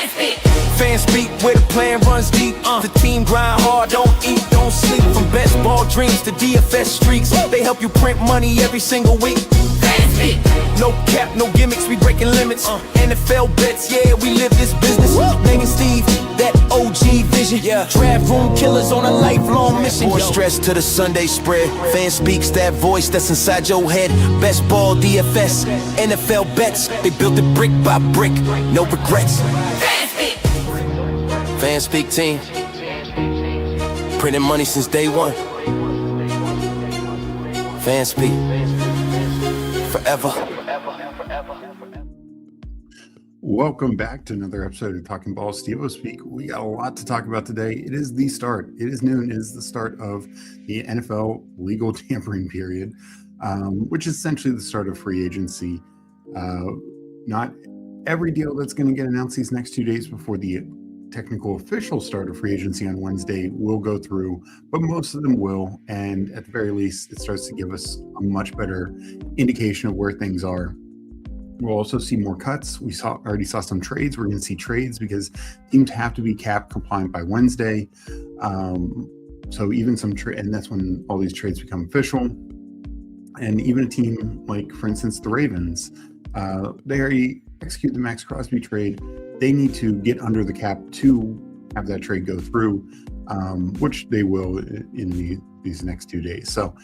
Fans speak where the plan runs deep. The team grind hard, don't eat, don't sleep. From best ball dreams to DFS streaks, they help you print money every single week. No cap, no gimmicks, we breaking limits. NFL bets, yeah, we live this business. Name and Steve, that OG vision. Draft room killers on a lifelong mission. More stress to the Sunday spread. Fan speaks, that voice that's inside your head. Best ball, DFS, NFL bets. They built it brick by brick, no regrets. Fan speak team, printing money since day one. Fan speak, forever. Welcome back to another episode of Talking Ball. Steve-O Speak. We got a lot to talk about today. It is the start. It is noon. It is the start of the NFL legal tampering period, which is essentially the start of free agency. Not every deal that's going to get announced these next 2 days before the technical official start of free agency on Wednesday will go through, but most of them will. And at the very least, it starts to give us a much better indication of where things are. We'll also see more cuts. We already saw some trades. We're going to see trades because teams have to be cap compliant by Wednesday. So even some and that's when all these trades become official. And even a team like, for instance, the Ravens, they already execute the Max Crosby trade. They need to get under the cap to have that trade go through, which they will in these next 2 days. So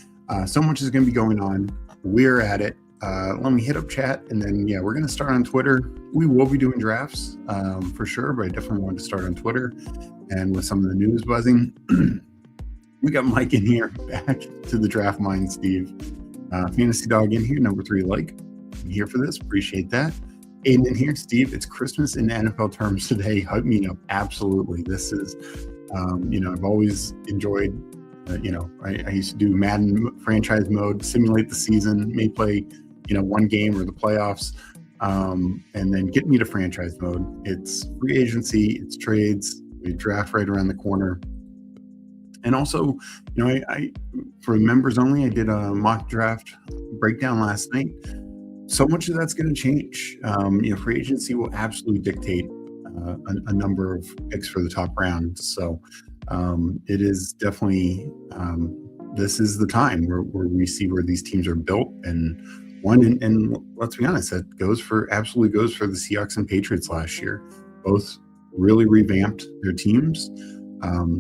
much is going to be going on. We're at it. Let me hit up chat, and then we're going to start on Twitter. We will be doing drafts for sure, but I definitely wanted to start on Twitter and with some of the news buzzing. We got Mike in here, back to the draft mind, Steve. Fantasy Dog in here, number 3 like. I'm here for this, appreciate that. Aiden in here, Steve, it's Christmas in NFL terms today. Hype me up, absolutely. This is, I've always enjoyed, I used to do Madden franchise mode, simulate the season, may play, one game or the playoffs, and then get me to franchise mode. It's free agency, it's trades, we draft right around the corner. And also, I for members only, I did a mock draft breakdown last night. So much of that's going to change. Free agency will absolutely dictate a number of picks for the top round. So it is definitely, this is the time where we see where these teams are built and won. And let's be honest, that absolutely goes for the Seahawks and Patriots last year. Both really revamped their teams.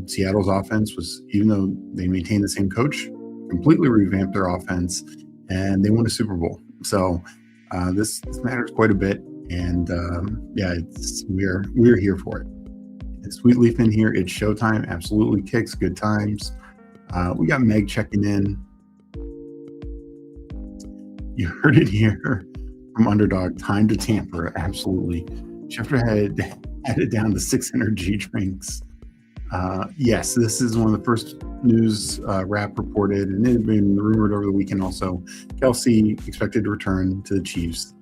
Seattle's offense was, even though they maintained the same coach, completely revamped their offense, and they won a Super Bowl. So this matters quite a bit, and we're here for it. It's Sweet Leaf in here. It's showtime. Absolutely kicks, good times. We got Meg checking in. You heard it here from Underdog. Time to tamper. Absolutely. Schefter had it down to 600 G drinks. Yes, this is one of the first news Rap reported, and it had been rumored over the weekend also. Kelsey expected to return to the Chiefs.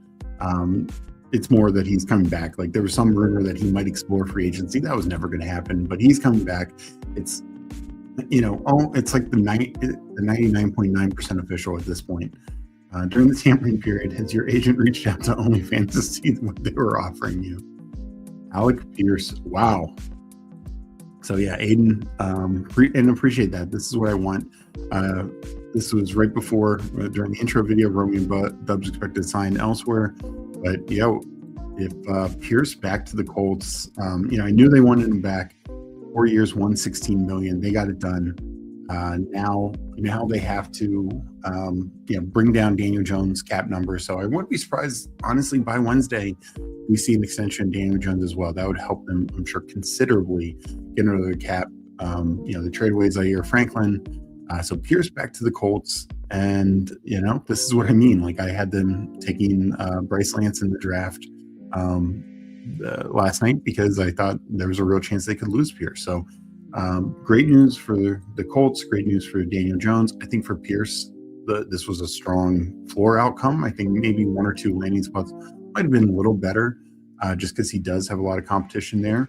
It's more that he's coming back. Like, there was some rumor that he might explore free agency. That was never going to happen, but he's coming back. It's, it's like the 99.9% official at this point. During the tampering period, has your agent reached out to OnlyFans to see what they were offering you? Alec Pierce, wow. So Aiden, and appreciate that. This is what I want. This was right before, during the intro video, Romeo and Dubs expected to sign elsewhere. But if Pierce back to the Colts, I knew they wanted him back. 4 years, $116 million. They got it done. Now they have to bring down Daniel Jones' cap number. So I wouldn't be surprised, honestly, by Wednesday we see an extension of Daniel Jones as well. That would help them, I'm sure, considerably get under the cap. The trade away Zaire Franklin. So Pierce back to the Colts. And, this is what I mean. Like, I had them taking Bryce Lance in the draft last night because I thought there was a real chance they could lose Pierce. So great news for the Colts, great news for Daniel Jones. I think for Pierce, this was a strong floor outcome. I think maybe 1 or 2 landing spots might have been a little better just because he does have a lot of competition there.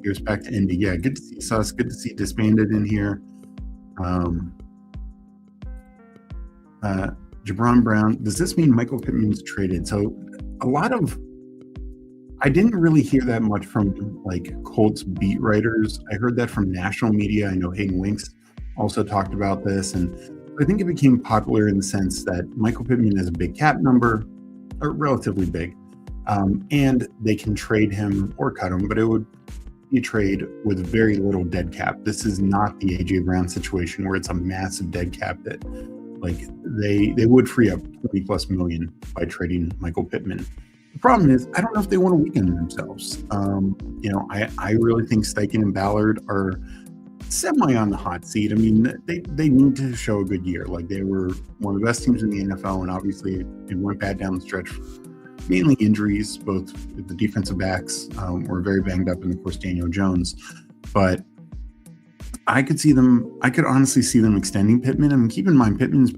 Here's back to Indy. Yeah, good to see Sus. Good to see Disbanded in here. Jabron Brown. Does this mean Michael Pittman's traded? So a lot of I didn't really hear that much from like Colts beat writers. I heard that from national media. I know Hayden Winks also talked about this, and I think it became popular in the sense that Michael Pittman has a big cap number, or relatively big, and they can trade him or cut him, but it would be a trade with very little dead cap. This is not the AJ Brown situation where it's a massive dead cap that like they would free up 20 plus million by trading Michael Pittman. The problem is, I don't know if they want to weaken themselves. I really think Steichen and Ballard are semi on the hot seat. I mean, they need to show a good year. Like, they were one of the best teams in the NFL, and obviously it went bad down the stretch. Mainly injuries, both the defensive backs were very banged up, and of course Daniel Jones. But I could honestly see them extending Pittman. I mean, keep in mind, Pittman's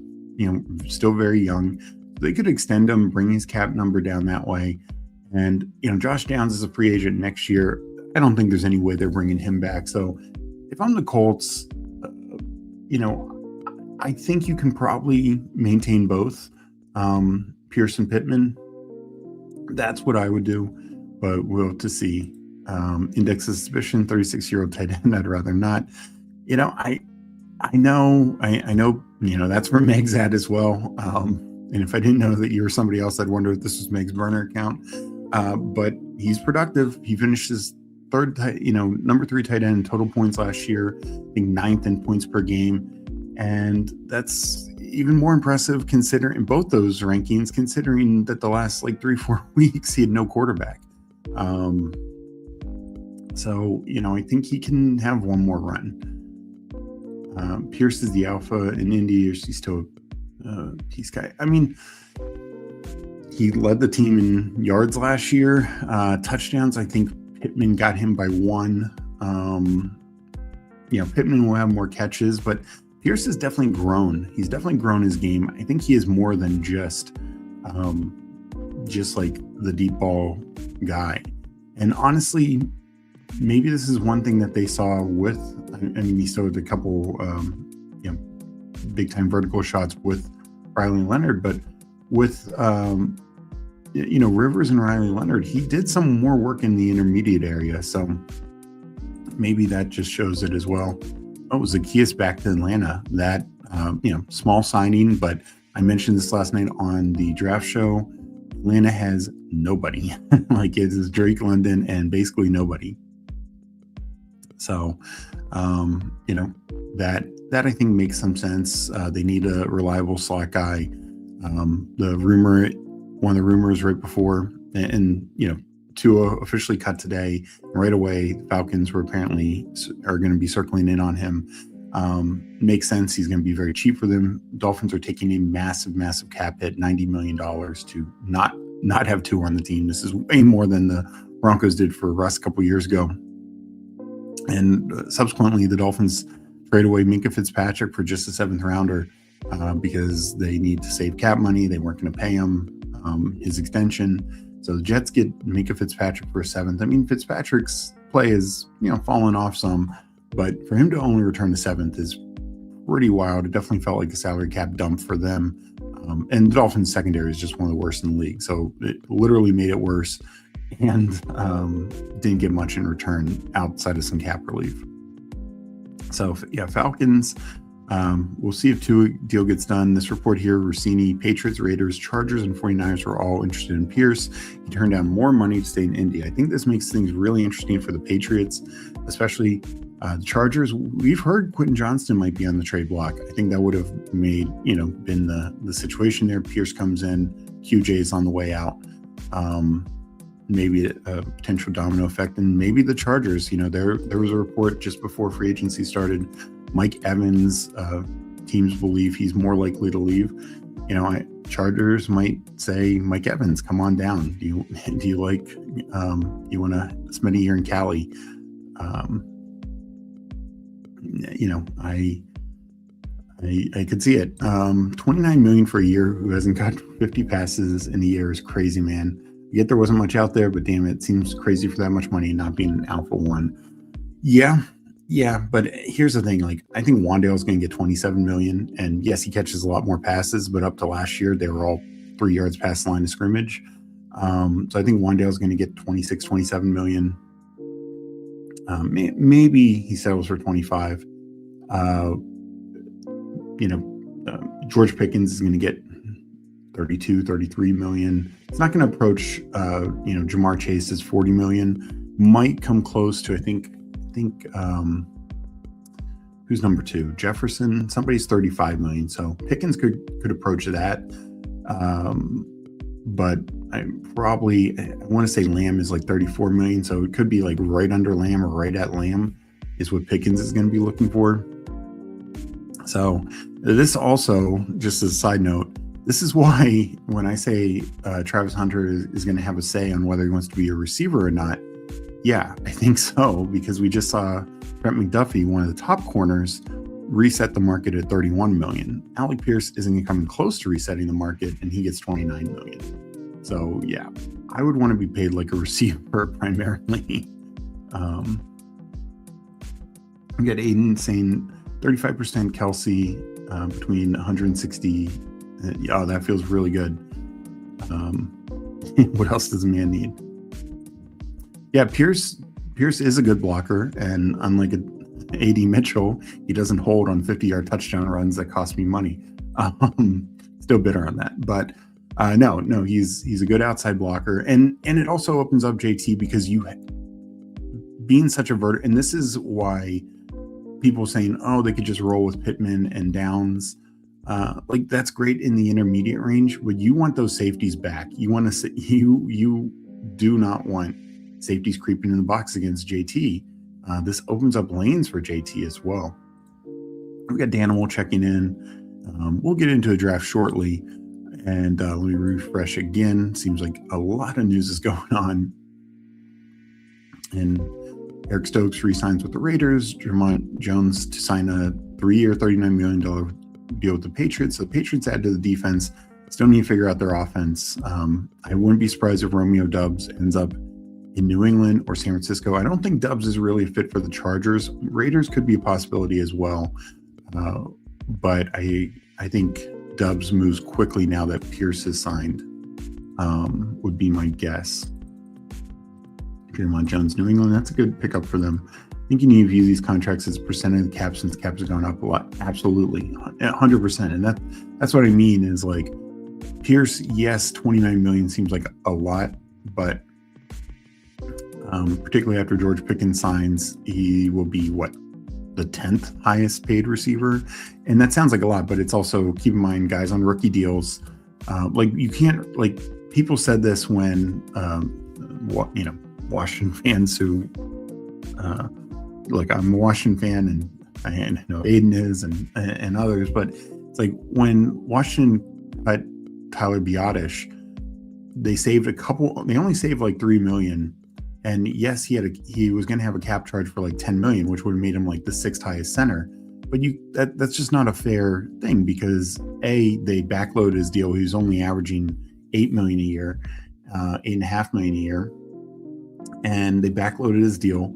still very young. They could extend him, bring his cap number down that way. And, Josh Downs is a free agent next year. I don't think there's any way they're bringing him back. So if I'm the Colts, I think you can probably maintain both Pierce and Pittman. That's what I would do, but we'll have to see. Index of suspicion, 36-year-old tight end. I'd rather not. I know, that's where Meg's at as well. And if I didn't know that you were somebody else, I'd wonder if this was Meg's burner account. But he's productive. He finished his number 3 tight end in total points last year, I think 9th in points per game. And that's even more impressive considering both those rankings, considering that the last 3-4 weeks he had no quarterback. So I think he can have one more run. Pierce is the alpha in Indy, or he's still a piece guy. I mean, he led the team in yards last year. Touchdowns, I think Pittman got him by 1. Pittman will have more catches, but Pierce has definitely grown. He's definitely grown his game. I think he is more than just like the deep ball guy. And honestly, maybe this is one thing that they saw with, he showed a couple, big time vertical shots with Riley Leonard, but with, Rivers and Riley Leonard, he did some more work in the intermediate area. So maybe that just shows it as well. Oh, Zacchaeus back to Atlanta. That, small signing, but I mentioned this last night on the draft show. Atlanta has nobody. It is Drake London and basically nobody. So, that I think makes some sense. They need a reliable slot guy. One of the rumors right before, and Tua officially cut today. Right away, Falcons are going to be circling in on him. Makes sense. He's going to be very cheap for them. Dolphins are taking a massive, massive cap hit, $90 million to not have Tua on the team. This is way more than the Broncos did for Russ a couple years ago. And subsequently, the Dolphins trade away Minkah Fitzpatrick for just a 7th rounder because they need to save cap money. They weren't going to pay him his extension. So the Jets get Minkah Fitzpatrick for a 7th. I mean, Fitzpatrick's play is, fallen off some, but for him to only return the 7th is pretty wild. It definitely felt like a salary cap dump for them. And the Dolphins secondary is just one of the worst in the league. So it literally made it worse and didn't get much in return outside of some cap relief. So yeah, Falcons, we'll see if Tua deal gets done. This report here, Rossini, Patriots, Raiders, Chargers, and 49ers were all interested in Pierce. He turned down more money to stay in Indy. I think this makes things really interesting for the Patriots, especially the Chargers. We've heard Quentin Johnston might be on the trade block. I think that would have been the situation there. Pierce comes in, QJ is on the way out. Maybe a potential domino effect, and maybe the Chargers. There was a report just before free agency started. Mike Evans, teams believe he's more likely to leave. Chargers might say, Mike Evans, come on down. Do you like? You want to spend a year in Cali? I could see it. $29 million for a year who hasn't got 50 passes in a year is crazy, man. Yet there wasn't much out there, but damn it seems crazy for that much money not being an alpha one. Yeah, but here's the thing. I think Wan'Dale's going to get $27 million, and yes, he catches a lot more passes, but up to last year, they were all 3 yards past the line of scrimmage. So I think Wandale's going to get 26, 27 million. Maybe he settles for 25. George Pickens is going to get 32, 33 million. It's not going to approach, Jamar Chase's 40 million. Might come close to, I think, who's number 2? Jefferson. Somebody's 35 million. So Pickens could approach that. But I want to say Lamb is like 34 million. So it could be like right under Lamb or right at Lamb is what Pickens is going to be looking for. So this also, just as a side note, this is why when I say Travis Hunter is going to have a say on whether he wants to be a receiver or not, yeah, I think so, because we just saw Trent McDuffie, one of the top corners, reset the market at 31 million. Alec Pierce isn't coming close to resetting the market, and he gets 29 million. So yeah, I would want to be paid like a receiver primarily. We got Aiden saying 35% Kelsey between 160. Oh, that feels really good. What else does a man need? Yeah, Pierce is a good blocker, and unlike A.D. Mitchell, he doesn't hold on 50-yard touchdown runs that cost me money. Still bitter on that, but no, he's a good outside blocker, and it also opens up JT because you being such a and this is why people saying, oh, they could just roll with Pittman and Downs. Like that's great in the intermediate range, but you want those safeties back. You want to you do not want safeties creeping in the box against JT. This opens up lanes for JT as well. We got Danimal checking in. We'll get into a draft shortly, and let me refresh again. Seems like a lot of news is going on. And Eric Stokes re-signs with the Raiders. Jermont Jones to sign a 3-year, $39 million deal with the Patriots. So the Patriots add to the defense. Still need to figure out their offense. I wouldn't be surprised if Romeo Doubs ends up in New England or San Francisco. I don't think Doubs is really a fit for the Chargers. Raiders could be a possibility as well. But I think Doubs moves quickly now that Pierce is signed, would be my guess. Jermont Jones, New England, that's a good pickup for them. I think you need to view these contracts as a percent of the cap since the cap has gone up a lot. Absolutely, 100%. And that's what I mean is like Pierce, yes, 29 million seems like a lot, but particularly after George Pickens signs, he will be the 10th highest paid receiver. And that sounds like a lot, but it's also, keep in mind, guys on rookie deals, you can't, people said this when, Washington fans who, I'm a Washington fan, and I know Aiden is, and others, but it's like when Washington cut Tyler Biotish, they only saved like 3 million. And yes, he was going to have a cap charge for like 10 million, which would have made him like the 6th highest center. But that's just not a fair thing because they backloaded his deal. He was only averaging 8 million a year, 8.5 million a year. And they backloaded his deal,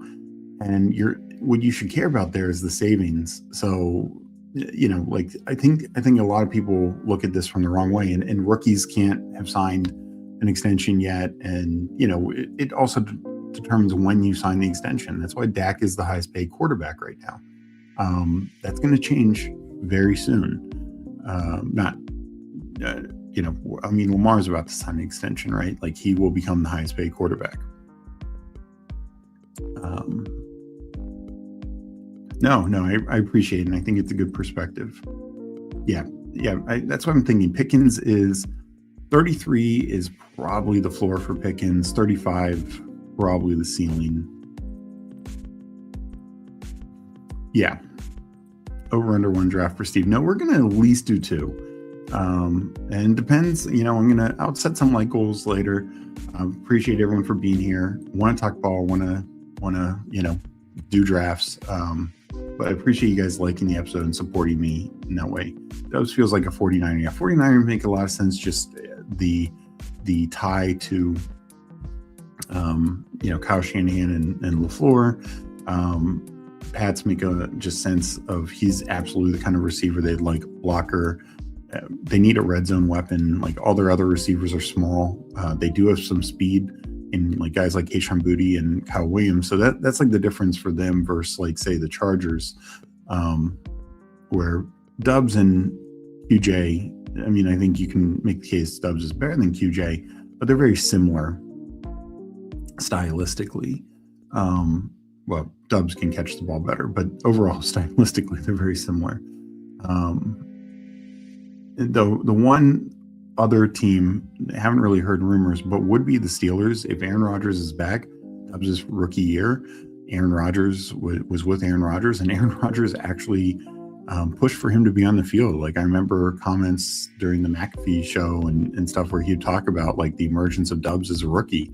and what you should care about there is the savings. So, I think a lot of people look at this from the wrong way, and rookies can't have signed an extension yet. And, it also determines when you sign the extension. That's why Dak is the highest paid quarterback right now. That's going to change very soon. Lamar's about to sign an extension, right? Like he will become the highest paid quarterback. I appreciate it, and I think it's a good perspective. That's what I'm thinking. Pickens is 33 is probably the floor for Pickens. 35 probably the ceiling. Yeah, over under 1 draft for Steve. No, we're gonna at least do 2. And depends. I'll set some goals later. Appreciate everyone for being here. Want to talk ball. Want to do drafts. But I appreciate you guys liking the episode and supporting me in that way. That feels like a 49er. Yeah, 49er make a lot of sense. Just the tie to Kyle Shanahan and LaFleur. Pats make a just sense of he's absolutely the kind of receiver they'd like, blocker, they need a red zone weapon. Like all their other receivers are small. They do have some speed in like guys like Kayshon Boutte and Kyle Williams. So that's like the difference for them versus like say the Chargers, where Dubs and QJ. I mean, I think you can make the case Dubs is better than QJ, but they're very similar stylistically. Well, Dubs can catch the ball better, but overall, stylistically, they're very similar. The one other team, I haven't really heard rumors, but would be the Steelers. If Aaron Rodgers is back, Dubs' rookie year, Aaron Rodgers was with Aaron Rodgers, and Aaron Rodgers actually pushed for him to be on the field. Like I remember comments during the McAfee show and stuff where he'd talk about like the emergence of Dubs as a rookie.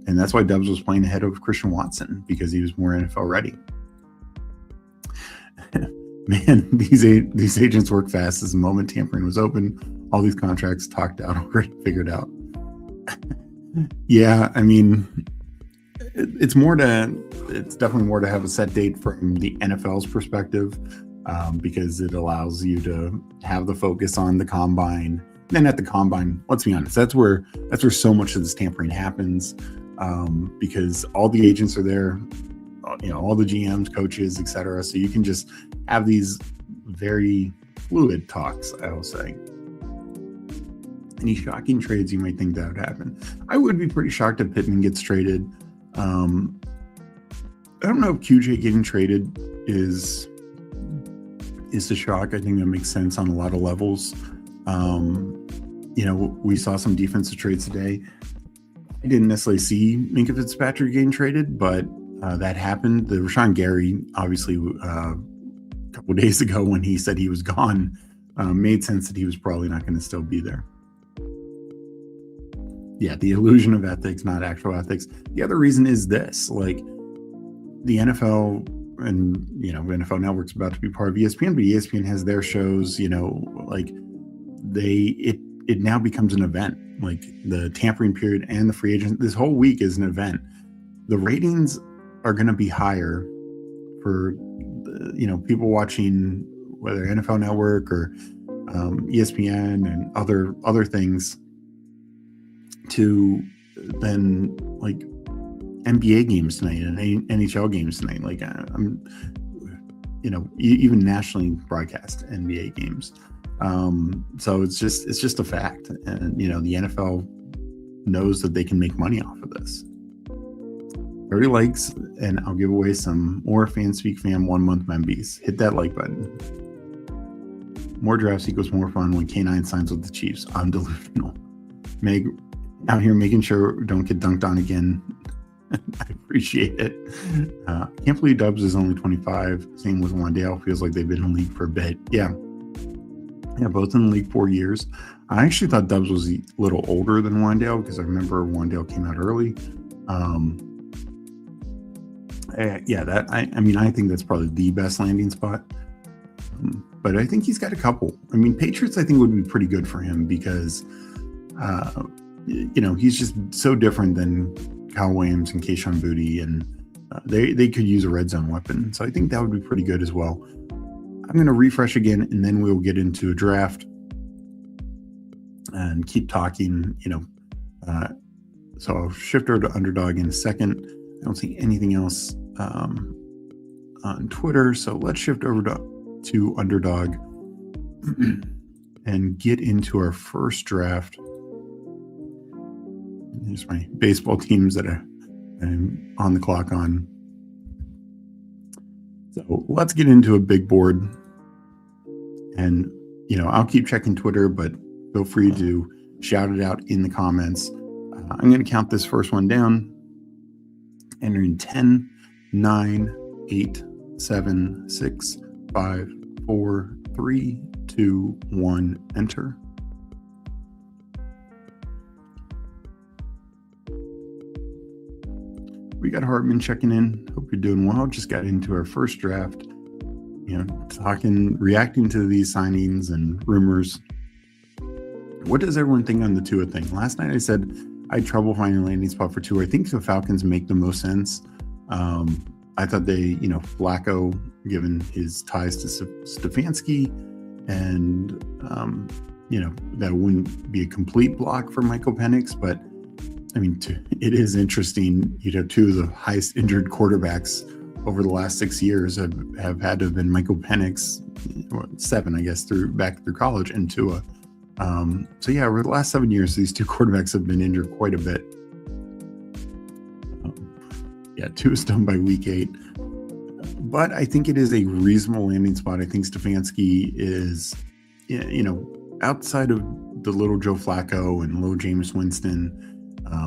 And that's why Dubs was playing ahead of Christian Watson, because he was more NFL ready. Man, these agents work fast. As the moment tampering was open, all these contracts talked out, already figured out. Yeah, I mean, it's definitely more to have a set date from the NFL's perspective, because it allows you to have the focus on the combine. Then at the combine, let's be honest, that's where so much of this tampering happens, because all the agents are there, all the GMs, coaches, etc. So you can just have these very fluid talks, I will say. Any shocking trades you might think that would happen? I would be pretty shocked if Pittman gets traded. I don't know if QJ getting traded is a shock. I think that makes sense on a lot of levels. We saw some defensive trades today. I didn't necessarily see Minkah Fitzpatrick getting traded, but that happened. The Rashawn Gary, obviously, a couple of days ago when he said he was gone, made sense that he was probably not going to still be there. Yeah, the illusion of ethics, not actual ethics. The other reason is this, like the NFL and, NFL Network's about to be part of ESPN, but ESPN has their shows, like it now becomes an event. Like the tampering period and the free agent, this whole week is an event. The ratings are going to be higher for, people watching whether NFL Network or ESPN and other things to then like NBA games tonight and NHL games tonight. Like even nationally broadcast NBA games. So it's just a fact, and the NFL knows that they can make money off of this. 30 likes, and I'll give away some more FanSpeak Fam 1 month membies. Hit that like button. More drafts equals more fun when K9 signs with the Chiefs. I'm delusional. Meg out here making sure we don't get dunked on again. I appreciate it. Can't believe Dubs is only 25. Same with Wan'Dale. Feels like they've been in the league for a bit. Yeah, both in the league 4 years. I actually thought Dubs was a little older than Wan'Dale because I remember Wan'Dale came out early. I think that's probably the best landing spot. But I think he's got a couple. I mean, Patriots I think would be pretty good for him because he's just so different than Kyle Williams and Kayshon Boutte, and they could use a red zone weapon. So I think that would be pretty good as well. I'm going to refresh again, and then we'll get into a draft and keep talking, so I'll shift over to Underdog in a second. I don't see anything else on Twitter, so let's shift over to Underdog and get into our first draft. Here's my baseball teams that I'm on the clock on. So let's get into a big board. And, I'll keep checking Twitter, but feel free to shout it out in the comments. I'm going to count this first one down. Entering 10, 9, 8, 7, 6, 5, 4, 3, 2, 1, enter. We got Hartman checking in. Hope you're doing well. Just got into our first draft. Reacting to these signings and rumors. What does everyone think on the Tua thing? Last night I said I had trouble finding a landing spot for Tua. I think the Falcons make the most sense. I thought Flacco, given his ties to Stefanski, and that wouldn't be a complete block for Michael Penix, but I mean, it is interesting. Two of the highest injured quarterbacks over the last 6 years have had to have been Michael Penix, 7, I guess, back through college, and Tua. So yeah, over the last 7 years, these two quarterbacks have been injured quite a bit. Tua's done by week 8, but I think it is a reasonable landing spot. I think Stefanski is, outside of the little Joe Flacco and low Jameis Winston,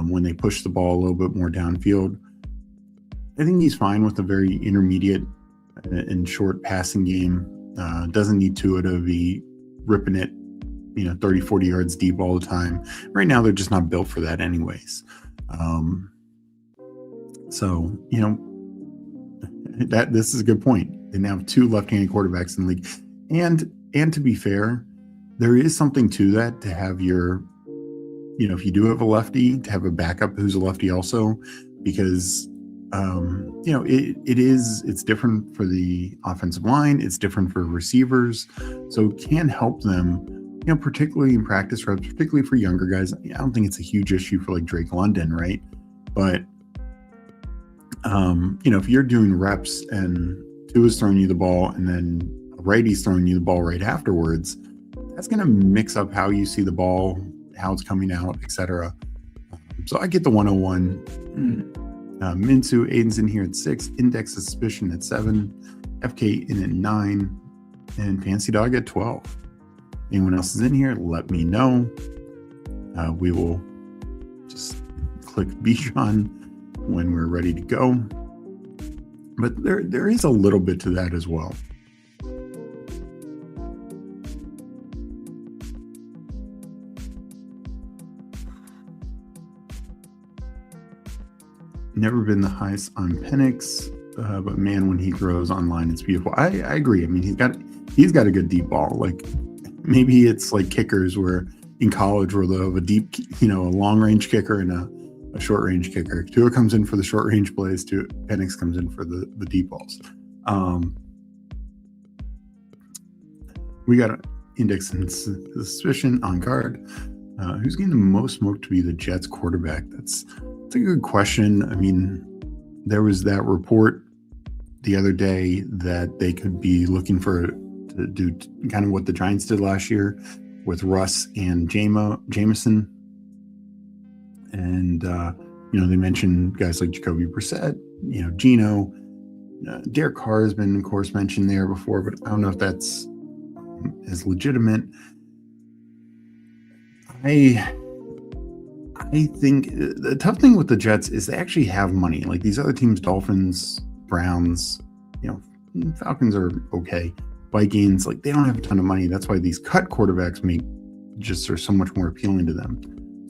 when they push the ball a little bit more downfield, I think he's fine with a very intermediate and short passing game. Doesn't need Tua to be ripping it, 30, 40 yards deep all the time. Right now, they're just not built for that anyways. This is a good point. They now have 2 left-handed quarterbacks in the league. And to be fair, there is something to that, to have your, if you do have a lefty, to have a backup who's a lefty also, because it's different for the offensive line. It's different for receivers. So it can help them, particularly in practice reps, particularly for younger guys. I don't think it's a huge issue for like Drake London, right? But, if you're doing reps and Tua's throwing you the ball and then a righty's throwing you the ball right afterwards, that's going to mix up how you see the ball, how it's coming out, etc. So I get the 101. Minsu, Aiden's in here at 6, Index Suspicion at 7, FK in at 9, and Fancy Dog at 12. Anyone else is in here, let me know. We will just click Bijan when we're ready to go. But there is a little bit to that as well. Never been the highest on Penix, but man, when he throws online, it's beautiful. I agree. I mean, he's got a good deep ball. Like, maybe it's like kickers where in college where they'll have a deep, a long range kicker and a short range kicker. Tua comes in for the short range plays. Penix comes in for the deep balls. We got an Index and Suspicion on guard. Who's getting the most smoke to be the Jets quarterback? That's a good question. I mean, there was that report the other day that they could be looking to do kind of what the Giants did last year with Russ and Jameson. And, they mentioned guys like Jacoby Brissett, Geno. Derek Carr has been, of course, mentioned there before, but I don't know if that's as legitimate. I think the tough thing with the Jets is they actually have money. Like these other teams, Dolphins, Browns, Falcons are okay. Vikings, like they don't have a ton of money. That's why these cut quarterbacks are so much more appealing to them.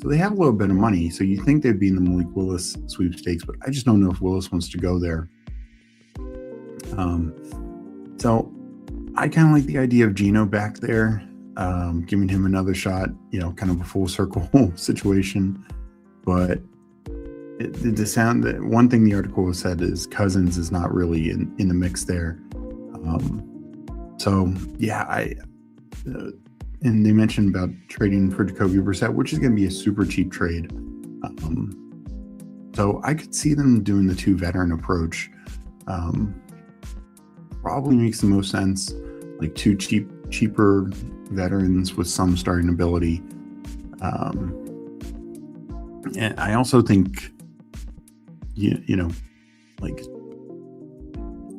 So they have a little bit of money. So you think they'd be in the Malik Willis sweepstakes, but I just don't know if Willis wants to go there. So I kind of like the idea of Geno back there, giving him another shot, kind of a full circle situation. But one thing the article said is Cousins is not really in the mix there. And they mentioned about trading for Jacoby Brissett, which is going to be a super cheap trade. So I could see them doing the 2 veteran approach. Probably makes the most sense. Like 2 cheaper veterans with some starting ability. And I also think,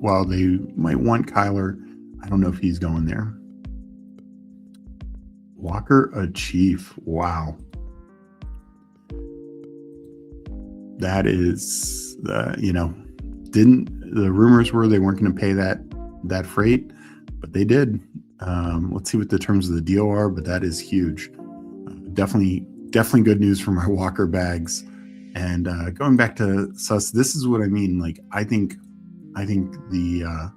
while they might want Kyler, I don't know if he's going there. Walker, a Chief. Wow. That is, the rumors were they weren't going to pay that freight, but they did. Let's see what the terms of the deal are, but that is huge. Definitely good news for my Walker bags. And going back to Sus, this is what I mean. Like, I think the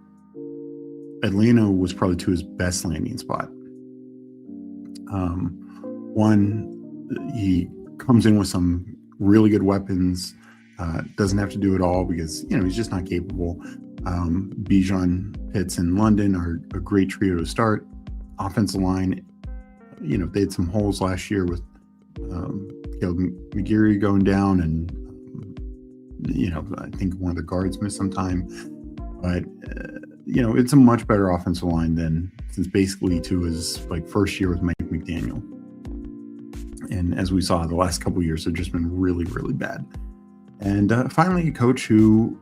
Atlanta was probably to his best landing spot. One, he comes in with some really good weapons, doesn't have to do it all because, he's just not capable. Bijan, Pitts, and London are a great trio to start. offensive line, they had some holes last year with Caleb McGeary going down, and I think one of the guards missed some time. But it's a much better offensive line than since basically Tua's first year with Mike McDaniel. And as we saw, the last couple of years have just been really, really bad. And finally, a coach who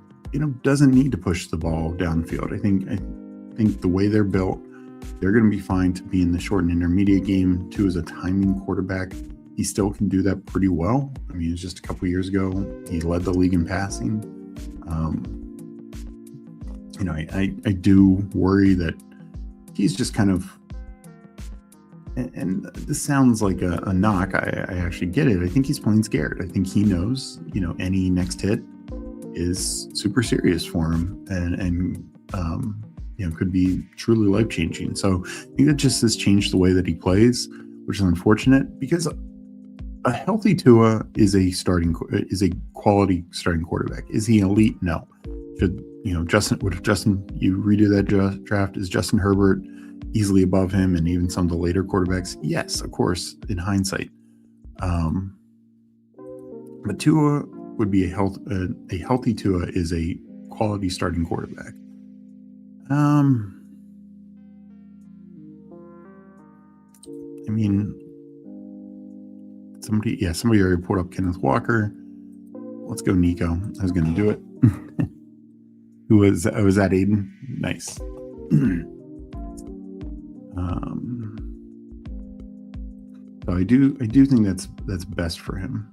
doesn't need to push the ball downfield. I think the way they're built, they're going to be fine to be in the short and intermediate game. Tua is a timing quarterback. He still can do that pretty well. I mean, it was just a couple years ago, he led the league in passing. I do worry that he's just kind of, and this sounds like a knock. I actually get it. I think he's playing scared. I think he knows, any next hit is super serious for him, and could be truly life-changing. So I think that just has changed the way that he plays, which is unfortunate, because a healthy Tua is a quality starting quarterback. Is he elite? No. Should Justin, you redo that draft, is Justin Herbert easily above him and even some of the later quarterbacks? Yes, of course, in hindsight. But Tua would be a healthy Tua is a quality starting quarterback. Somebody already pulled up Kenneth Walker. Let's go Nico. I was going to do it. Was that Aiden? Nice. So I do think that's best for him.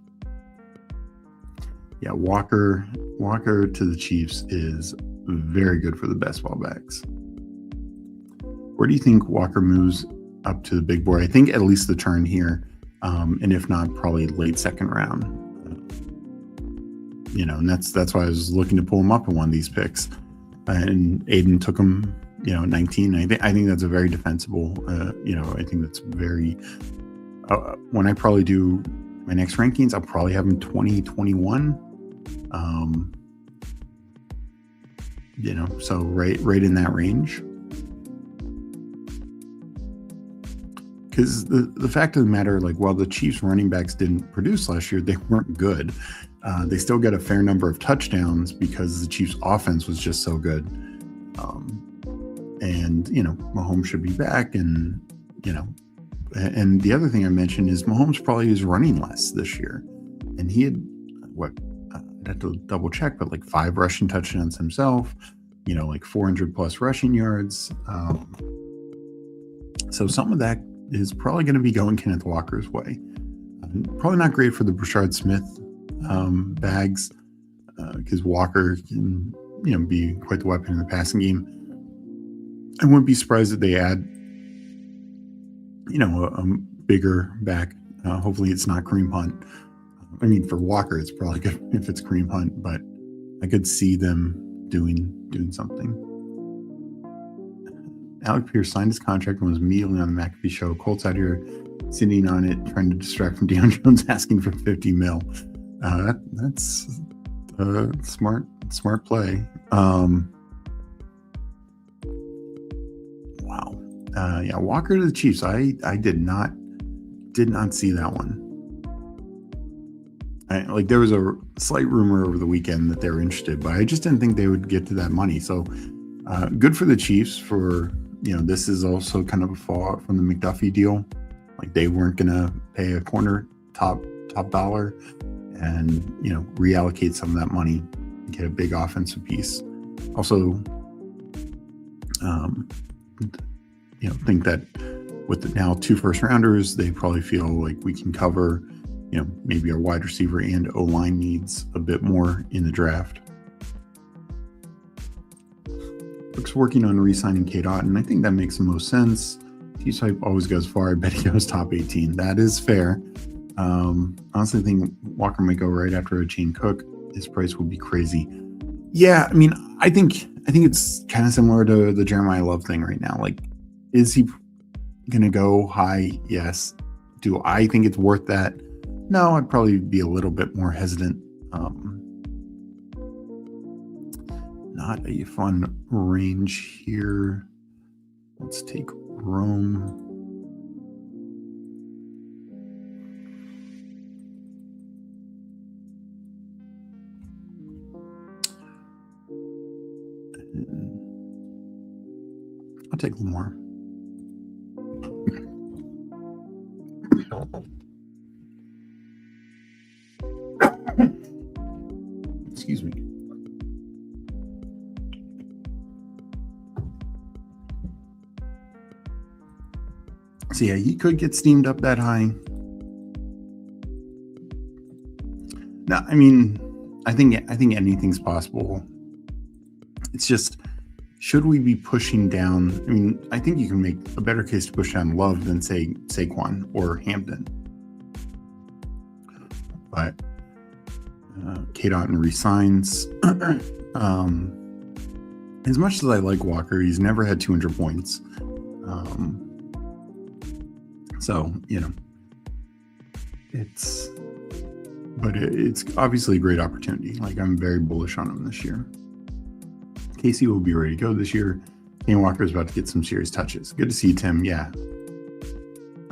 Yeah, Walker to the Chiefs is very good for the best ball backs. Where do you think Walker moves up to the big board? I think at least the turn here, and if not, probably late second round. And that's why I was looking to pull him up in one of these picks. And Aiden took him, 19. I think that's a very defensible. I think that's very. When I probably do my next rankings, I'll probably have him 20, 21. So right in that range. Because the fact of the matter, while the Chiefs running backs didn't produce last year, they weren't good. They still got a fair number of touchdowns because the Chiefs offense was just so good. And Mahomes should be back, and and the other thing I mentioned is Mahomes probably is running less this year, and he had I'd have to double check, but 5 rushing touchdowns himself, 400 plus rushing yards. So some of that is probably going to be going Kenneth Walker's way. Probably not great for the Brashard Smith bags, because Walker can be quite the weapon in the passing game. I wouldn't be surprised if they add a bigger back. Hopefully it's not Kareem Hunt. I mean, for Walker, it's probably good if it's Kareem Hunt, but I could see them doing something. Alec Pierce signed his contract and was immediately on the McAfee show. Colts out here sitting on it, trying to distract from Deion Jones asking for $50 million. That's smart play. Wow. Yeah, Walker to the Chiefs. I did not see that one. There was a slight rumor over the weekend that they were interested, but I just didn't think they would get to that money. So good for the Chiefs for, this is also kind of a fallout from the McDuffie deal. They weren't going to pay a corner top dollar and, reallocate some of that money and get a big offensive piece. Also, think that with now 2 first rounders, they probably feel like we can cover, maybe our wide receiver and O-line needs a bit more in the draft. Looks working on re-signing Cade Otton. I think that makes the most sense. T-Type always goes far. I bet he goes top 18. That is fair. Honestly, I think Walker might go right after Achane Cook. His price would be crazy. Yeah, I think it's kind of similar to the Jeremiah Love thing right now. Is he going to go high? Yes. Do I think it's worth that? No, I'd probably be a little bit more hesitant. Not a fun range here. Let's take Rome. I'll take Lamar. Excuse me. So yeah, he could get steamed up that high. No, I mean, I think anything's possible. It's just, should we be pushing down? I mean, I think you can make a better case to push down Love than, say, Saquon or Hampton. But K-Dot resigns. As much as I like Walker, he's never had 200 points. So, it's obviously a great opportunity. Like, I'm very bullish on him this year. Casey will be ready to go this year. Kane Walker is about to get some serious touches. Good to see Tim. Yeah.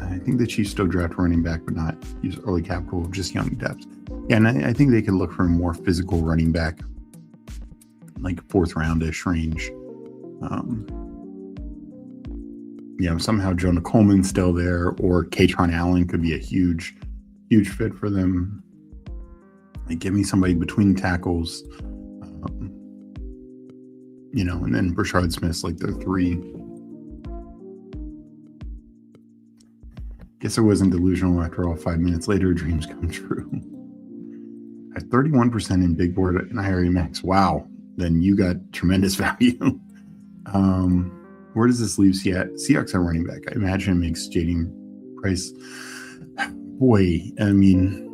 I think the Chiefs still draft running back, but not use early capital, just young depth. Yeah, and I think they could look for a more physical running back, like fourth roundish range. Somehow Jonah Coleman's still there, or Katron Allen could be a huge fit for them. Like, give me somebody between tackles, and then Brashard Smith's like their three. Guess I wasn't delusional after all. 5 minutes later, dreams come true. At 31% in big board and IRA max. Wow. Then you got tremendous value. Where does this leave Seahawks at running back? I imagine it makes Jaden Price. Boy, I mean,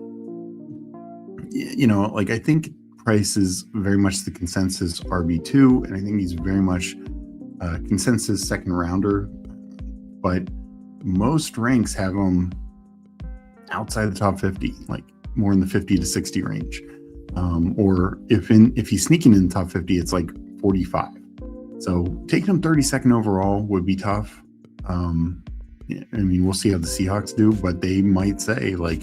I think Price is very much the consensus RB2, and I think he's very much a consensus second rounder. But most ranks have him outside the top 50, like more in the 50 to 60 range. Or if he's sneaking in the top 50, it's like 45. So taking him 32nd overall would be tough. We'll see how the Seahawks do, but they might say, like,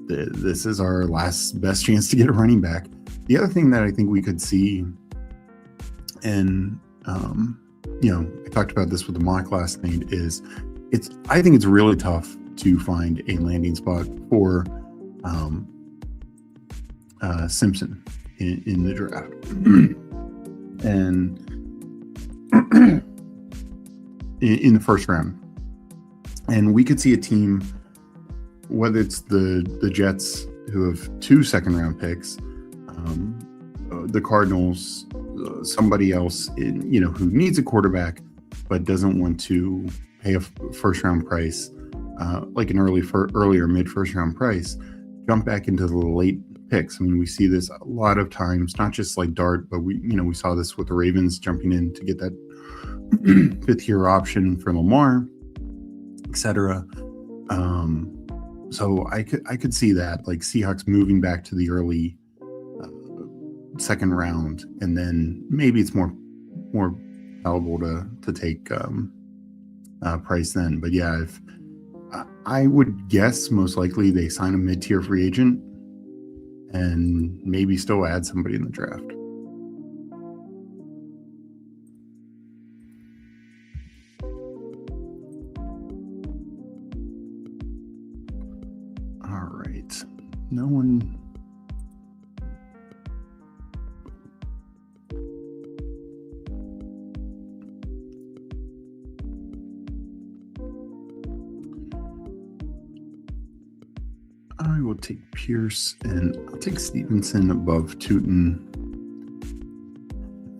this is our last best chance to get a running back. The other thing that I think we could see, and I talked about this with the mock last night, is I think it's really tough to find a landing spot for Simpson in the draft. And in the first round. And we could see a team, whether it's the Jets, who have 2 second-round picks, the Cardinals, somebody else, who needs a quarterback but doesn't want to pay a first-round price, like an earlier mid-first-round price, jump back into the late picks. I mean, we see this a lot of times, not just like Dart, but we saw this with the Ravens jumping in to get that 5th-year option for Lamar, etc. So I could see that, like, Seahawks moving back to the early second round, and then maybe it's more palatable to take Price then. But yeah, if I would guess most likely they sign a mid-tier free agent and maybe still add somebody in the draft. All right. No one. I will take Pierce, and I'll take Stevenson above Tootin.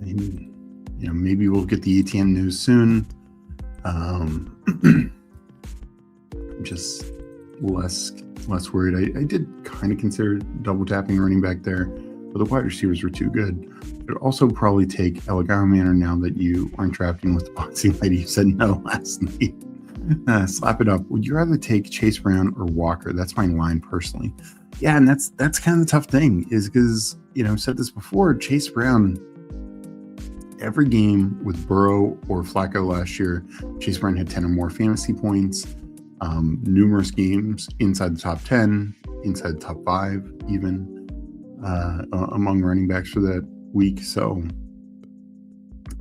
And, maybe we'll get the ETN news soon. I'm just less worried. I did kind of consider double tapping running back there, but the wide receivers were too good. I'd also probably take Elegant Manor now that you aren't drafting with the boxing lady. You said no last night. Slap it up. Would you rather take Chase Brown or Walker? That's my line personally. Yeah, and that's kind of the tough thing, is because, I've said this before, Chase Brown, every game with Burrow or Flacco last year, Chase Brown had 10 or more fantasy points. Numerous games inside the top 10, inside the top 5, even among running backs for that week. So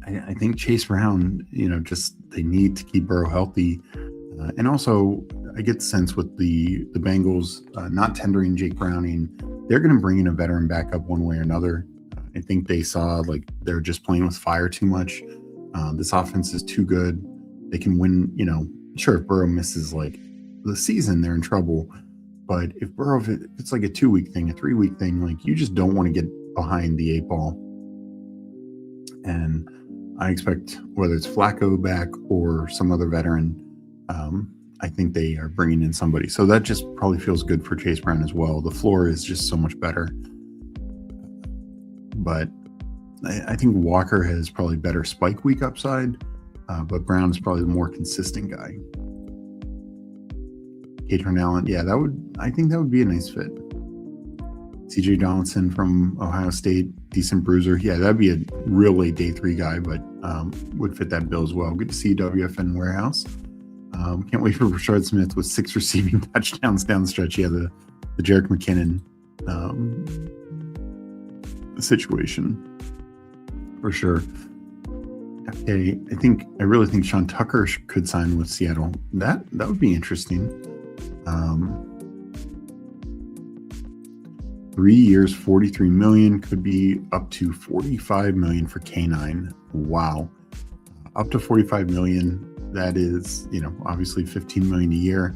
I think Chase Brown, just they need to keep Burrow healthy. And also, I get the sense with the Bengals not tendering Jake Browning, they're going to bring in a veteran backup one way or another. I think they saw they're just playing with fire too much. This offense is too good. They can win, sure, if Burrow misses the season, they're in trouble. But if it's like a 2-week thing, a 3-week thing, you just don't want to get behind the 8 ball. And I expect whether it's Flacco back or some other veteran, I think they are bringing in somebody. So that just probably feels good for Chase Brown as well. The floor is just so much better. But I think Walker has probably better spike week upside, but Brown is probably the more consistent guy. Katron Allen, I think that would be a nice fit. CJ Donaldson from Ohio State, decent bruiser. Yeah, that'd be a real late day 3 guy, but would fit that bill as well. Good to see WFN Warehouse. Can't wait for Rashard Smith with 6 receiving touchdowns down the stretch. Yeah, the Jerick McKinnon situation for sure. Okay, I really think Sean Tucker could sign with Seattle. That would be interesting. 3 years, $43 million, could be up to $45 million for K9. Wow, up to $45 million. That is, obviously $15 million a year.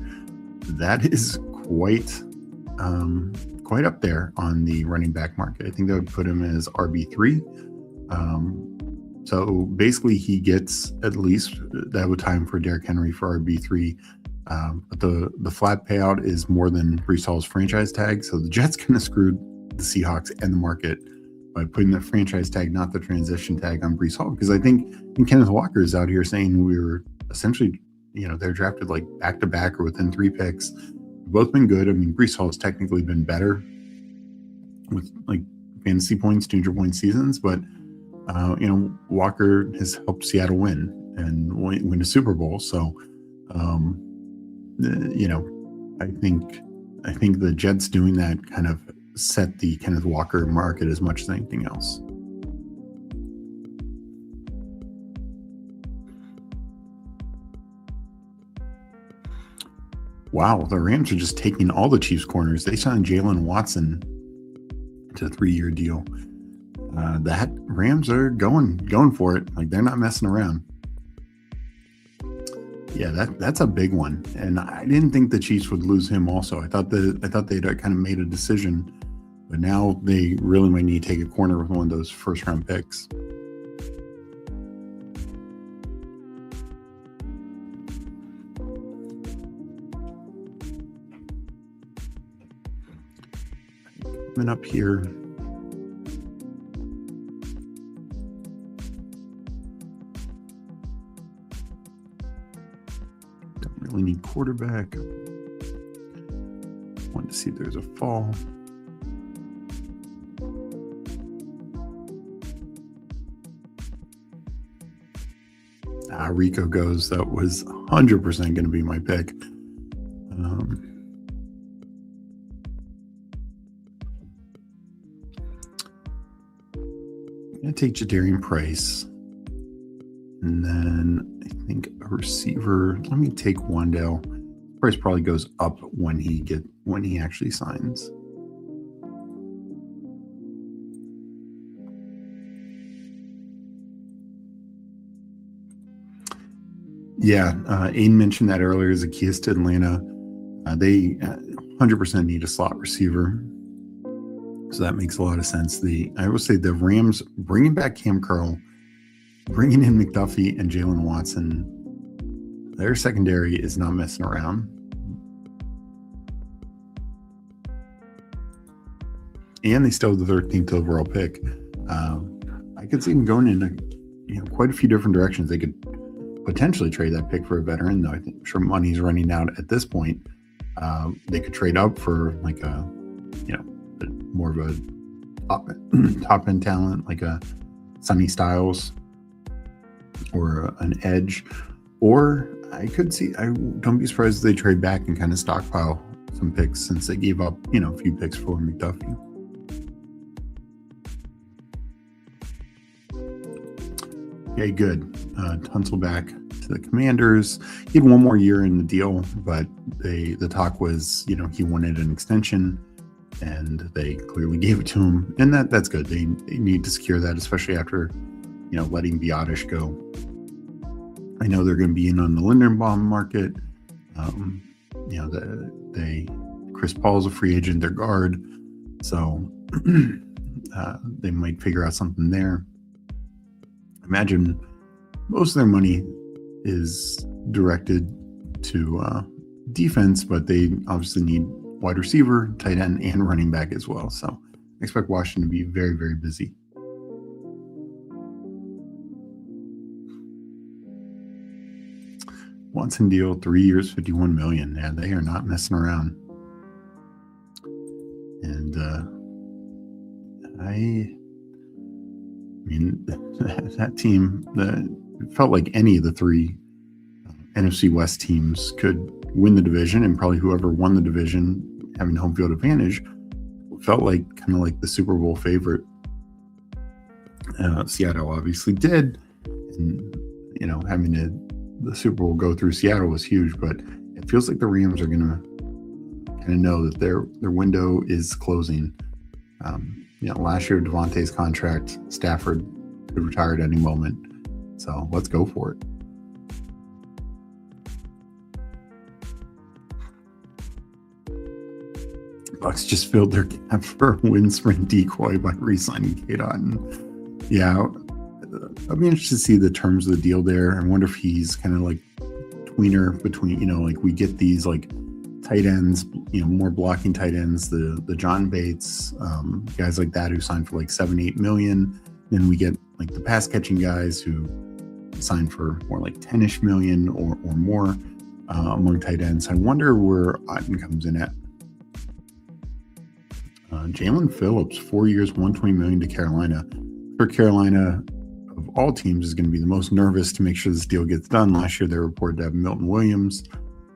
That is quite up there on the running back market. I think that would put him as RB3. So basically, he gets at least that would time for Derrick Henry for RB3. But the flat payout is more than Breece Hall's franchise tag. So the Jets kind of screwed the Seahawks and the market by putting the franchise tag, not the transition tag, on Breece Hall. Because I think Kenneth Walker is out here saying we were essentially, they're drafted back to back or within 3 picks. They've both been good. I mean, Breece Hall has technically been better with fantasy points, 200-point seasons, but Walker has helped Seattle win and win a Super Bowl. So, I think the Jets doing that kind of set the Kenneth Walker market as much as anything else. Wow, the Rams are just taking all the Chiefs corners. They signed Jalen Watson to a 3-year deal. That Rams are going for it. They're not messing around. Yeah, that's a big one. And I didn't think the Chiefs would lose him also. I thought they'd kind of made a decision, but now they really might need to take a corner with one of those first-round picks. Coming up here, we need quarterback. Want to see if there's a fall. Rico goes. That was 100% going to be my pick. I'm going to take Jadarian Price. And then I think a receiver. Let me take Wandale. Price probably goes up when he actually signs. Yeah, Aiden mentioned that earlier. Zacchaeus to Atlanta. They 100% need a slot receiver. So that makes a lot of sense. I will say the Rams bringing back Cam Curl, bringing in McDuffie and Jalen Watson, their secondary is not messing around. And they still have the 13th overall pick. I could see them going in quite a few different directions. They could potentially trade that pick for a veteran, though I'm sure money's running out at this point. They could trade up for more of a top end talent, like a Sonny Styles. or an edge, or I don't be surprised if they trade back and kind of stockpile some picks since they gave up, a few picks for McDuffie. Okay, good. Tunsil back to the Commanders. He had one more year in the deal, but the talk was, he wanted an extension, and they clearly gave it to him, and that's good. They need to secure that, especially after, letting Biotish go. I know they're going to be in on the Linderbaum market. Chris Paul's a free agent, their guard, so they might figure out something there. Imagine most of their money is directed to defense, but they obviously need wide receiver, tight end, and running back as well. So I expect Washington to be very, very busy. Watson deal, 3 years, $51 million. Yeah, they are not messing around. And I mean, that team, it felt like any of the three NFC West teams could win the division, and probably whoever won the division, having home field advantage, felt like kind of like the Super Bowl favorite. Seattle obviously did, and having the Super Bowl go through Seattle was huge, but it feels like the Rams are going to kind of know that their window is closing. Last year, Devontae's contract, Stafford could retire at any moment. So let's go for it. Bucks just filled their cap for a wind sprint decoy by re-signing K-Dot. Yeah, I'd be interested to see the terms of the deal there. I wonder if he's kind of like tweener between, like we get these like tight ends, more blocking tight ends, the John Bates, guys like that who signed for like $7-8 million. Then we get like the pass catching guys who signed for more like 10-ish million or more among tight ends. I wonder where Otten comes in at. Jalen Phillips, 4 years, $120 million to Carolina. For Carolina, of all teams, is going to be the most nervous to make sure this deal gets done. Last year, they reported to have Milton Williams.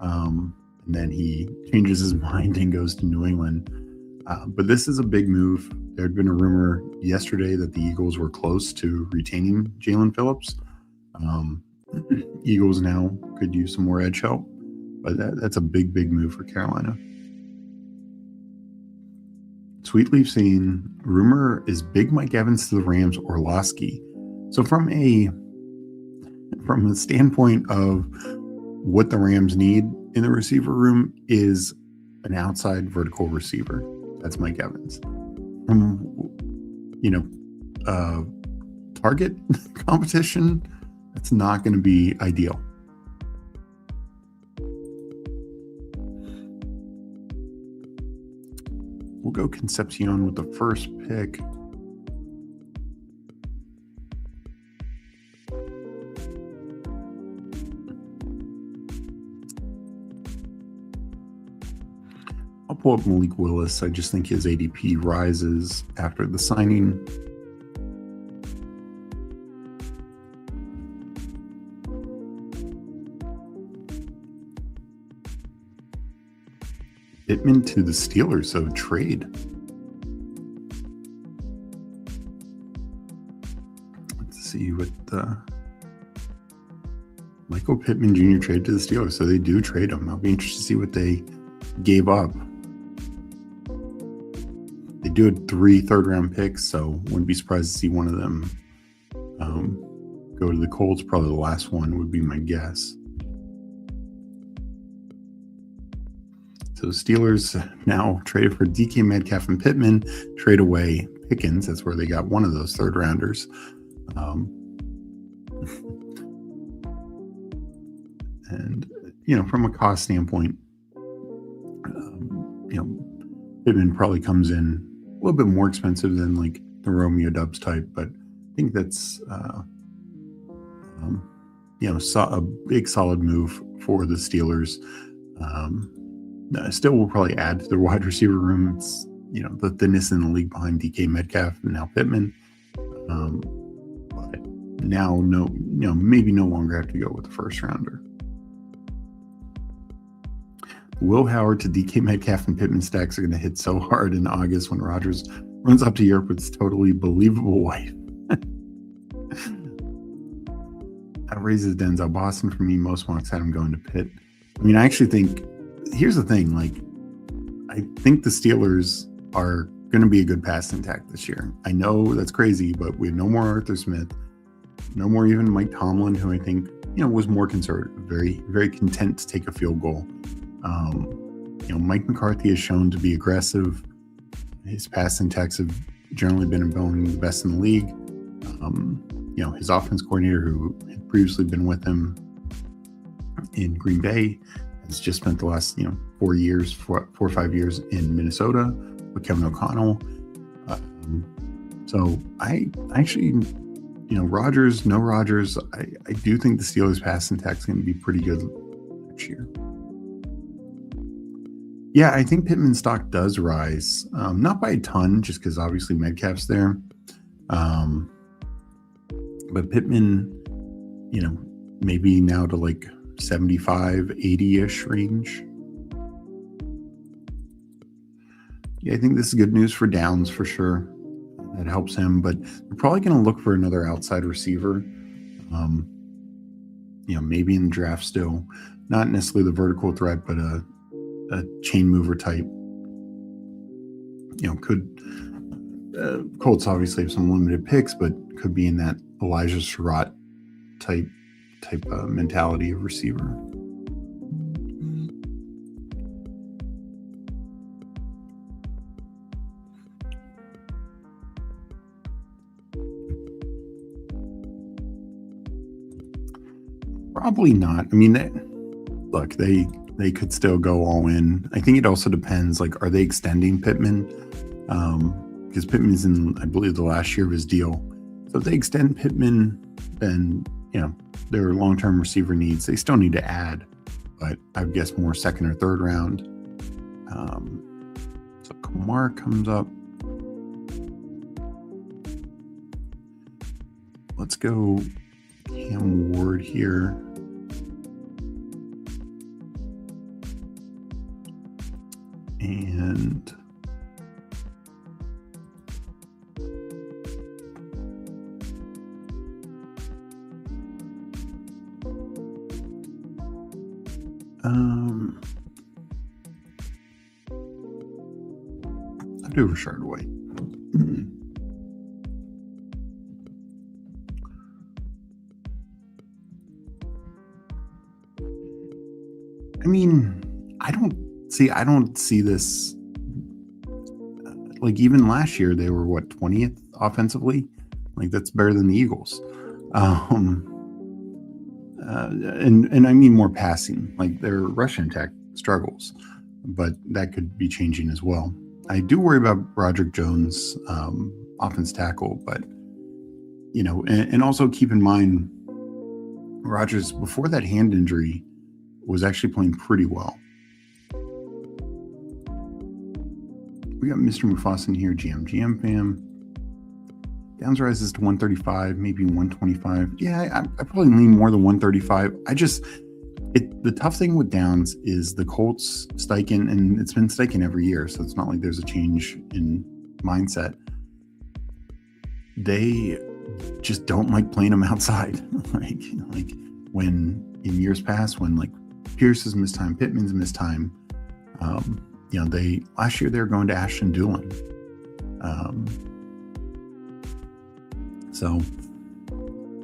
And then he changes his mind and goes to New England. But this is a big move. There had been a rumor yesterday that the Eagles were close to retaining Jalen Phillips. Eagles now could use some more edge help, but that's a big, big move for Carolina. Sweetleaf saying, rumor is Big Mike Evans to the Rams, Orlovsky. So from a standpoint of what the Rams need in the receiver room is an outside vertical receiver. That's Mike Evans. From, target competition, that's not going to be ideal. We'll go Concepcion with the first pick. I'll pull up Malik Willis. I just think his ADP rises after the signing. Pittman to the Steelers, so trade. Let's see what Michael Pittman Jr. traded to the Steelers, so they do trade him. I'll be interested to see what they gave up. They do have 3 third-round picks, so wouldn't be surprised to see one of them go to the Colts. Probably the last one would be my guess. So Steelers now traded for DK Metcalf and Pittman, trade away Pickens. That's where they got one of those third rounders. And, from a cost standpoint, Pittman probably comes in a little bit more expensive than like the Romeo Dubs type, but I think that's, a big solid move for the Steelers. Still will probably add to their wide receiver room. It's, the thinness in the league behind DK Metcalf and now Pittman. But now maybe no longer have to go with the first rounder. Will Howard to DK Metcalf and Pittman stacks are going to hit so hard in August when Rodgers runs up to Europe with his totally believable wife. That raises Denzel Boston for me. Most mocks had him going to Pitt. I mean, I actually think, here's the thing, like, I think the Steelers are going to be a good passing attack this year. I know that's crazy, but we have no more Arthur Smith, no more even Mike Tomlin, who I think, was more conservative, very, very content to take a field goal. Mike McCarthy has shown to be aggressive. His passing attacks have generally been among the best in the league. His offense coordinator, who had previously been with him in Green Bay, has just spent the last 4 or 5 years in Minnesota with Kevin O'Connell. So I actually, Rodgers, no Rodgers, I do think the Steelers passing attack is going to be pretty good next year. Yeah, I think Pittman's stock does rise, not by a ton, just because obviously Metcalf's there. But Pittman, maybe now to like 75, 80-ish range. Yeah, I think this is good news for Downs for sure. That helps him, but they're probably going to look for another outside receiver. Maybe in the draft still. Not necessarily the vertical threat, but a chain mover type. Colts obviously have some limited picks, but could be in that Elijah Surratt type mentality of receiver. Probably not. I mean, they could still go all in. I think it also depends, like, are they extending Pittman? Because Pittman's in, I believe, the last year of his deal. So if they extend Pittman, then, their long-term receiver needs, they still need to add, but I would guess more second or third round. So Kamar comes up. Let's go Cam Ward here. And I'll do Rashard White. I mean, I don't see this, like, even last year they were 20th offensively. Like, that's better than the Eagles. And I mean more passing, like their rushing attack struggles, but that could be changing as well. I do worry about Roderick Jones, offense tackle, but and also keep in mind, Rodgers, before that hand injury, was actually playing pretty well. We got Mr. Mufasa here, GM fam. Downs rises to 135, maybe 125. Yeah, I probably lean more than 135. The tough thing with Downs is the Colts, Steichen, and it's been Steichen every year, so it's not like there's a change in mindset. They just don't like playing him outside. like when in years past, when like Pierce has missed time, Pittman's missed time. Last year they were going to Ashton Dulin. So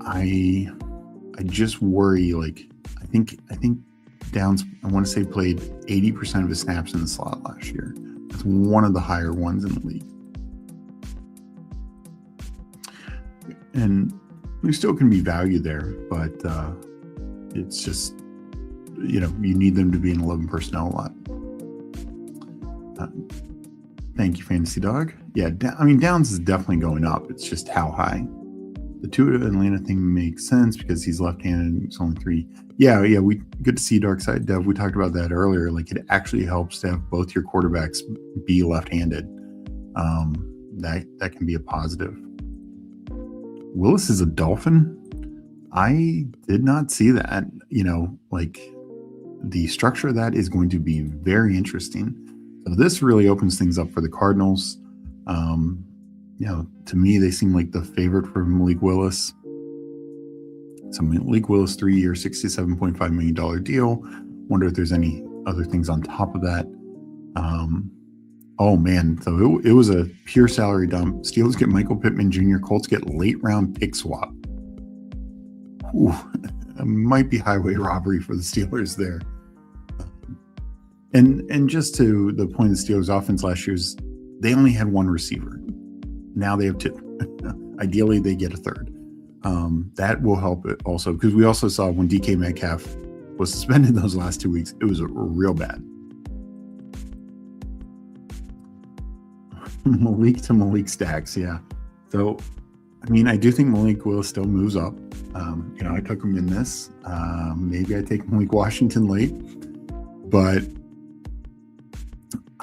I just worry, like, I think Downs, I want to say, played 80% of his snaps in the slot last year. That's one of the higher ones in the league. And there still can be value there, but it's just, you need them to be in 11 personnel a lot. Thank you, Fantasy Dog. Yeah, Downs is definitely going up. It's just how high. The Tua Atlanta thing makes sense because he's left-handed and it's only 3. Yeah. Good to see you, Dark Side Dev. We talked about that earlier. Like, it actually helps to have both your quarterbacks be left-handed. That can be a positive. Willis is a Dolphin. I did not see that. Like the structure of that is going to be very interesting. So this really opens things up for the Cardinals. To me, they seem like the favorite for Malik Willis. So Malik Willis, 3-year, $67.5 million deal. Wonder if there's any other things on top of that. Oh man, so it was a pure salary dump. Steelers get Michael Pittman Jr., Colts get late round pick swap. Ooh, it might be highway robbery for the Steelers there. And just to the point of the Steelers offense last year's, they only had one receiver. Now they have two. Ideally, they get a third. That will help it also, because we also saw when DK Metcalf was suspended those last 2 weeks, it was real bad. Malik to Malik stacks, yeah. So, I mean, I do think Malik Willis still moves up. I took him in this. Maybe I take Malik Washington late, but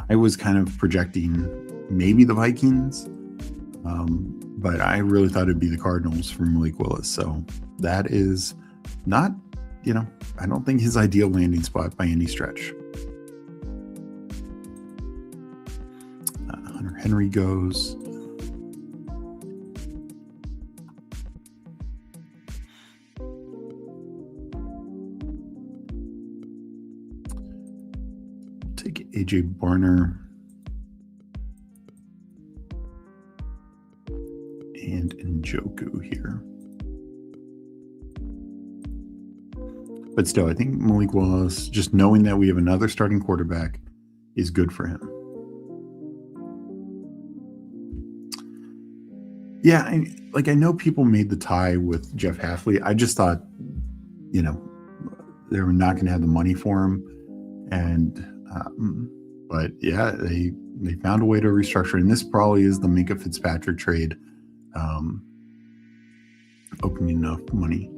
I was kind of projecting maybe the Vikings, but I really thought it'd be the Cardinals for Malik Willis. So that is not, I don't think his ideal landing spot by any stretch. Hunter Henry goes. Take AJ Barner and Njoku here. But still, I think Malik Willis, just knowing that we have another starting quarterback, is good for him. Yeah, I know people made the tie with Jeff Hafley. I just thought, they were not going to have the money for him. But yeah, they found a way to restructure. And this probably is the Minkah Fitzpatrick trade, opening enough money.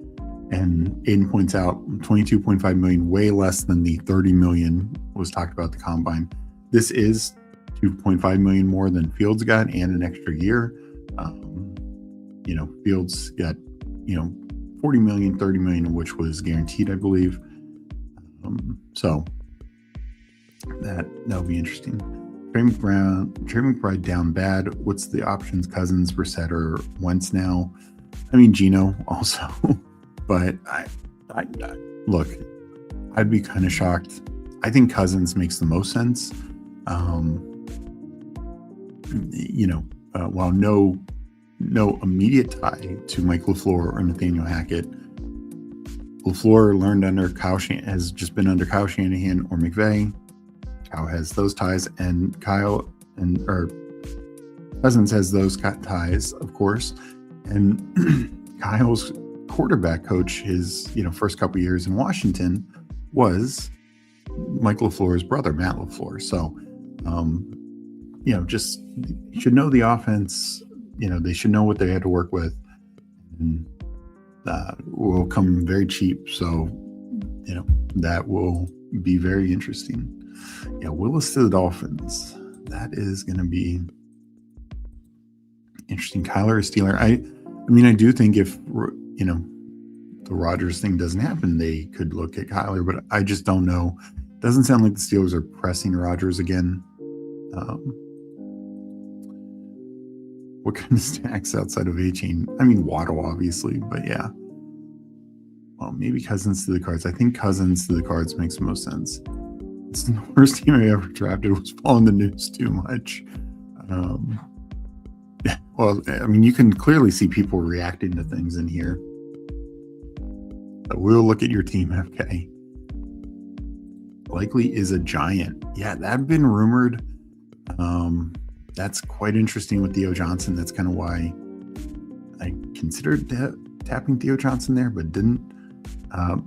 And Aiden points out $22.5 million, way less than the $30 million was talked about the combine. This is $2.5 million more than Fields got and an extra year. Fields got, $40 million, $30 million of which was guaranteed, I believe. So that'll be interesting. Trey McBride down bad. What's the options? Cousins, Brissett, or Wentz now? I mean, Geno also. But I look, I'd be kind of shocked. I think Cousins makes the most sense. While no immediate tie to Mike LaFleur or Nathaniel Hackett, LaFleur learned under has just been under Kyle Shanahan or McVay. Kyle has those ties, and Cousins has those ties, of course. And Kyle's quarterback coach, his first couple years in Washington, was Mike LaFleur's brother, Matt LaFleur. So, just should know the offense. They should know what they had to work with, and will come very cheap. So, that will be very interesting. Yeah, Willis to the Dolphins. That is going to be interesting. Kyler is Steeler. I do think if the Rodgers thing doesn't happen, they could look at Kyler, but I just don't know. Doesn't sound like the Steelers are pressing Rodgers again. What kind of stacks outside of A-Chain? Waddle, obviously, but yeah. Well, maybe Cousins to the Cards. I think Cousins to the Cards makes the most sense. It's the worst team I ever drafted. Was following the news too much. Well, you can clearly see people reacting to things in here. But we'll look at your team, FK. Likely is a Giant. Yeah, that had been rumored. That's quite interesting with Theo Johnson. That's kind of why I considered tapping Theo Johnson there, but didn't.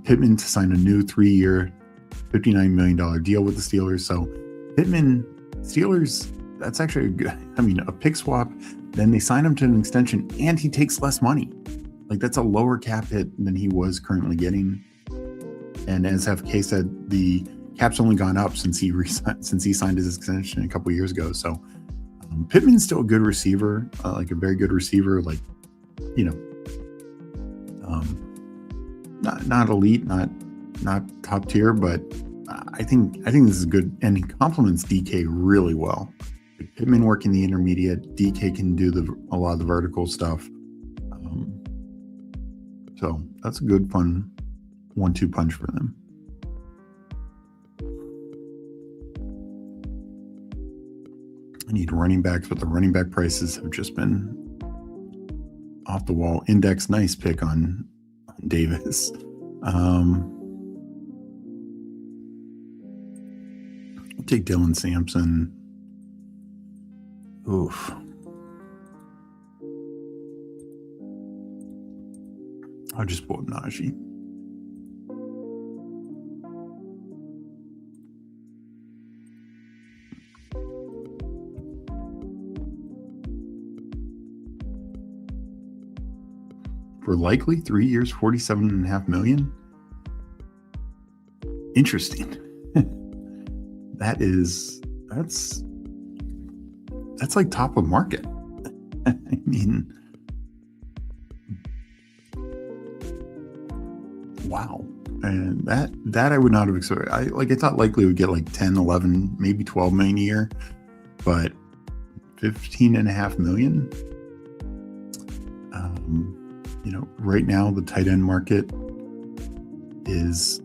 Pittman to sign a new 3-year, $59 million deal with the Steelers. So Pittman, Steelers, that's actually a good, a pick swap. Then they sign him to an extension and he takes less money. That's a lower cap hit than he was currently getting. And as FK said, the cap's only gone up since he signed his extension a couple years ago. So Pittman's still a good receiver, a very good receiver. not elite, not top tier, but I think this is good, and he complements DK really well. Pittman working the intermediate, DK can do a lot of the vertical stuff. So that's a good, fun 1-2 punch for them. I need running backs, but the running back prices have just been off the wall. Index, nice pick on Davis. I'll take Dylan Sampson. Oof. I'll just pull Najee. For likely 3 years, $47.5 million. Interesting. That's like top of market. I mean, wow. And that I would not have expected. I thought likely would get like 10, 11, maybe 12 million a year, but 15.5 million. Right now the tight end market is,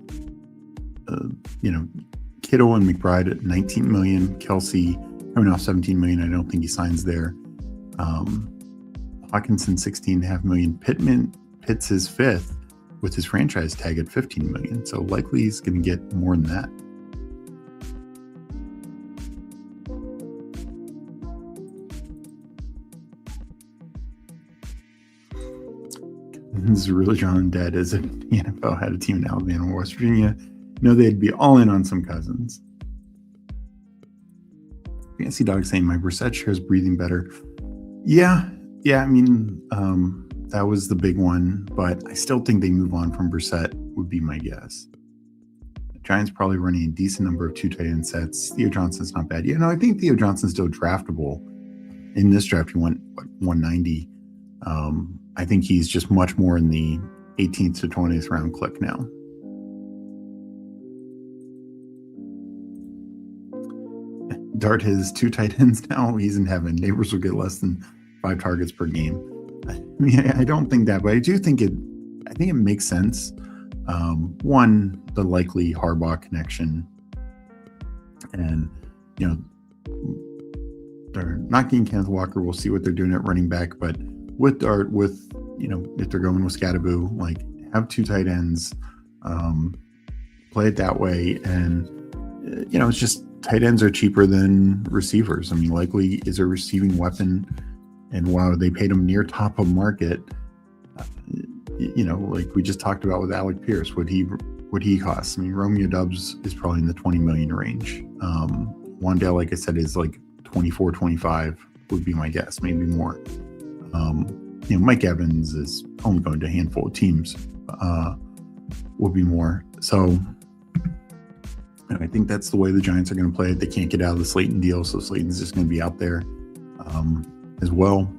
Kittle and McBride at 19 million, Kelsey coming off 17 million. I don't think he signs there. Hawkinson 16.5 million. Pitts his fifth with his franchise tag at 15 million. So likely he's going to get more than that. This is really drawn dead as if the NFL had a team in Alabama or West Virginia. They'd be all in on some Cousins. Fancy Dog saying my Brissett share is breathing better. Yeah. I mean, that was the big one, but I still think they move on from Brissett, would be my guess. The Giants probably running a decent number of 2 tight end sets. Theo Johnson's not bad. I think Theo Johnson's still draftable. In this draft, he went 190. I think he's just much more in the 18th to 20th round click now. Dart has 2 tight ends now. He's in heaven. Neighbors will get less than 5 targets per game. I mean, I don't think that, but I do think it makes sense. One, the likely Harbaugh connection, and they're not getting Kenneth Walker. We'll see what they're doing at running back, but with Dart, if they're going with Scattaboo, have 2 tight ends, play it that way, and it's just tight ends are cheaper than receivers. I mean, likely is a receiving weapon, and wow, they paid him near top of market. Like we just talked about with Alec Pierce, what he costs. I mean, Romeo Doubs is probably in the 20 million range. Wandale, like I said, is like 24, 25 would be my guess, maybe more. Mike Evans is only going to a handful of teams, would be more. So I think that's the way the Giants are going to play it. They can't get out of the Slayton deal, so Slayton's just going to be out there as well.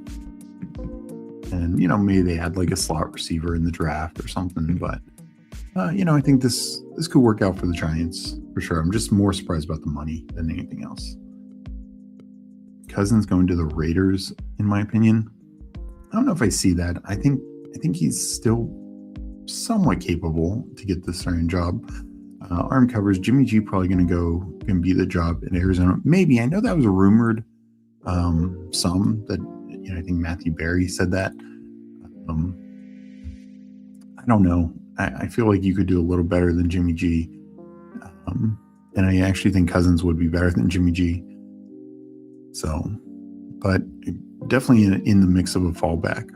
And, maybe they had like a slot receiver in the draft or something, but, I think this could work out for the Giants for sure. I'm just more surprised about the money than anything else. Cousins going to the Raiders, in my opinion. I don't know if I see that. I think he's still somewhat capable to get the starting job. Arm covers, Jimmy G probably going to be the job in Arizona. Maybe. I know that was rumored. Some that I think Matthew Berry said that. I don't know. I feel like you could do a little better than Jimmy G. And I actually think Cousins would be better than Jimmy G. So, but definitely in the mix of a fallback.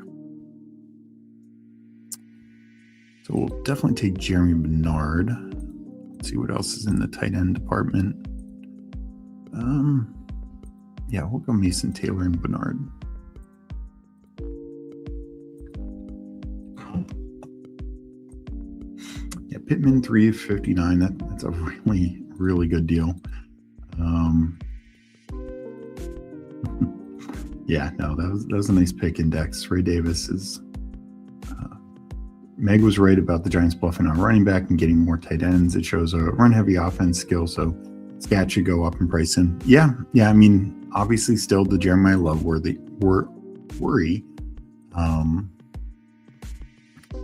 So we'll definitely take Jeremy Bernard. Let's see what else is in the tight end department. Yeah, we'll go Mason Taylor and Bernard. Yeah, Pittman 359. That's a really, really good deal. Yeah, no, that was a nice pick. Index. Ray Davis is Meg was right about the Giants bluffing on running back and getting more tight ends. It shows a run-heavy offense skill, so Scat should go up in pricing. Yeah. I mean, obviously, still the Jeremiah Love worry.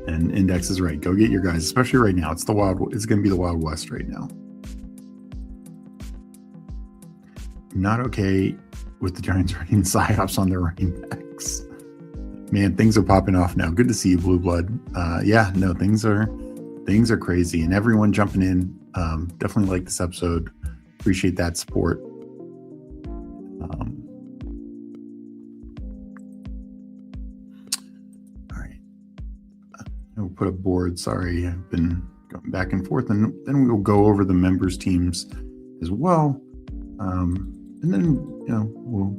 And Index is right. Go get your guys, especially right now. It's going to be the Wild West right now. Not okay with the Giants running psyops on their running backs. Man, things are popping off now. Good to see you, Blue Blood. Things are crazy, and everyone jumping in. Definitely like this episode. Appreciate that support. All right, I'll put a board. Sorry, I've been going back and forth, and then we'll go over the members teams as well, and then we'll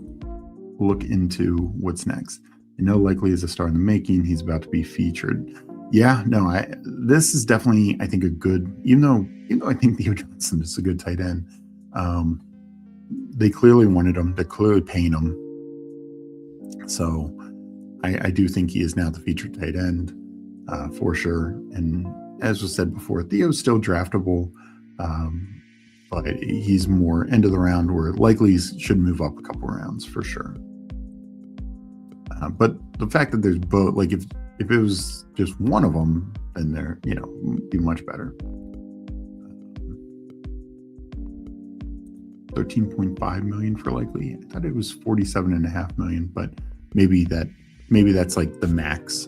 look into what's next. I know Likely is a star in the making. He's about to be featured. Yeah, no, this is definitely, I think, a good, even though I think Theo Johnson is a good tight end, they clearly wanted him. They're clearly paying him. So I do think he is now the featured tight end for sure. And as was said before, Theo's still draftable, but he's more end of the round where Likely should move up a couple rounds for sure. But the fact that there's both, like if it was just one of them, then they're, be much better. 13.5 million for Likely. I thought it was 47.5 million, but maybe that's like the max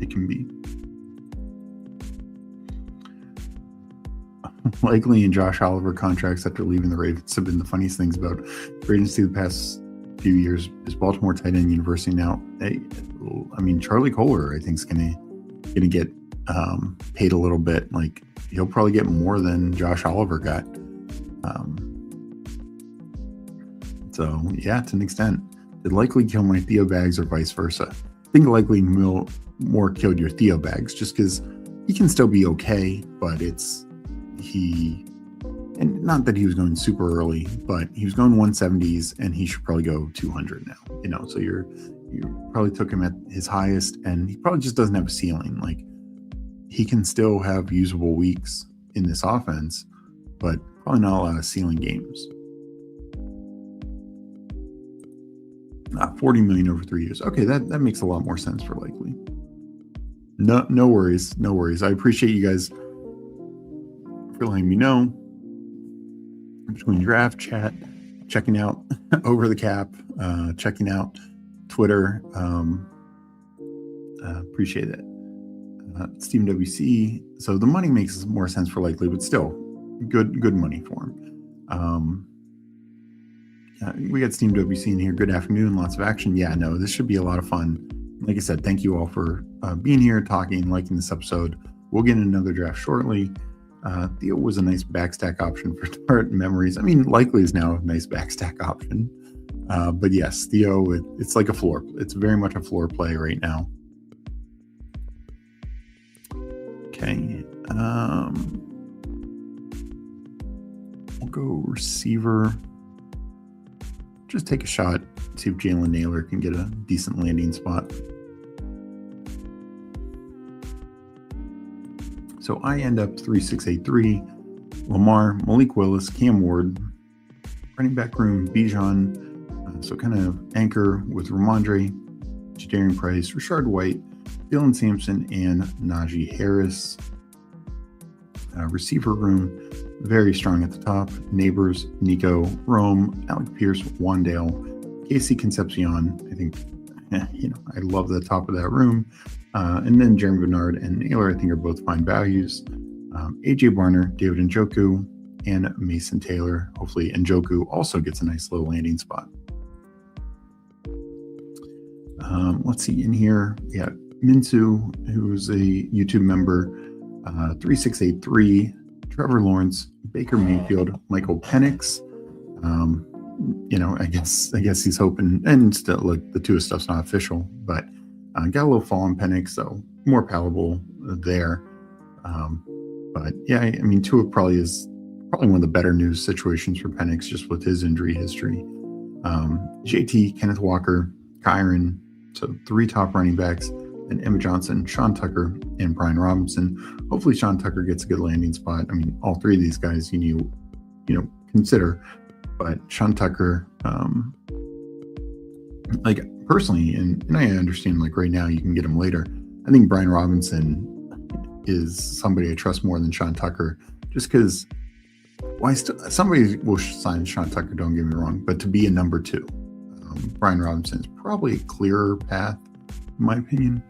it can be. Likely and Josh Oliver contracts after leaving the Ravens have been the funniest things about free agency the past few years. Is Baltimore tight end university now? Charlie Kohler, I think, is gonna get paid a little bit. Like, he'll probably get more than Josh Oliver got. So yeah, to an extent. Did Likely kill my Theo bags or vice versa? I think Likely more killed your Theo bags, just because he can still be okay, but and not that he was going super early, but he was going 170s, and he should probably go 200 now. So you probably took him at his highest, and he probably just doesn't have a ceiling. Like, he can still have usable weeks in this offense, but probably not a lot of ceiling games. 40 million over 3 years. Okay, that makes a lot more sense for Likely. No worries. I appreciate you guys for letting me know. Between draft chat, checking out Over the Cap, checking out Twitter. Appreciate it. Stephen WC. So the money makes more sense for Likely, but still good money for him. We got Steam WC in here. Good afternoon. Lots of action. Yeah, no, this should be a lot of fun. Like I said, thank you all for being here, talking, liking this episode. We'll get in another draft shortly. Theo was a nice backstack option for Dart Memories. Likely is now a nice backstack option. But yes, Theo, it's like a floor. It's very much a floor play right now. Okay. We'll go receiver. Just take a shot, see if Jalen Naylor can get a decent landing spot. So I end up 3-6-8-3, Lamar, Malik Willis, Cam Ward, running back room, Bijan. So kind of anchor with Ramondre, Jadarian Price, Rashard White, Dylan Sampson, and Najee Harris. Receiver room, very strong at the top. Neighbors, Nico, Rome, Alec Pierce, Wandale, Casey Concepcion. I think, I love the top of that room. And then Jeremy Bernard and Naylor, I think, are both fine values. AJ Barner, David Njoku, and Mason Taylor. Hopefully Njoku also gets a nice little landing spot. Let's see in here. Yeah, Minsu, who's a YouTube member, 3683, Trevor Lawrence, Baker Mayfield, Michael Penix. I guess he's hoping, and still, look, the Tua stuff's not official, but got a little fall on Penix, so more palatable there. But yeah, Tua probably is one of the better news situations for Penix, just with his injury history. JT, Kenneth Walker, Kyron, so 3 top running backs. and Emma Johnson, Sean Tucker, and Brian Robinson. Hopefully Sean Tucker gets a good landing spot. I mean, all three of these guys you consider, but Sean Tucker, like personally, and I understand like right now you can get him later. I think Brian Robinson is somebody I trust more than Sean Tucker, just because somebody will sign Sean Tucker, don't get me wrong, but to be a number two, Brian Robinson is probably a clearer path, in my opinion,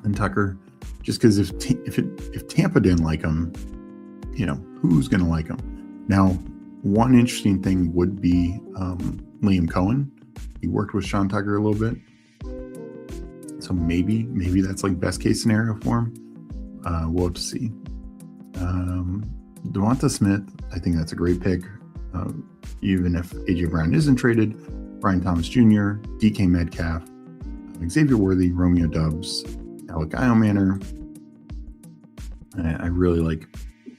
than Tucker. Just because if Tampa didn't like him, who's going to like him? Now, one interesting thing would be Liam Cohen. He worked with Sean Tucker a little bit, so maybe that's like best case scenario for him. We'll have to see. Devonta Smith, I think that's a great pick. Even if AJ Brown isn't traded, Brian Thomas Jr., DK Metcalf, Xavier Worthy, Romeo Doubs, Alec Manor. I really like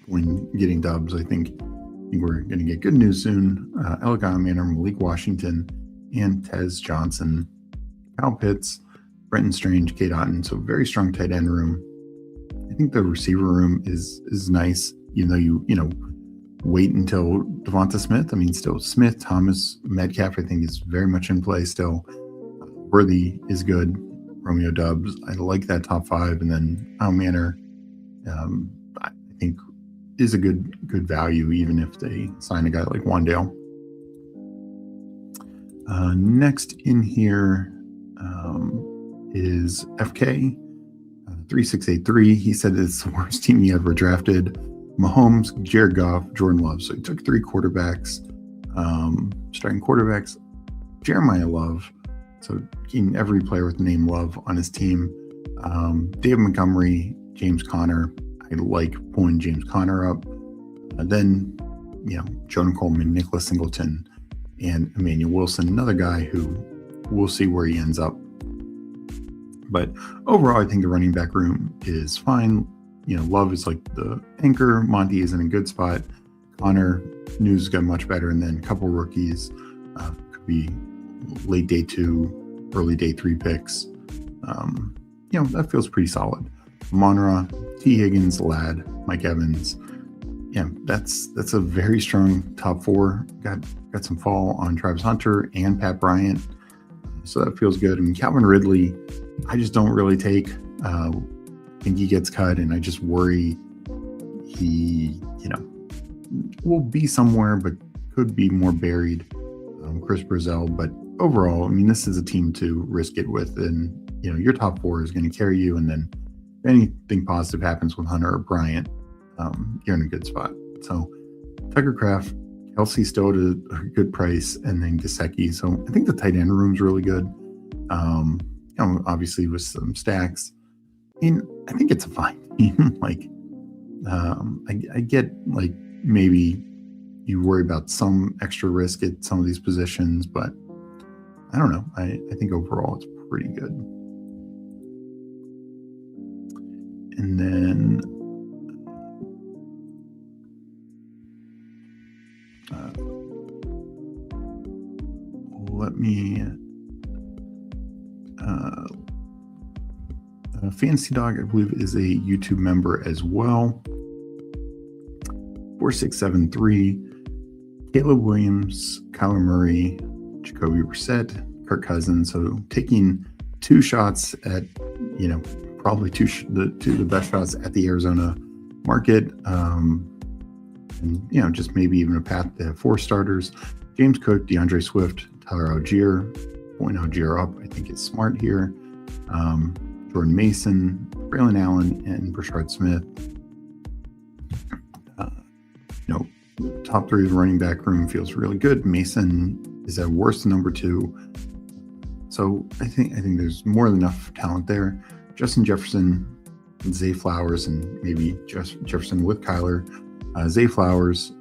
when getting Doubs. I think we're going to get good news soon. Alec Manor, Malik Washington, and Tez Johnson, Kyle Pitts, Brenton Strange, Kate Otten. So very strong tight end room. I think the receiver room is nice, even though you wait until Devonta Smith. I mean, still Smith, Thomas, Metcalf, I think is very much in play still. Worthy is good. Romeo Doubs, I like that top five. And then Al Manor, I think is a good value, even if they sign a guy like Wandale. Next in here is FK 3683. He said it's the worst team he ever drafted. Mahomes, Jared Goff, Jordan Love. So he took three quarterbacks, starting quarterbacks. Jeremiah Love. So keeping every player with the name Love on his team. David Montgomery, James Conner. I like pulling James Conner up. Then, Jordan Coleman, Nicholas Singleton, and Emmanuel Wilson, another guy who we'll see where he ends up. But overall, I think the running back room is fine. Love is like the anchor. Monty is in a good spot. Connor, news got much better. And then a couple rookies, could be late day 2, early day 3 picks. That feels pretty solid. Monra, T. Higgins, Ladd, Mike Evans. Yeah, that's a very strong top 4. Got some fall on Travis Hunter and Pat Bryant. So that feels good. I mean, Calvin Ridley, I just don't really take. I think he gets cut, and I just worry he, will be somewhere, but could be more buried. Chris Brazell, but overall, I mean, this is a team to risk it with, and your top 4 is going to carry you, and then if anything positive happens with Hunter or Bryant, you're in a good spot. So Tucker Kraft, Kelsey still at a good price, and then Gesicki. So I think the tight end room's really good. Obviously with some stacks. I mean, I think it's a fine team. Like, I get like maybe you worry about some extra risk at some of these positions, but I don't know. I think overall it's pretty good. And then let me Fancy Dog, I believe, is a YouTube member as well. 4673, Caleb Williams, Kyler Murray, Jacoby Brissett, Kirk Cousins. So taking 2 shots at, probably two of the best shots at the Arizona market. And, just maybe even a path to have 4 starters. James Cook, DeAndre Swift, Tyler Algier. Point Algier up, I think is smart here. Jordan Mason, Braylon Allen, and Brashard Smith. Top 3 of the running back room feels really good. Mason is at worst number 2. So I think there's more than enough talent there. Justin Jefferson, Zay Flowers, and maybe Jefferson with Kyler. Zay Flowers,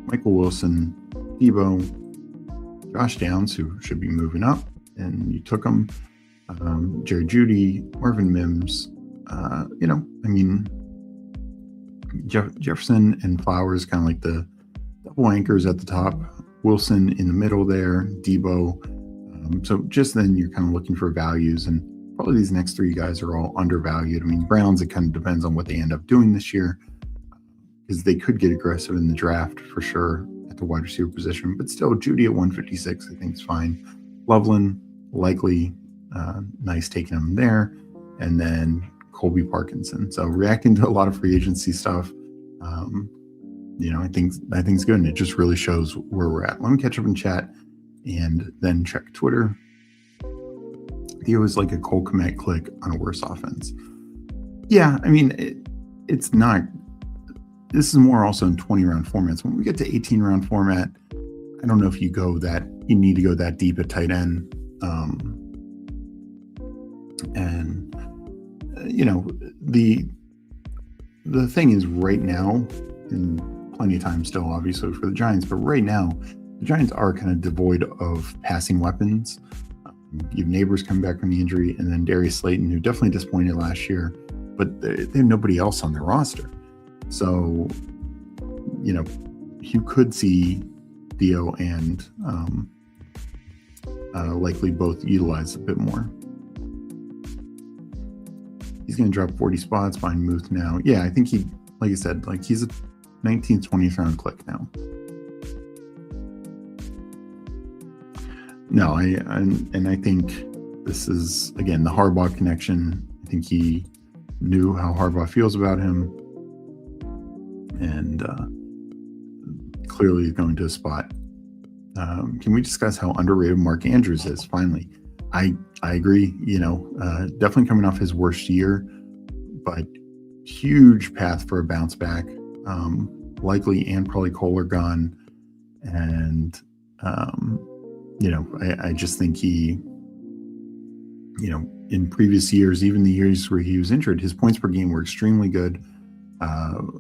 Michael Wilson, Debo, Josh Downs, who should be moving up, and you took him. Jerry Jeudy, Marvin Mims. Jefferson and Flowers kind of like the double anchors at the top. Wilson in the middle there. Debo. So just then you're kind of looking for values, and probably these next three guys are all undervalued. I mean, Browns, it kind of depends on what they end up doing this year, because they could get aggressive in the draft for sure at the wide receiver position. But still, Judy at 156, I think is fine. Loveland, likely, nice taking him there. And then Colby Parkinson. So reacting to a lot of free agency stuff, I think it's good, and it just really shows where we're at. Let me catch up in chat and then check Twitter. Theo is like a Cole Kmet click on a worse offense. Yeah, I mean, it's not. This is more also in 20-round formats. When we get to 18-round format, I don't know if you need to go that deep at tight end. The thing is, right now, and plenty of time still, obviously, for the Giants, but right now, the Giants are kind of devoid of passing weapons. You have Neighbors coming back from the injury, and then Darius Slayton, who definitely disappointed last year, but they have nobody else on their roster. So, you could see Theo and likely both utilized a bit more. He's going to drop 40 spots behind Muth now. Yeah, I think like I said, he's a 19th, 20th round click now. No, I think this is, again, the Harbaugh connection. I think he knew how Harbaugh feels about him, and clearly is going to a spot. Can we discuss how underrated Mark Andrews is? Finally, I agree. Definitely coming off his worst year, but huge path for a bounce back. Likely and probably Cole are gone, and I just think he, in previous years, even the years where he was injured, his points per game were extremely good.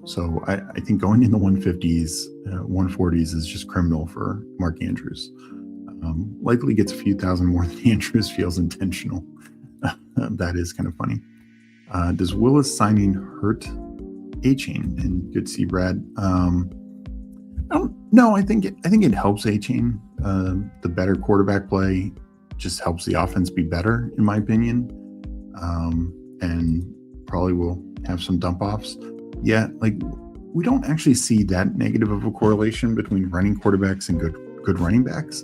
So I think going in the 150s, 140s is just criminal for Mark Andrews. Likely gets a few thousand more than Andrews feels intentional. That is kind of funny. Does Willis signing hurt A-Chain? And good to see Brad. No, I think it helps A-Chain. The better quarterback play just helps the offense be better, in my opinion. And probably will have some dump offs. Yeah, we don't actually see that negative of a correlation between running quarterbacks and good running backs.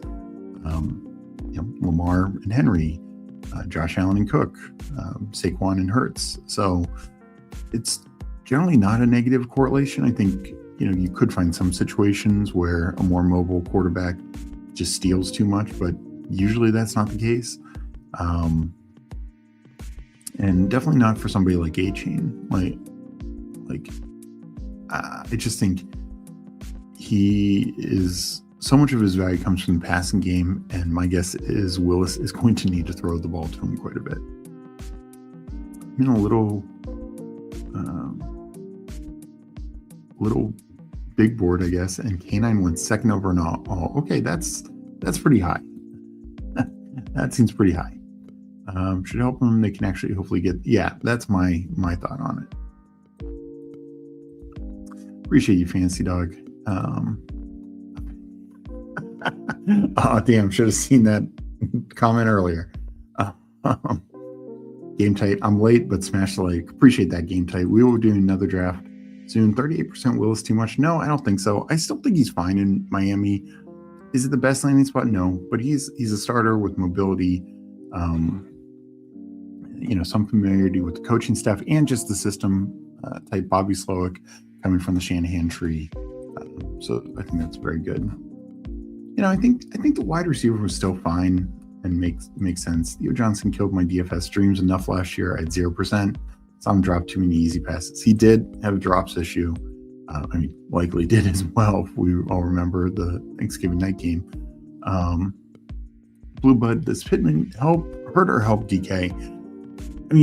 Lamar and Henry, Josh Allen and Cook, Saquon and Hurts. So it's generally not a negative correlation. I think, you could find some situations where a more mobile quarterback just steals too much, but usually that's not the case. And definitely not for somebody like A-Chain. I just think he is, so much of his value comes from the passing game, and my guess is Willis is going to need to throw the ball to him quite a bit. A little big board, I guess, and K9 went second over an all. Okay, that's pretty high. That seems pretty high. Should help them. They can actually hopefully get. Yeah, that's my thought on it. Appreciate you, Fancy Dog. Oh damn! Should have seen that comment earlier. Game tight. I'm late, but smash the like. Appreciate that, game tight. We will do another draft soon. 38% Willis too much? No, I don't think so. I still think he's fine in Miami. Is it the best landing spot? No, but he's a starter with mobility. Some familiarity with the coaching staff and just the system. Type Bobby Slowick coming from the Shanahan tree. So I think that's very good. I think the wide receiver was still fine and makes sense. Theo Johnson killed my DFS dreams enough last year. I had 0%. Saw him drop too many easy passes. He did have a drops issue. Likely did as well. If we all remember the Thanksgiving night game. Blue Bud, does Pittman hurt or help DK?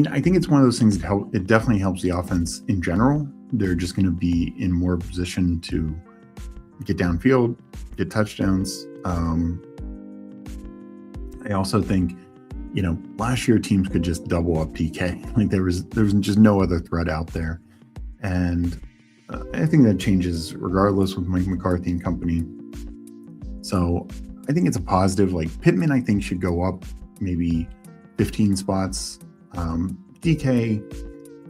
I think it's one of those things that it definitely helps the offense in general. They're just going to be in more position to get downfield, get touchdowns. I also think, last year teams could just double up DK. There was just no other threat out there. And I think that changes regardless with Mike McCarthy and company. So I think it's a positive. Pittman, I think, should go up maybe 15 spots. DK,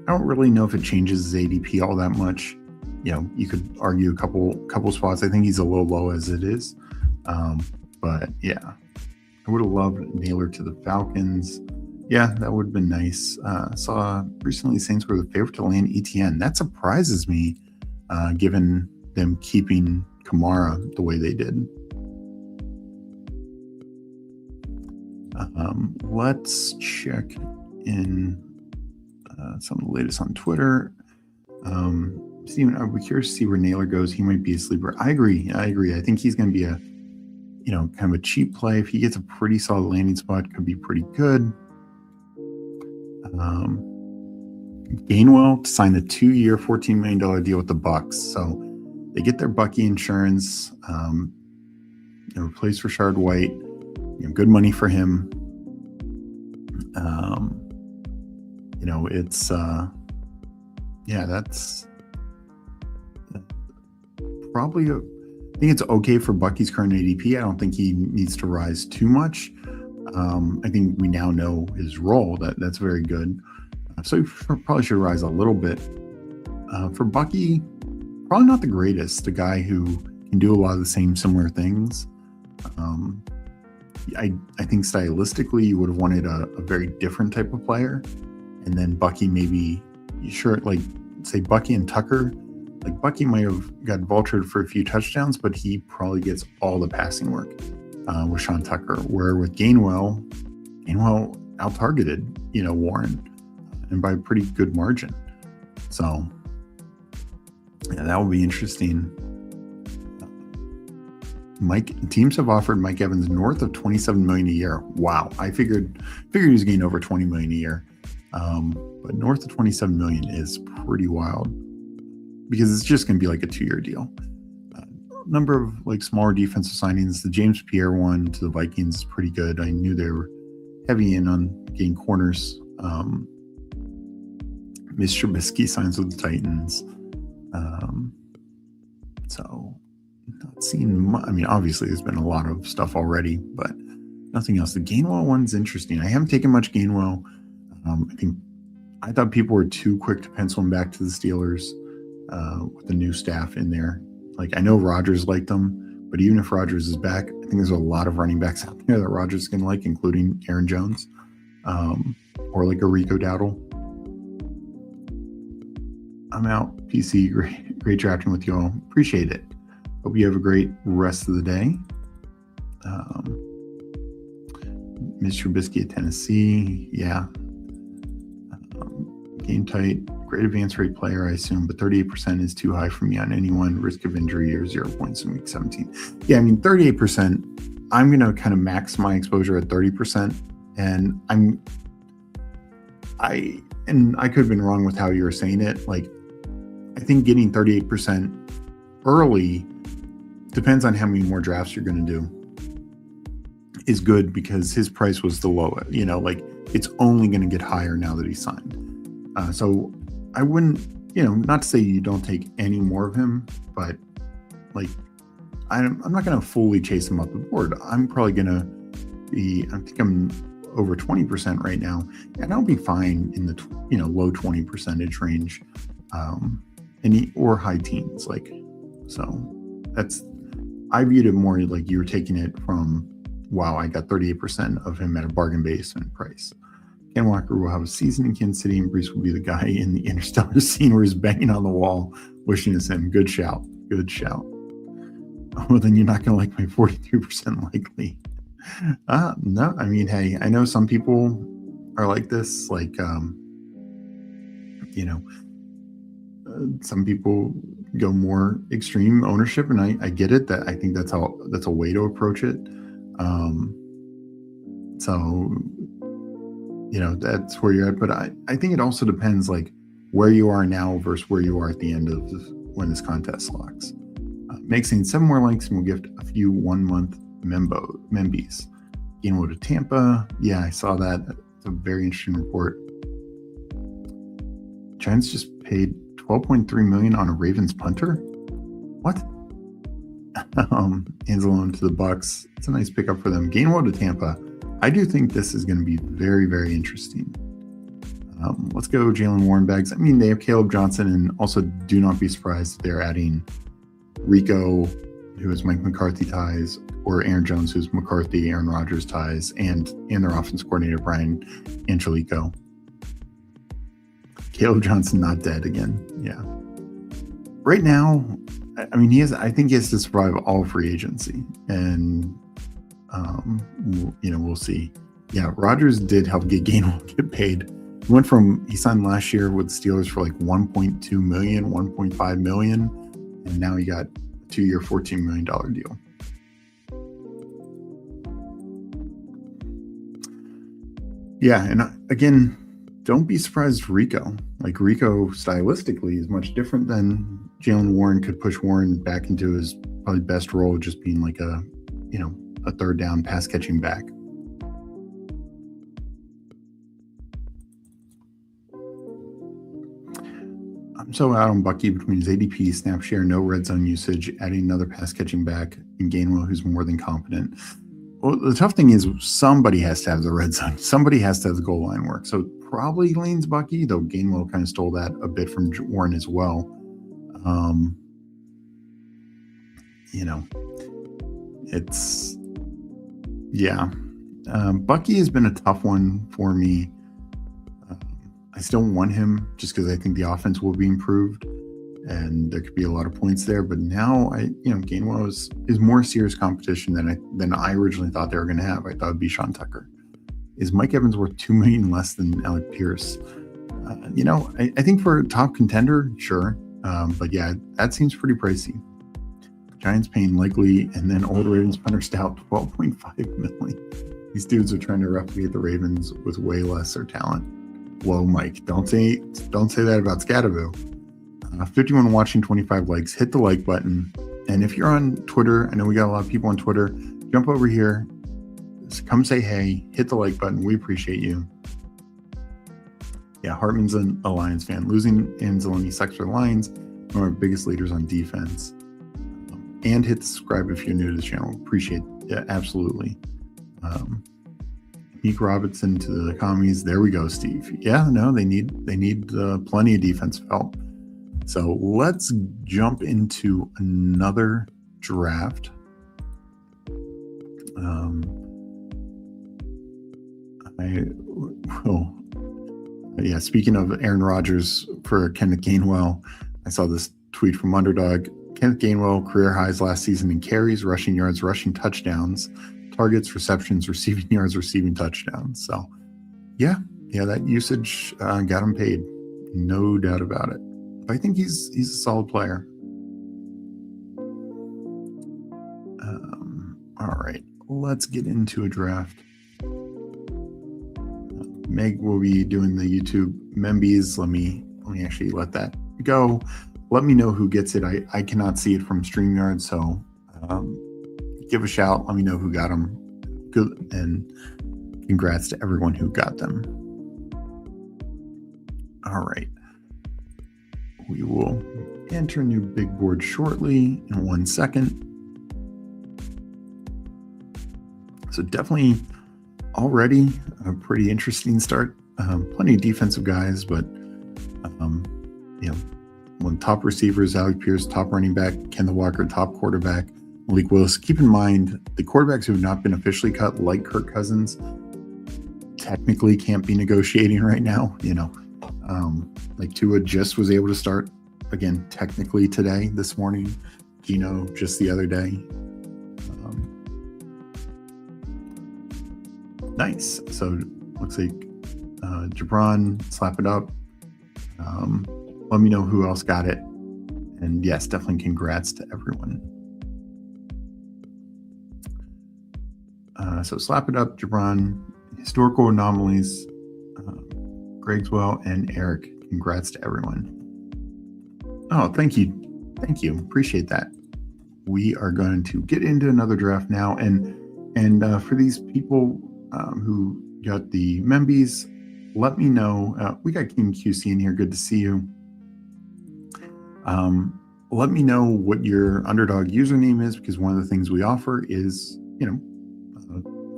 I don't really know if it changes his ADP all that much. You could argue a couple spots. I think he's a little low as it is. But yeah, I would have loved Naylor to the Falcons. Yeah, that would have been nice. Saw recently Saints were the favorite to land ETN. That surprises me, given them keeping Kamara the way they did. Let's check in some of the latest on Twitter. Steven, I'd be curious to see where Naylor goes. He might be a sleeper. I agree. I think he's going to be a, kind of a cheap play. If he gets a pretty solid landing spot, could be pretty good. Gainwell signed a 2-year, $14 million deal with the Bucks. So they get their Bucky insurance, replaced Rashard White, good money for him. It's that's probably I think it's okay for Bucky's current ADP. I don't think he needs to rise too much. I think we now know his role. That's very good. So he probably should rise a little bit. For Bucky, probably not the greatest. A guy who can do a lot of the same similar things. I think stylistically you would have wanted a very different type of player. And then Bucky maybe, say Bucky and Tucker, Bucky might have got vultured for a few touchdowns, but he probably gets all the passing work with Sean Tucker. Where with Gainwell out-targeted, Warren, and by a pretty good margin. So, yeah, that will be interesting. Teams have offered Mike Evans north of $27 million a year. Wow, I figured he was getting over $20 million a year, but north of $27 million is pretty wild because it's just going to be like a 2-year deal. Number of smaller defensive signings. The James Pierre one to the Vikings is pretty good. I knew they were heavy in on getting corners. Miss Trubisky signs with the Titans. So. Not seen much. I mean, obviously there's been a lot of stuff already, but nothing else. The Gainwell one's interesting. I haven't taken much Gainwell. I thought people were too quick to pencil him back to the Steelers with the new staff in there. I know Rodgers liked them, but even if Rodgers is back, I think there's a lot of running backs out there that Rodgers can like, including Aaron Jones or a Rico Dowdle. I'm out. PC, great drafting with you all. Appreciate it. Hope you have a great rest of the day. Miss Trubisky at Tennessee. Yeah. Game tight. Great advance rate player, I assume, but 38% is too high for me on anyone. Risk of injury or 0 points in week 17. Yeah, 38%. I'm going to kind of max my exposure at 30%. And I could have been wrong with how you were saying it. I think getting 38% early depends on how many more drafts you're going to do is good because his price was the lowest, it's only going to get higher now that he's signed. So I wouldn't, not to say you don't take any more of him, but I'm not going to fully chase him up the board. I'm probably going to I think I'm over 20% right now, and I'll be fine in the, low 20% range, or high teens. So that's, I viewed it more like you were taking it from, wow, I got 38% of him at a bargain basement price. Ken Walker will have a season in Kansas City, and Brees will be the guy in the Interstellar scene where he's banging on the wall, wishing it's him. Good shout. Well, then you're not going to like my 43% likely. No, hey, I know some people are like this, some people go more extreme ownership, and I get it. That I think that's a way to approach it. So that's where you're at. But I think it also depends where you are now versus where you are at the end of when this contest locks. Meg saying 7 more likes and we'll gift a few 1-month membies. Gainwell to Tampa. Yeah, I saw that. It's a very interesting report. Giants just paid $12.3 million on a Ravens punter. What? Anzalone to the Bucks. It's a nice pickup for them. Gainwell to Tampa. I do think this is going to be very, very interesting. Let's go Jalen Warren bags. I mean, they have Caleb Johnson, and also do not be surprised if they're adding Rico, who has Mike McCarthy ties, or Aaron Jones, who's McCarthy, Aaron Rodgers ties, and their offense coordinator, Brian Angelico. Caleb Johnson not dead again. Yeah. Right now, I mean, I think he has to survive all free agency, and we'll see. Yeah, Rodgers did help Gainwell get paid. He signed last year with the Steelers for like 1.2 million, 1.5 million, and now he got a 2-year, $14 million deal. Yeah, and again, don't be surprised Rico. Like, Rico stylistically is much different than Jalen Warren. Could push Warren back into his probably best role, just being like a third down pass catching back. I'm so out on Bucky between his ADP, snap share, no red zone usage, adding another pass catching back, and Gainwell, who's more than competent. Well, the tough thing is somebody has to have the red zone. Somebody has to have the goal line work. So probably leans Bucky, though Gainwell kind of stole that a bit from Warren as well. Bucky has been a tough one for me. I still want him just because I think the offense will be improved and there could be a lot of points there. But now Gainwell is more serious competition than I originally thought they were going to have. I thought it'd be Sean Tucker. Is Mike Evans worth $2 million less than Alec Pierce? I think for a top contender, sure. But yeah, that seems pretty pricey. Giants paying likely, and then old Ravens punter Stout $12.5 million. These dudes are trying to replicate the Ravens with way lesser talent. Whoa, Mike, don't say that about Scadaboo. 51 watching, 25 likes. Hit the like button. And if you're on Twitter, I know we got a lot of people on Twitter, jump over here. Come say hey. Hit the like button. We appreciate you. Yeah, Hartman's a Lions fan. Losing Anzalone sucks for the Lions. One of our biggest leaders on defense. And hit subscribe if you're new to the channel. Appreciate it. Yeah, absolutely. Meek Robinson to the commies. There we go, Steve. Yeah, no, they need plenty of defensive help. So let's jump into another draft. Speaking of Aaron Rodgers for Kenneth Gainwell, I saw this tweet from Underdog. Kenneth Gainwell, career highs last season in carries, rushing yards, rushing touchdowns, targets, receptions, receiving yards, receiving touchdowns. So, yeah, that usage got him paid. No doubt about it. But I think he's a solid player. All right, let's get into a draft. Meg will be doing the YouTube Membies. Let me actually let that go. Let me know who gets it. I cannot see it from StreamYard, so give a shout. Let me know who got them. Good, and congrats to everyone who got them. All right. We will enter a new big board shortly in 1 second. So definitely already a pretty interesting start. Plenty of defensive guys, but one top receivers, Alec Pierce, top running back, Kenneth Walker, top quarterback, Malik Willis. Keep in mind, the quarterbacks who have not been officially cut, like Kirk Cousins, technically can't be negotiating right now. Like Tua just was able to start again, technically today, this morning. Gino just the other day. Nice. So looks like Jabron, slap it up. Let me know who else got it. And yes, definitely congrats to everyone. So slap it up, Jabron. Historical anomalies, Gregswell and Eric. Congrats to everyone. Oh, thank you. Thank you. Appreciate that. We are going to get into another draft now. And for these people who got the Membies, let me know. We got King QC in here. Good to see you. Let me know what your Underdog username is, because one of the things we offer is,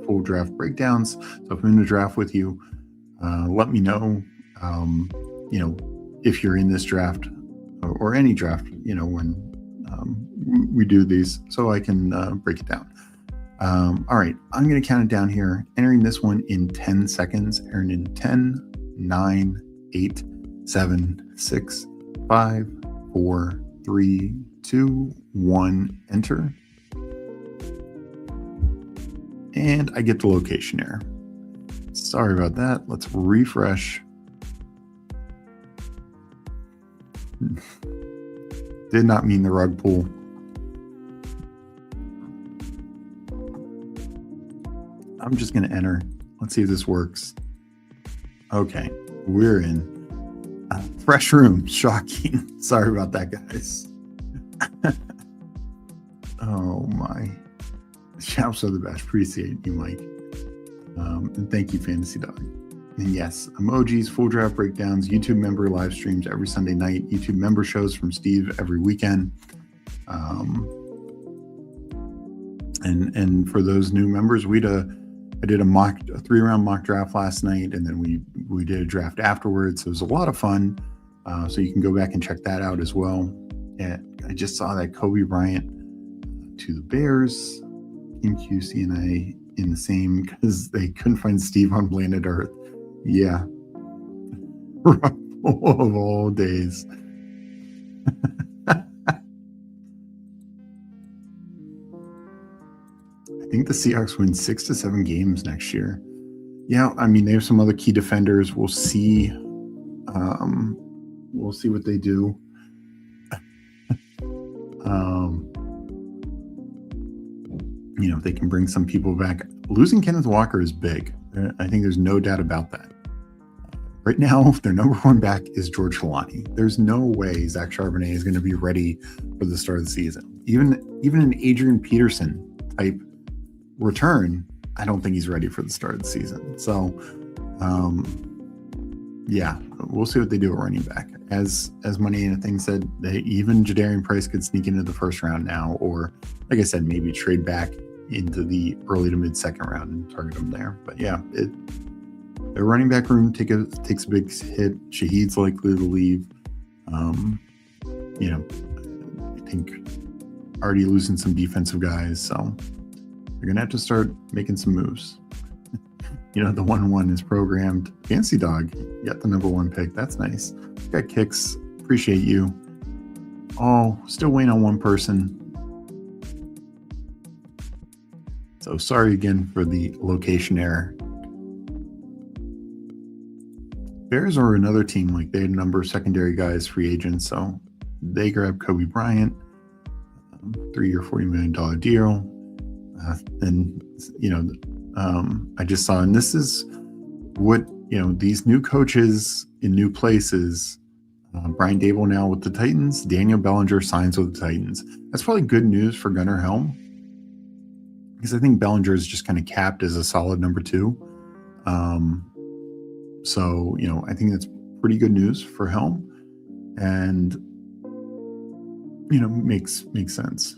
full draft breakdowns. So if I'm in a draft with you, let me know if you're in this draft or any draft, when we do these, so I can break it down. All right, I'm going to count it down here, entering this one in 10 seconds, and in 10, 9, 8, 7, 6, 5, 4, 3, 2, 1, enter. And I get the location error. Sorry about that. Let's refresh. Did not mean the rug pull. I'm just going to enter. Let's see if this works. Okay, we're in fresh room. Shocking. Sorry about that, guys. Oh my. Shouts are the best. Appreciate you, Mike. And thank you, Fantasy Dog. And yes, emojis, full draft breakdowns, YouTube member live streams every Sunday night, YouTube member shows from Steve every weekend. And for those new members, I did a 3-round mock draft last night, and then we did a draft afterwards. So it was a lot of fun. So you can go back and check that out as well. And I just saw that Kobe Bryant to the Bears in QCNA in the same, because they couldn't find Steve on planet Earth. Yeah. Of all days. I think the Seahawks win 6 to 7 games next year. Yeah, I mean, they have some other key defenders. We'll see. We'll see what they do. If they can bring some people back. Losing Kenneth Walker is big. I think there's no doubt about that. Right now, their number one back is George Kalani. There's no way Zach Charbonnet is going to be ready for the start of the season. Even an Adrian Peterson type return, I don't think he's ready for the start of the season. So, yeah, we'll see what they do at running back. As Money and a Thing said, even Jadarian Price could sneak into the first round now, or like I said, maybe trade back into the early to mid second round and target them there. But yeah, their running back room takes a big hit. Shaheed's likely to leave. I think already losing some defensive guys, so they're gonna have to start making some moves. The 1-1 is programmed. Fancy Dog, you got the number 1 pick. That's nice. Got kicks. Appreciate you. Oh, still waiting on one person. So sorry again for the location error. Bears are another team, like they had a number of secondary guys, free agents, so they grabbed Kobe Bryant, 3-year, $40 million deal. I just saw, and this is what, these new coaches in new places, Brian Dable now with the Titans, Daniel Bellinger signs with the Titans. That's probably good news for Gunnar Helm, because I think Bellinger is just kind of capped as a solid number 2. So, I think that's pretty good news for Helm, and, makes sense.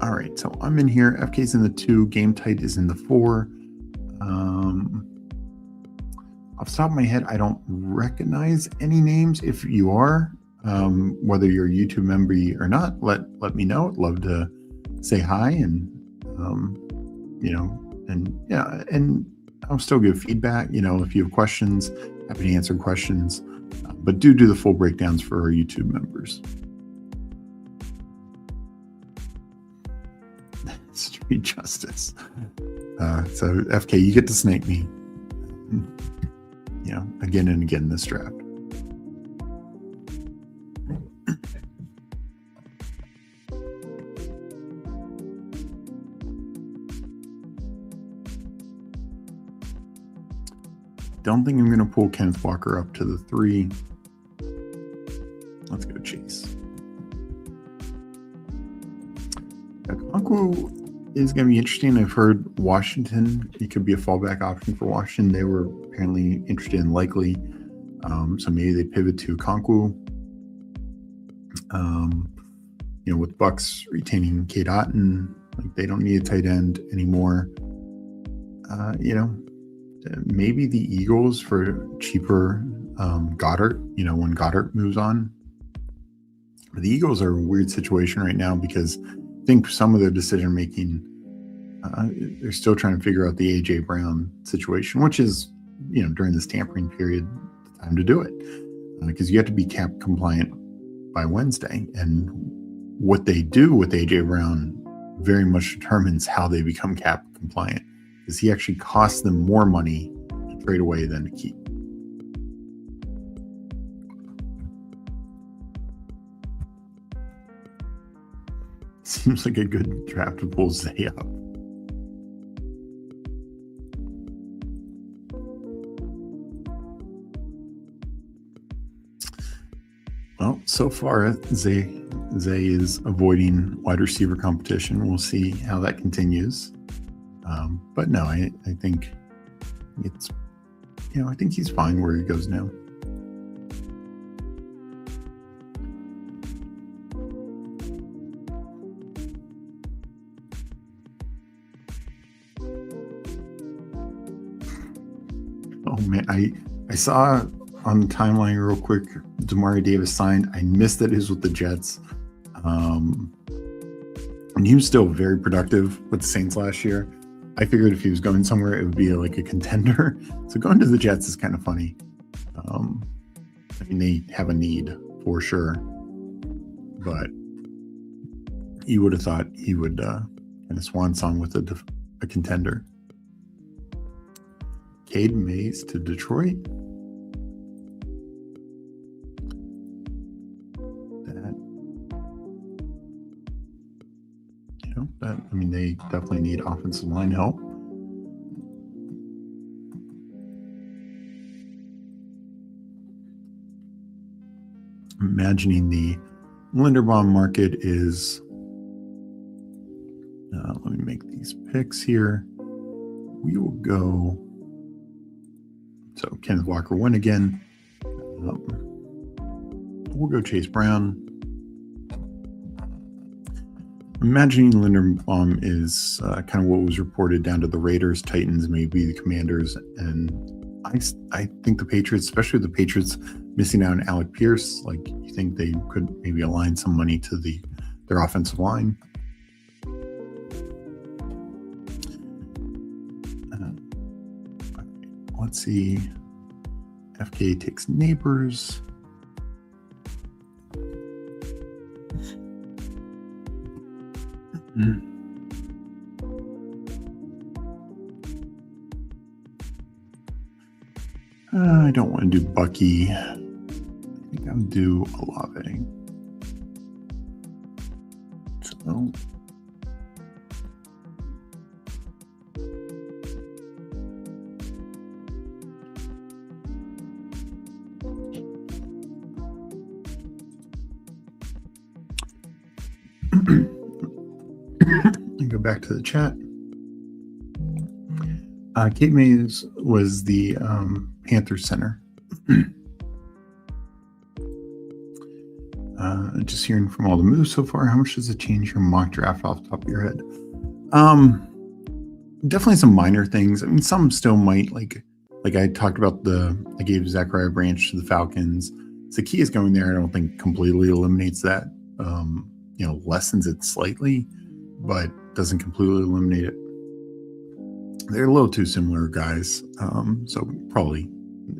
All right, so I'm in here. FK's in the 2. Game Tight is in the 4. Off the top of my head, I don't recognize any names. If you are, whether you're a YouTube member or not, let me know. I'd love to say hi, and and I'll still give feedback. If you have questions, happy to answer questions. But do the full breakdowns for our YouTube members. Street justice. So FK, you get to snake me. Again and again this draft. Don't think I'm going to pull Kenneth Walker up to the 3. Let's go Chase. Okonkwo is going to be interesting. I've heard Washington, it could be a fallback option for Washington. They were apparently interested in Likely. So maybe they pivot to Okonkwo. With Bucks retaining Cade Otton, they don't need a tight end anymore. maybe the Eagles for cheaper Goddard, when Goddard moves on. But the Eagles are a weird situation right now because I think some of their decision making, they're still trying to figure out the A.J. Brown situation, which is, during this tampering period, the time to do it. Because you have to be cap compliant by Wednesday. And what they do with A.J. Brown very much determines how they become cap compliant, because he actually costs them more money to trade away than to keep. Seems like a good draft to pull Zay up. Well, so far, Zay is avoiding wide receiver competition. We'll see how that continues. But no, I think it's, I think he's fine where he goes now. Oh man, I saw on the timeline real quick, Damari Davis signed. I missed that he was with the Jets. And he was still very productive with the Saints last year. I figured if he was going somewhere, it would be like a contender. So going to the Jets is kind of funny. They have a need for sure. But you would have thought he would kind of swan song with a contender. Cade Mays to Detroit. They definitely need offensive line help. I'm imagining the Linderbaum market is, let me make these picks here. We will go, so Kenneth Walker won again. We'll go Chase Brown. Imagining Linderbaum is kind of what was reported down to the Raiders, Titans, maybe the Commanders, and I think the Patriots, especially the Patriots missing out on Alec Pierce, like you think they could maybe align some money to their offensive line. Let's see. FK takes Neighbors. I don't want to do Bucky. I think I'll do Olave. So go back to the chat. Kate Mays was the Panthers center. Just hearing from all the moves so far, how much does it change your mock draft off the top of your head? Definitely some minor things. Some still might, like I talked about I gave Zachariah Branch to the Falcons. Zacchaeus going there, I don't think completely eliminates that. Lessens it slightly, but doesn't completely eliminate it. They're a little too similar guys, so probably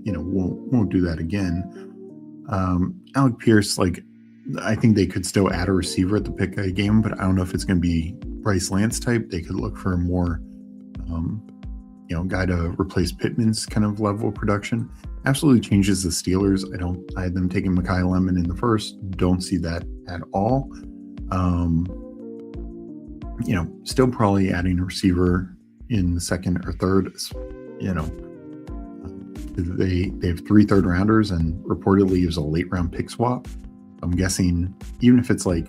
won't do that again. Alec Pierce, I think they could still add a receiver at the pick of a game, but I don't know if it's going to be Bryce Lance type. They could look for a more guy to replace Pittman's kind of level of production. Absolutely changes the Steelers. I had them taking Mekhi Lemon in the first. Don't see that at all. Still probably adding a receiver in the second or third. They have 3 third-rounders and reportedly use a late-round pick swap. I'm guessing even if it's like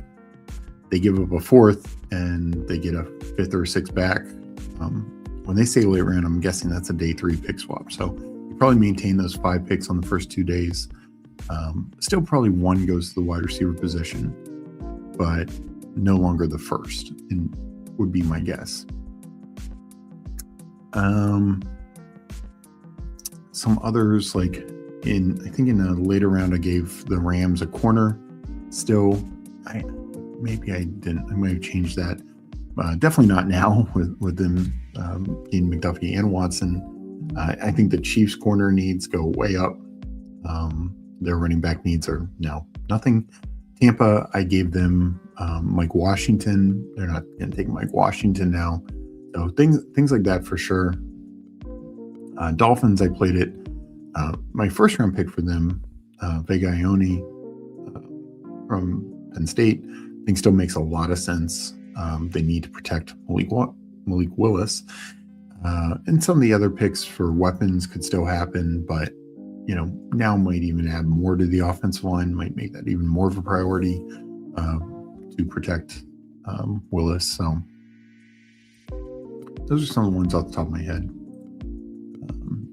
they give up a 4th and they get a 5th or 6th back, when they say late round, I'm guessing that's a day 3 pick swap. So you probably maintain those 5 picks on the first 2 days. Still probably 1 goes to the wide receiver position, but no longer the first, would be my guess. some others, like I think in a later round, I gave the Rams a corner. Still, maybe I didn't. I might have changed that. Definitely not now with them getting McDuffie and Watson. I think the Chiefs' corner needs go way up. Their running back needs are now nothing. Tampa, I gave them Mike Washington. They're not going to take Mike Washington now. So things like that for sure. Dolphins, I played it. My first round pick for them, Vega Ione from Penn State, I think still makes a lot of sense. They need to protect Malik Willis. And some of the other picks for weapons could still happen, but now might even add more to the offensive line, might make that even more of a priority to protect Willis. So those are some of the ones off the top of my head.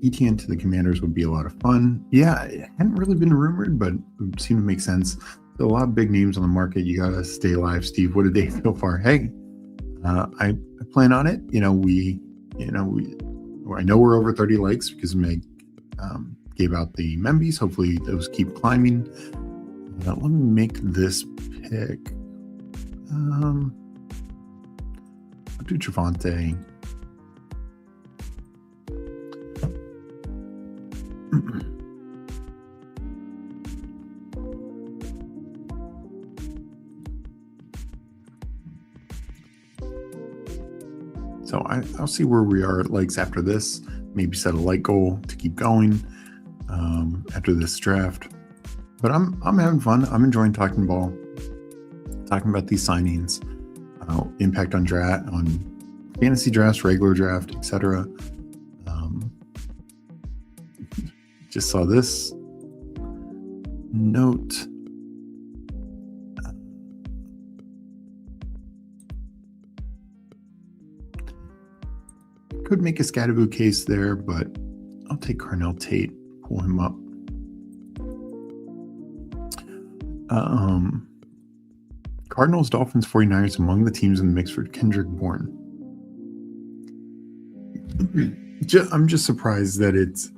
ETN to the Commanders would be a lot of fun. Yeah, it hadn't really been rumored, but it seemed to make sense. There's a lot of big names on the market. You got to stay alive, Steve. What a day so far. Hey, I plan on it. I know we're over 30 likes because Meg gave out the Membies. Hopefully those keep climbing. Let me make this pick. I'll do Javante. So I'll see where we are at likes after this. Maybe set a like goal to keep going after this draft. But I'm having fun. I'm enjoying talking ball, talking about these signings, impact on fantasy drafts, regular draft, etc. Just saw this note. Could make a Scatterboo case there, but I'll take Carnell Tate, pull him up. Cardinals, Dolphins, 49ers among the teams in the mix for Kendrick Bourne. I'm just surprised that it's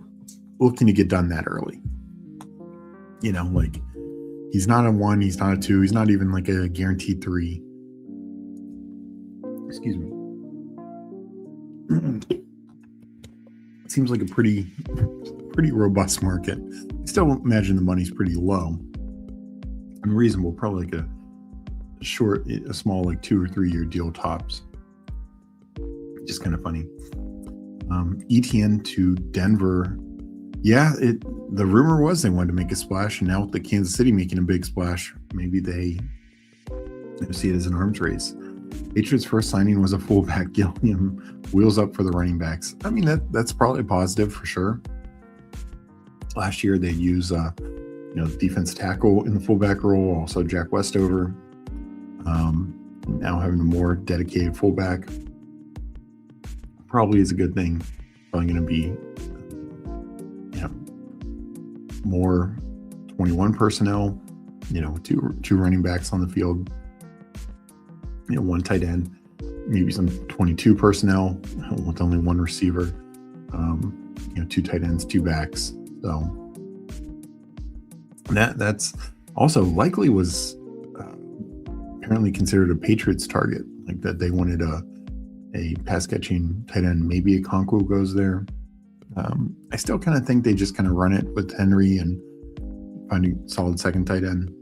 looking to get done that early. He's not a 1, he's not a 2, he's not even like a guaranteed 3. Excuse me. It seems like a pretty robust market. I still imagine the money's pretty low and reasonable, probably like a small like 2 or 3 year deal tops. Just kind of funny. ETN to Denver. Yeah, the rumor was they wanted to make a splash, and now with the Kansas City making a big splash, maybe they see it as an arms race. Patriots' first signing was a fullback. Gilliam wheels up for the running backs. I mean, that's probably positive for sure. Last year, they'd use defense tackle in the fullback role, also Jack Westover. Now having a more dedicated fullback probably is a good thing. Probably going to be more 21 personnel, two running backs on the field, one tight end, maybe some 22 personnel with only one receiver, 2 tight ends, 2 backs. So that's also likely was apparently considered a Patriots target, like that they wanted a pass catching tight end. Maybe a Okonkwo goes there. I still kind of think they just kind of run it with Henry and find a solid second tight end.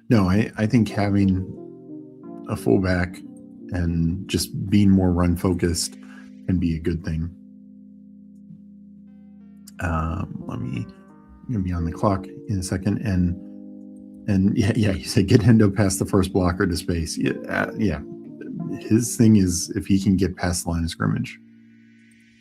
No, I think having a fullback and just being more run focused can be a good thing. I'm gonna be on the clock in a second, and yeah, you said get Hendo past the first blocker to space. Yeah. His thing is if he can get past the line of scrimmage.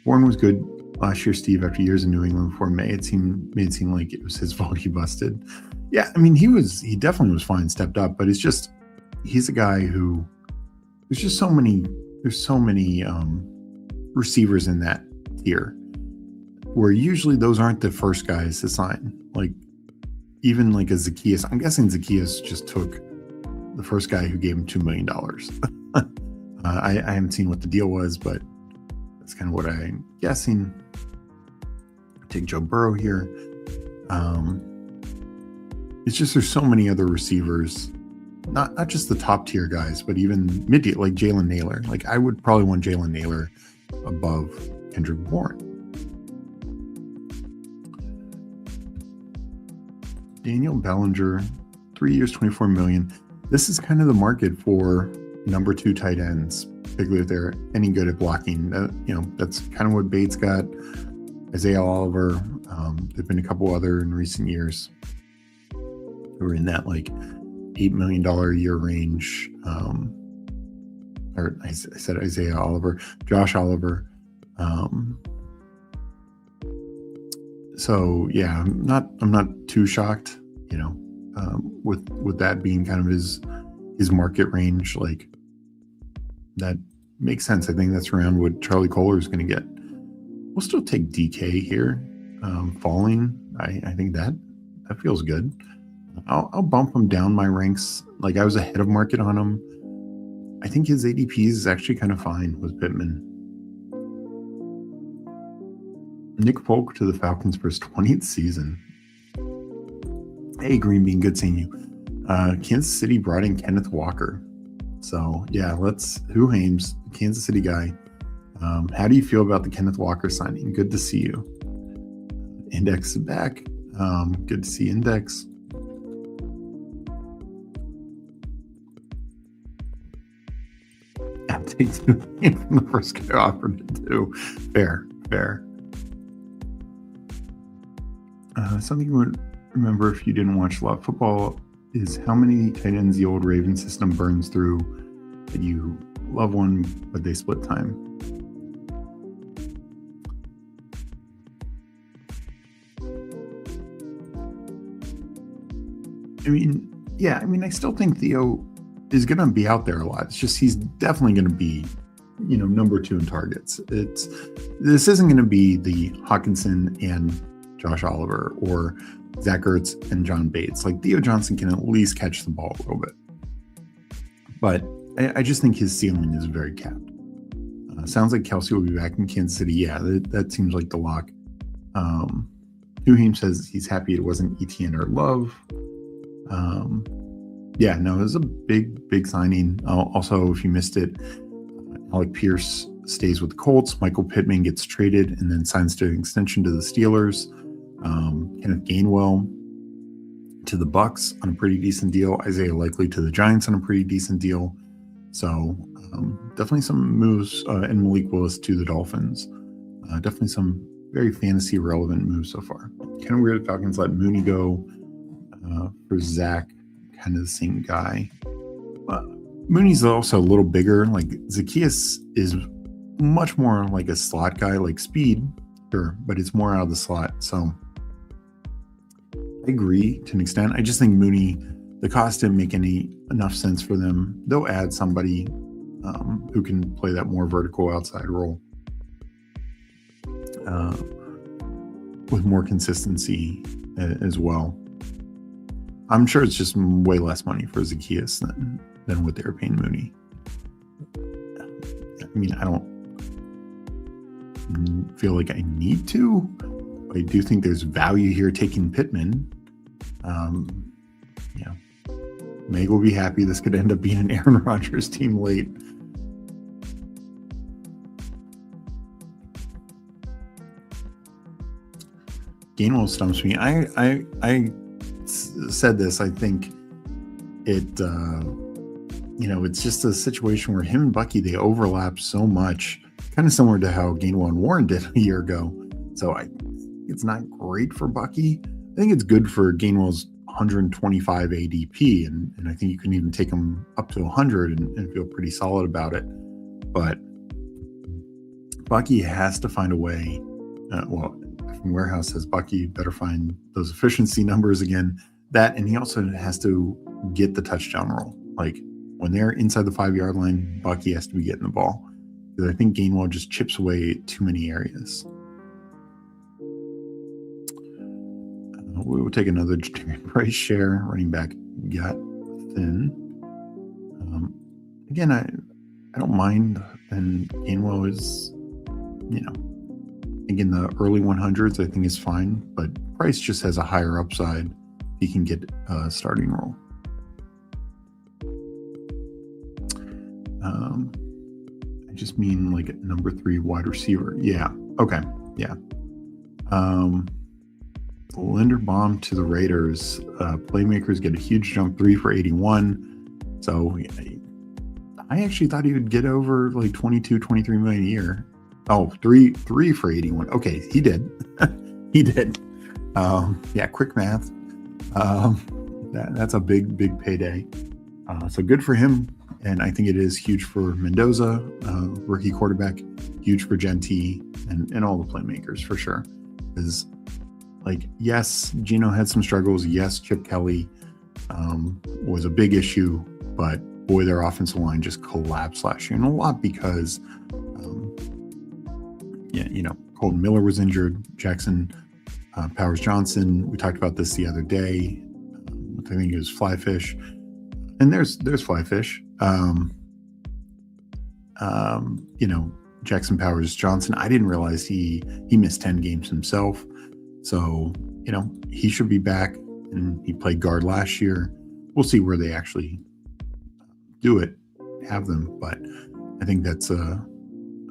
Bourne was good last year, Steve, after years in New England before May. It made it seem like it was his fault he busted. Yeah, I mean, he definitely was fine, stepped up, but he's a guy who there's so many receivers in that tier where usually those aren't the first guys to sign. Like even like a Zacchaeus, I'm guessing Zacchaeus just took the first guy who gave him $2 million. I haven't seen what the deal was, but that's kind of what I'm guessing. Take Joe Burrow here. It's just there's so many other receivers, not just the top tier guys, but even mid tier, like Jalen Naylor. Like I would probably want Jalen Naylor above Kendrick Bourne. Daniel Bellinger, 3 years, $24 million. This is kind of the market for number 2 tight ends, particularly if they're any good at blocking. That's kind of what Bates got. Isaiah Oliver. There've been a couple other in recent years who were in that like $8 million a year range. Or I said Isaiah Oliver, Josh Oliver. So yeah, I'm not too shocked, with that being kind of his market range. Like that makes sense. I think that's around what Charlie Kohler is going to get. We'll still take DK here, falling. I think that feels good. I'll bump him down my ranks. Like I was ahead of market on him. I think his ADP is actually kind of fine with Pittman. Nick Folk to the Falcons for his 20th season. Hey, Green Bean, good seeing you. Kansas City brought in Kenneth Walker. So yeah, Who Hames, Kansas City guy. How do you feel about the Kenneth Walker signing? Good to see you. Index is back. Good to see Index. That takes from the first guy offered it too. Fair. Something you would remember if you didn't watch a lot of football is how many tight ends the old Raven system burns through. That you love one, but they split time. I still think Theo is going to be out there a lot. It's just he's definitely going to be, number 2 in targets. This isn't going to be the Hawkinson and Josh Oliver or Zach Ertz and John Bates. Like Theo Johnson can at least catch the ball a little bit. But I just think his ceiling is very capped. Sounds like Kelsey will be back in Kansas City. Yeah, that seems like the lock. Nuheim says he's happy it wasn't Etienne or Love. It was a big signing. Also, if you missed it, Alec Pierce stays with the Colts. Michael Pittman gets traded and then signs to an extension to the Steelers. Kenneth Gainwell to the Bucks on a pretty decent deal. Isaiah Likely to the Giants on a pretty decent deal. So definitely some moves, and Malik Willis to the Dolphins. Definitely some very fantasy relevant moves so far. Kind of weird Falcons let Mooney go for Zach, kind of the same guy. Mooney's also a little bigger. Like Zacchaeus is much more like a slot guy, like speed, sure, but it's more out of the slot. So I agree to an extent. I just think Mooney, the cost didn't make enough sense for them. They'll add somebody who can play that more vertical outside role with more consistency as well. I'm sure it's just way less money for Zacchaeus than what they were paying Mooney. I don't feel like I need to. But I do think there's value here taking Pittman. Meg will be happy. This could end up being an Aaron Rodgers team late. Gainwell stumps me. I said this. I think it. It's just a situation where him and Bucky, they overlap so much, kind of similar to how Gainwell and Warren did a year ago. So it's not great for Bucky. I think it's good for Gainwell's 125 ADP, and I think you can even take him up to 100 and feel pretty solid about it. But Bucky has to find a way. From Warehouse says Bucky better find those efficiency numbers again. That, and he also has to get the touchdown roll. Like when they're inside the 5-yard line, Bucky has to be getting the ball. Because I think Gainwell just chips away at too many areas. We will take another price share. Running back got thin. Again, I don't mind. And Gainwell is, I think in the early 100s, I think is fine. But Price just has a higher upside. He can get a starting role. I just mean like number 3 wide receiver. Yeah. Okay. Yeah. Linderbaum to the Raiders. Playmakers get a huge jump, 3 for 81. So I actually thought he would get over like 22, 23 million a year. Oh, three for 81. Okay, he did. He did. Yeah, quick math. That's a big payday. So good for him. And I think it is huge for Mendoza, rookie quarterback, huge for Gentee and all the playmakers for sure. Is like, yes, Geno had some struggles. Yes, Chip Kelly was a big issue, but boy, their offensive line just collapsed last year. And a lot because, Colton Miller was injured, Jackson Powers Johnson. We talked about this the other day. I think it was Flyfish. And there's Flyfish. Jackson Powers Johnson. I didn't realize he missed 10 games himself. So, he should be back, and he played guard last year. We'll see where they actually do it, have them. But I think that's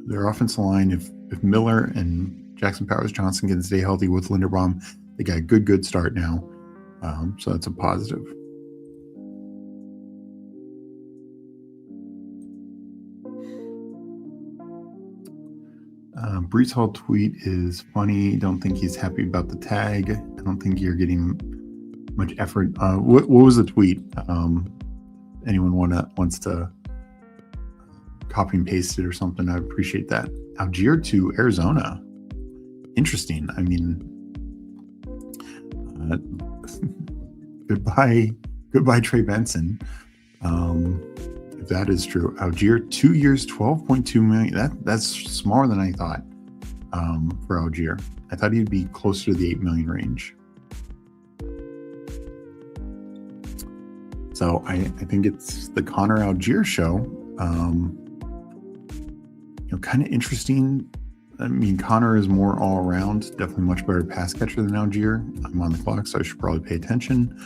their offensive line. If Miller and Jackson Powers Johnson can stay healthy with Linderbaum, they got a good start now. So that's a positive. Brees Hall tweet is funny. Don't think he's happy about the tag. I don't think you're getting much effort. What was the tweet? Anyone wants to copy and paste it or something? I'd appreciate that. Algier to Arizona. Interesting. I mean, goodbye Trey Benson. If that is true, Algier, 2 years, 12.2 million. That's smaller than I thought. For Algier, I thought he'd be closer to the 8 million range. So I think it's the Connor Algier show. Kind of interesting. I mean, Connor is more all around, definitely much better pass catcher than Algier. I'm on the clock, so I should probably pay attention.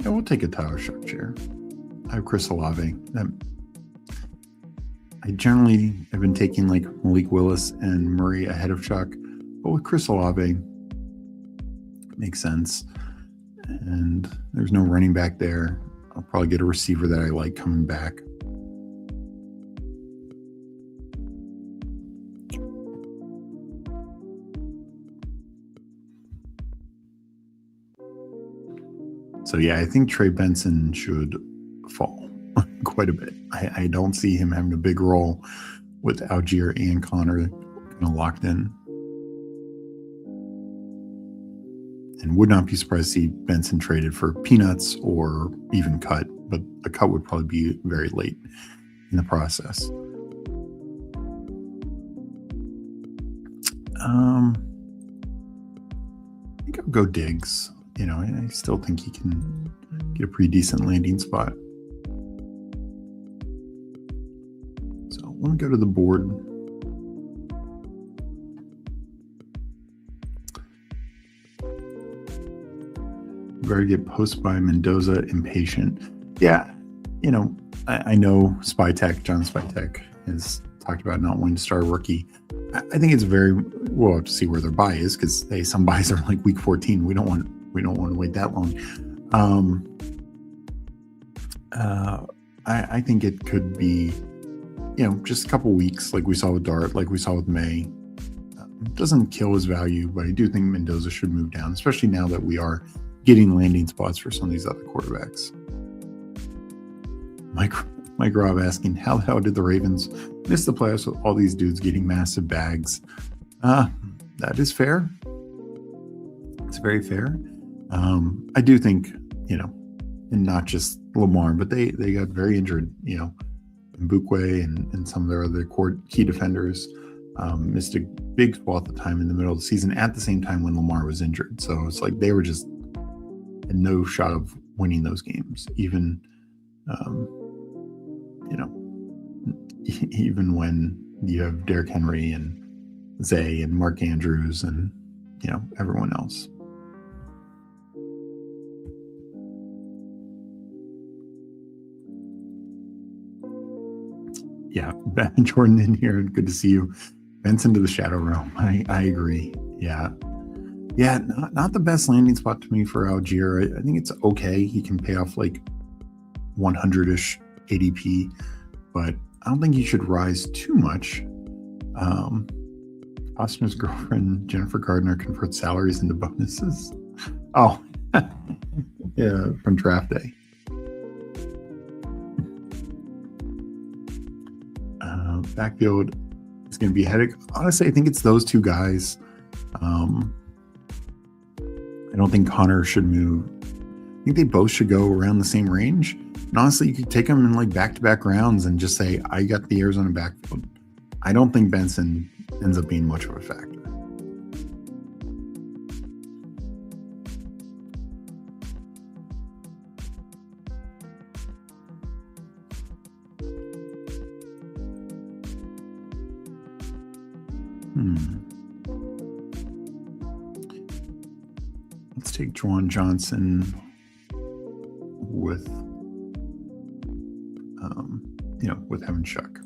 Yeah, we'll take a Tyler Shuck here. I have Chris Olave. I generally have been taking like Malik Willis and Murray ahead of Chuck, but with Chris Olave, makes sense. And there's no running back there. I'll probably get a receiver that I like coming back. So yeah, I think Trey Benson should fall quite a bit. I don't see him having a big role with Algier and Connor kind of locked in. And would not be surprised to see Benson traded for peanuts or even cut, but a cut would probably be very late in the process. I think I'll go Diggs. I still think he can get a pretty decent landing spot. So let me go to the board. Better get post by Mendoza impatient. Yeah, I know John Spytek has talked about not wanting to start a rookie. I think it's we'll have to see where their buy is, because some buys are like week 14. We don't want to wait that long. I think it could be, just a couple weeks, like we saw with Dart, like we saw with May. Doesn't kill his value, but I do think Mendoza should move down, especially now that we are getting landing spots for some of these other quarterbacks. Mike Robb asking, how the hell did the Ravens miss the playoffs with all these dudes getting massive bags? That is fair. It's very fair. I do think, and not just Lamar, but they got very injured, Mbukwe and some of their other key defenders. Missed a big spot at the time in the middle of the season at the same time when Lamar was injured. So it's like they were just had no shot of winning those games, even even when you have Derrick Henry and Zay and Mark Andrews and everyone else. Yeah, Ben Jordan in here. Good to see you. Benson to the Shadow Realm. I agree. Yeah, not the best landing spot to me for Algier. I think it's okay. He can pay off like 100-ish ADP, but I don't think he should rise too much. Costner's girlfriend, Jennifer Gardner, converts salaries into bonuses. Oh, yeah, from draft day. Backfield is going to be a headache. Honestly, I think it's those two guys. I don't think Connor should move. I think they both should go around the same range. And honestly, you could take them in like back-to-back rounds and just say, I got the Arizona backfield. I don't think Benson ends up being much of a factor. Let's take Juwan Johnson with Evan Shuck.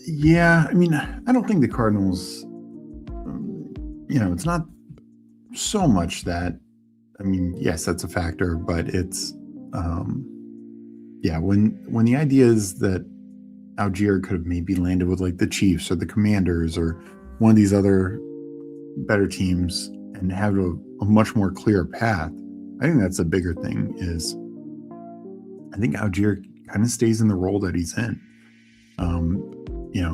Yeah, I mean, I don't think the Cardinals, it's not so much that, I mean, yes, that's a factor, but it's, when the idea is that Algier could have maybe landed with like the Chiefs or the Commanders or one of these other better teams and have a much more clear path, I think that's a bigger thing. Is I think Algier kind of stays in the role that he's in.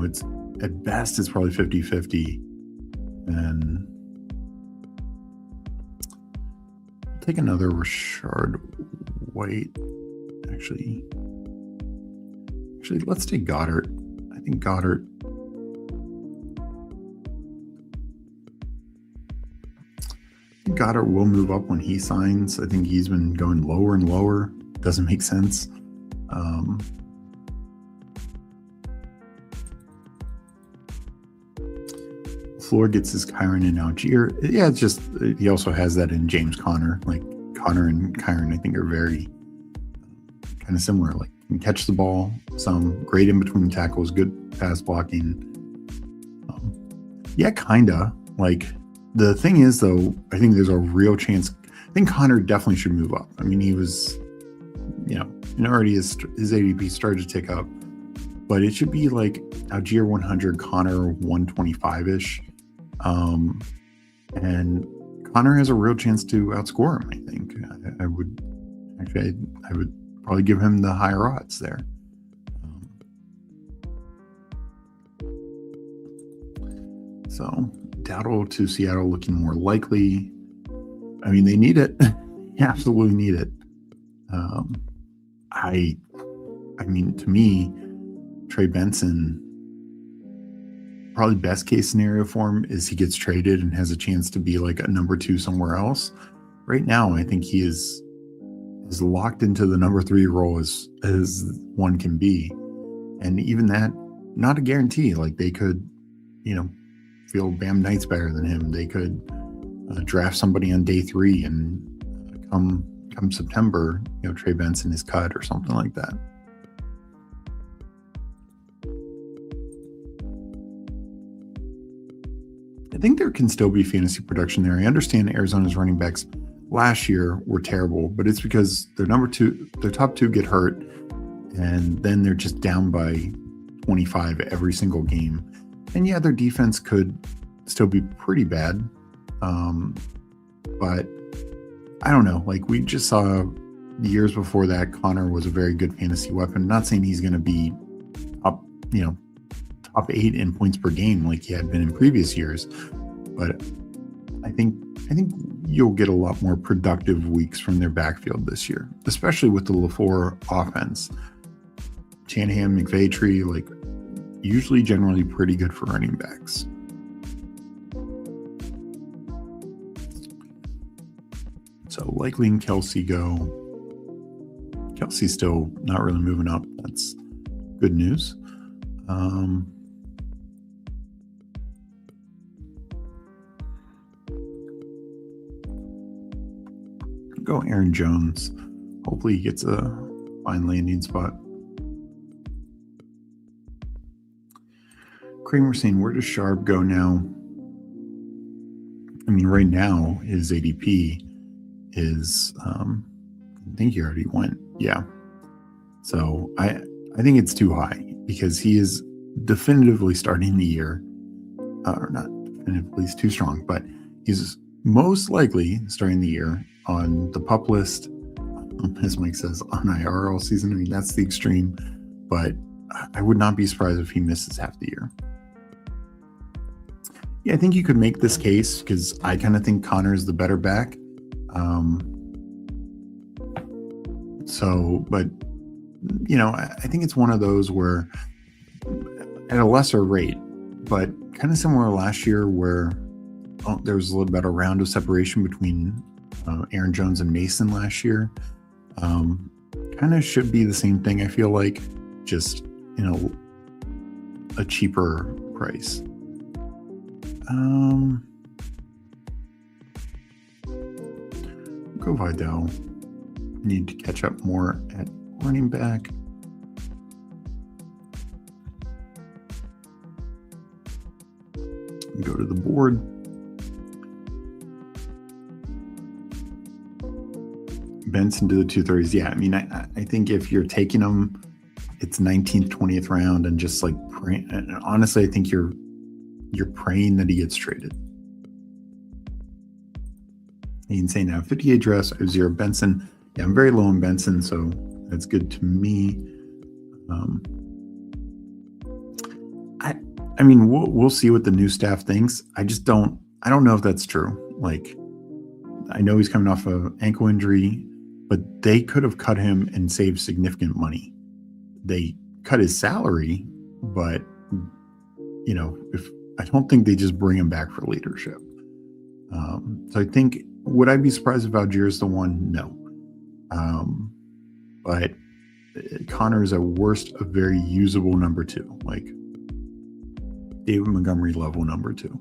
It's at best it's probably 50-50, and I'll take another Rashard White. Actually, let's take Goddard. I think Goddard. Goddard will move up when he signs. I think he's been going lower and lower. Doesn't make sense. Floor gets his Kyron and Algier. Yeah, it's just he also has that in James Conner. Like Conner and Kyron, I think are very kind of similar. Like can catch the ball, some great in between tackles, good pass blocking. kinda. Like the thing is, though, I think there's a real chance. I think Conner definitely should move up. I mean, he was, already his ADP started to tick up, but it should be like Algier 100, Conner 125-ish. And Conner has a real chance to outscore him, I think. I would probably give him the higher odds there. So Dowdle to Seattle looking more likely. I mean, they need it. They absolutely need it. I mean, to me, Trey Benson, probably best case scenario for him is he gets traded and has a chance to be like a number 2 somewhere else. Right now, I think he is locked into the number 3 role as one can be. And even that, not a guarantee. Like they could, feel Bam Knight's better than him. They could draft somebody on day 3 and come September, Trey Benson is cut or something like that. I think there can still be fantasy production there. I understand Arizona's running backs last year were terrible, but it's because their top 2 get hurt, and then they're just down by 25 every single game. And yeah, their defense could still be pretty bad. But I don't know. Like we just saw the years before that, Conner was a very good fantasy weapon. Not saying he's going to be top 8 in points per game like he had been in previous years, but I think you'll get a lot more productive weeks from their backfield this year, especially with the LaFleur offense. Shanahan, McVay, like usually generally pretty good for running backs. So likely in Kelsey go. Kelsey's still not really moving up. That's good news. Go Aaron Jones. Hopefully he gets a fine landing spot. Kramer saying, where does Sharp go now? I mean, right now his ADP is, I think he already went. Yeah. So I think it's too high because he is definitively starting the year, or not definitively, he's too strong, but he's most likely starting the year on the PUP list, as Mike says, on IR all season. I mean, that's the extreme, but I would not be surprised if he misses half the year. Yeah, I think you could make this case because I kind of think Connor's the better back. But you know, I think it's one of those where at a lesser rate, but kind of similar last year where there was a little bit of round of separation between Aaron Jones and Mason last year. Kind of should be the same thing, I feel like, just, you know, a cheaper price. Go Vidal. Need to catch up more at running back. Go to the board. Benson to the 230s. Yeah, I mean, I think if you're taking them, it's 19th, 20th round, and just like praying. And honestly, I think you're praying that he gets traded. You can say now 58 drafts, I have 0 Benson. Yeah, I'm very low on Benson, so that's good to me. I mean, we'll see what the new staff thinks. I don't know if that's true. Like, I know he's coming off an ankle injury, but they could have cut him and saved significant money. They cut his salary, but you know, I don't think they just bring him back for leadership. So I think, would I be surprised if Algier is the one? No. But Connor is at worst a very usable number 2, like David Montgomery level number 2.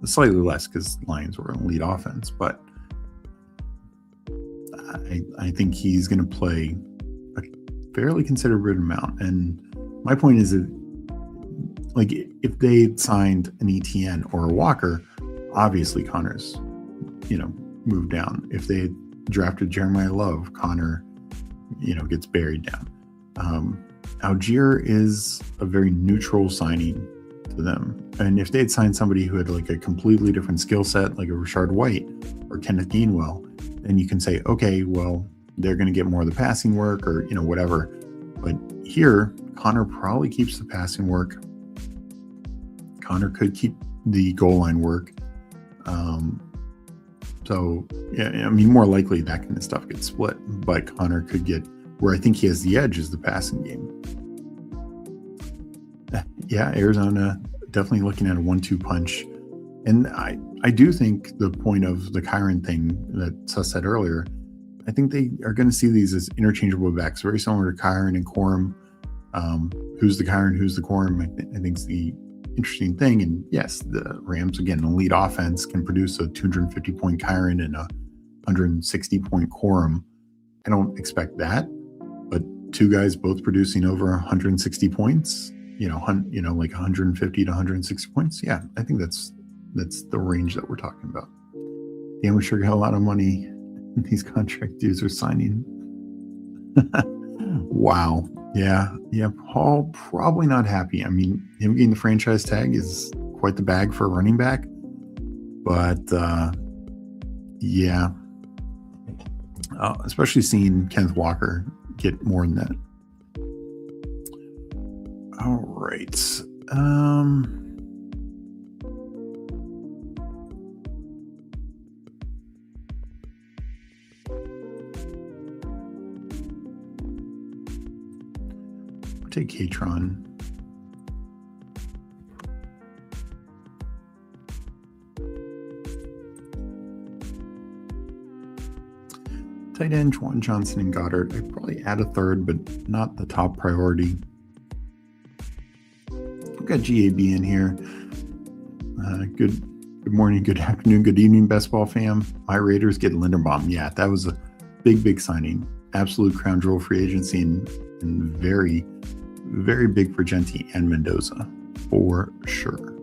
Slightly less because Lions were an elite offense, but I think he's going to play a fairly considerable amount. And my point is that, like, if they signed an ETN or a Walker, obviously Connor's, you know, moved down. If they drafted Jeremiah Love, Connor, you know, gets buried down. Algier is a very neutral signing to them. And if they had signed somebody who had like a completely different skill set, like a Rashard White or Kenneth Gainwell, then you can say, okay, well, they're going to get more of the passing work, or, you know, whatever. But here, Connor probably keeps the passing work. Connor could keep the goal line work. So, yeah, I mean, more likely that kind of stuff gets split, but Connor could get, where I think he has the edge is the passing game. Yeah, Arizona definitely looking at a 1-2 punch. And I do think the point of the Kyron thing that Suss said earlier, I think they are going to see these as interchangeable backs, very similar to Kyron and Corum. Who's the Kyron, who's the Corum, I think is the interesting thing. And yes, the Rams, again, an elite offense, can produce a 250-point Kyron and a 160-point Corum. I don't expect that, but 2 guys both producing over 160 points, like 150 to 160 points. Yeah, I think that's the range that we're talking about. Damn, we sure got a lot of money these contract dudes are signing. Wow. Yeah. Paul probably not happy. I mean, him getting the franchise tag is quite the bag for a running back. But yeah, especially seeing Kenneth Walker get more than that. All right. take Katron. Tight end, Juwan Johnson and Goddard. I'd probably add a third, but not the top priority. We've got GAB in here. Good morning, good afternoon, good evening, best ball fam. My Raiders get Linderbaum. Yeah, that was a big signing. Absolute crown jewel free agency and very, very big for Genti and Mendoza for sure.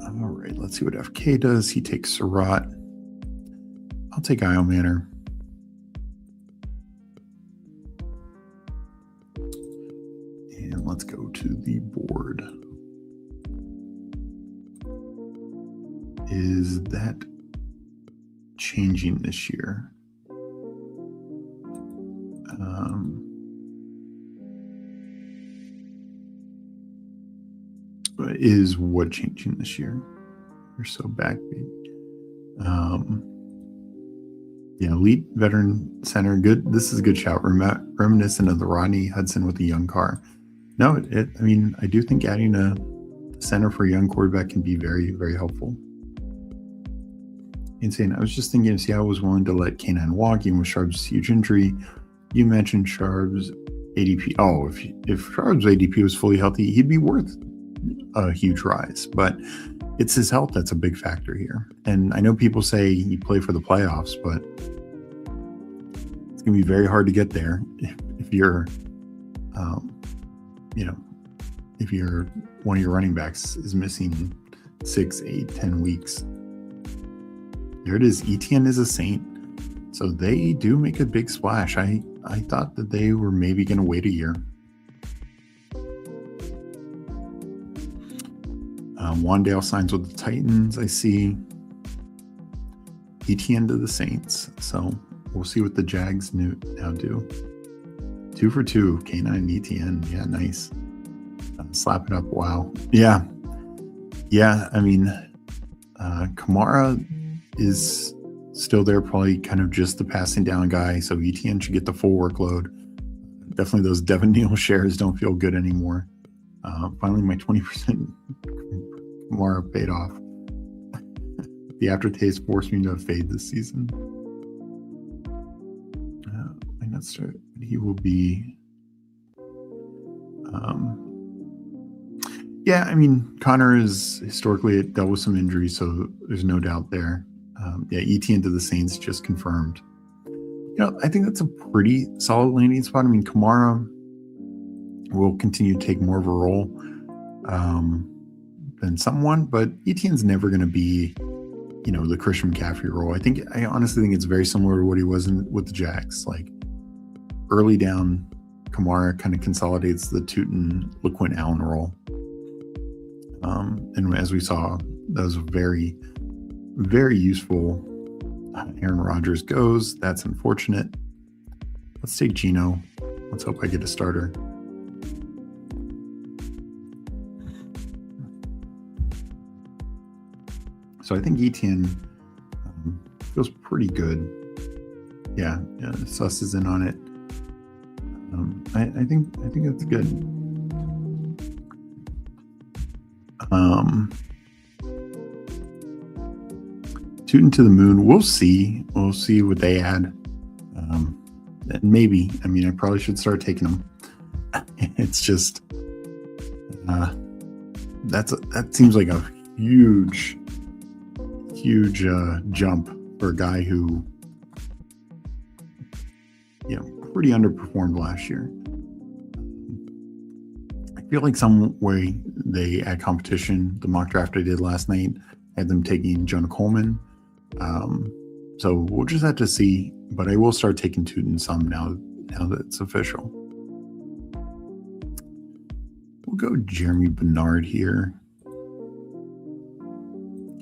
All right, let's see what FK does. He takes Surratt. I'll take Io Manor. And let's go to the board. Is that changing this year? Is what changing this year? You're so backbeat. Yeah, elite veteran center. Good. This is a good shout. Reminiscent of the Rodney Hudson with the young car. No, I mean, I do think adding a center for a young quarterback can be very, very helpful. Insane. I was just thinking if Seattle was willing to let K9 walk, even with Sharp's huge injury. You mentioned Sharp's ADP. Oh, if Sharp's ADP was fully healthy, he'd be worth a huge rise. But it's his health that's a big factor here. And I know people say you play for the playoffs, but it's going to be very hard to get there if you're, if you're one of your running backs is missing 6, 8, 10 weeks. There it is. ETN is a saint. So they do make a big splash. I thought that they were maybe going to wait a year. Wandale signs with the Titans. I see ETN to the Saints. So we'll see what the Jags now do. 2 for 2. K9 and ETN. Yeah, nice. Slap it up. Wow. Yeah. I mean, Kamara is still there, probably kind of just the passing down guy. So ETN should get the full workload. Definitely those Devin Neal shares don't feel good anymore. Finally, my 20% Kamara paid off. The aftertaste forced me to fade this season. He will be. Yeah, I mean, Connor is historically dealt with some injuries, so there's no doubt there. ETN to the Saints just confirmed. I think that's a pretty solid landing spot. I mean, Kamara will continue to take more of a role than someone, but ETN's never going to be, the Christian McCaffrey role. I honestly think it's very similar to what he was with the Jags. Like early down, Kamara kind of consolidates the Tootin, LaQuint Allen role. And as we saw, that was very, very useful. Aaron Rodgers goes. That's unfortunate. Let's take Geno. Let's hope I get a starter. So I think ETN feels pretty good. Yeah, Sus is in on it. I think that's good. Tootin to the moon. We'll see. We'll see what they add. Maybe. I mean, I probably should start taking them. It's just that seems like a huge jump for a guy who pretty underperformed last year. I feel like some way they add competition. The mock draft I did last night had them taking Jonah Coleman. So we'll just have to see, but I will start taking Tootin some now that it's official. We'll go Jeremy Bernard here.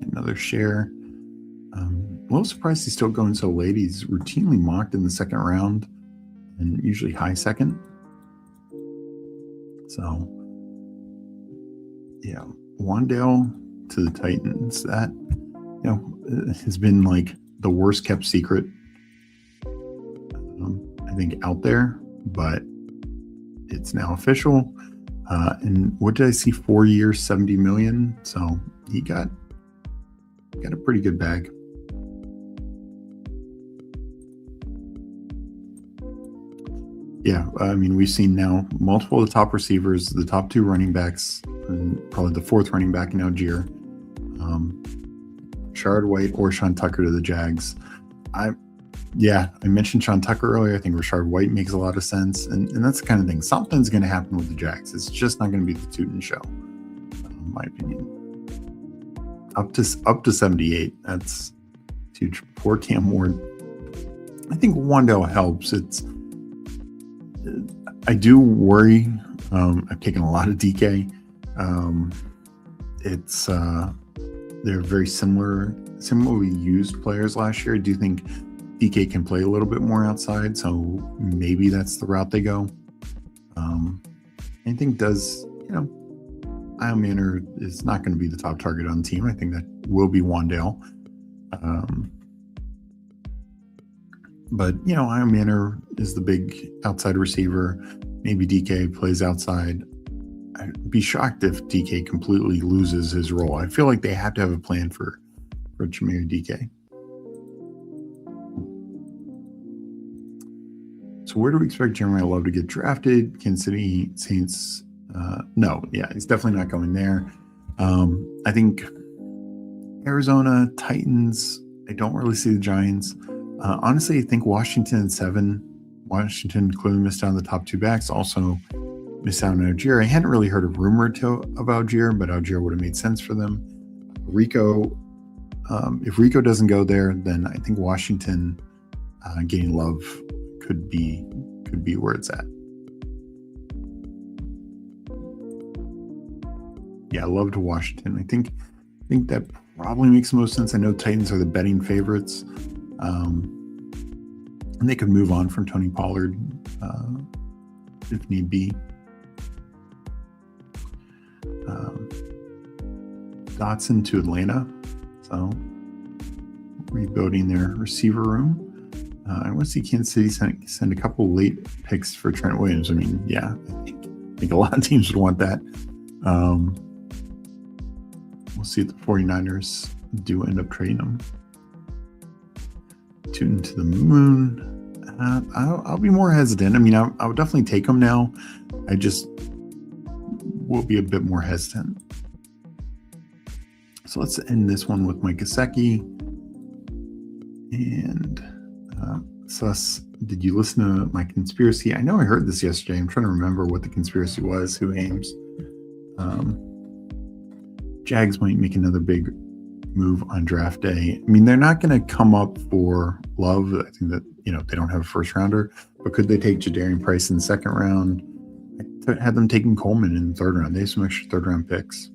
Another share. A little surprised he's still going so late. He's routinely mocked in the second round and usually high second. So yeah, Wandale to the Titans. That has been like the worst kept secret I think, out there, but it's now official. And what did I see? 4 years, 70 million. So he got a pretty good bag. Yeah, I mean, we've seen now multiple of the top receivers, the top 2 running backs, and probably the 4th running back in Algier. Shard White or Sean Tucker to the Jags. I mentioned Sean Tucker earlier. I think Rashard White makes a lot of sense, and that's the kind of thing. Something's going to happen with the Jags. It's just not going to be the Tootin show, in my opinion. Up to 78. That's huge. Poor Cam Ward. I think Wan'Dale helps. I do worry. I've taken a lot of DK. They're very similarly used players last year. I do think DK can play a little bit more outside, so maybe that's the route they go. I think Io Manor is not going to be the top target on the team. I think that will be Wan'Dale. But Io Manor is the big outside receiver. Maybe DK plays outside. I'd be shocked if DK completely loses his role. I feel like they have to have a plan for Jameer DK. So where do we expect Jeremiah Love to get drafted? Kansas City Saints? No, he's definitely not going there. I think Arizona, Titans. I don't really see the Giants. Honestly, I think Washington at 7. Washington clearly missed out on the top 2 backs. Also missed out on Algier. I hadn't really heard a rumor of Algier, but Algier would have made sense for them. Rico, if Rico doesn't go there, then I think Washington getting Love could be where it's at. Yeah, Love to Washington. I think that probably makes the most sense. I know Titans are the betting favorites. And they could move on from Tony Pollard if need be. Dotson to Atlanta. So rebuilding their receiver room. I want to see Kansas City send a couple late picks for Trent Williams. I mean, I think a lot of teams would want that. We'll see if the 49ers do end up trading them. Tootin to the moon. I'll be more hesitant. I mean, I would definitely take them now. I just will be a bit more hesitant. So let's end this one with Mike Gesicki. And Sus, did you listen to my conspiracy? I know I heard this yesterday. I'm trying to remember what the conspiracy was. Who Ames? Jags might make another big move on draft day. I mean, they're not going to come up for Love. I think that, they don't have a first rounder, but could they take Jadarian Price in the second round? I had them taking Coleman in the third round. They have some extra third round picks.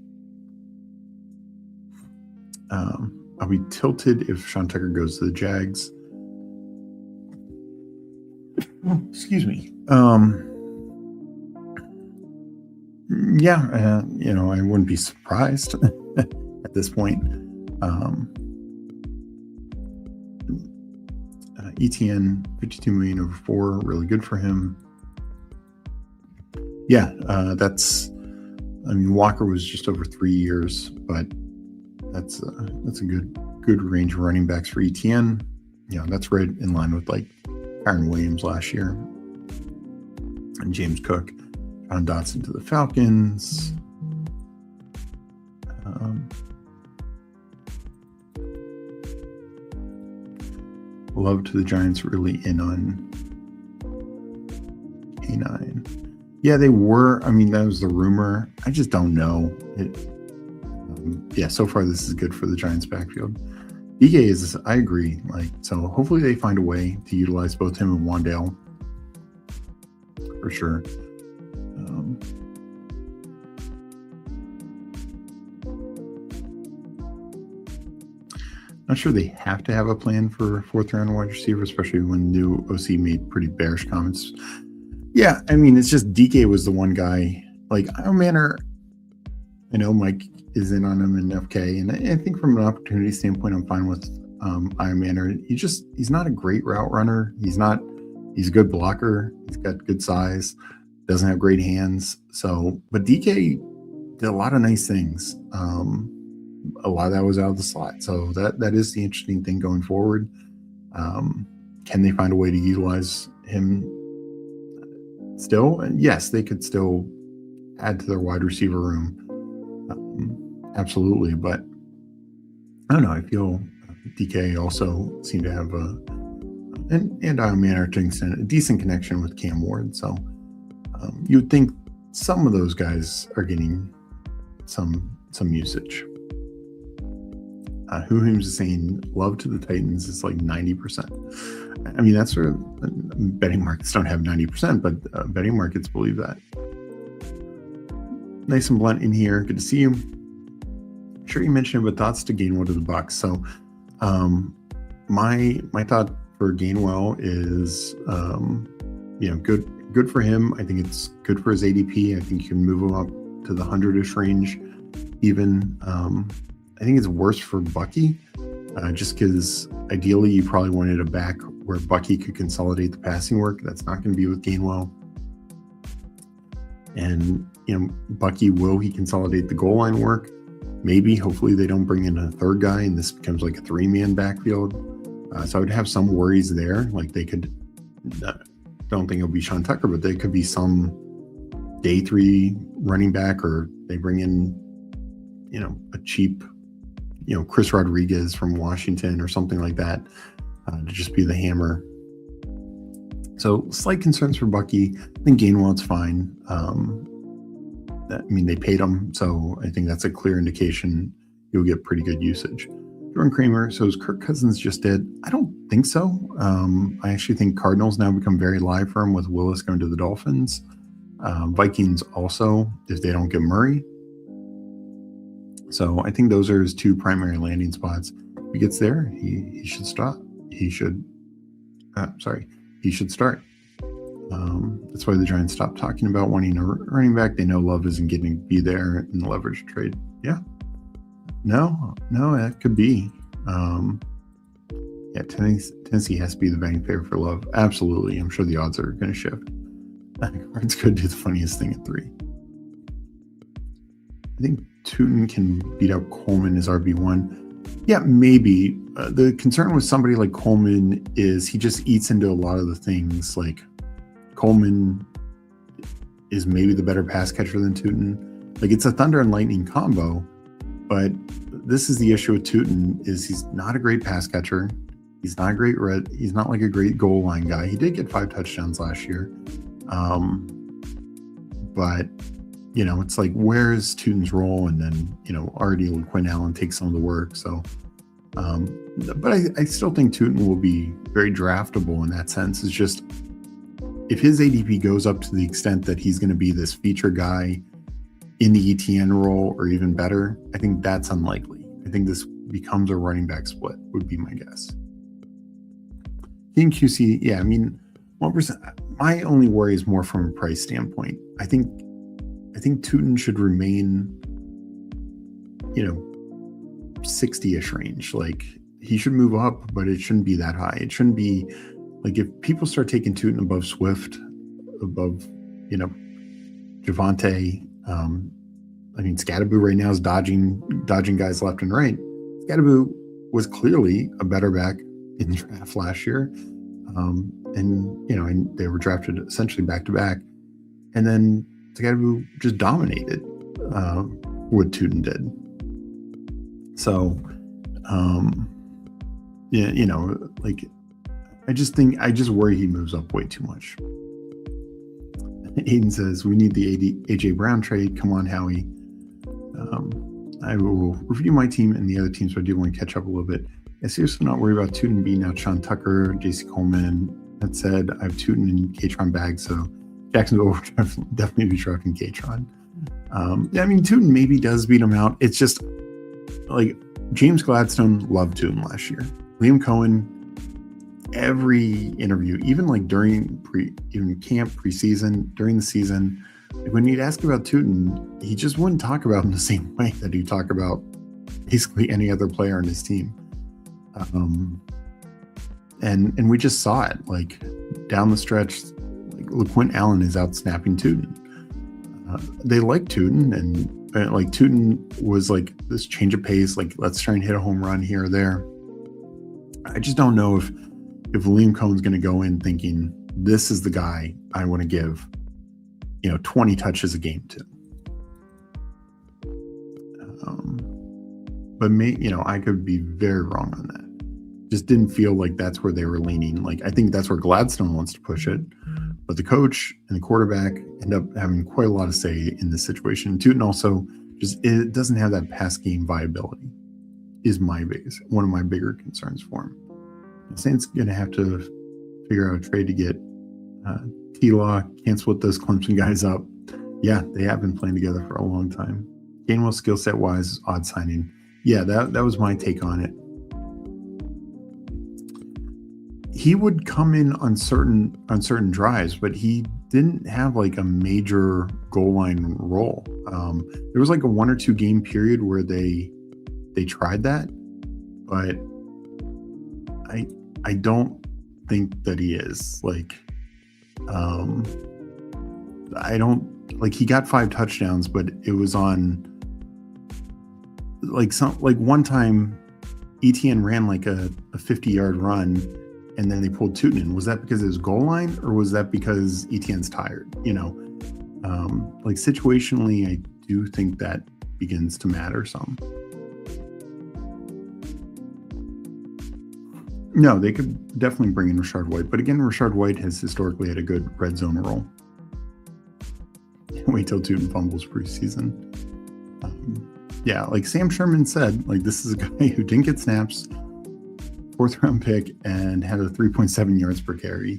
I'll be tilted if Sean Tucker goes to the Jags. Excuse me. I wouldn't be surprised at this point. ETN, 52 million over 4, really good for him. Walker was just over 3 years, but that's a good range of running backs for ETN. That's right in line with like Kyren Williams last year and James Cook. John Dotson to the Falcons. Love to the Giants, really in on K9. Yeah, they were. I mean, that was the rumor. I just don't know. So far this is good for the Giants backfield. DK is, I agree. So hopefully they find a way to utilize both him and Wan'Dale for sure. Not sure they have to have a plan for fourth round wide receiver, especially when new OC made pretty bearish comments. Yeah, I mean, it's just DK was the one guy. Io Manor, I know Mike is in on him in FK, and I think from an opportunity standpoint, I'm fine with Io Manor. He's not a great route runner. He's not He's a good blocker. He's got good size. Doesn't have great hands. So, but DK did a lot of nice things. A lot of that was out of the slot. So that is the interesting thing going forward. Can they find a way to utilize him still? And yes, they could still add to their wide receiver room. Absolutely. But I don't know. I feel DK also seemed to have and Iron Man to extent a decent connection with Cam Ward. So you would think some of those guys are getting some usage. Who's saying love to the Titans is like 90%. I mean, that's sort of betting markets don't have 90%, but betting markets believe that. Nice and blunt in here. Good to see you. I'm sure you mentioned it, but thoughts to Gainwell to the Bucs. So my thought for Gainwell is good for him. I think it's good for his ADP. I think you can move him up to the 100-ish range even. I think it's worse for Bucky, just because ideally you probably wanted a back where Bucky could consolidate the passing work. That's not going to be with Gainwell. And, Bucky, will he consolidate the goal line work? Maybe. Hopefully they don't bring in a third guy and this becomes like a 3-man backfield. So I would have some worries there. Like they could, don't think it'll be Sean Tucker, but there could be some day 3 running back, or they bring in, a cheap, Chris Rodriguez from Washington or something like that to just be the hammer. So slight concerns for Bucky. I think Gainwell's fine. They paid him, so I think that's a clear indication you'll get pretty good usage. Jordan Kramer, so is Kirk Cousins just dead? I don't think so. I actually think Cardinals now become very live for him with Willis going to the Dolphins. Vikings also, if they don't get Murray. So I think those are his 2 primary landing spots. If he gets there, he should stop. He should start. That's why the Giants stopped talking about wanting a running back. They know Love isn't getting to be there in the leverage trade. Yeah. No, that could be. Tennessee has to be the betting favorite for Love. Absolutely. I'm sure the odds are going to shift. Cards could do the funniest thing at 3. I think Tootin can beat out Coleman as RB1. Yeah, maybe. The concern with somebody like Coleman is he just eats into a lot of the things. Like Coleman is maybe the better pass catcher than Tootin. Like it's a thunder and lightning combo, but this is the issue with Tootin is he's not a great pass catcher. He's not like a great goal line guy. He did get 5 touchdowns last year. But it's like, where's Tootin's role? And then, already Quinn Allen takes some of the work. So, but I still think Tootin will be very draftable in that sense. It's just, if his ADP goes up to the extent that he's going to be this feature guy in the ETN role or even better, I think that's unlikely. I think this becomes a running back split would be my guess. In QC, 1%. My only worry is more from a price standpoint. I think Tootin should remain, 60-ish range. Like he should move up, but it shouldn't be that high. It shouldn't be like if people start taking Tootin above Swift, above, Javonte. Scadaboo right now is dodging guys left and right. Scadaboo was clearly a better back in the draft last year. And they were drafted essentially back to back. And then Scadaboo just dominated what Tootin did. So, I just worry he moves up way too much. Aiden says, we need the AJ Brown trade. Come on, Howie. I will review my team and the other teams, but I do want to catch up a little bit. I seriously not worried about Tootin beating out Sean Tucker, JC Coleman. That said, I have Tootin and Katron bags, so Jacksonville will definitely be drafting Katron. Tootin maybe does beat him out. It's just like James Gladstone loved Tootin last year. Liam Cohen, every interview, even like during camp, preseason, during the season, like when you'd ask about Tootin, he just wouldn't talk about him the same way that he'd talk about basically any other player on his team. And we just saw it like down the stretch, like LaQuint Allen is out snapping Tootin. They like Tootin, and like Tootin was like this change of pace, like let's try and hit a home run here or there. I just don't know if Liam Cohen's going to go in thinking this is the guy I want to give 20 touches a game to. But I could be very wrong on that. Just didn't feel like that's where they were leaning. Like, I think that's where Gladstone wants to push it, but the coach and the quarterback end up having quite a lot of say in this situation. Tootin also it doesn't have that pass game viability is one of my bigger concerns for him. The Saints going to have to figure out a trade to get T-Law, can't split those Clemson guys up. Yeah, they have been playing together for a long time. Gainwell skill set wise, odd signing. Yeah, that was my take on it. He would come in on certain drives, but he didn't have like a major goal line role. There was like a 1 or 2 game period where they tried that, but I don't think that he is like. I don't like he got 5 touchdowns, but it was on like one time ETN ran like a 50-yard run and then they pulled Tootin in. Was that because it was goal line, or was that because ETN's tired? Like situationally, I do think that begins to matter some. No, they could definitely bring in Rachaad White, but again, Rachaad White has historically had a good red zone role. Wait till Tootin fumbles preseason. Yeah, like Sam Sherman said, like this is a guy who didn't get snaps, 4th round pick, and had a 3.7 yards per carry.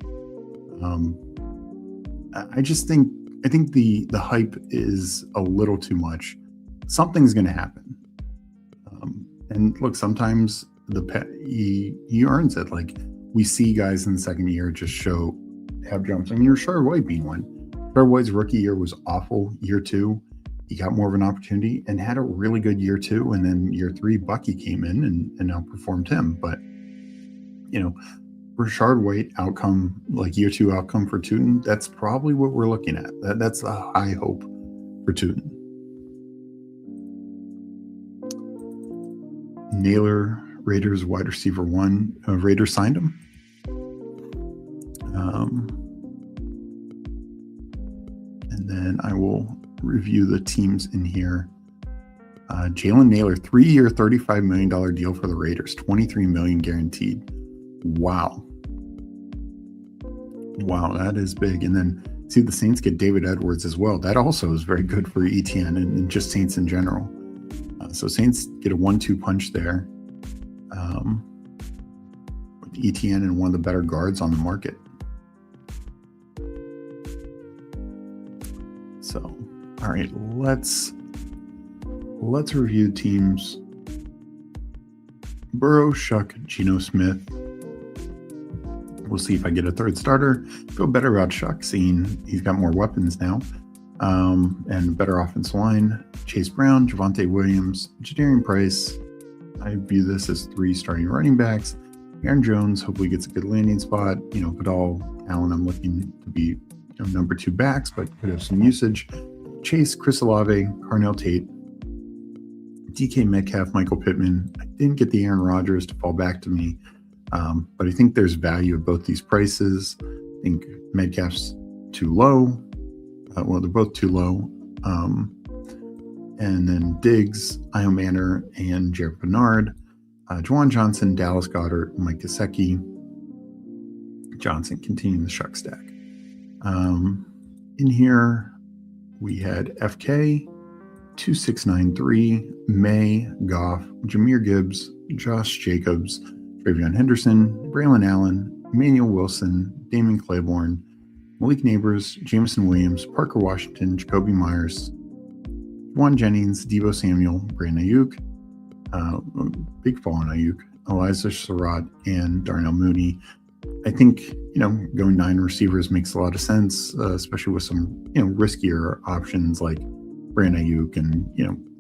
I think the hype is a little too much. Something's going to happen. And look, sometimes he earns it. Like we see guys in the second year just have jumps. I mean, Rachaad White being one. Rachaad White's rookie year was awful. Year 2, he got more of an opportunity and had a really good year 2. And then year 3, Bucky came in and outperformed him. But Rachaad White outcome, like year 2 outcome for Tootin, that's probably what we're looking at. That's a high hope for Tootin. Naylor, Raiders wide receiver 1. Raiders signed him. And then I will review the teams in here. Jalen Naylor, 3-year, $35 million deal for the Raiders, $23 million guaranteed. Wow, that is big. And then see the Saints get David Edwards as well. That also is very good for ETN and just Saints in general. So Saints get a 1-2 punch there with ETN and one of the better guards on the market. So, all right, let's review teams. Burrow, Shuck, Geno Smith. We'll see if I get a third starter. Feel better about Shuck, seeing he's got more weapons now, and better offensive line. Chase Brown, Javonte Williams, Jadarian Price. I view this as 3 starting running backs. Aaron Jones hopefully gets a good landing spot. Goodall, Allen, I'm looking to be number 2 backs, but could have some usage. Chase, Chris Olave, Carnell Tate, DK Metcalf, Michael Pittman. I didn't get the Aaron Rodgers to fall back to me. But I think there's value at both these prices. I think Metcalf's too low. Well, they're both too low. And then Diggs, Io Manor, and Jared Bernard. Juwan Johnson, Dallas Goedert, Mike Gesicki. Johnson continuing the Shuck stack. In here, we had FK, 2693, May, Goff, Jahmyr Gibbs, Josh Jacobs, Travion Henderson, Braylon Allen, Emmanuel Wilson, Damon Claiborne, Malik Neighbors, Jameson Williams, Parker Washington, Jacoby Myers, Juwan Jennings, Deebo Samuel, Brandon Ayuk, big fall on Ayuk, Elijah Surratt, and Darnell Mooney. I think, going 9 receivers makes a lot of sense, especially with some, riskier options like Brandon Ayuk and,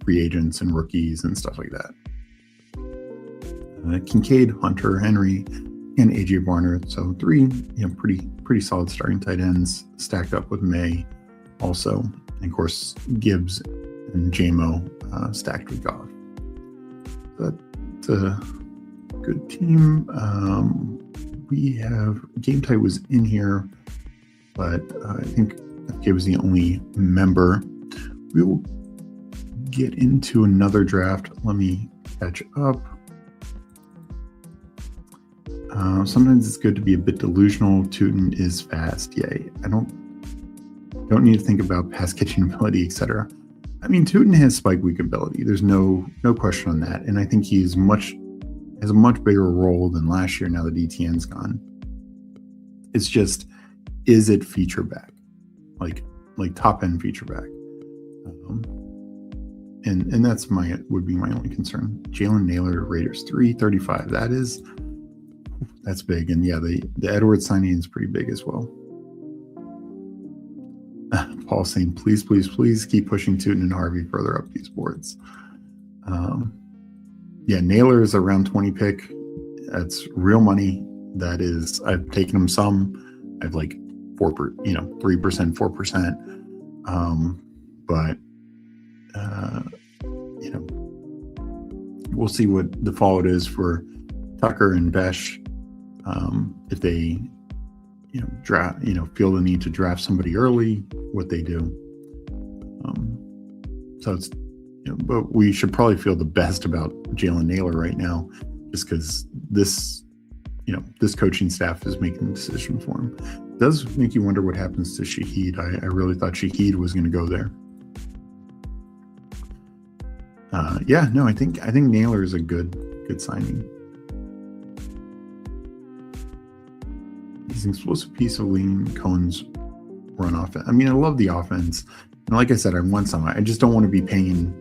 free agents and rookies and stuff like that. Kincaid, Hunter, Henry, and AJ Barner. So 3, pretty solid starting tight ends stacked up with May also. And of course, Gibbs and JMO stacked with Goff. That's a good team. We have Game Tight was in here, but I think FK was the only member. We will get into another draft. Let me catch up. Sometimes it's good to be a bit delusional. Tootin is fast. Yay. I don't need to think about pass catching ability, etc. I mean, Tootin has spike week ability. There's no question on that. And I think has a much bigger role than last year now that ETN's gone. It's just, is it feature back? Like top end feature back? And that's would be my only concern. Jalen Naylor, Raiders 335. That's big. And yeah, the Edwards signing is pretty big as well. Paul saying, please keep pushing Tootin and Harvey further up these boards. Yeah, Naylor is a round 20 pick. That's real money. That is, I've taken him some. I've like 3%, 4%. But we'll see what the fallout is for Tucker and Besh. If they, draft, feel the need to draft somebody early, what they do. So it's, but we should probably feel the best about Jalen Naylor right now, just because this coaching staff is making the decision for him. It does make you wonder what happens to Shaheed. I really thought Shaheed was going to go there. I think Naylor is a good signing. He's an explosive piece of lean Cohen's run offense. I mean, I love the offense. And like I said, I want some. I just don't want to be paying,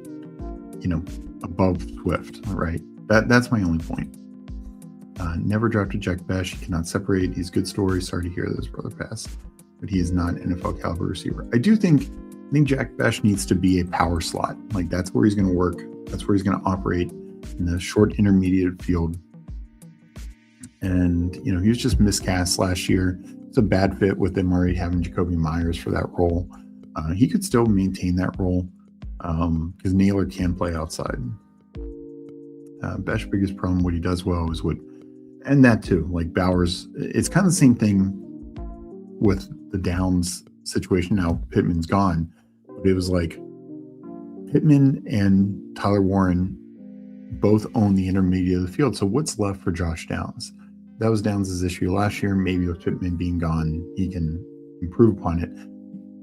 above Swift, right? That's my only point. Never drafted Jack Besh. He cannot separate. He's a good story. Sorry to hear this brother pass, but he is not an NFL caliber receiver. I think Jack Besh needs to be a power slot. Like, that's where he's going to work. That's where he's going to operate in the short intermediate field. And, he was just miscast last year. It's a bad fit with them already having Jacoby Myers for that role. He could still maintain that role because Naylor can play outside. Besh's biggest problem, what he does well is and that too, like Bowers, it's kind of the same thing with the Downs situation. Now Pittman's gone, but it was like Pittman and Tyler Warren both own the intermediate of the field. So what's left for Josh Downs? That was Downs' issue last year. Maybe with Pittman being gone, he can improve upon it.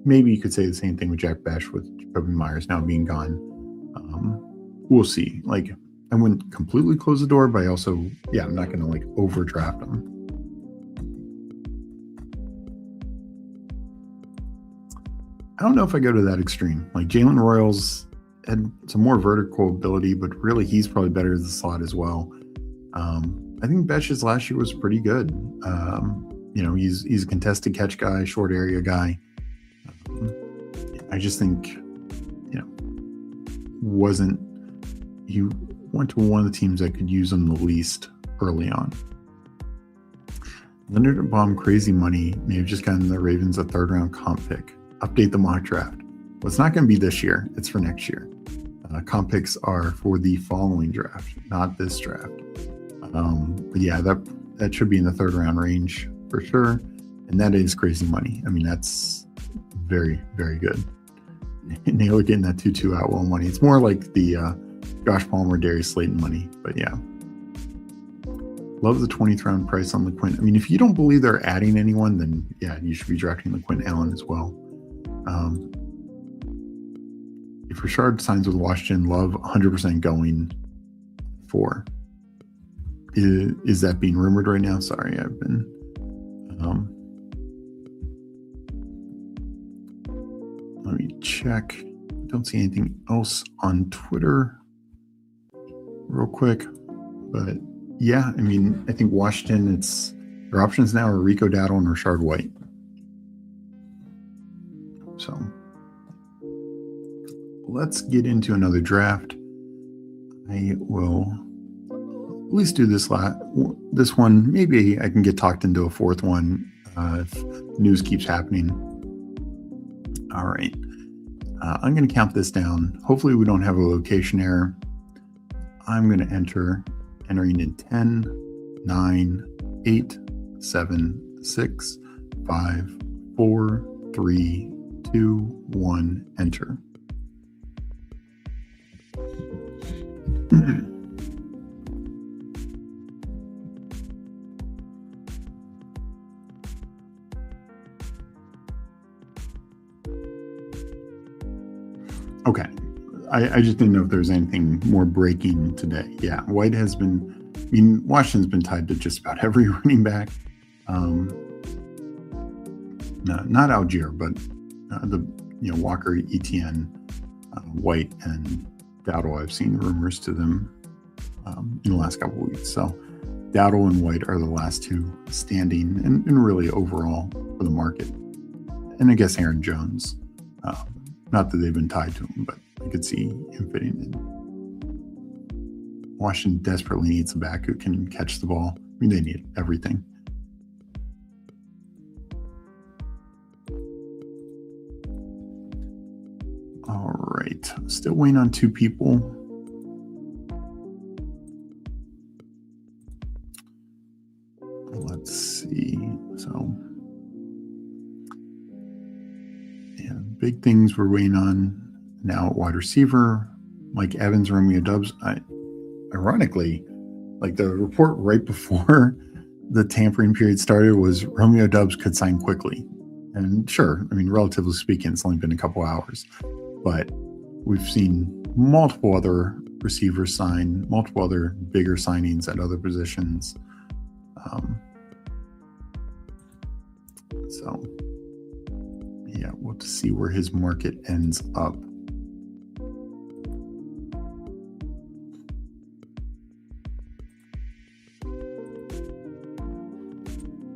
Maybe you could say the same thing with Jack Besh with Jacoby Myers now being gone. We'll see. Like, I wouldn't completely close the door, but I also, I'm not going to overdraft them. I don't know if I go to that extreme. Like, Jalen Royals had some more vertical ability, but really he's probably better as a slot as well. I think Besh's last year was pretty good. He's a contested catch guy, short area guy. I just think, he went to one of the teams that could use him the least early on. Leonard Baum, crazy money, may have just gotten the Ravens a 3rd round comp pick. Update the mock draft. Well, it's not going to be this year. It's for next year. Comp picks are for the following draft, not this draft. But yeah, that should be in the 3rd round range for sure. And that is crazy money. I mean, that's very, very good. Naylor getting that 2-2 Outwell money. It's more like the Josh Palmer, Darius Slayton money. But yeah. Love the 20th round price on LeQuint. I mean, if you don't believe they're adding anyone, then yeah, you should be drafting LeQuint Allen as well. If Richard signs with Washington, Love 100% going for. Is that being rumored right now? Sorry, I've been. Let me check. Don't see anything else on Twitter real quick. But yeah, I mean, I think Washington, their options now are Rico Dowdle and Rashard White. So let's get into another draft. I will least do this one. Maybe I can get talked into a fourth one if news keeps happening. All right. I'm going to count this down. Hopefully we don't have a location error. I'm going to entering in 10, 9, 8, 7, 6, 5, 4, 3, 2, 1, enter. Okay. I just didn't know if there was anything more breaking today. Yeah, White has been, Washington's been tied to just about every running back. No, not Algier, but Walker, Etienne, White, and Dowdle. I've seen rumors to them in the last couple of weeks. So Dowdle and White are the last two standing, and really overall for the market. And I guess Aaron Jones. Not that they've been tied to him, but I could see him fitting in. Washington desperately needs a back who can catch the ball. They need everything. All right, still waiting on two people. Let's see. So, yeah, big things we're waiting on now at wide receiver. Mike Evans, Romeo Doubs. Ironically, like the report right before the tampering period started was Romeo Doubs could sign quickly. And sure, relatively speaking, it's only been a couple hours. But we've seen multiple other receivers sign, multiple other bigger signings at other positions. So, yeah, we'll have to see where his market ends up.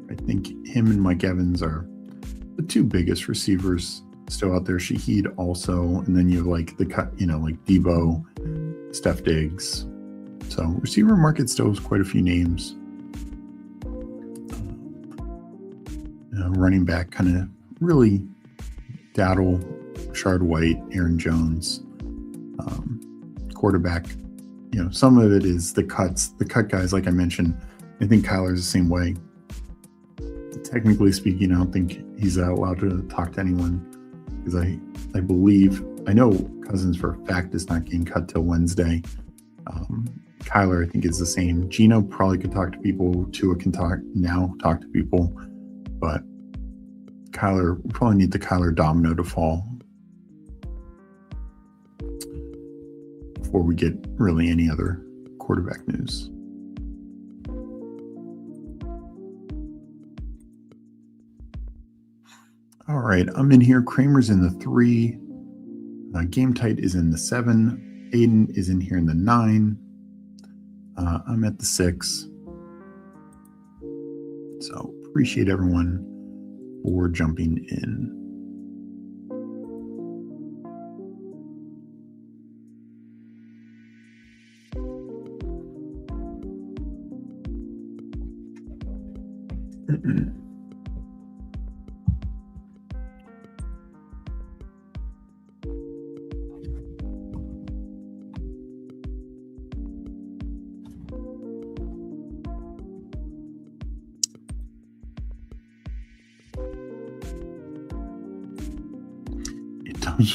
I think him and Mike Evans are the two biggest receivers still out there. Shaheed also, and then you have like the cut, like Debo, Steph Diggs. So receiver market still has quite a few names. Running back kind of really Dowdle, Shard White, Aaron Jones. Quarterback, some of it is the cut guys, like I mentioned. I think Kyler's the same way. Technically speaking, I don't think he's allowed to talk to anyone because I know Cousins for a fact is not getting cut till Wednesday. Kyler, I think, is the same. Gino probably could talk to people. Tua can talk to people, but Kyler, we probably need the Kyler domino to fall before we get really any other quarterback news. All right, I'm in here. Kramer's in the 3. Game Tight is in the 7. Aiden is in here in the 9. I'm at the 6. So appreciate everyone for jumping in.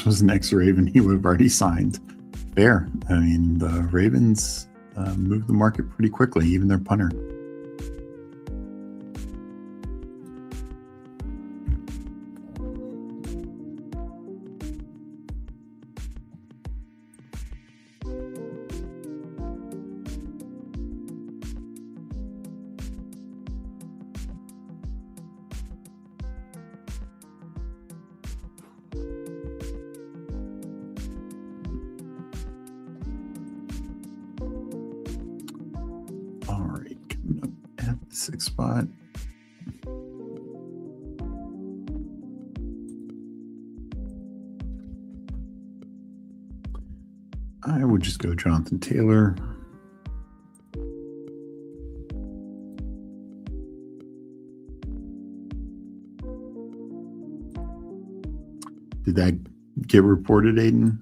Was next Raven, he would have already signed. Fair. The Ravens moved the market pretty quickly, even their punter. All right, coming up at the 6th spot. I would just go Jonathan Taylor. Did that get reported, Aiden?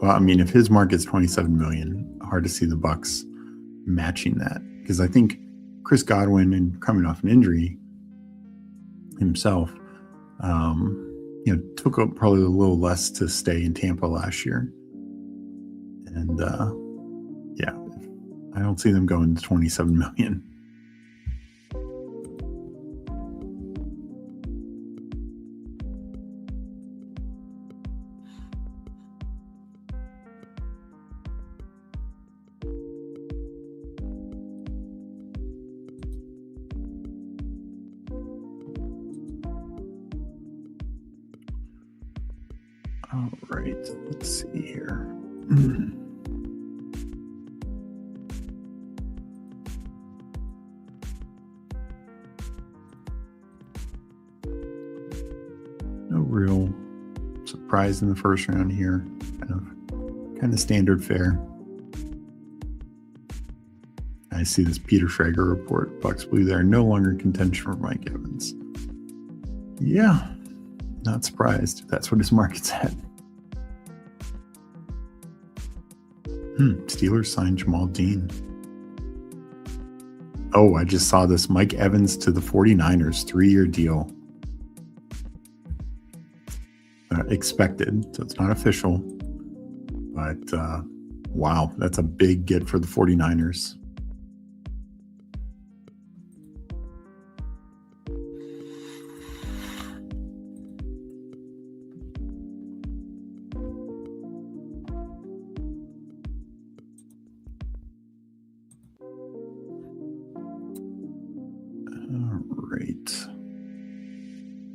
Well, I mean, if his market's 27 million, hard to see the Bucks matching that, because I think Chris Godwin, and coming off an injury himself, took up probably a little less to stay in Tampa last year. And I don't see them going to 27 million. All right, let's see here. No real surprise in the first round here. Kind of standard fare. I see this Peter Schrager report. Bucks believe they are no longer in contention for Mike Evans. Yeah, not surprised. That's what his market's at. Steelers signed Jamal Dean. Oh, I just saw this. Mike Evans to the 49ers, 3-year deal. Expected, so it's not official. But wow, that's a big get for the 49ers.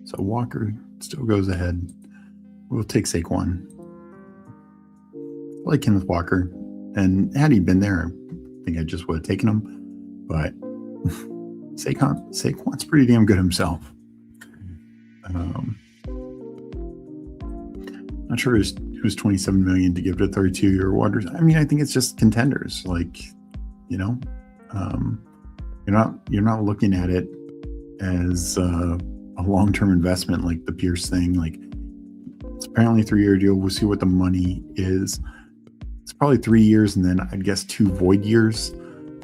So Walker still goes ahead. We'll take Saquon. I like Kenneth Walker. And had he been there, I think I just would have taken him. But Saquon's pretty damn good himself. Not sure it was 27 million to give it a 32-year Waters. I mean, I think it's just contenders. You're not looking at it as a long-term investment like the Pierce thing. It's apparently a 3-year deal. We'll see what the money is. It's probably 3 years and then I'd guess 2 void years.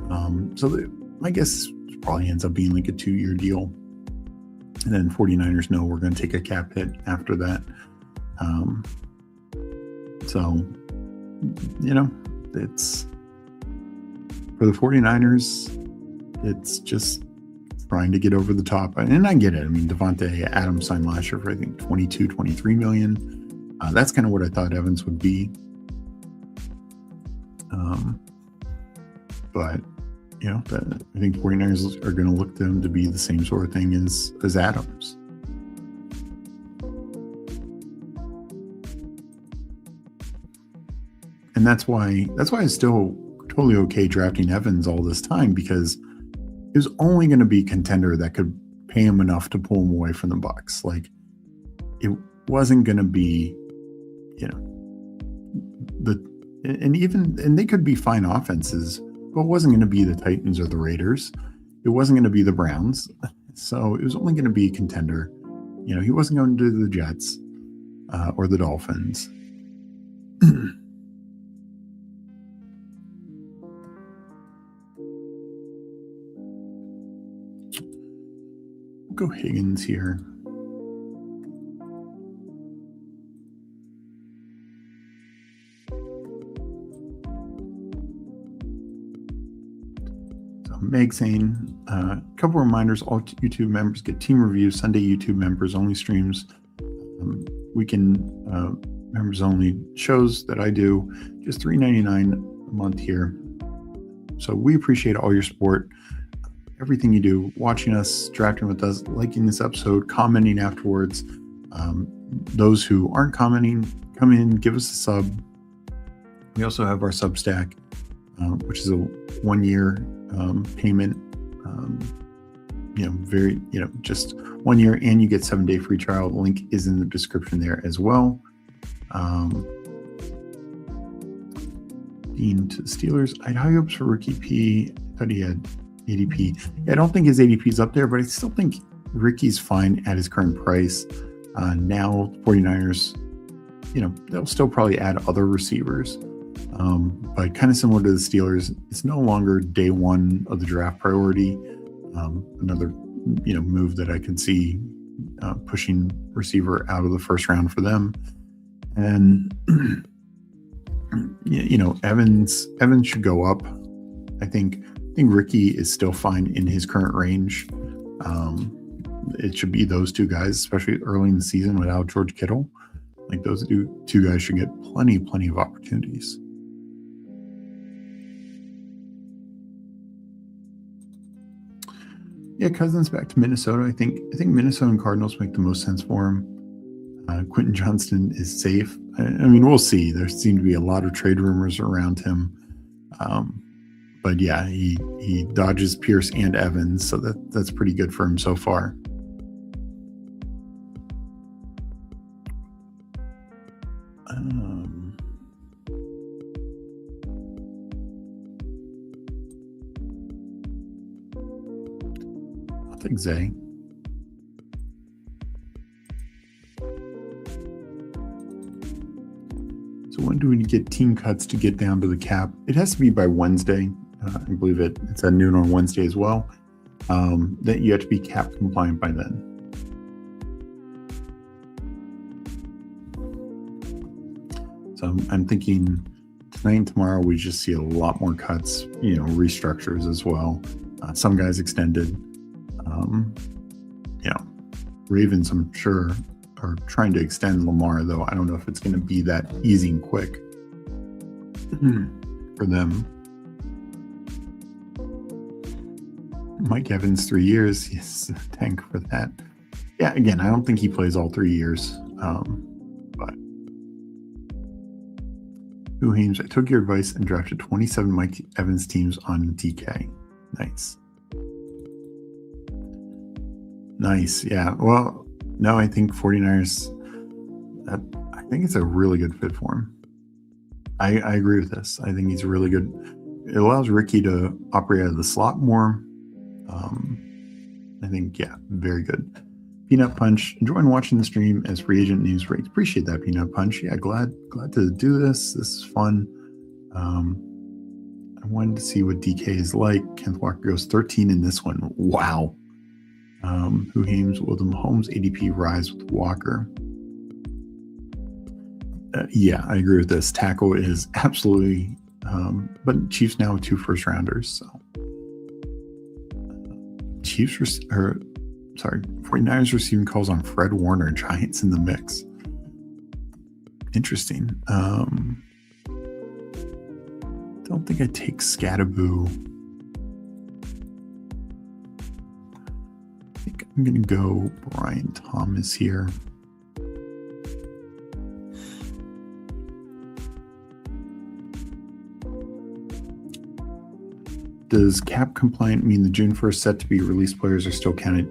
My guess probably ends up being like a 2-year deal. And then 49ers know we're going to take a cap hit after that. It's for the 49ers, it's just trying to get over the top. And I get it. I mean, Devontae Adams signed last year for, I think, 22, 23 million. That's kind of what I thought Evans would be. But, I think 49ers are going to look to him to be the same sort of thing as Adams. And that's why it's still totally okay drafting Evans all this time, because it was only going to be a contender that could pay him enough to pull him away from the Bucks. It wasn't going to be, and they could be fine offenses, but it wasn't going to be the Titans or the Raiders. It wasn't going to be the Browns. So it was only going to be a contender. He wasn't going to the Jets or the Dolphins. Go Higgins here. So Meg saying, a couple reminders, all YouTube members get team reviews, Sunday YouTube members only streams, weekend members only shows that I do, just $3.99 a month here. So we appreciate all your support. Everything you do, watching us, drafting with us, liking this episode, commenting afterwards. Those who aren't commenting, come in, give us a sub. We also have our Substack, which is a 1-year payment. Just 1 year, and you get 7-day free trial. The link is in the description there as well. Dean to the Steelers. I had high hopes for Ricky P. I thought he had ADP. Yeah, I don't think his ADP is up there, but I still think Ricky's fine at his current price. Now 49ers, they'll still probably add other receivers. But kind of similar to the Steelers, it's no longer day one of the draft priority. Another, move that I can see pushing receiver out of the first round for them. And, Evans should go up. I think Ricky is still fine in his current range. It should be those two guys, especially early in the season without George Kittle. Like those two guys should get plenty of opportunities. Yeah, Cousins back to Minnesota. I think Minnesota and Cardinals make the most sense for him. Quentin Johnston is safe. I mean, we'll see. There seem to be a lot of trade rumors around him. But yeah, he dodges Pierce and Evans, so that's pretty good for him so far. I'll take Zay. So when do we get team cuts to get down to the cap? It has to be by Wednesday. I believe it's at noon on Wednesday as well. That you have to be cap compliant by then. So I'm thinking tonight and tomorrow we just see a lot more cuts, restructures as well. Some guys extended. Ravens, I'm sure, are trying to extend Lamar, though I don't know if it's going to be that easy and quick for them. Mike Evans, 3 years. Yes, thank for that. Yeah, again, I don't think he plays all 3 years. But Who Hames, I took your advice and drafted 27 Mike Evans teams on DK. Nice. Nice. Yeah. Well, no, I think 49ers, I think it's a really good fit for him. I agree with this. I think he's really good. It allows Ricky to operate out of the slot more. I think, yeah, very good. Peanut Punch, enjoying watching the stream as free agent news breaks. Appreciate that, Peanut Punch. Yeah, glad to do this. This is fun. I wanted to see what DK is like. Kenneth Walker goes 13 in this one. Wow. Who Hames, will the Mahomes ADP rise with Walker? Yeah, I agree with this. Tackle is absolutely, but Chiefs now with 2 first rounders. So Chiefs 49ers receiving calls on Fred Warner, Giants in the mix. Interesting. Don't think I take Scattaboo. I think I'm going to go Brian Thomas here. Does cap compliant mean the June 1st set to be released players are still counted?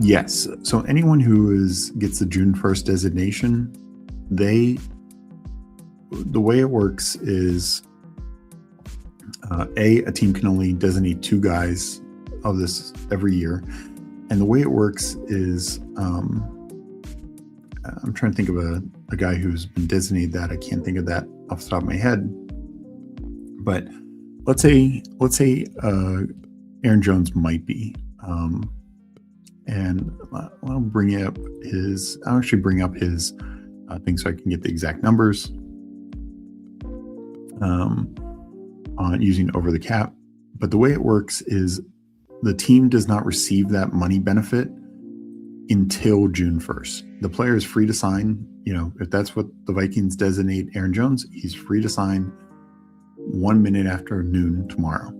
Yes. So anyone who gets the June 1st designation, the way it works is a team can only designate 2 guys of this every year. And the way it works is, I'm trying to think of a guy who's been designated that. I can't think of that off the top of my head. But let's say Aaron Jones might be, and I'll bring up his thing so I can get the exact numbers on using over the cap. But the way it works is the team does not receive that money benefit until June 1st. The player is free to sign. If that's what the Vikings designate Aaron Jones, he's free to sign 1 minute after noon tomorrow,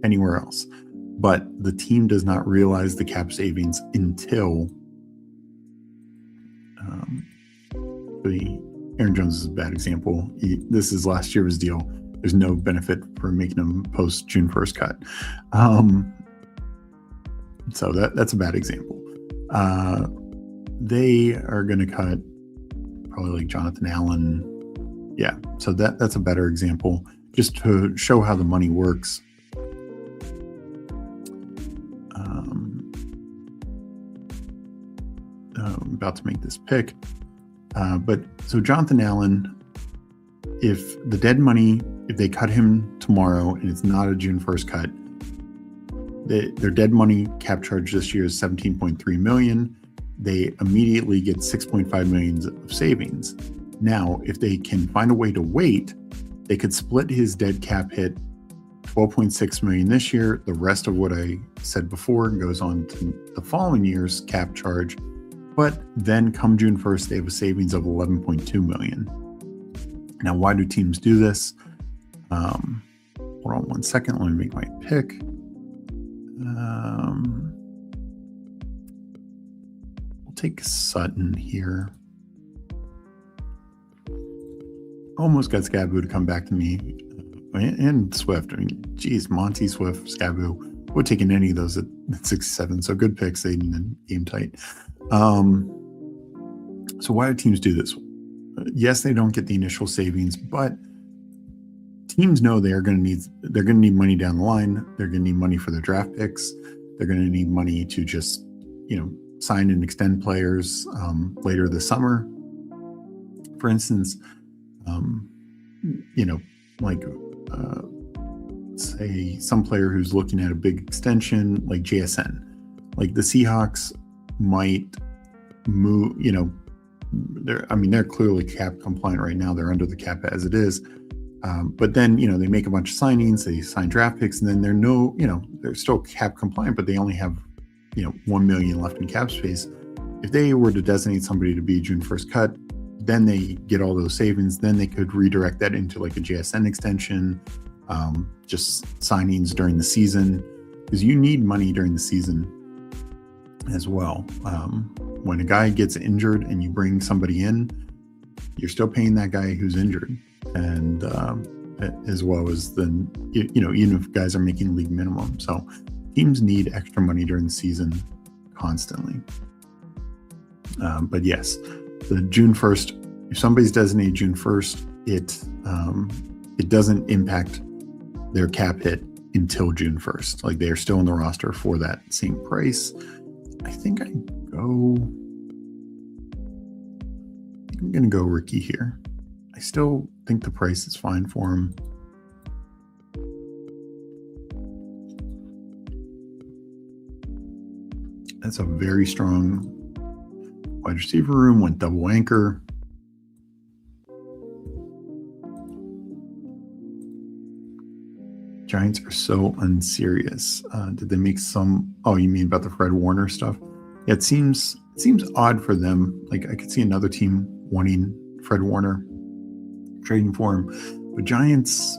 anywhere else. But the team does not realize the cap savings until Aaron Jones is a bad example. This is last year's deal. There's no benefit for making him post June 1st cut. So that's a bad example. They are going to cut probably like Jonathan Allen. Yeah, so that's a better example, just to show how the money works. I'm about to make this pick. But so Jonathan Allen, if the dead money, if they cut him tomorrow and it's not a June 1st cut, their dead money cap charge this year is 17.3 million. They immediately get 6.5 million of savings. Now, if they can find a way to wait, they could split his dead cap hit 12.6 million this year. The rest of what I said before goes on to the following year's cap charge. But then come June 1st, they have a savings of 11.2 million. Now, why do teams do this? Hold on 1 second. Let me make my pick. We'll take Sutton here. Almost got Scaboo to come back to me. And Swift. I mean, geez, Monty, Swift, Scaboo. Would have taken any of those at 6-7. So good picks. They didn't game tight. So why do teams do this? Yes, they don't get the initial savings, but teams know they're going to need money down the line. They're going to need money for their draft picks. They're going to need money to just, sign and extend players later this summer. For instance, say some player who's looking at a big extension like JSN, like the Seahawks might move, they're clearly cap compliant right now. They're under the cap as it is. But then, they make a bunch of signings, they sign draft picks, and then they're still cap compliant, but they only have, 1 million left in cap space. If they were to designate somebody to be June 1st cut, then they get all those savings. Then they could redirect that into like a JSN extension, just signings during the season, because you need money during the season as well. When a guy gets injured and you bring somebody in, you're still paying that guy who's injured. And as well as then, even if guys are making league minimum. So teams need extra money during the season constantly. But yes, the June 1st, if somebody's designated June 1st, it doesn't impact their cap hit until June 1st. Like they're still in the roster for that same price. I think I'm going to go Ricky here. I still think the price is fine for him. That's a very strong wide receiver room, went double anchor. Giants are so unserious. Did they make some? Oh, you mean about the Fred Warner stuff? Yeah, it seems odd for them. Like I could see another team wanting Fred Warner, trading for him, but Giants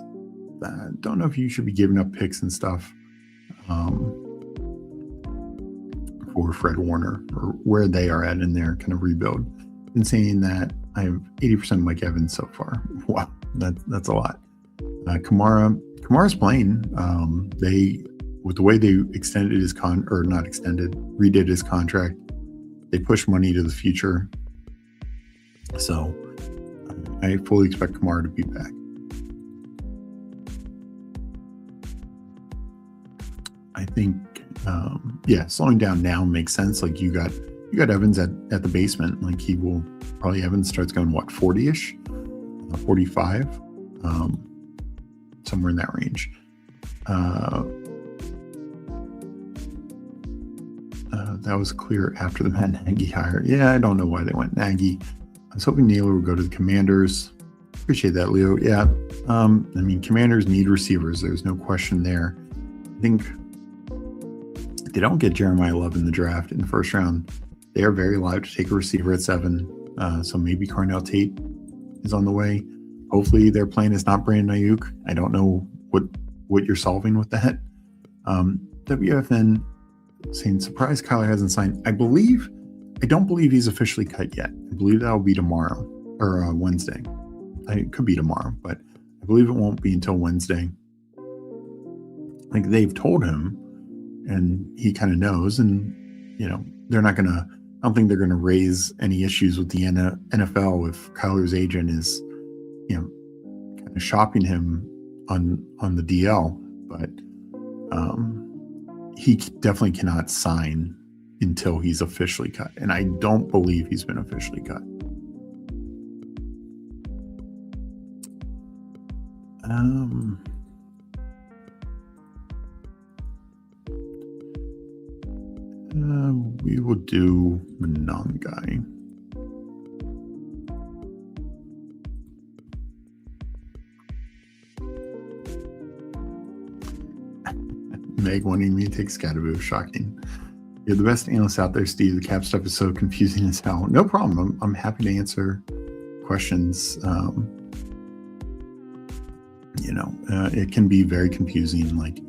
don't know if you should be giving up picks and stuff for Fred Warner, or where they are at in their kind of rebuild. And saying that I have 80% Mike Evans so far. Wow, that's a lot. Kamara's playing. With the way they extended his redid his contract, they pushed money to the future. So I fully expect Kamara to be back. I think, slowing down now makes sense. Like you got Evans at the basement. Like Evans starts going 40-ish, 45, somewhere in that range. That was clear after the Matt Nagy hire. Yeah, I don't know why they went Nagy. I was hoping Naylor would go to the Commanders. Appreciate that, Leo. Yeah, Commanders need receivers. There's no question there. I think if they don't get Jeremiah Love in the draft in the first round, they are very live to take a receiver at 7. So maybe Carnell Tate is on the way. Hopefully their plan is not Brandon Ayuk. I don't know what you're solving with that. WFN saying, surprise Kyler hasn't signed. I don't believe he's officially cut yet. I believe that will be tomorrow or Wednesday. It could be tomorrow, but I believe it won't be until Wednesday. Like they've told him, and he kind of knows, and they're not gonna. I don't think they're gonna raise any issues with the NFL if Kyler's agent is, kind of shopping him on the DL, but he definitely cannot sign until he's officially cut. And I don't believe he's been officially cut. We will do Monangai. Meg wanting me to take Scatterboo. Shocking. You're the best analyst out there, Steve. The cap stuff is so confusing as hell. No problem. I'm happy to answer questions. It can be very confusing. Like,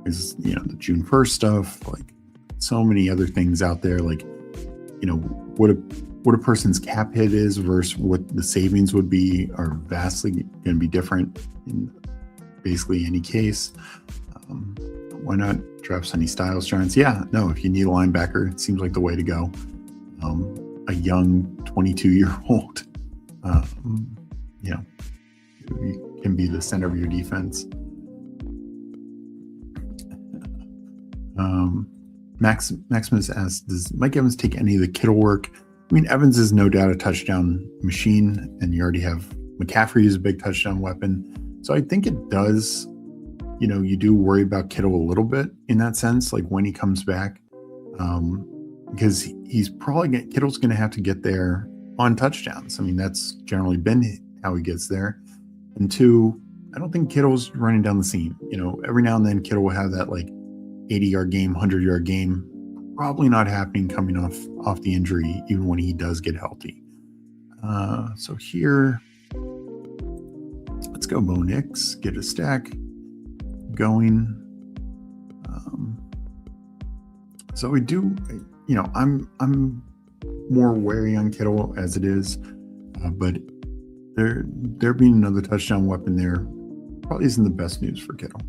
is the June 1st stuff. Like, so many other things out there. Like, what a person's cap hit is versus what the savings would be are vastly going to be different in basically any case. Why not draft Sonny Styles, Giants? Yeah, no, if you need a linebacker, it seems like the way to go. A young 22-year-old, you can be the center of your defense. Maximus asks, does Mike Evans take any of the Kittle work? I mean, Evans is no doubt a touchdown machine, and you already have McCaffrey is a big touchdown weapon. So I think it does. You do worry about Kittle a little bit in that sense, like when he comes back, because Kittle's going to have to get there on touchdowns. I mean, that's generally been how he gets there. And two, I don't think Kittle's running down the seam. Every now and then Kittle will have that like 80-yard game, 100-yard game. Probably not happening coming off the injury, even when he does get healthy. So here, let's go Bo Nix, get a stack going. So we do, I'm more wary on Kittle as it is, but there being another touchdown weapon there probably isn't the best news for Kittle.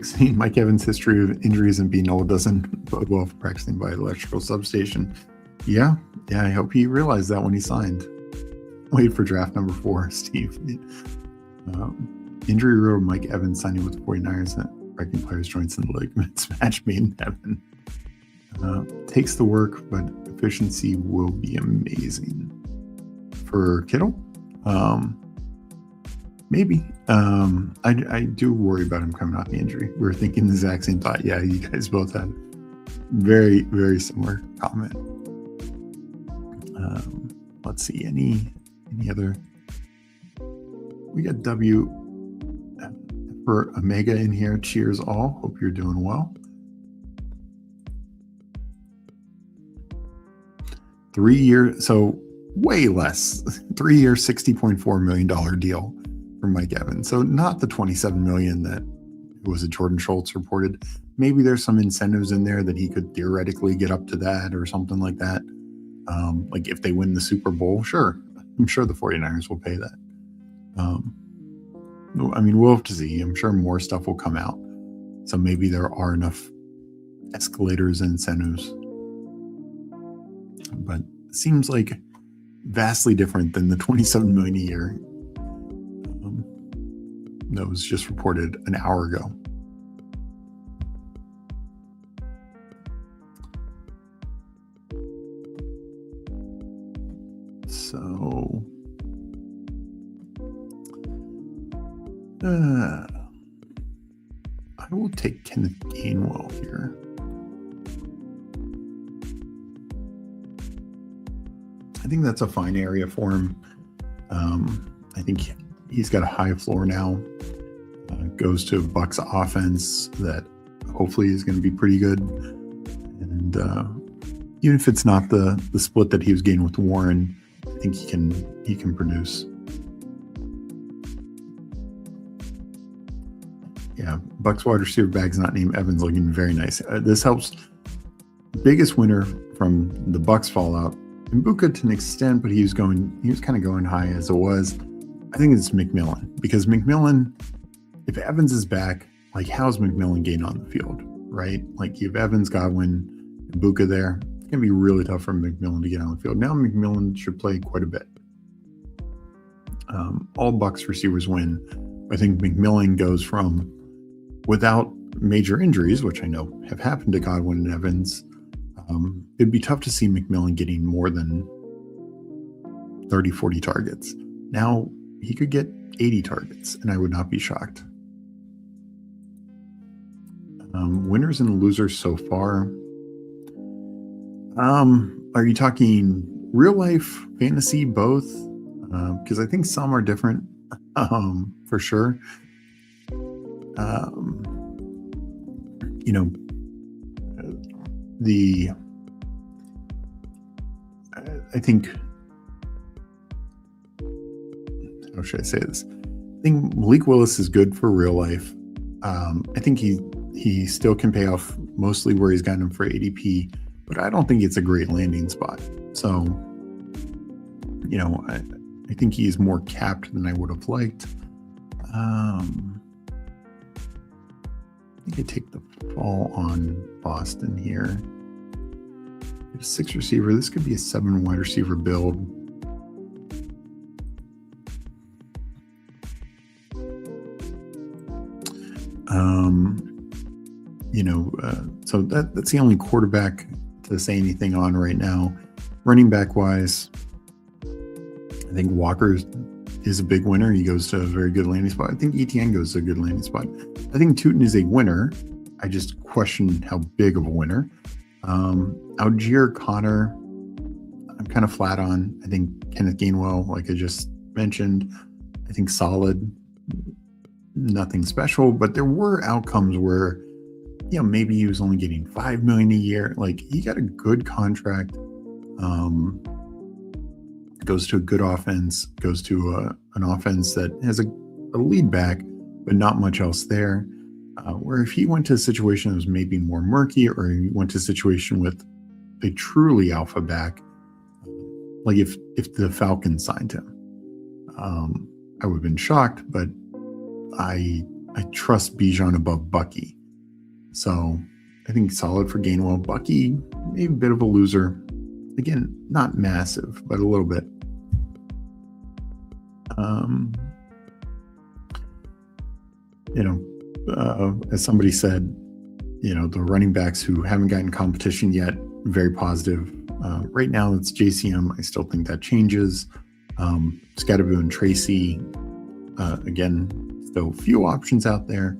Saying Mike Evans' history of injuries and being old doesn't bode well for practicing by electrical substation. Yeah, I hope he realized that when he signed. Wait for draft number 4, Steve. Injury riddled Mike Evans signing with the 49ers that breaking players joints and ligaments match made in heaven. Takes the work, but efficiency will be amazing. For Kittle, maybe. I do worry about him coming off the injury. We were thinking the exact same thought. Yeah, you guys both had very, very similar comment. Let's see, any other? We got W for Omega in here. Cheers all. Hope you're doing well. 3 year, so way less. 3 year, $60.4 million deal for Mike Evans. So not the $27 million that was a Jordan Schultz reported. Maybe there's some incentives in there that he could theoretically get up to that or something like that. Like if they win the Super Bowl, sure. I'm sure the 49ers will pay that. I mean, we'll have to see. I'm sure more stuff will come out. So maybe there are enough escalators and incentives. But it seems like vastly different than the $27 million a year that was just reported an hour ago. So I will take Kenneth Gainwell here. I think that's a fine area for him. I think he's got a high floor now. Goes to a Bucs offense that hopefully is going to be pretty good. And even if it's not the split that he was getting with Warren, I think he can produce. Yeah, Bucs wide receiver bag's not named Evans, looking very nice. This helps. Biggest winner from the Bucs fallout, Mbuka to an extent, but he was kind of going high as it was. I think it's McMillan, because McMillan, if Evans is back, like how's McMillan getting on the field, right? Like you have Evans, Godwin, Mbuka there. It's going to be really tough for McMillan to get on the field. Now McMillan should play quite a bit. All Bucs receivers win. I think McMillan goes from without major injuries, which I know have happened to Godwin and Evans, it'd be tough to see McMillan getting more than 30, 40 targets. Now he could get 80 targets, and I would not be shocked. Winners and losers so far. Are you talking real life, fantasy, both? Because I think some are different, for sure. I think, how should I say this? I think Malik Willis is good for real life. I think he still can pay off mostly where he's gotten him for ADP, but I don't think it's a great landing spot. So, I think he's more capped than I would have liked. I think I take the fall on Boston here. A 6 receiver. This could be a 7 wide receiver build. So that's the only quarterback to say anything on right now. Running back wise, I think Walker is a big winner. He goes to a very good landing spot. I think ETN goes to a good landing spot. I think Tootin is a winner. I just question how big of a winner. Algier Connor, I'm kind of flat on. I think Kenneth Gainwell, like I just mentioned, I think solid, nothing special, but there were outcomes where, maybe he was only getting $5 million a year. Like, he got a good contract, goes to a good offense, goes to an offense that has a lead back, but not much else there. Where if he went to a situation that was maybe more murky, or he went to a situation with a truly alpha back, like if the Falcons signed him, I would have been shocked, but I trust Bijan above Bucky. So I think solid for Gainwell. Bucky, maybe a bit of a loser. Again, not massive, but a little bit. As somebody said, the running backs who haven't gotten competition yet, very positive. Right now it's JCM. I still think that changes. Scatterbo and Tracy, again, still few options out there,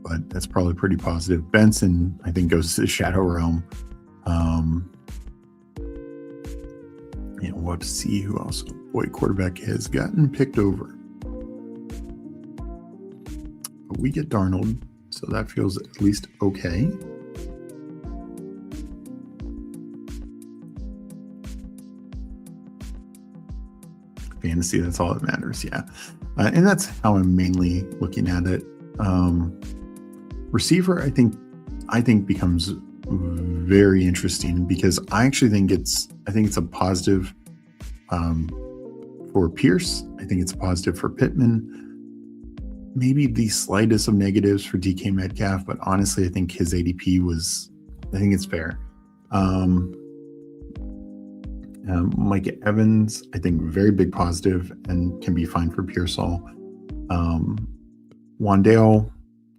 but that's probably pretty positive. Benson, I think, goes to the shadow realm. We'll have to see who else. Boy, quarterback has gotten picked over. But we get Darnold, so that feels at least okay. Fantasy, that's all that matters, yeah. And that's how I'm mainly looking at it. Receiver, I think becomes very interesting, because I actually think it's a positive for Pierce. I think it's a positive for Pittman. Maybe the slightest of negatives for DK Metcalf, but honestly, I think his ADP I think it's fair. Mike Evans, I think very big positive and can be fine for Pearsall. Wandale,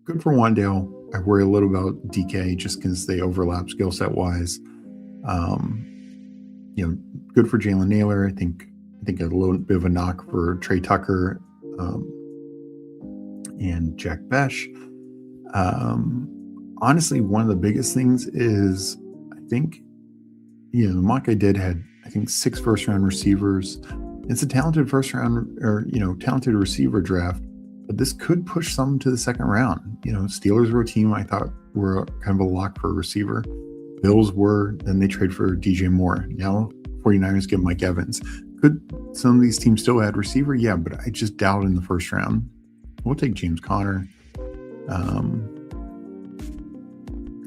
good for Wandale. I worry a little about DK just because they overlap skill set wise. Good for Jalen Naylor. I think a little bit of a knock for Trey Tucker and Jack Besh. Honestly, one of the biggest things is, I think, the mock I did had, I think, 6 first-round receivers. It's a talented first-round talented receiver draft, but this could push some to the second round. Steelers were a team I thought were kind of a lock for a receiver. Bills were, then they trade for DJ Moore. Now 49ers get Mike Evans. Could some of these teams still add receiver? Yeah, but I just doubt in the first round. We'll take James Conner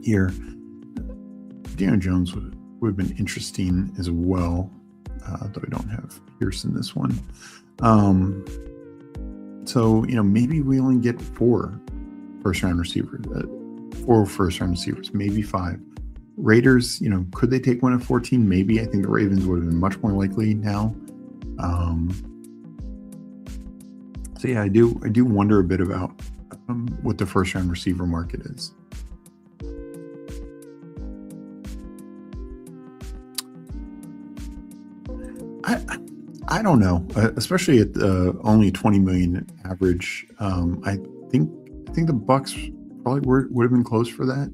here. Daniel Jones would have been interesting as well, though I don't have Pierce in this one. So, maybe we only get 4 first-round receivers, 4 first-round receivers, maybe 5. Raiders, could they take one at 14? Maybe. I think the Ravens would have been much more likely now. So yeah, I do wonder a bit about what the first round receiver market is. I don't know, especially at only 20 million average. I think the Bucks probably would have been close for that.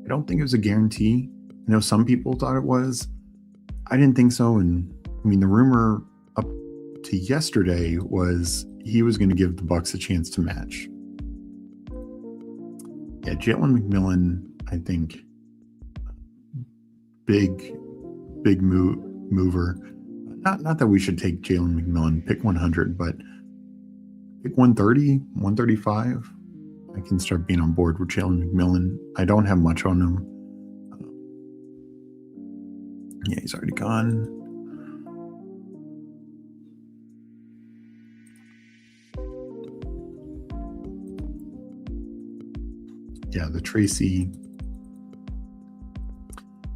I don't think it was a guarantee. I know some people thought it was. I didn't think so. And I mean, the rumor up to yesterday was he was going to give the Bucks a chance to match. Yeah, Jalen McMillan, I think, big mover. Not that we should take Jalen McMillan, pick 100, but pick 130, 135. I can start being on board with Jalen McMillan. I don't have much on him. Yeah, he's already gone. Yeah, the Tracy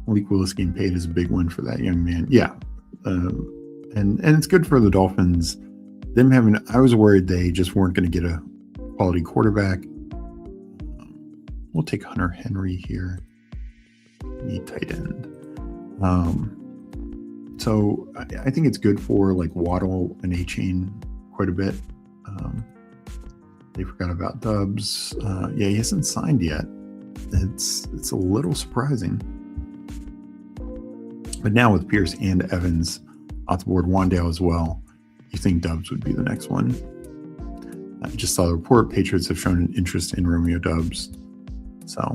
Malik Willis getting paid is a big one for that young man. Yeah. And it's good for the Dolphins. I was worried they just weren't going to get a quality quarterback. We'll take Hunter Henry here. Need tight end. So I think it's good for like Waddle and A-Chain quite a bit. They forgot about Dubs. Yeah, he hasn't signed yet. It's a little surprising. But now with Pierce and Evans off the board, Wandale as well, you think Dubs would be the next one. I just saw the report. Patriots have shown an interest in Romeo Dubs. So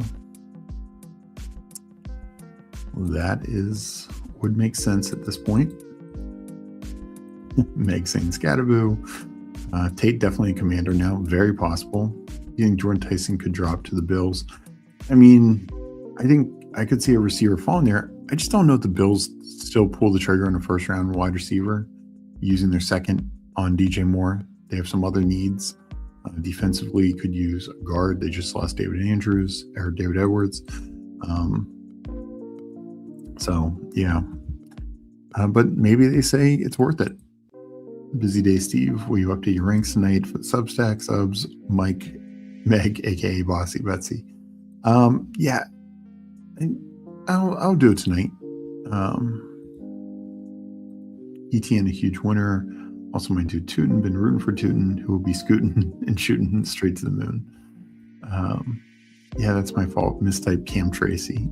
that would make sense at this point. Meg saying Scattaboo. Tate definitely a commander now. Very possible. You think Jordan Tyson could drop to the Bills? I mean, I think I could see a receiver falling there. I just don't know if the Bills still pull the trigger on a first round wide receiver using their second on DJ Moore. They have some other needs. Defensively, could use a guard. They just lost David Edwards. So, yeah. But maybe they say it's worth it. Busy day, Steve. Will you update your ranks tonight for the Substack subs? Mike, Meg, aka Bossy Betsy. Yeah. I'll do it tonight. ETN a huge winner. Also my dude Tootin, been rooting for Tootin, who will be scooting and shooting straight to the moon. Yeah, that's my fault. Mistype Cam Tracy.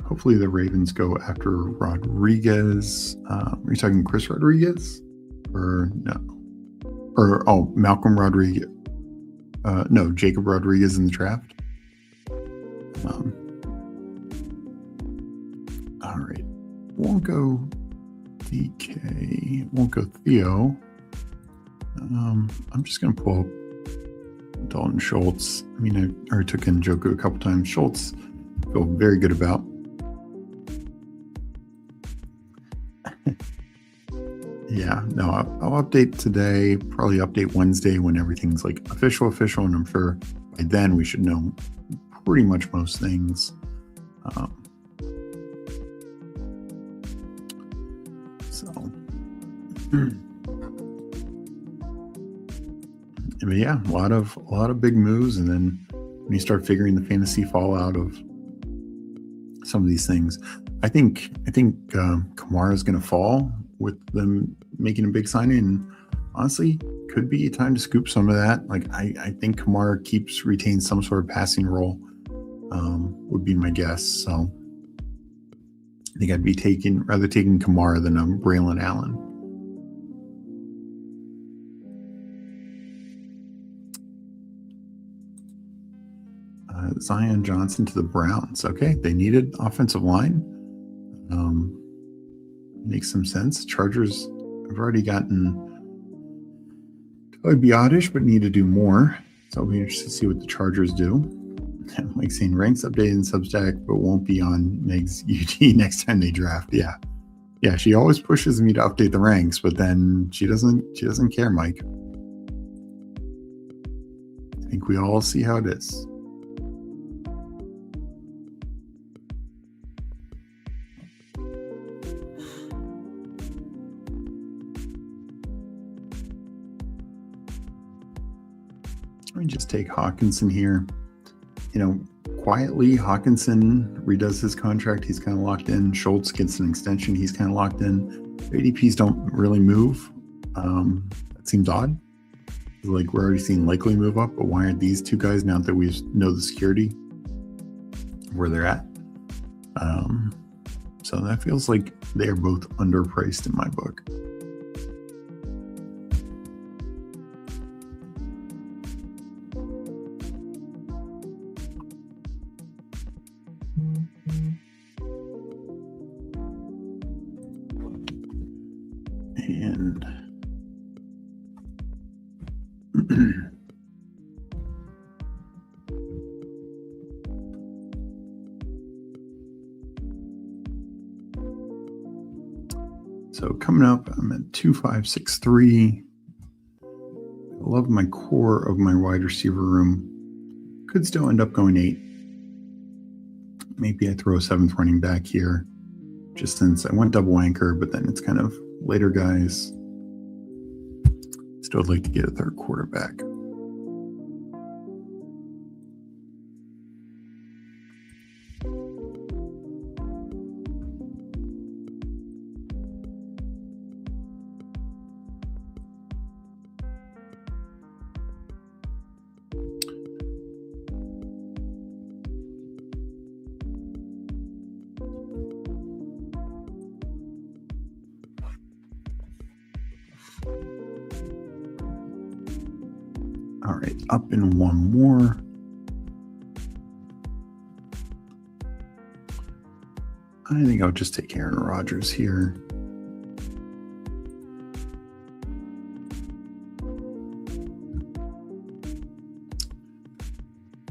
Hopefully the Ravens go after Rodriguez. Are you talking Chris Rodriguez? Or no? Or, Malcolm Rodriguez. No, Jacob Rodriguez in the draft. All right. Won't go DK. Won't go Theo. I'm just going to pull up Dalton Schultz. I mean, I already took in Njoku a couple times. Schultz, feel very good about. Yeah, no, I'll update today, probably update Wednesday when everything's like official, and I'm sure by then we should know pretty much most things. But yeah, a lot of big moves, and then when you start figuring the fantasy fallout of some of these things, I think Kamara is going to fall with them making a big signing. And honestly, could be a time to scoop some of that. Like I think Kamara retains some sort of passing role. Would be my guess. So I think I'd be taking Kamara than Braylon Allen. Zion Johnson to the Browns. Okay, they needed offensive line. Makes some sense. Chargers have already gotten Biotish, but need to do more. So I'll be interested to see what the Chargers do. Like saying ranks updated in Substack, but won't be on Meg's UT next time they draft. Yeah. She always pushes me to update the ranks, but then she doesn't care, Mike. I think we all see how it is. Let me just take Hawkinson here. Quietly, Hawkinson redoes his contract. He's kind of locked in. Schultz gets an extension. He's kind of locked in. ADPs don't really move. That seems odd. Like, we're already seeing likely move up, but why aren't these two guys, now that we know the security, where they're at? So that feels like they're both underpriced in my book. And so coming up, I'm at 2563. I love my core of my wide receiver room. Could still end up going 8. Maybe I throw a 7th running back here, just since I went double anchor, but then it's kind of later guys. Still would like to get a 3rd quarterback. All right, up in one more. I think I'll just take Aaron Rodgers here.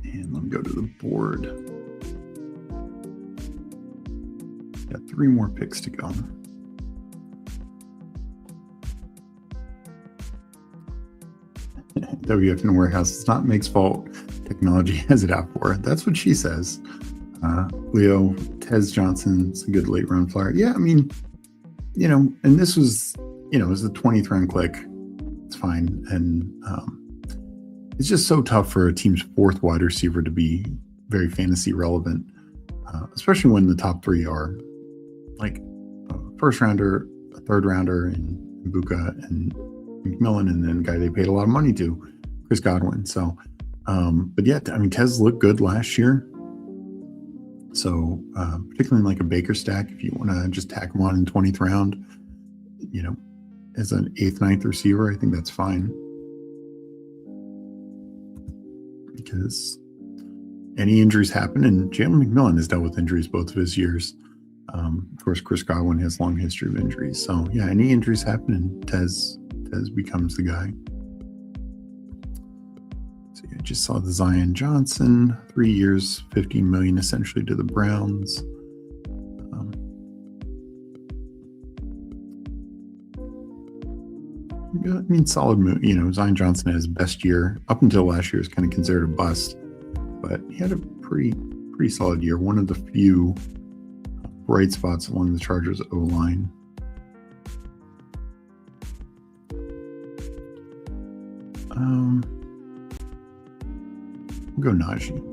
And let me go to the board. Got 3 more picks to go. WF in warehouse. It's not Meg's fault. Technology has it out for her. That's what she says. Leo, Tez Johnson's a good late round flyer. Yeah, I mean, and this was, it was the 20th round click. It's fine. And it's just so tough for a team's 4th wide receiver to be very fantasy relevant, especially when the top 3 are like a 1st rounder, a 3rd rounder, and Ibuka and McMillan, and then a guy they paid a lot of money to, Chris Godwin. So, but yeah, I mean, Tez looked good last year. So, particularly in like a Baker stack, if you want to just tack him on in 20th round, as an 8th, 9th receiver, I think that's fine. Because any injuries happen, and Jalen McMillan has dealt with injuries both of his years. Of course, Chris Godwin has a long history of injuries. So, yeah, any injuries happen, and Tez becomes the guy. So I just saw the Zion Johnson, 3 years, $15 million essentially to the Browns. I mean, solid move. Zion Johnson had his best year. Up until last year was kind of considered a bust, but he had a pretty solid year. One of the few bright spots along the Chargers O-line. We'll go Najee.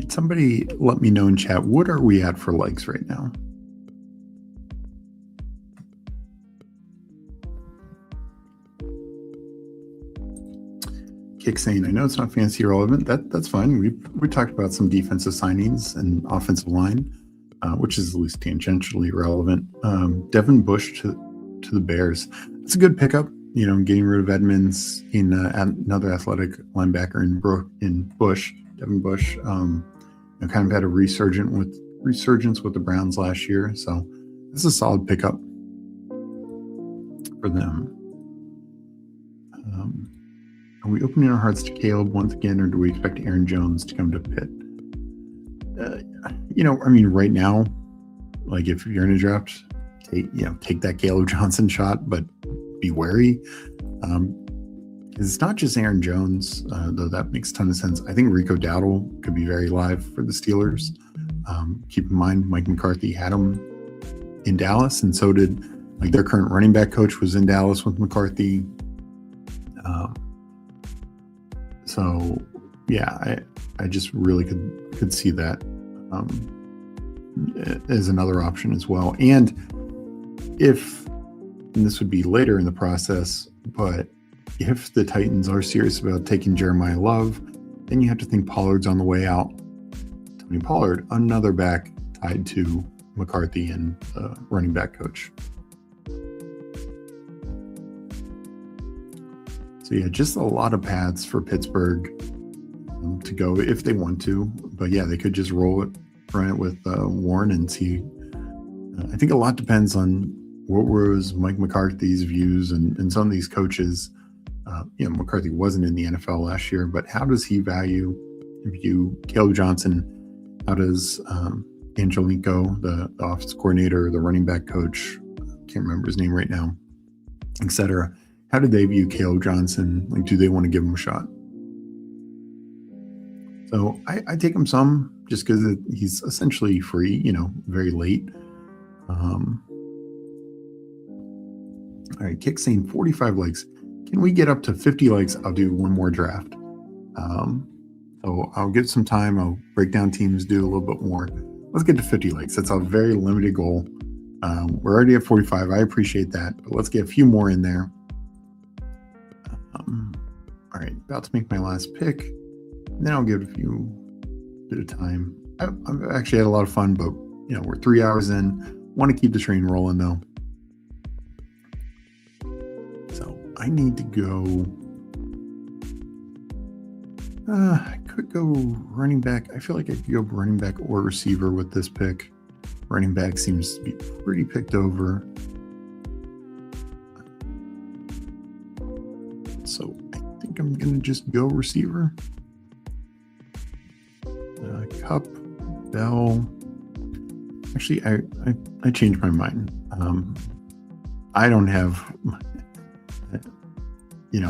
Somebody let me know in chat, what are we at for likes right now? Kick saying, I know it's not fantasy relevant. That's fine. We talked about some defensive signings and offensive line, which is at least tangentially relevant. Devin Bush to the Bears. It's a good pickup. Getting rid of Edmonds, in another athletic linebacker in Bush, Devin Bush. Kind of had a resurgence with the Browns last year, so this is a solid pickup for them. Are we opening our hearts to Caleb once again, or do we expect Aaron Jones to come to Pitt? Right now, like if you're in a draft, take that Caleb Johnson shot, but be wary. It's not just Aaron Jones, though that makes a ton of sense. I think Rico Dowdle could be very live for the Steelers. Keep in mind, Mike McCarthy had him in Dallas, and so did their current running back coach was in Dallas with McCarthy. I just really could see that as another option as well. And this would be later in the process, but if the Titans are serious about taking Jeremiah Love, then you have to think Pollard's on the way out. Tony Pollard, another back tied to McCarthy and the running back coach. So just a lot of paths for Pittsburgh to go if they want to. But they could just run it with Warren and see. I think a lot depends on what was Mike McCarthy's views and some of these coaches. McCarthy wasn't in the NFL last year, but how does he view Caleb Johnson? How does Angelico, the offense coordinator, the running back coach, can't remember his name right now, etc. How do they view Caleb Johnson? Do they want to give him a shot? So I take him some just because he's essentially free, very late. All right, Kick saying 45 likes. Can we get up to 50 likes? I'll do one more draft. So I'll give some time. I'll break down teams, do a little bit more. Let's get to 50 likes. That's a very limited goal. We're already at 45. I appreciate that, but let's get a few more in there. All right, about to make my last pick. And then I'll give it a bit of time. I've actually had a lot of fun, but we're 3 hours in. Want to keep the train rolling though. So I need to go. I could go running back. I feel like I could go running back or receiver with this pick. Running back seems to be pretty picked over. So I think I'm going to just go receiver. Cup, Bell. Actually, I changed my mind. I don't have,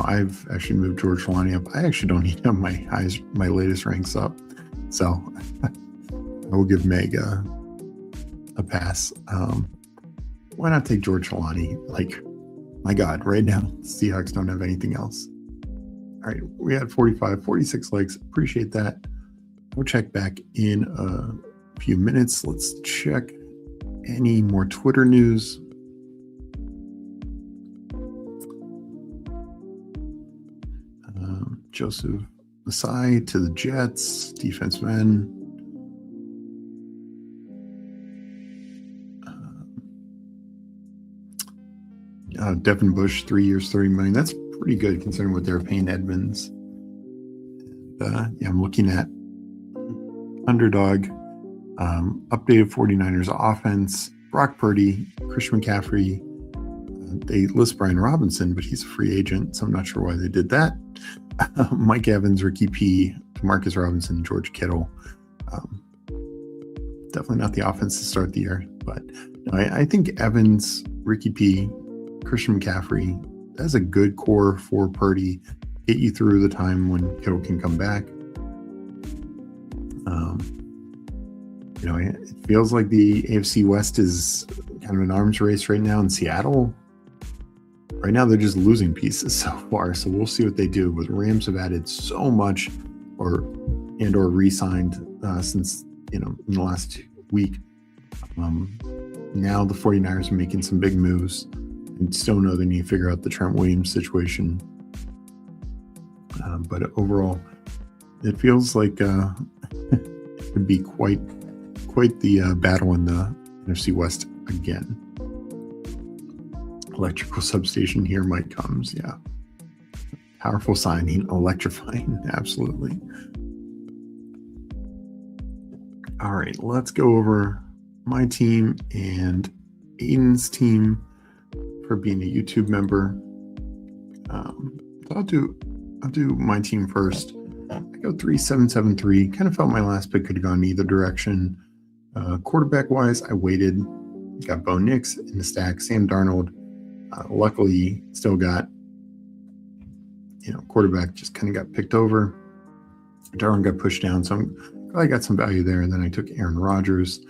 I've actually moved George Kalani up. I actually don't need to have my latest ranks up. So I will give Meg a pass. Why not take George Kalani? My God, right now, Seahawks don't have anything else. All right, we had 46 likes. Appreciate that. We'll check back in a few minutes. Let's check any more Twitter news. Joseph Masai to the Jets, defensive end. Devin Bush, 3 years, $30 million. That's pretty good considering what they're paying Edmonds. I'm looking at Underdog, updated 49ers offense, Brock Purdy, Christian McCaffrey. They list Brian Robinson, but he's a free agent, so I'm not sure why they did that. Mike Evans, Ricky P, Demarcus Robinson, George Kittle. Definitely not the offense to start the year, but I think Evans, Ricky P, Christian McCaffrey, that's a good core for Purdy. Get you through the time when Kittle can come back. It feels like the AFC West is kind of an arms race right now in Seattle. Right now, they're just losing pieces so far, so we'll see what they do. But Rams have added so much, or re-signed since in the last week. Now the 49ers are making some big moves, and still know they need to figure out the Trent Williams situation. But overall, it feels like it would be quite the battle in the NFC West again. Electrical substation here might comes, yeah. Powerful signing, electrifying, absolutely. All right, let's go over my team and Aiden's team for being a YouTube member. So I'll do I'll do my team first. I go 3-7-7-3. Kind of felt my last pick could have gone either direction. Quarterback wise, I waited. Got Bo Nix in the stack. Sam Darnold. Luckily, still got, quarterback just kind of got picked over. Darnold got pushed down, so I'm glad I got some value there. And then I took Aaron Rodgers,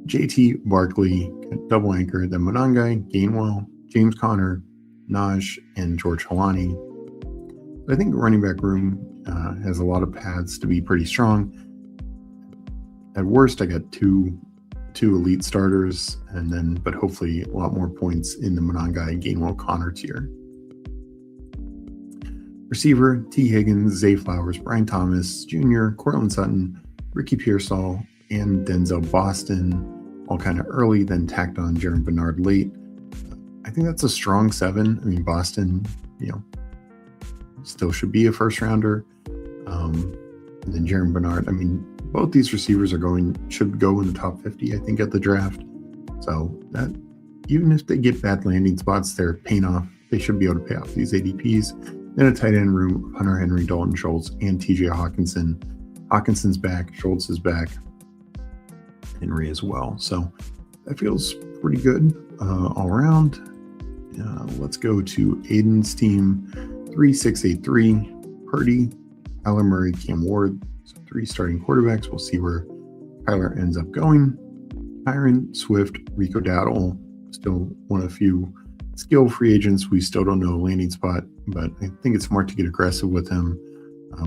JT Barkley, double anchor, then Monangai, Gainwell, James Conner, Najee, and George Halani. I think running back room has a lot of paths to be pretty strong. At worst, I got two elite starters, but hopefully a lot more points in the Monangai, Gainwell, Connor tier. Receiver, T. Higgins, Zay Flowers, Brian Thomas Jr., Cortland Sutton, Ricky Pearsall, and Denzel Boston, all kind of early, then tacked on Jaron Bernard late. I think that's a strong 7. I mean, Boston, still should be a first rounder. And then Jaron Bernard, both these receivers should go in the top 50, I think, at the draft. So that even if they get bad landing spots, they're paying off. They should be able to pay off these ADPs. Then a tight end room, Hunter Henry, Dalton Schultz, and TJ Hawkinson. Hawkinson's back, Schultz is back, Henry as well. So that feels pretty good all around. Let's go to Aiden's team. 3-6-8-3, Purdy, Kyler Murray, Cam Ward. So 3 starting quarterbacks. We'll see where Kyler ends up going. Tyron, Swift, Rico Dowdle, still one of the few skill free agents. We still don't know a landing spot, but I think it's smart to get aggressive with him.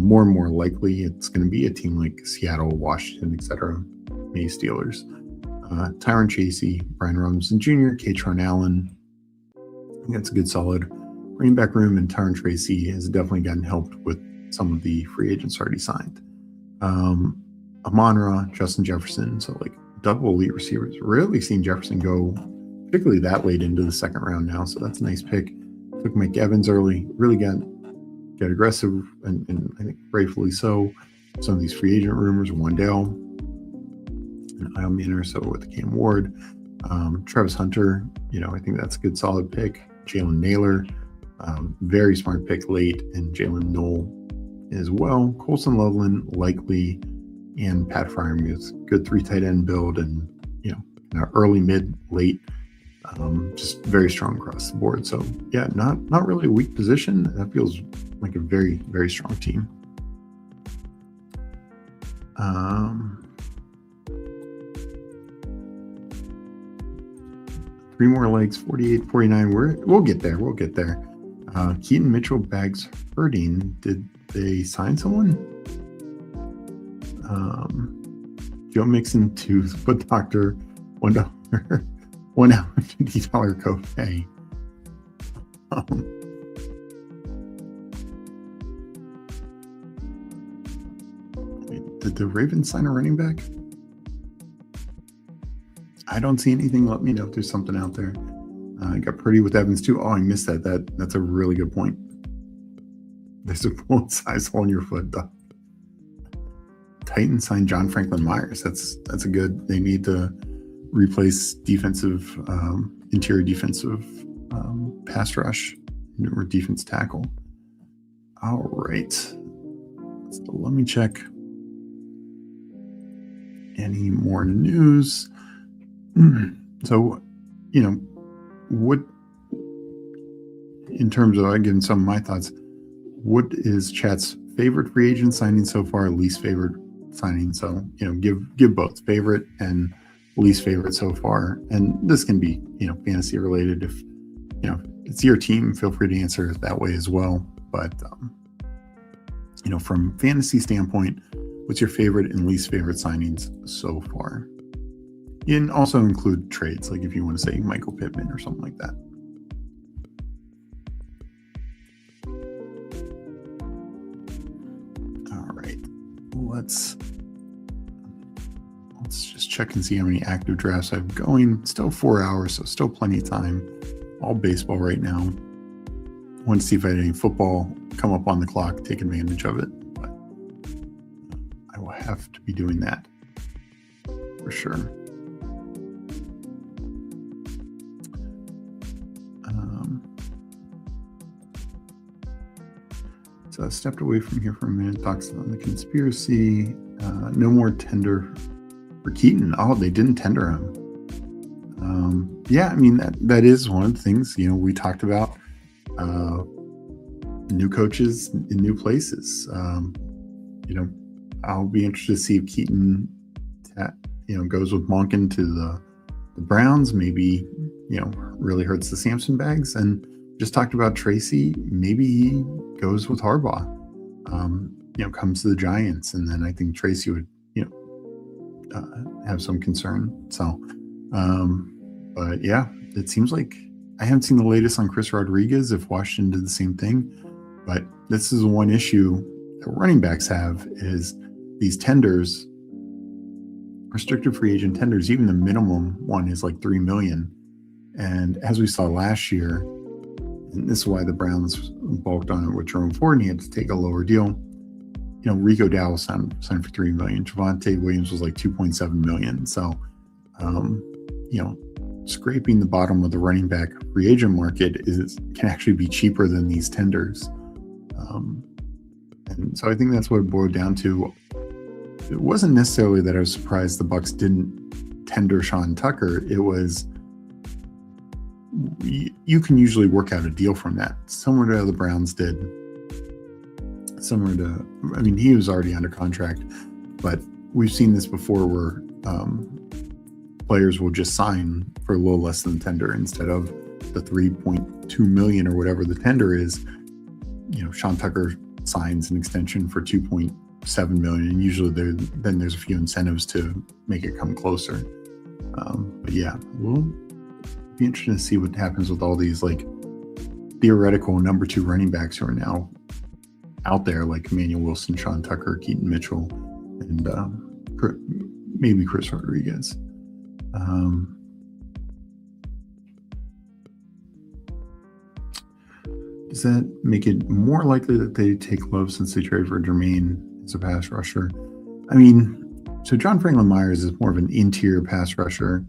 More and more likely it's going to be a team like Seattle, Washington, etc. Maybe Steelers. Tyron Chasey, Brian Robinson Jr., Katron Allen. I think that's a good solid running back room, and Tyron Tracy has definitely gotten helped with some of the free agents already signed. Amon-Ra, Justin Jefferson, so like double elite receivers. Rarely seen Jefferson go particularly that late into the second round now, so that's a nice pick. Took Mike Evans early, really got aggressive, and I think rightfully so. Some of these free agent rumors, Wandale, and Isle Manor, so with Cam Ward. Travis Hunter, I think that's a good solid pick. Jalen Naylor, very smart pick late, and Jalen Knoll as well. Colson Loveland, likely, and Pat Freiermuth. Good 3 tight end build, and early, mid, late, just very strong across the board. So yeah, not really a weak position. That feels like a very, very strong team. 3 more legs, 48, 49. We'll get there. Keaton Mitchell, Bags hurting. Did they sign someone? Joe Mixon to Foot Doctor, $1 $50 copay. Did the Ravens sign a running back? I don't see anything. Let me know if there's something out there. I got Purdy with Evans too. Oh, I missed that. That's a really good point. There's a bone size hole in your foot, though. Titans signed John Franklin Myers. That's a good. They need to replace interior defensive pass rush or defense tackle. All right. So let me check any more news. So, what, in terms of giving some of my thoughts, what is chat's favorite free agent signing so far, least favorite signing? So, give both favorite and least favorite so far. And this can be, fantasy related. If, it's your team, feel free to answer it that way as well. But, from fantasy standpoint, what's your favorite and least favorite signings so far? And also include trades, like if you want to say Michael Pittman or something like that. All right, let's just check and see how many active drafts I have going. Still 4 hours, so still plenty of time. All baseball right now. Want to see if I had any football come up on the clock, take advantage of it. But I will have to be doing that for sure. Stepped away from here for a minute. Talks on the conspiracy. No more tender for Keaton. Oh, they didn't tender him. Yeah, I mean, that is one of the things, we talked about new coaches in new places. I'll be interested to see if Keaton, goes with Monken to the Browns, maybe, really hurts the Samson bags. And just talked about Tracy, maybe he goes with Harbaugh, comes to the Giants. And then I think Tracy would, have some concern. So, but yeah, it seems like I haven't seen the latest on Chris Rodriguez if Washington did the same thing, but this is one issue that running backs have is these tenders, restricted free agent tenders, even the minimum one is like $3 million. And as we saw last year, and this is why the Browns bulked on it with Jerome Ford and he had to take a lower deal. Rico Dowell signed for $3 million. Javonte Williams was like $2.7 million. So, scraping the bottom of the running back free agent market can actually be cheaper than these tenders. And so I think that's what it boiled down to. It wasn't necessarily that I was surprised the Bucs didn't tender Sean Tucker. It was, you can usually work out a deal from that, similar to how the Browns did. He was already under contract, but we've seen this before where players will just sign for a little less than tender instead of the $3.2 million or whatever the tender is. Sean Tucker signs an extension for $2.7 million, and usually there's a few incentives to make it come closer. But yeah, we'll be interested to see what happens with all these like theoretical number 2 running backs who are now out there, like Emmanuel Wilson, Sean Tucker, Keaton Mitchell, and maybe Chris Rodriguez. Does that make it more likely that they take Love since they trade for Jermaine as a pass rusher? So John Franklin Myers is more of an interior pass rusher,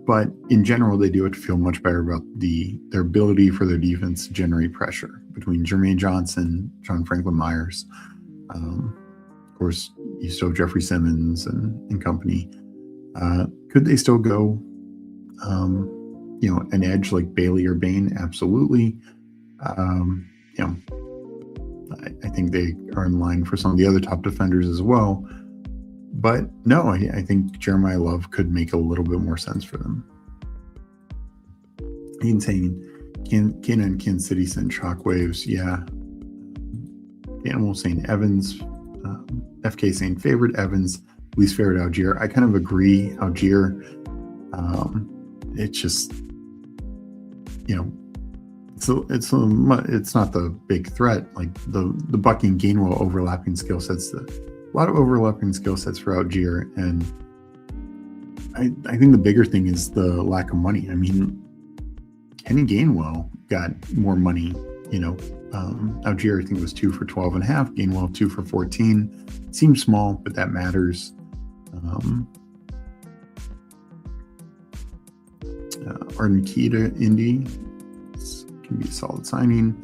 but in general, they do have to feel much better about their ability for their defense to generate pressure between Jermaine Johnson, John Franklin Myers. Of course, you still have Jeffrey Simmons and company. Could they still go, an edge like Bailey or Bain? Absolutely. I think they are in line for some of the other top defenders as well. But no, I think Jeremiah Love could make a little bit more sense for them. Ian saying, Kansas City sent shockwaves. Yeah. Animal saying Evans. FK saying favorite Evans, least favorite Algier. I kind of agree. Algier, it's just, it's not the big threat. Like the Bucky and Gainwell overlapping skill sets. A lot of overlapping skill sets for Algier, and I think the bigger thing is the lack of money. Kenny Gainwell got more money. Algier I think was 2 for 12.5. Gainwell 2 for 14. Seems small, but that matters. Arden Key to Indy can be a solid signing.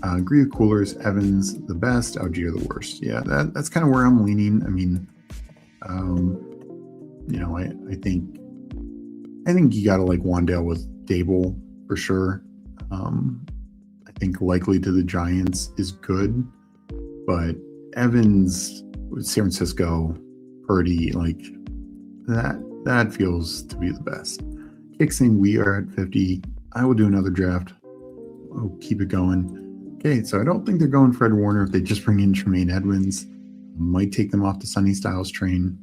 Agree with Coolers. Evans the best, Algier the worst. Yeah, that's kind of where I'm leaning. I think you got to like Wandale with Dable for sure. I think likely to the Giants is good, but Evans with San Francisco, Purdy, like that feels to be the best. Kicksing, we are at 50. I will do another draft. I'll keep it going. Okay, so I don't think they're going Fred Warner if they just bring in Tremaine Edmonds. Might take them off the Sonny Styles train.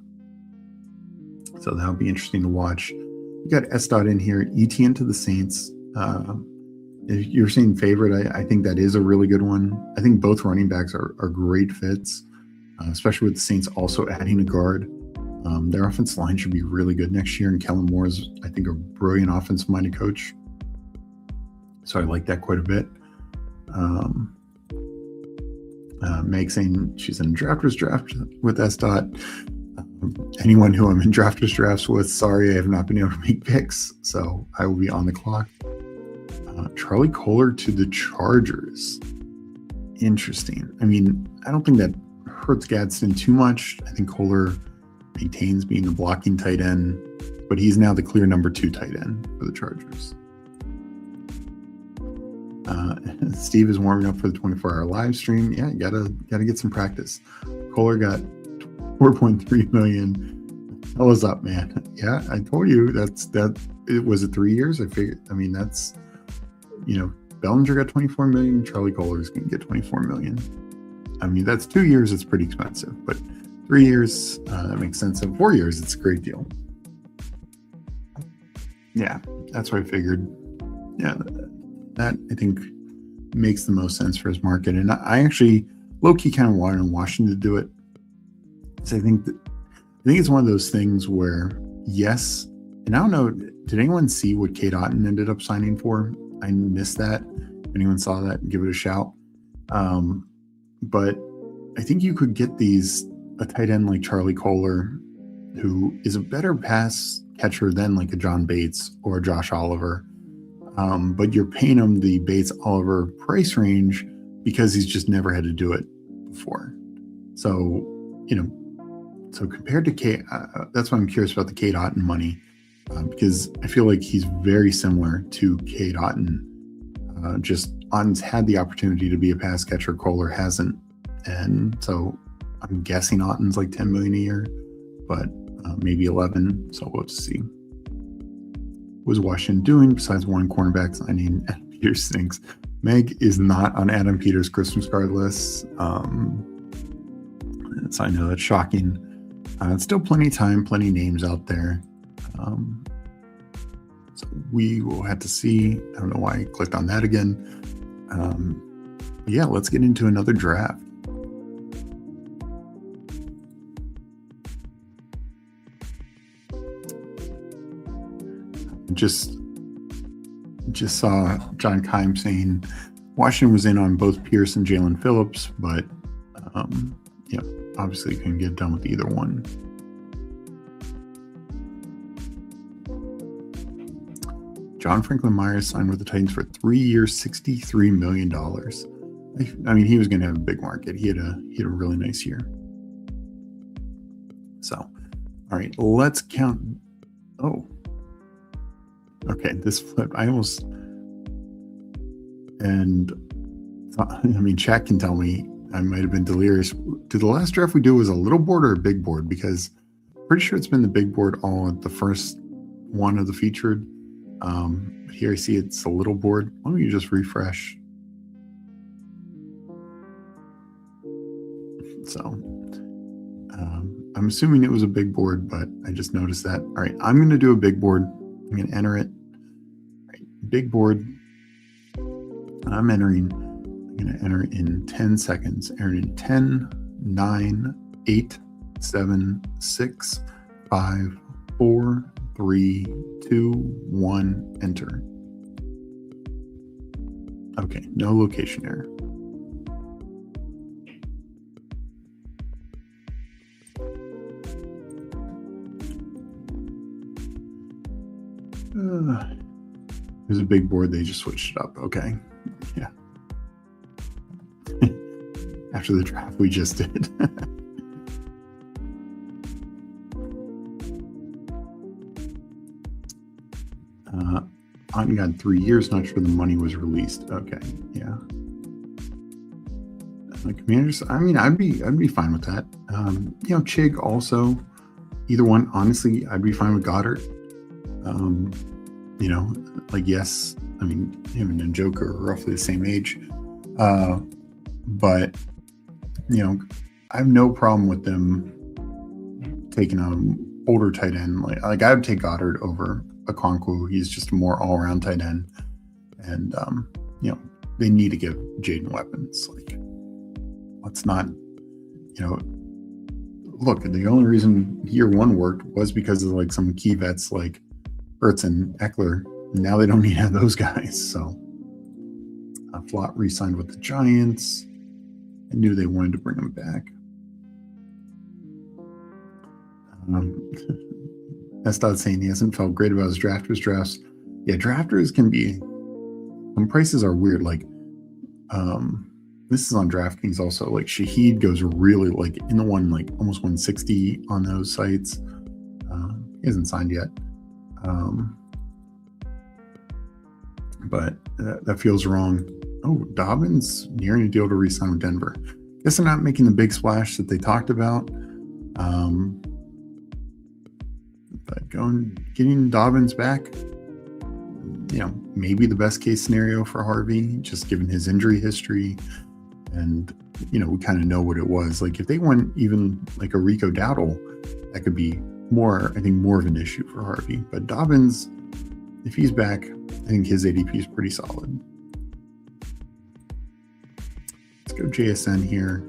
So that'll be interesting to watch. We got S. in here, ETN to the Saints. If you're saying favorite, I think that is a really good one. I think both running backs are great fits, especially with the Saints also adding a guard. Their offensive line should be really good next year, and Kellen Moore is, I think, a brilliant offensive-minded coach. So I like that quite a bit. Meg saying she's in a drafters draft with S. Anyone who I'm in drafters drafts with, sorry, I have not been able to make picks, so I will be on the clock. Charlie Kohler to the Chargers. Interesting. I mean, I don't think that hurts Gadsden too much. I think Kohler maintains being the blocking tight end, but he's now the clear number 2 tight end for the Chargers. Steve is warming up for the 24-hour live stream. Yeah, gotta get some practice. Kohler got 4.3 million. That was up, man. Yeah, I told you that. It was it 3 years. I figured. I mean, that's, Bellinger got 24 million. Charlie Kohler is going to get 24 million. I mean, that's 2 years. It's pretty expensive, but 3 years, that makes sense. And 4 years, it's a great deal. Yeah, that's what I figured. Yeah, that I think makes the most sense for his market. And I actually low-key kind of wanted Washington to do it. So I think it's one of those things where, yes, and I don't know, did anyone see what Kate Otten ended up signing for? I missed that. If anyone saw that, give it a shout. But I think you could get a tight end like Charlie Kohler, who is a better pass catcher than like a John Bates or a Josh Oliver. But you're paying him the Bates Oliver price range because he's just never had to do it before. So, so compared to Kate, that's why I'm curious about the Kate Otten money, because I feel like he's very similar to Kate Otten. Just Otten's had the opportunity to be a pass catcher, Kohler hasn't. And so I'm guessing Otten's like 10 million a year, but maybe 11. So we'll just see. What was Washington doing besides one cornerback signing? Adam Peters stinks. Meg is not on Adam Peters' Christmas card list. So I know that's shocking. It's still plenty of time, plenty of names out there. So we will have to see. I don't know why I clicked on that again. But yeah, let's get into another draft. Just saw John Keim saying Washington was in on both Pierce and Jalen Phillips, but obviously couldn't get done with either one. John Franklin Myers signed with the Titans for 3 years, $63 million. I mean, he was going to have a big market. He had a really nice year. So, all right, let's count. Oh, okay, this flip. Chat can tell me I might have been delirious. Did the last draft we do was a little board or a big board? Because I'm pretty sure it's been the big board all at the first one of the featured. But here I see it's a little board. Why don't you just refresh? So I'm assuming it was a big board, but I just noticed that. All right, I'm going to do a big board. I'm going to enter it. All right, big board. I'm entering. I'm going to enter in 10 seconds. Enter in 10, 9, 8, 7, 6, 5, 4, 3, 2, 1, enter. Okay, no location error. There's a big board, they just switched it up. Okay, yeah. After the draft we just did. Otten got 3 years, not sure the money was released. Okay, yeah. Commanders, I mean, I'd be fine with that. Chig also, either one. Honestly, I'd be fine with Goddard. Yes, I mean, him and Njoku are roughly the same age. But I have no problem with them taking an older tight end. Like I would take Goddard over Okonkwo. He's just a more all-around tight end. And, they need to give Jaden weapons. Like, let's not, look, the only reason year one worked was because of like some key vets like Ertz and Eckler. Now they don't need to have those guys. So Flott re-signed with the Giants. I knew they wanted to bring him back. That's not saying he hasn't felt great about his drafters drafts. Yeah, drafters can be, some prices are weird. Like, this is on DraftKings also. Like Shaheed goes really like in the one, like almost 160 on those sites. He hasn't signed yet. But that feels wrong. Oh, Dobbins nearing a deal to re-sign with Denver. Guess they're not making the big splash that they talked about. But getting Dobbins back, maybe the best case scenario for Harvey, just given his injury history. And, we kind of know what it was. Like if they went even like a Rico Dowdle, that could be more of an issue for Harvey. But Dobbins, if he's back, I think his ADP is pretty solid. Let's go JSN here.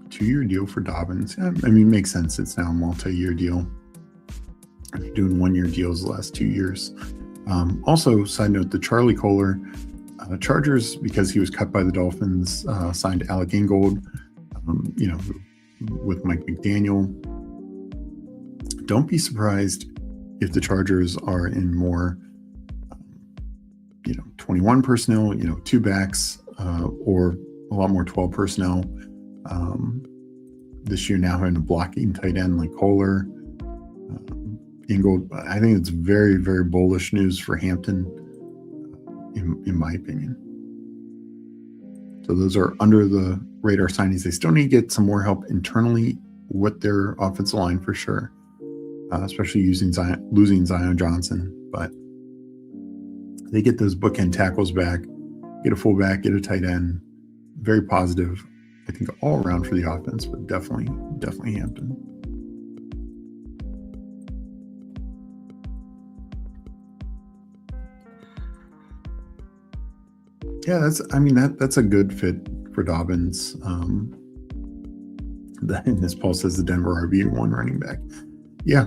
2-year deal for Dobbins. Makes sense. It's now a multi-year deal. If you're doing 1-year deals the last 2 years. Also, side note, the Charlie Kohler Chargers, because he was cut by the Dolphins, signed Alec Ingold, with Mike McDaniel. Don't be surprised if the Chargers are in more, 21 personnel, 2 backs, or a lot more 12 personnel. This year now having a blocking tight end like Kohler, Ingold. I think it's very, very bullish news for Hampton, in my opinion. So those are under the radar signings. They still need to get some more help internally with their offensive line for sure, especially losing Zion Johnson. But they get those bookend tackles back, get a fullback, get a tight end. Very positive, I think, all around for the offense, but definitely Hampton. Yeah, that's a good fit for Dobbins. And this Paul says the Denver RB1 running back. Yeah.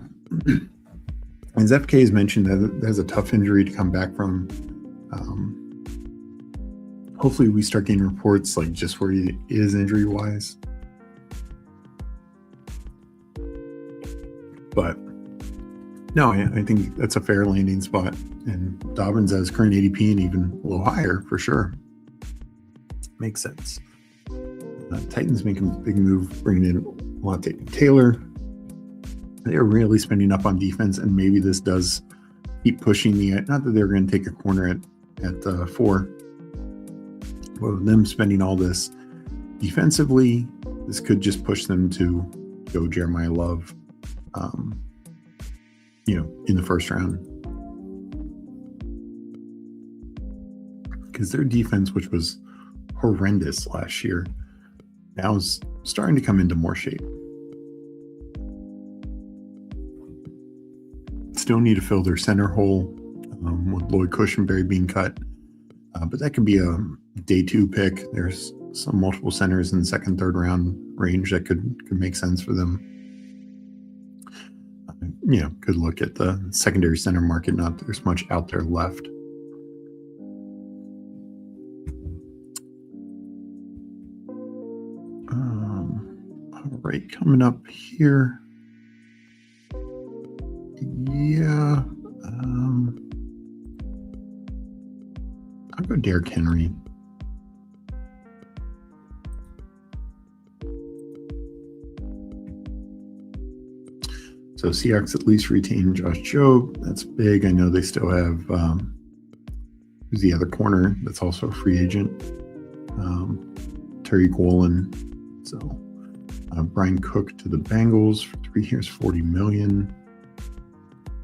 As FK has mentioned, that has a tough injury to come back from. Hopefully we start getting reports like just where he is injury wise. But no, I think that's a fair landing spot. And Dobbins has current ADP and even a little higher for sure. Makes sense. Titans making a big move, bringing in Latavius Taylor. They're really spending up on defense, and maybe this does keep pushing not that they're going to take a corner at 4. But with them spending all this defensively, this could just push them to go Jeremiah Love, in the first round. Because their defense, which was horrendous last year, now is starting to come into more shape. Still need to fill their center hole with Lloyd Cushenberry being cut. But that could be a day 2 pick. There's some multiple centers in the second, third round range that could make sense for them. Could look at the secondary center market. Not that there's much out there left. All right, coming up here. Yeah. I'll go Derrick Henry. So Seahawks at least retain Josh Jobe. That's big. I know they still have who's the other corner that's also a free agent? Terry Gwolin. So Brian Cook to the Bengals for 3 years, $40 million.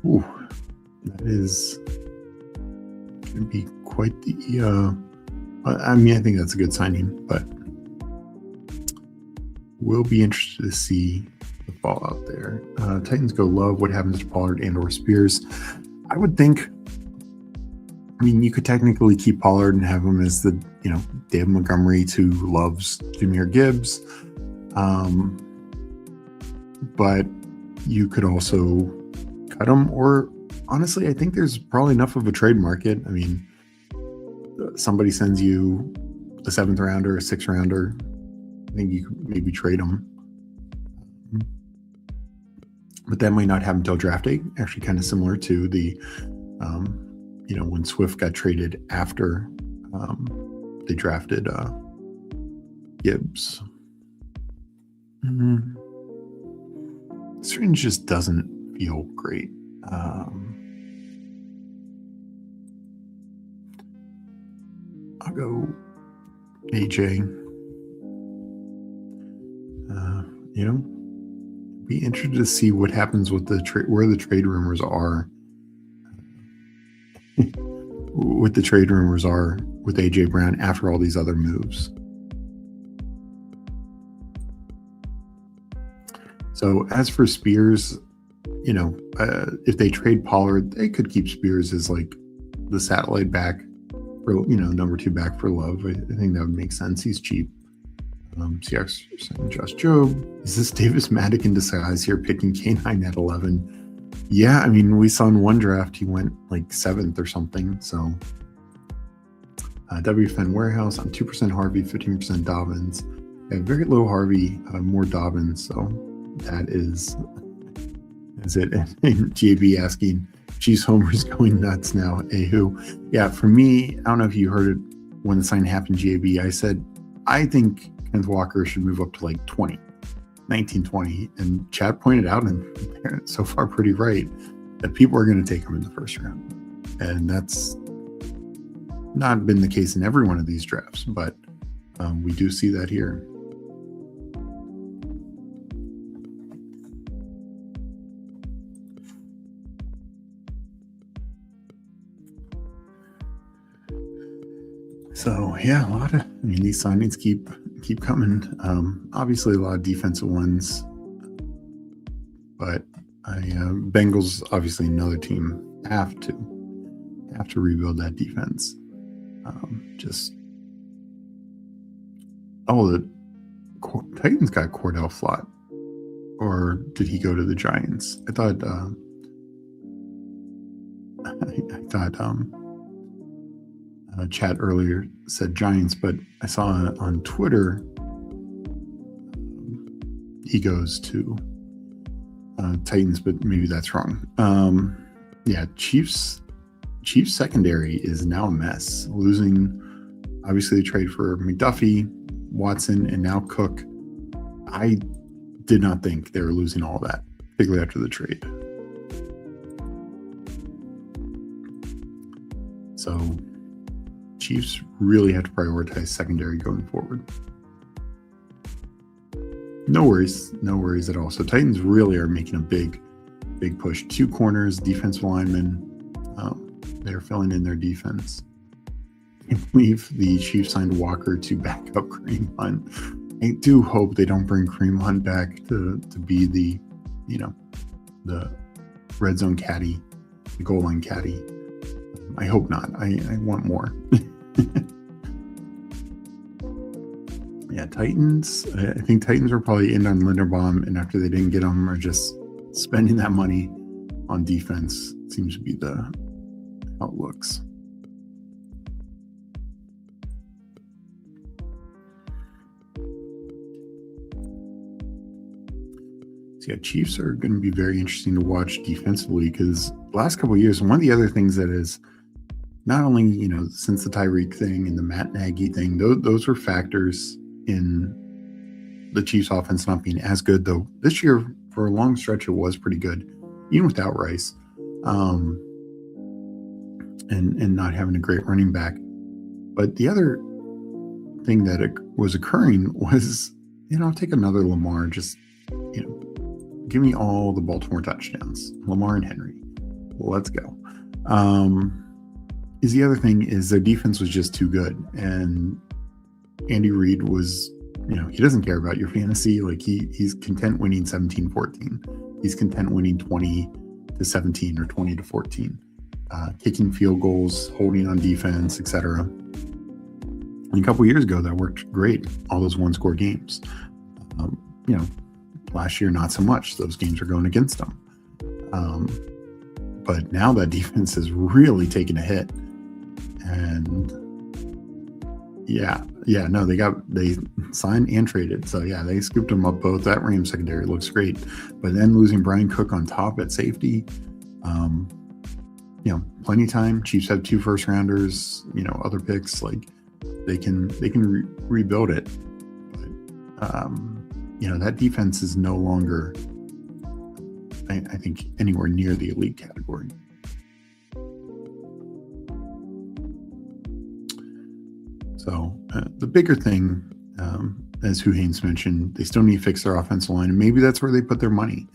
Ooh, that is going to be quite the. I think that's a good signing, but we'll be interested to see the fallout there. Titans go Love. What happens to Pollard and/or Spears? I would think. You could technically keep Pollard and have him as the David Montgomery to Love's Jahmyr Gibbs, but you could also cut him. Or honestly, I think there's probably enough of a trade market. Somebody sends you a 7th rounder, a 6th rounder. I think you could maybe trade them. But that might not happen until draft day. Actually, kind of similar to the, when Swift got traded after they drafted Gibbs. This range just doesn't feel great. I'll go AJ. Be interested to see what happens with where the trade rumors are. What the trade rumors are with AJ Brown after all these other moves. So as for Spears, if they trade Pollard, they could keep Spears as like the satellite back for, number 2 back for Love. I think that would make sense. He's cheap. Seahawks saying Josh Jobe. Is this Davis Maddock in disguise here, picking K9 at 11? Yeah, I mean, we saw in one draft he went like 7th or something. So WFN Warehouse on 2% Harvey, 15% Dobbins. Very low Harvey, more Dobbins. So that is it. And JB asking, Chiefs homers going nuts now. Ahu. Yeah, for me, I don't know if you heard it when the sign happened, JB. I said, I think Kenneth Walker should move up to like 19, 20. And Chad pointed out, and they're so far pretty right, that people are going to take him in the first round. And that's not been the case in every one of these drafts, but we do see that here. So yeah, these signings keep coming. Obviously a lot of defensive ones, but Bengals, obviously another team, have to rebuild that defense. The Titans got Cordell Flott, or did he go to the Giants? I thought chat earlier said Giants, but I saw on Twitter he goes to Titans, but maybe that's wrong. Chiefs secondary is now a mess, losing obviously the trade for McDuffie, Watson, and now Cook. I did not think they were losing all that, particularly after the trade. So Chiefs really have to prioritize secondary going forward. No worries at all. So Titans really are making a big push. 2 corners, defensive linemen. They're filling in their defense. I believe the Chiefs signed Walker to back up Kareem Hunt. I do hope they don't bring Kareem Hunt back to be the red zone caddy, the goal line caddy. I hope not. I want more. Yeah, Titans. I think Titans were probably in on Linderbaum, and after they didn't get him, are just spending that money on defense. Seems to be how it looks. So yeah, Chiefs are going to be very interesting to watch defensively, because the last couple of years, one of the other things that is not only, since the Tyreek thing and the Matt Nagy thing, those were factors in the Chiefs offense not being as good, though this year for a long stretch it was pretty good, even without Rice, and not having a great running back. But the other thing that was occurring was, take another Lamar, just, give me all the Baltimore touchdowns, Lamar and Henry. Let's go. The other thing is their defense was just too good, and Andy Reid was, he doesn't care about your fantasy. Like he's content winning 17-14. He's content winning 20-17 or 20-14, kicking field goals, holding on defense, etc. And a couple years ago, that worked great. All those one-score games. Last year, not so much. Those games are going against them. But now that defense has really taken a hit. And they signed and traded. So yeah, they scooped them up both. That Rams secondary looks great. But then losing Brian Cook on top at safety, plenty of time. Chiefs have 2 first rounders, other picks, like they can rebuild it. But, that defense is no longer, I think, anywhere near the elite category. So the bigger thing, as Haynes mentioned, they still need to fix their offensive line, and maybe that's where they put their money.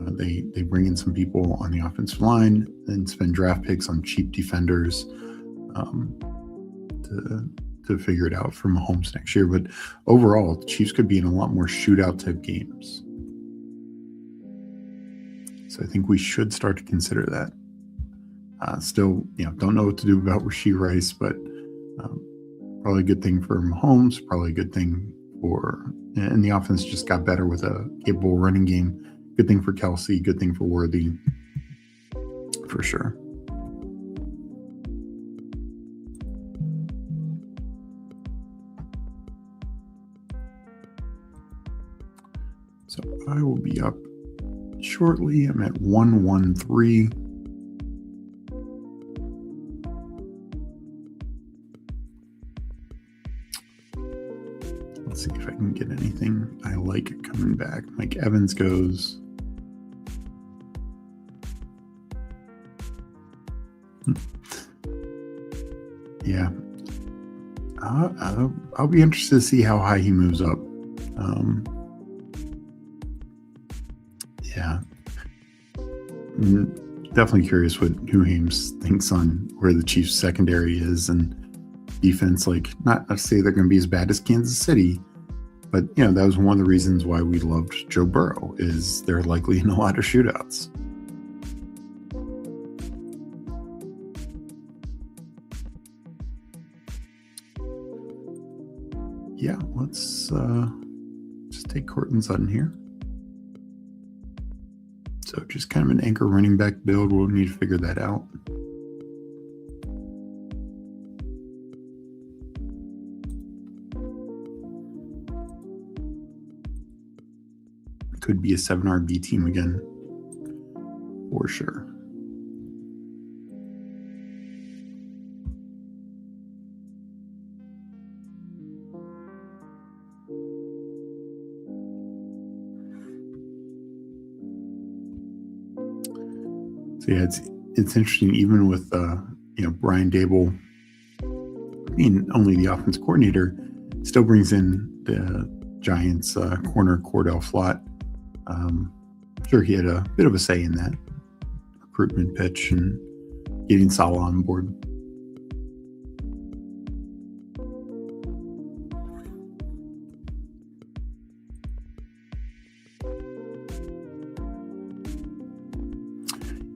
They bring in some people on the offensive line and spend draft picks on cheap defenders to figure it out for Mahomes next year. But overall, the Chiefs could be in a lot more shootout type games. So I think we should start to consider that. Still, don't know what to do about Rashee Rice, but probably a good thing for Mahomes, probably a good thing and the offense just got better with a capable running game. Good thing for Kelsey, good thing for Worthy, for sure. So I will be up shortly. I'm at 113. Let's see if I can get anything I like coming back. Mike Evans goes. Yeah. I'll be interested to see how high he moves up. Yeah. Definitely curious what Haynes thinks on where the Chiefs secondary is and defense. Like, not to say they're going to be as bad as Kansas City, but that was one of the reasons why we loved Joe Burrow, is they're likely in a lot of shootouts. Yeah, let's just take Courtland Sutton here. So just kind of an anchor running back build. We'll need to figure that out. Could be a 7 RB team again, for sure. So yeah, it's interesting, even with Brian Dable being only the offense coordinator, still brings in the Giants corner Cordell Flott. Sure, he had a bit of a say in that recruitment pitch and getting Salah on board.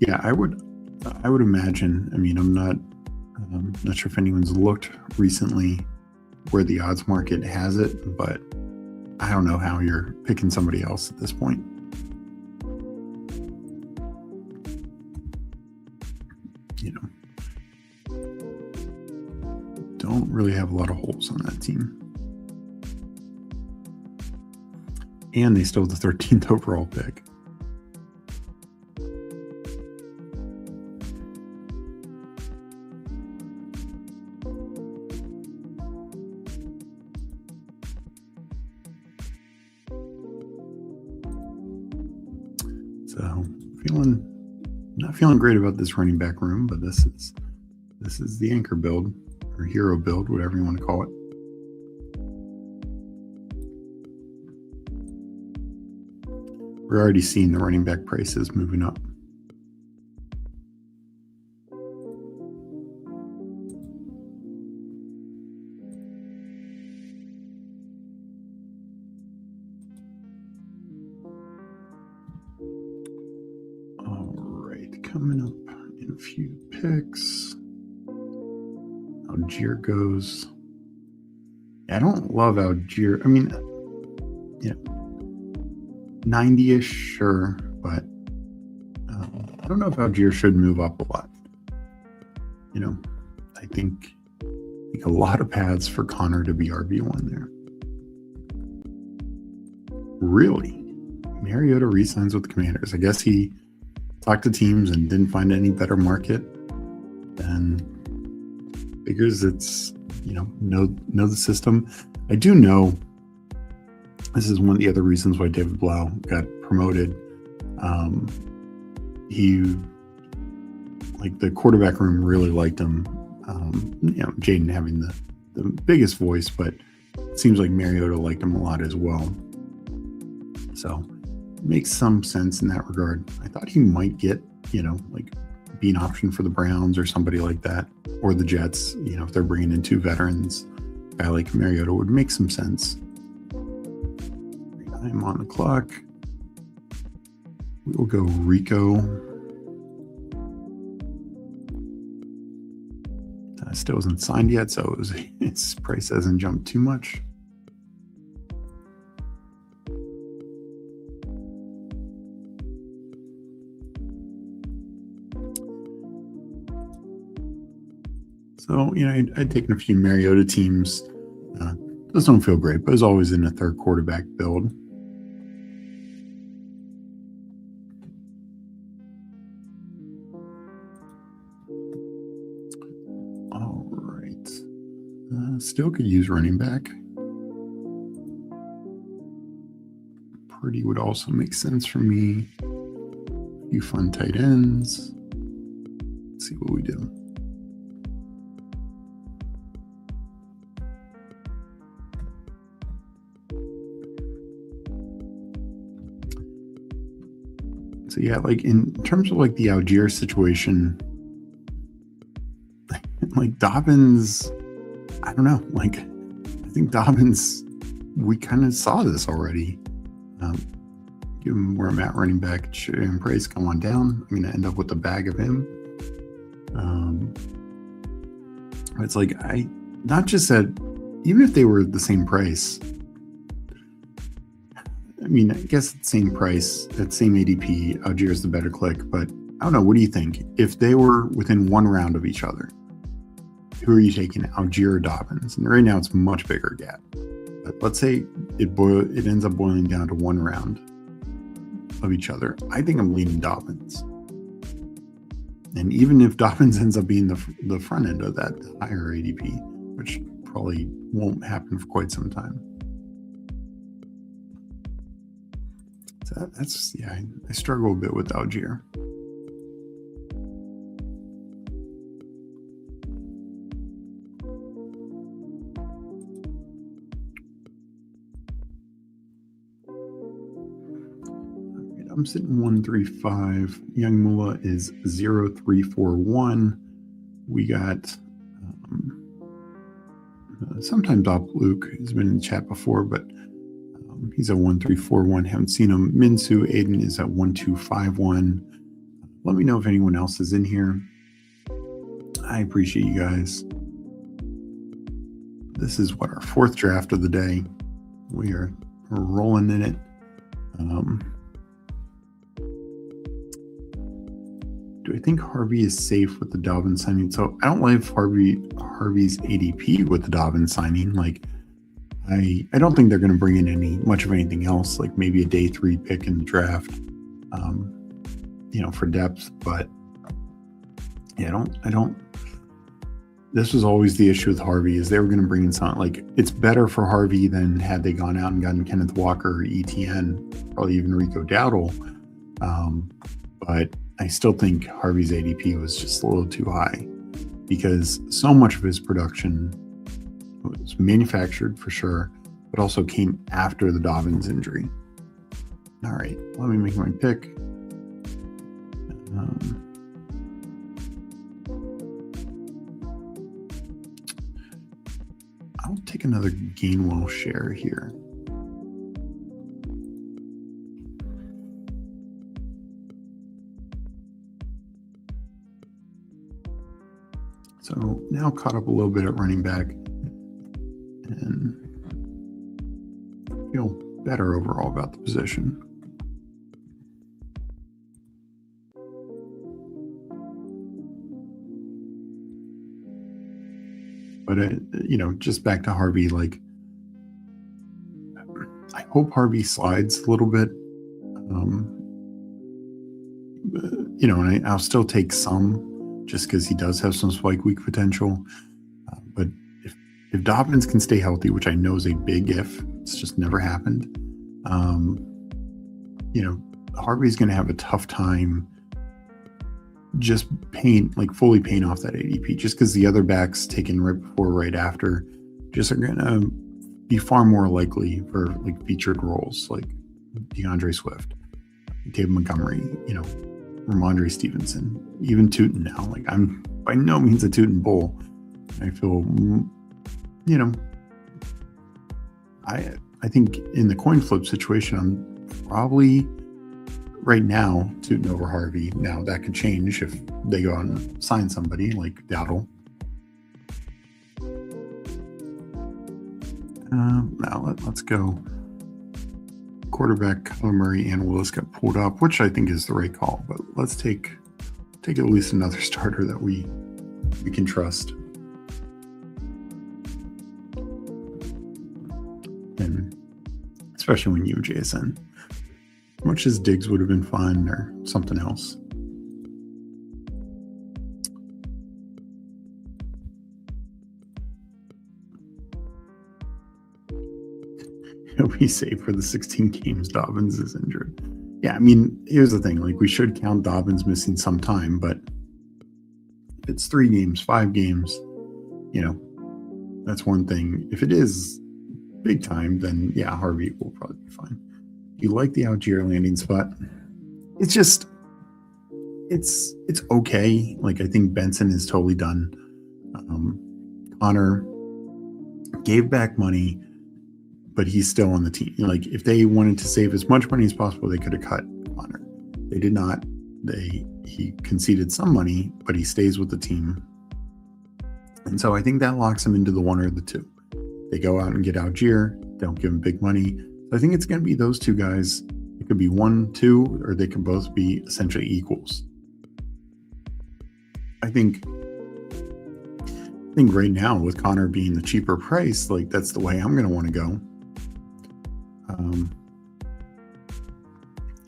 Yeah, I would imagine. I mean, I'm not sure if anyone's looked recently where the odds market has it, but I don't know how you're picking somebody else at this point. Don't really have a lot of holes on that team. And they still have the 13th overall pick. So not feeling great about this running back room, but this is the anchor build or hero build, whatever you want to call it. We're already seeing the running back prices moving up. Coming up in a few picks. Algier goes. I don't love Algier. I mean, 90-ish, sure, but I don't know if Algier should move up a lot. I think a lot of paths for Connor to be RB1 there. Really? Mariota re-signs with the Commanders. I guess he talked to teams and didn't find any better market. and figures it's, know the system. I do know this is one of the other reasons why David Blau got promoted. He, like, the quarterback room really liked him. Jaden having the biggest voice, but it seems like Mariota liked him a lot as well. So it makes some sense in that regard. I thought he might get, like, be an option for the Browns or somebody like that, or the Jets, if they're bringing in 2 veterans. A guy like Mariota would make some sense. I'm on the clock. We will go Rico. Still isn't signed yet, so its price hasn't jumped too much. So, I'd taken a few Mariota teams. Those don't feel great, but it's always in a 3rd quarterback build. All right. Still could use running back. Purdy would also make sense for me. A few fun tight ends. Let's see what we do. So yeah, like in terms of like the Algier situation, like Dobbins, I don't know. Like, I think Dobbins, we kind of saw this already. Given where I'm at running back and price, come on down. I'm going to end up with a bag of him. It's like, not just that, even if they were the same price, I mean, I guess at the same price, at same ADP, Algier is the better click, but I don't know. What do you think? If they were within 1 round of each other, who are you taking, Algier or Dobbins? And right now it's a much bigger gap. But let's say it ends up boiling down to 1 round of each other. I think I'm leaning Dobbins. And even if Dobbins ends up being the front end of that higher ADP, which probably won't happen for quite some time. That's, I struggle a bit with Algier. I'm sitting 135. Young Mullah is 0341. We got sometimes Op Luke has been in the chat before, but he's at 1341. Haven't seen him. Minsu Aiden is at 1251. Let me know if anyone else is in here. I appreciate you guys. This is what, our 4th draft of the day. We're rolling in it. Do I think Harvey is safe with the Dobbins signing? So I don't like Harvey's ADP with the Dobbins signing. Like, I don't think they're going to bring in much of anything else, like maybe a day 3 pick in the draft, for depth. But yeah, I don't. This was always the issue with Harvey, is they were going to bring in something like, it's better for Harvey than had they gone out and gotten Kenneth Walker, ETN, probably even Rico Dowdle. But I still think Harvey's ADP was just a little too high, because so much of his production was manufactured for sure, but also came after the Dobbins injury. All right, let me make my pick. I'll take another Gainwell share here. So now caught up a little bit at running back and feel better overall about the position. But, just back to Harvey, like, I hope Harvey slides a little bit. And I'll still take some just because he does have some spike week potential. But if Dobbins can stay healthy, which I know is a big if, it's just never happened, Harvey's going to have a tough time just fully paying off that ADP, just because the other backs taken right before, right after, just are going to be far more likely for like featured roles like DeAndre Swift, David Montgomery, Ramondre Stevenson, even Tootin now. Like, I'm by no means a Tootin bull. I feel, I think in the coin flip situation, I'm probably right now Tootin over Harvey. Now that could change if they go out and sign somebody like Dowdle. Now let's go. Quarterback Kyler Murray and Willis got pulled up, which I think is the right call. But let's take at least another starter that we can trust. And especially when you have JSN, much as Diggs would have been fun or something else. He'll be safe for the 16 games Dobbins is injured. Yeah, I mean, here's the thing. Like, we should count Dobbins missing some time, but if it's 3 games, 5 games, that's one thing. If it is big time, then yeah, Harvey will probably be fine. You like the Algier landing spot? It's just, it's okay. Like, I think Benson is totally done. Connor gave back money, but he's still on the team. Like, if they wanted to save as much money as possible, they could have cut Connor. They did not. He conceded some money, but he stays with the team. And so I think that locks him into the one or the two. They go out and get Algier, don't give him big money. So I think it's going to be those two guys. It could be 1, 2, or they can both be essentially equals. I think right now, with Connor being the cheaper price, like, that's the way I'm going to want to go.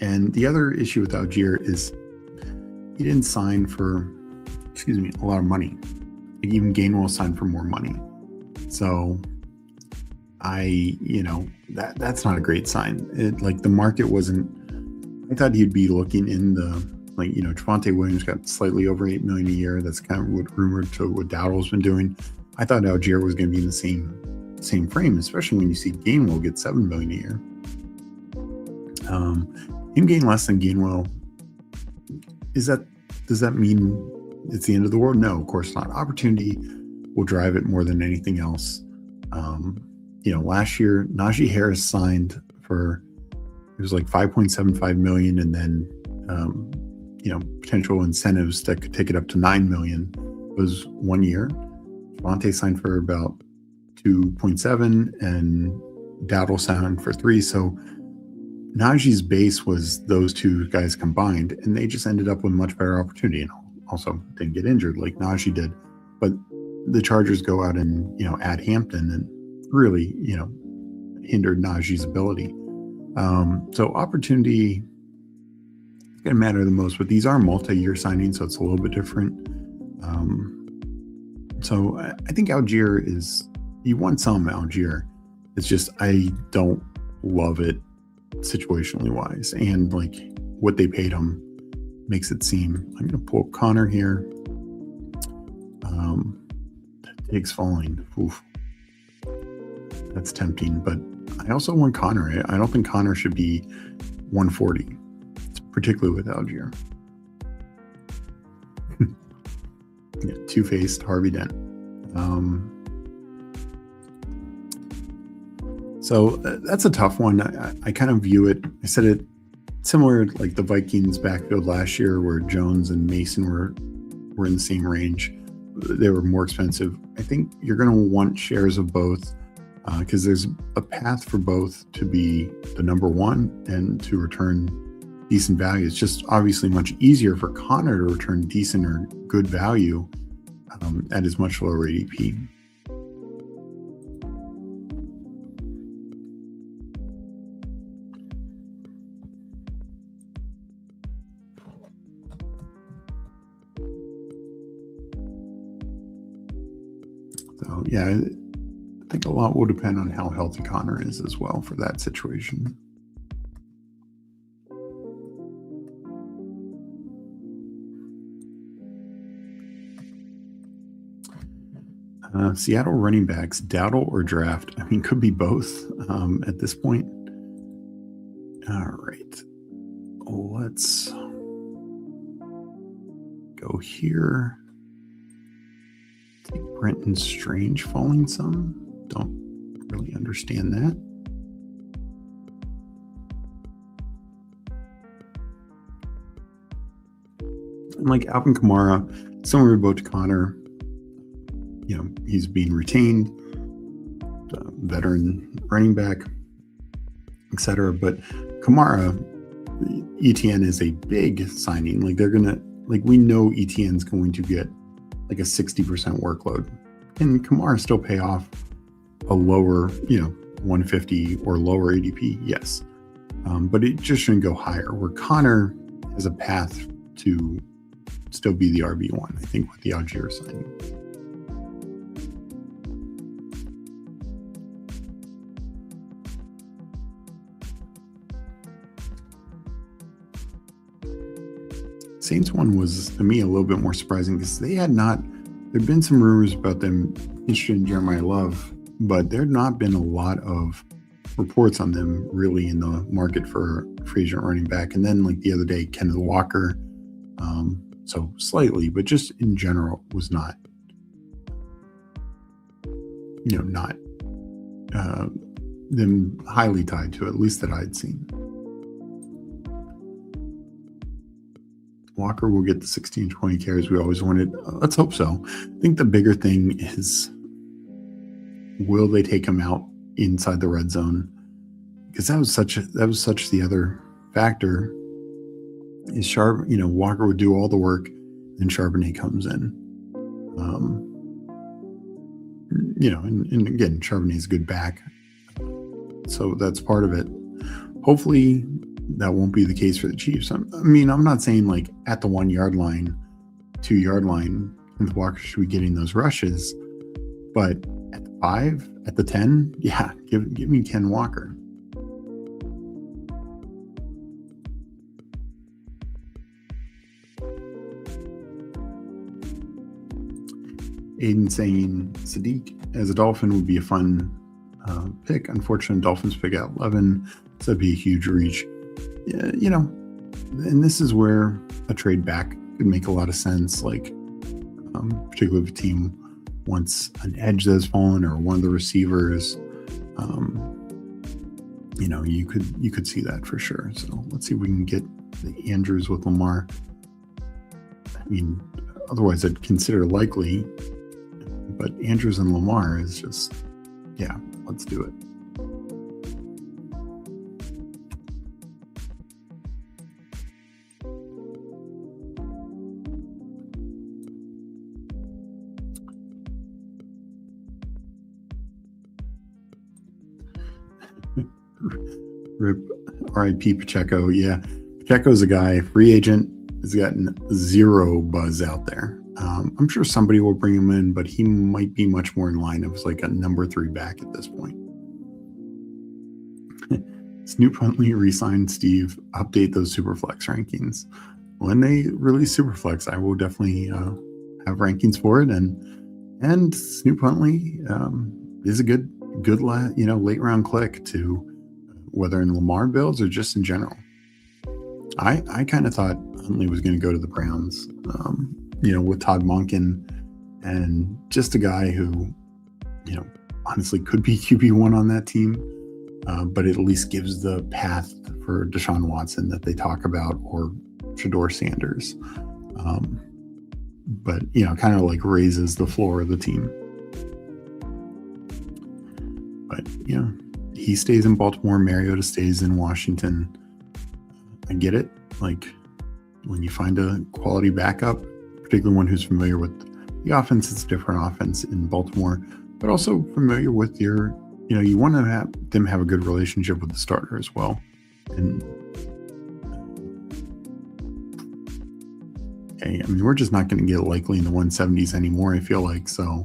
And the other issue with Algier is he didn't sign for, a lot of money. Like, even Gainwell signed for more money. So that's not a great sign. The market wasn't, I thought he'd be looking in the, Javonte Williams got slightly over $8 million a year. That's kind of what rumored to what Dowdle's been doing. I thought Algier was going to be in the same frame, especially when you see Gainwell get $7 million a year. Him gain less than Gainwell, does that mean it's the end of the world? No, of course not. Opportunity will drive it more than anything else. Last year Najee Harris signed for, it was like $5.75 million, and then potential incentives that could take it up to $9 million was 1 year. Javonte signed for about 2.7, and Dowdle signed for 3. So Najee's base was those two guys combined, and they just ended up with much better opportunity, and also didn't get injured like Najee did. But the Chargers go out and add Hampton, and really hindered Najee's ability. So opportunity is going to matter the most, but these are multi-year signings, so it's a little bit different. So I think Algier is, you want some Algier. It's just, I don't love it situationally wise, and like what they paid him makes it seem. I'm going to pull up Connor here. Diggs falling. Oof. That's tempting, but I also want Connor. I don't think Connor should be 140, particularly with Algier. Yeah, two-faced Harvey Dent. So that's a tough one. I kind of view it, I said it similar like the Vikings backfield last year, where Jones and Mason were in the same range. They were more expensive. I think you're going to want shares of both, because there's a path for both to be the number one and to return decent value. It's just obviously much easier for Connor to return decent or good value at his much lower ADP. So yeah, I think a lot will depend on how healthy Connor is as well for that situation. Seattle running backs, Dowdle or draft? I mean, could be both at this point. All right. Let's go here. Take Brenton Strange falling some. Don't really understand that. And like Alvin Kamara, similar to Connor, he's being retained, veteran running back, etc. But Kamara, ETN is a big signing. Like we know ETN's going to get like a 60% workload. Can Kamara still pay off a lower, 150 or lower ADP? Yes. But it just shouldn't go higher, where Connor has a path to still be the RB1, I think, with the Algier signing. Saints one was, to me, a little bit more surprising because there'd been some rumors about them interested in Jeremiah Love, but there had not been a lot of reports on them really in the market for free agent running back. And then like the other day, Kenneth Walker, so slightly, but just in general was not, them highly tied to, at least that I'd seen. Walker will get the 16, 20 carries we always wanted. Let's hope so. I think the bigger thing is, will they take him out inside the red zone? Because that was such the other factor. Is Walker would do all the work, and Charbonnet comes in. And again, Charbonnet is a good back, so that's part of it. Hopefully, that won't be the case for the Chiefs. I'm not saying like at the 1 yard line, 2 yard line, Kenneth Walker should be getting those rushes, but at the 5, at the 10, yeah, give me Ken Walker. Aiden saying Sadiq as a Dolphin would be a fun pick. Unfortunately, Dolphins pick at 11, so that'd be a huge reach. And this is where a trade back could make a lot of sense, like particularly if a team wants an edge that's fallen or one of the receivers. You could see that for sure. So let's see if we can get the Andrews with Lamar. I mean, otherwise I'd consider likely, but Andrews and Lamar is just, yeah, let's do it. Rip, R.I.P. Pacheco. Yeah, Pacheco's a guy, free agent, has gotten zero buzz out there. I'm sure somebody will bring him in, but he might be much more in line of like a number 3 back at this point. Snoop Huntley re-signed Steve. Update those Superflex rankings. When they release Superflex, I will definitely have rankings for it. And Snoop Huntley is a good late round click to whether in Lamar builds or just in general. I kind of thought Huntley was going to go to the Browns, with Todd Monken, and just a guy who, honestly could be QB1 on that team, but it at least gives the path for Deshaun Watson that they talk about, or Shador Sanders. But, kind of like raises the floor of the team. But, he stays in Baltimore, Mariota stays in Washington. I get it. Like, when you find a quality backup, particularly one who's familiar with the offense, it's a different offense in Baltimore, but also familiar with your, you want to have them have a good relationship with the starter as well. And we're just not going to get likely in the 170s anymore, I feel like. So,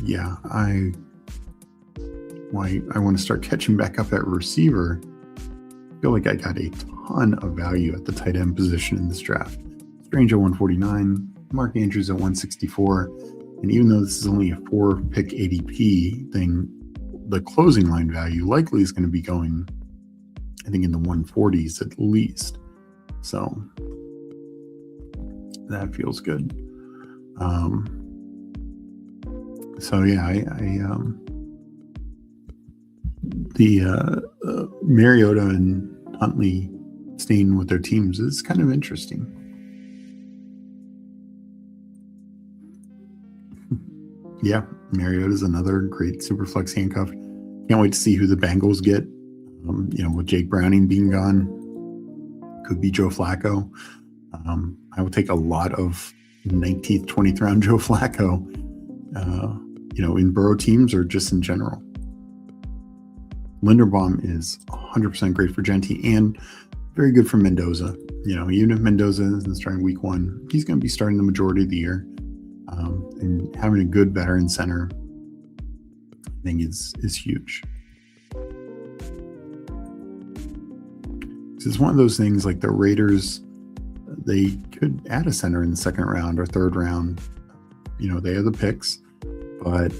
yeah, I want to start catching back up at receiver. I feel like I got a ton of value at the tight end position in this draft. Strange at 149, Mark Andrews at 164, and even though this is only a 4-pick ADP thing, the closing line value likely is going to be going, I think, in the 140s at least. So that feels good. So yeah, Mariota and Huntley staying with their teams is kind of interesting. Yeah, Mariota is another great superflex handcuff. Can't wait to see who the Bengals get. With Jake Browning being gone, could be Joe Flacco. I will take a lot of 19th, 20th round Joe Flacco, in Burrow teams or just in general. Linderbaum is 100% great for Genti and very good for Mendoza. Even if Mendoza isn't starting week 1, he's going to be starting the majority of the year. And having a good veteran center, I think is huge. It's one of those things like the Raiders, they could add a center in the 2nd round or 3rd round. They have the picks, but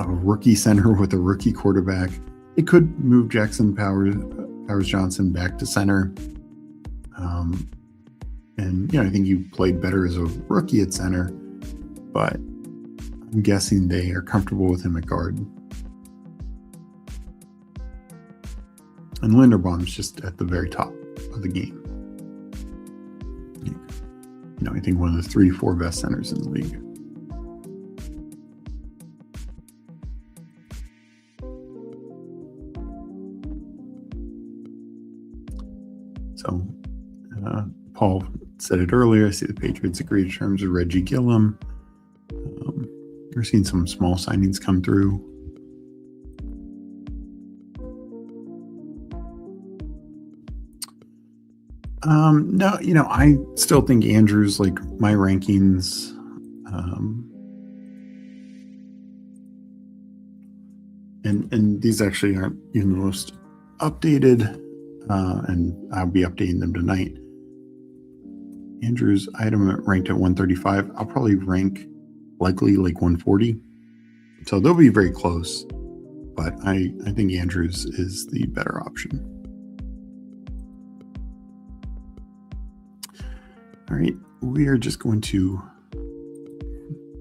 a rookie center with a rookie quarterback, it could move Jackson Powers Johnson back to center. I think you played better as a rookie at center, but I'm guessing they are comfortable with him at guard. And Linderbaum's just at the very top of the game. I think one of the 3-4 best centers in the league. So, Paul said it earlier. I see the Patriots agree to terms with Reggie Gillum. We're seeing some small signings come through. No, I still think Andrews, like my rankings, and these actually aren't even the most updated, and I'll be updating them tonight. Andrews, I had him ranked at 135. I'll probably rank likely like 140. So they'll be very close, but I think Andrews is the better option. All right, we are just going to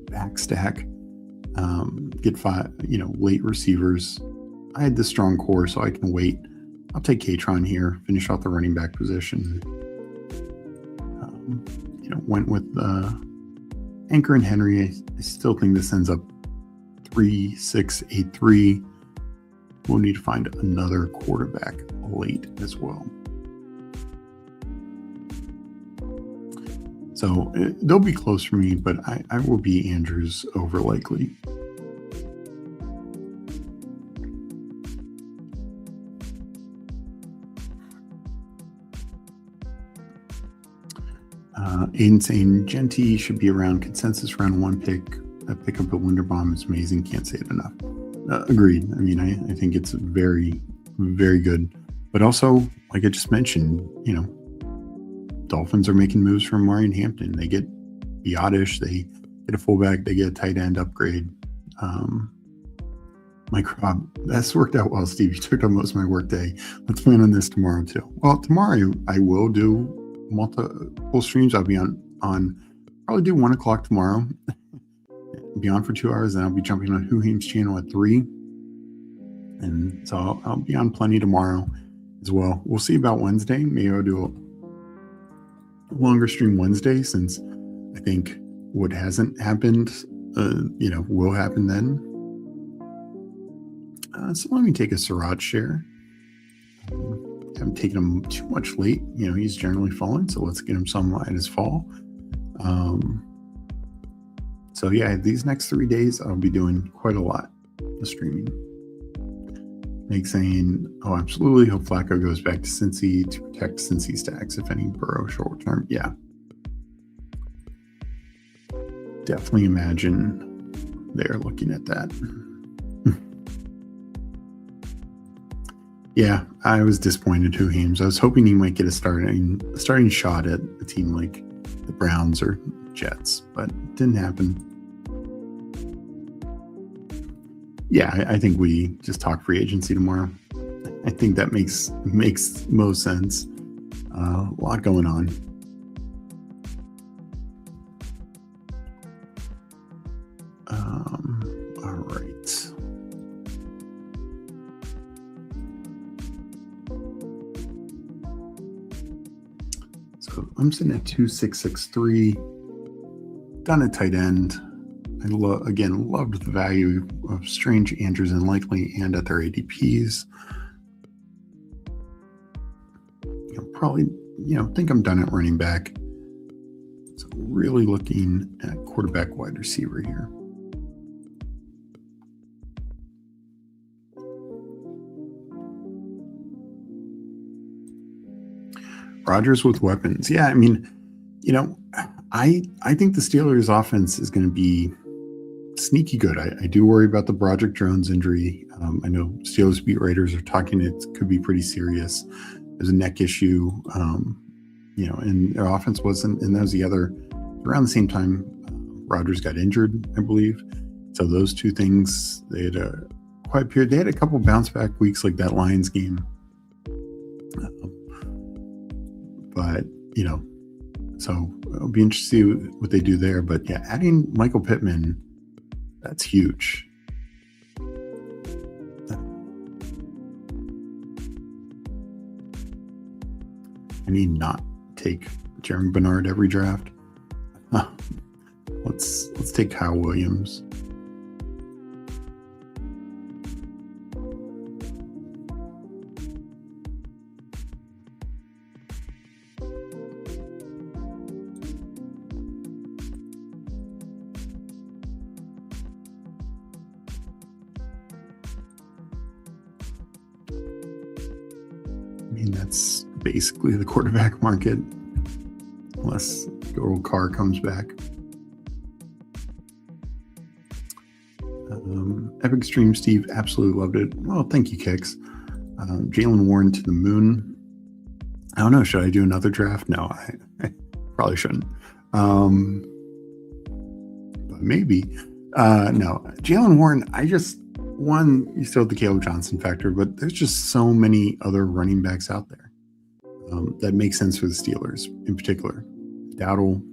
backstack, get 5, late receivers. I had the strong core, so I can wait. I'll take Katron here, finish out the running back position. Went with Anchor and Henry. I still think this ends up 3-6-8-3. We'll need to find another quarterback late as well. So they'll be close for me, but I will be Andrews over likely. Aiden saying Genti should be around consensus round 1 pick. A pickup at Linderbaum is amazing. Can't say it enough. Agreed. I mean, I think it's very, very good. But also, like I just mentioned, Dolphins are making moves from Marion Hampton. They get Biotish, they get a fullback, they get a tight end upgrade. Mike Rob, that's worked out well, Steve. You took up most of my work day. Let's plan on this tomorrow too. Well, tomorrow I will do multiple streams. I'll be on probably do 1 o'clock tomorrow. Be on for 2 hours, then I'll be jumping on Whoheim's channel at 3. And so I'll be on plenty tomorrow as well. We'll see about Wednesday. Maybe I'll do a longer stream Wednesday, since I think what hasn't happened, will happen then. So let me take a Surratt share. Haven't taken him too much late. He's generally falling, so let's get him some at his fall. So yeah, these next 3 days, I'll be doing quite a lot of streaming. Meg saying, oh, absolutely. Hope Flacco goes back to Cincy to protect Cincy stacks, if any Burrow short term. Yeah. Definitely imagine there looking at that. Yeah, I was disappointed too, Hames. I was hoping he might get a starting shot at a team like the Browns or Jets, but it didn't happen. Yeah, I think we just talk free agency tomorrow. I think that makes most sense. A lot going on. All right. So I'm sitting at 2,663. Done at tight end. I loved the value of Strange, Andrews, and Likely, and at their ADPs. Probably, think I'm done at running back. So really looking at quarterback, wide receiver here. Rodgers with weapons. Yeah, I mean, I think the Steelers' offense is going to be sneaky good. I do worry about the Broderick Jones injury. I know Steelers beat writers are talking it could be pretty serious. There's a neck issue, and their offense wasn't, and that was the other, around the same time, Rodgers got injured, I believe. So those two things, they had a quiet period. They had a couple bounce back weeks like that Lions game. But, so it'll be interesting to see what they do there. But yeah, adding Michael Pittman, that's huge. I need not take Jeremy Bernard every draft. Let's take Kyle Williams. That's basically the quarterback market, unless the old Carr comes back. Epic Stream Steve absolutely loved it. Well, thank you, Kicks. Jalen Warren to the moon. I don't know. Should I do another draft? No, I probably shouldn't. But maybe. No, Jalen Warren. You still have the Caleb Johnson factor, but there's just so many other running backs out there that make sense for the Steelers in particular. Dowdle,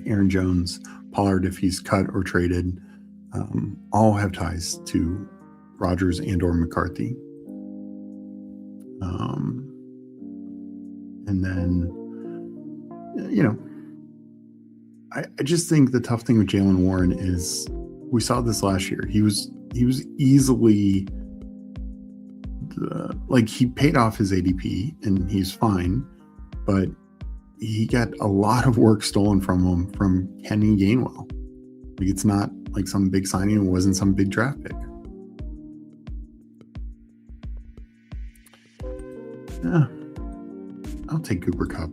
Aaron Jones, Pollard if he's cut or traded, all have ties to Rodgers and or McCarthy. And then, I just think the tough thing with Jalen Warren is we saw this last year. He was easily he paid off his ADP and he's fine, but he got a lot of work stolen from him from Kenny Gainwell. Like, it's not like some big signing. It wasn't some big draft pick. Yeah, I'll take Cooper Kupp.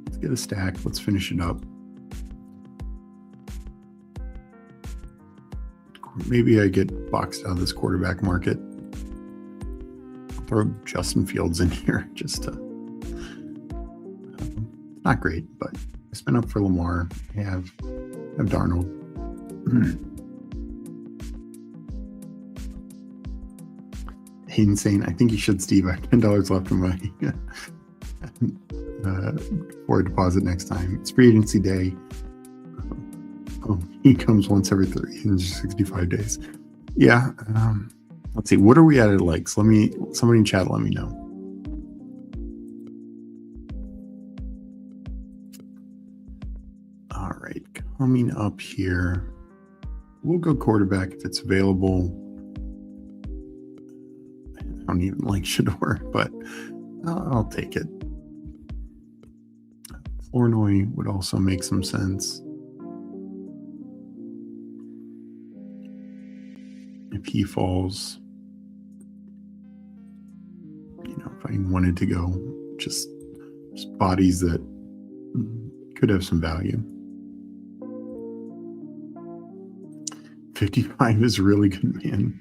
Let's get a stack. Let's finish it up. Maybe I get boxed out of this quarterback market. I'll throw Justin Fields in here just to. Not great, but I spent up for Lamar. I have Darnold. Insane. I think you should, Steve. I have $10 left in my for a deposit next time. It's free agency day. Oh, he comes once every 365 days. Yeah. Let's see. What are we at likes? Somebody in chat, let me know. All right. Coming up here, we'll go quarterback if it's available. I don't even like Shador, but I'll take it. Flournoy would also make some sense. If he falls, if I wanted to go just bodies that could have some value. 55 is really good, man.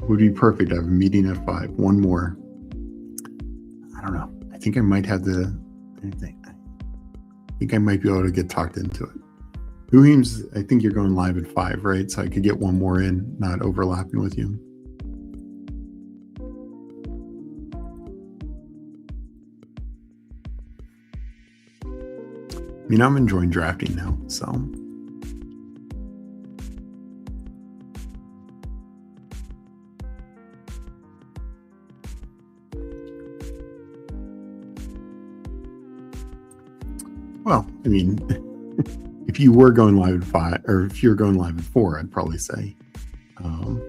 Would be perfect. I have a meeting at 5. One more. I don't know. I think I might have I think I might be able to get talked into it. Uheems, I think you're going live at 5, right? So I could get one more in, not overlapping with you. I mean, I'm enjoying drafting now, so. Well, I mean, if you were going live at 5, or if you're going live at 4, I'd probably say, I'll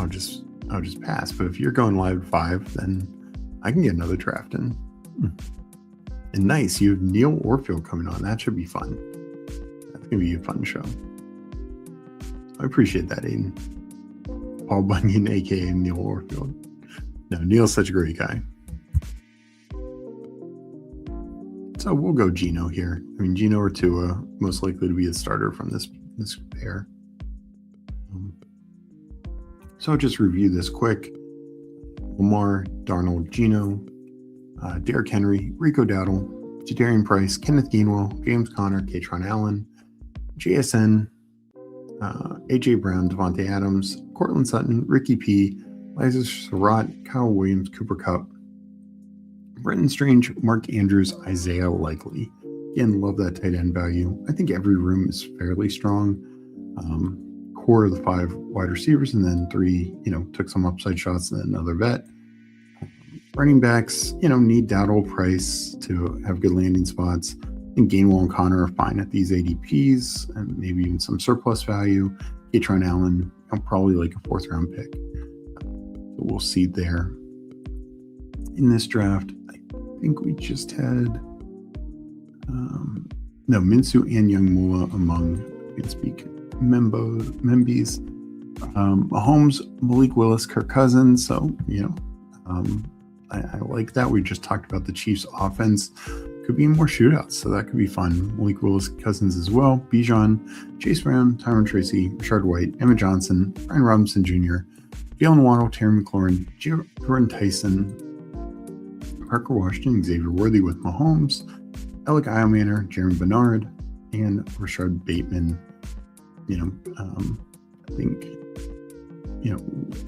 just pass. But if you're going live at 5, then I can get another draft in. And nice, you have Neil Orfield coming on. That should be fun. That's gonna be a fun show. I appreciate that, Aiden. Paul Bunyan, aka Neil Orfield. No, Neil's such a great guy. So we'll go Geno here. I mean, Geno or Tua, most likely to be a starter from this pair. So I'll just review this quick. Lamar, Darnold, Geno, Derrick Henry, Rico Dowdle, Jadarian Price, Kenneth Gainwell, James Conner, Katron Allen, JSN, AJ Brown, Devontae Adams, Cortland Sutton, Ricky P, Liza Surratt, Kyle Williams, Cooper Kupp, Brenton Strange, Mark Andrews, Isaiah Likely. Again, love that tight end value. I think every room is fairly strong. Core of the 5 wide receivers, and then 3, took some upside shots and then another vet. Running backs, need Dowdle, Price to have good landing spots. I think Gainwell and Connor are fine at these ADPs, and maybe even some surplus value. Katron Allen, probably like a 4th round pick. So we'll see there. In this draft, I think we just had Minshew and Young Mula among, we can speak, Membies. Mahomes, Malik Willis, Kirk Cousins. So, I like that. We just talked about the Chiefs' offense. Could be more shootouts, so that could be fun. Malik Willis, Cousins as well. Bijan, Chase Brown, Tyron Tracy, Rashard White, Emma Johnson, Brian Robinson Jr., Jalen Waddle, Terry McLaurin, Jordan Tyson, Parker Washington, Xavier Worthy with Mahomes, Alec Eilmanor, Jeremy Bernard, and Rashard Bateman. I think,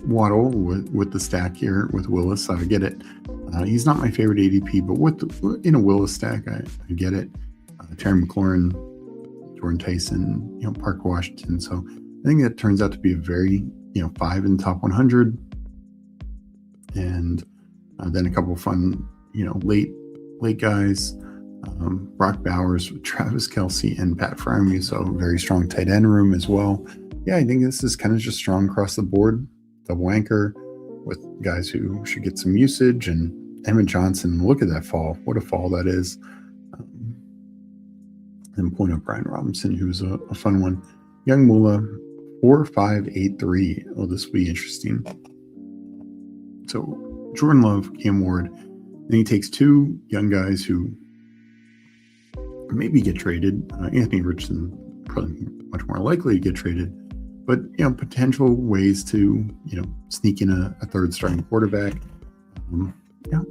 Waddle with the stack here with Willis, so I get it. He's not my favorite ADP, but in a Willis stack, I get it. Terry McLaurin, Jordan Tyson, Parker Washington. So I think that turns out to be a very, 5 in the top 100. And then a couple of fun, late guys. Brock Bowers, Travis Kelce, and Pat Freiermuth. So very strong tight end room as well. Yeah, I think this is kind of just strong across the board. Double anchor with guys who should get some usage. And Emma Johnson, look at that fall. What a fall that is. And point up Brian Robinson, who's a fun one. Young Mula, 4-5-8-3. Oh, this will be interesting. So Jordan Love, Cam Ward. Then he takes 2 young guys who maybe get traded. Anthony Richardson, probably much more likely to get traded. But, potential ways to, sneak in a 3rd starting quarterback.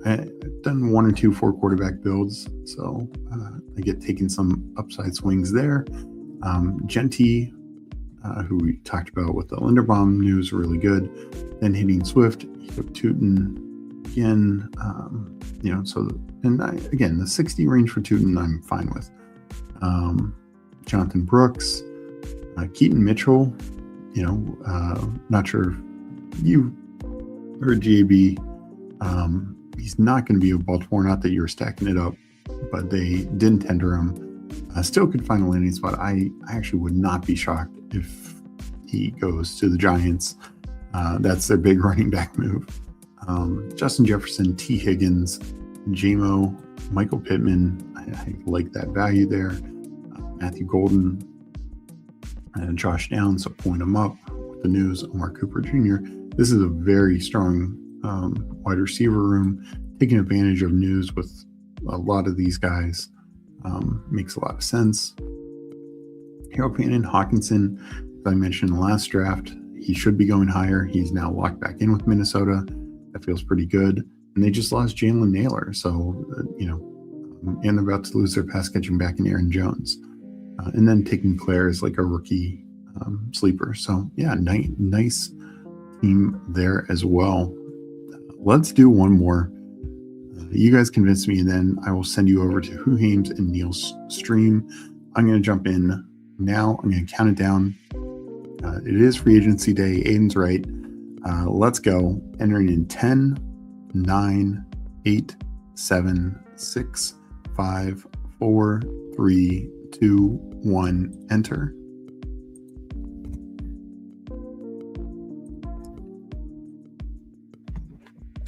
I've done 1 or 2 4-quarterback builds, so I get taking some upside swings there. Genty, who we talked about with the Linderbaum news, really good. Then hitting Swift, he took Tootin again. Again, the 60 range for Tootin, I'm fine with. Jonathan Brooks, Keaton Mitchell. Not sure if you heard GB. He's not going to be a Baltimore. Not that you're stacking it up, but they didn't tender him. Still could find a landing spot. I actually would not be shocked if he goes to the Giants. That's their big running back move. Justin Jefferson, T. Higgins, JMO, Michael Pittman. I like that value there. Matthew Golden and Josh Downs, so point him up with the news. Omar Cooper Jr. This is a very strong wide receiver room. Taking advantage of news with a lot of these guys makes a lot of sense. Harold Fannin, Hawkinson, as I mentioned in the last draft, he should be going higher. He's now locked back in with Minnesota. That feels pretty good. And they just lost Jalen Naylor. So, and they're about to lose their pass catching back in Aaron Jones. And then taking Claire is like a rookie sleeper. So, yeah, nice team there as well. Let's do one more. You guys convinced me, and then I will send you over to Who Hames and Neil's stream. I'm going to jump in now. I'm going to count it down. It is free agency day. Aiden's right. Let's go. Entering in 10, 9, 8, 7, 6, 5, 4, 3, 2, 1. Enter.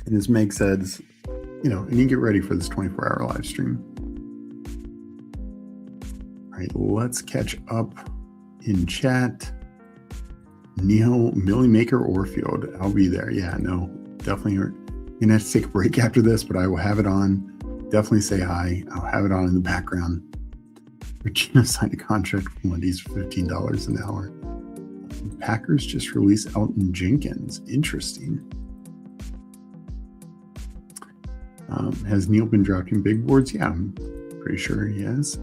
And as Meg says, and you get ready for this 24-hour live stream. All right, let's catch up in chat. Neil, Millie Maker, Orfield. I'll be there. Yeah, no, definitely. You're going to have to take a break after this, but I will have it on. Definitely say hi. I'll have it on in the background. Regina signed a contract with Wendy's for $15 an hour. Packers just released Elton Jenkins. Interesting. Has Neil been drafting big boards? Yeah, I'm pretty sure he has.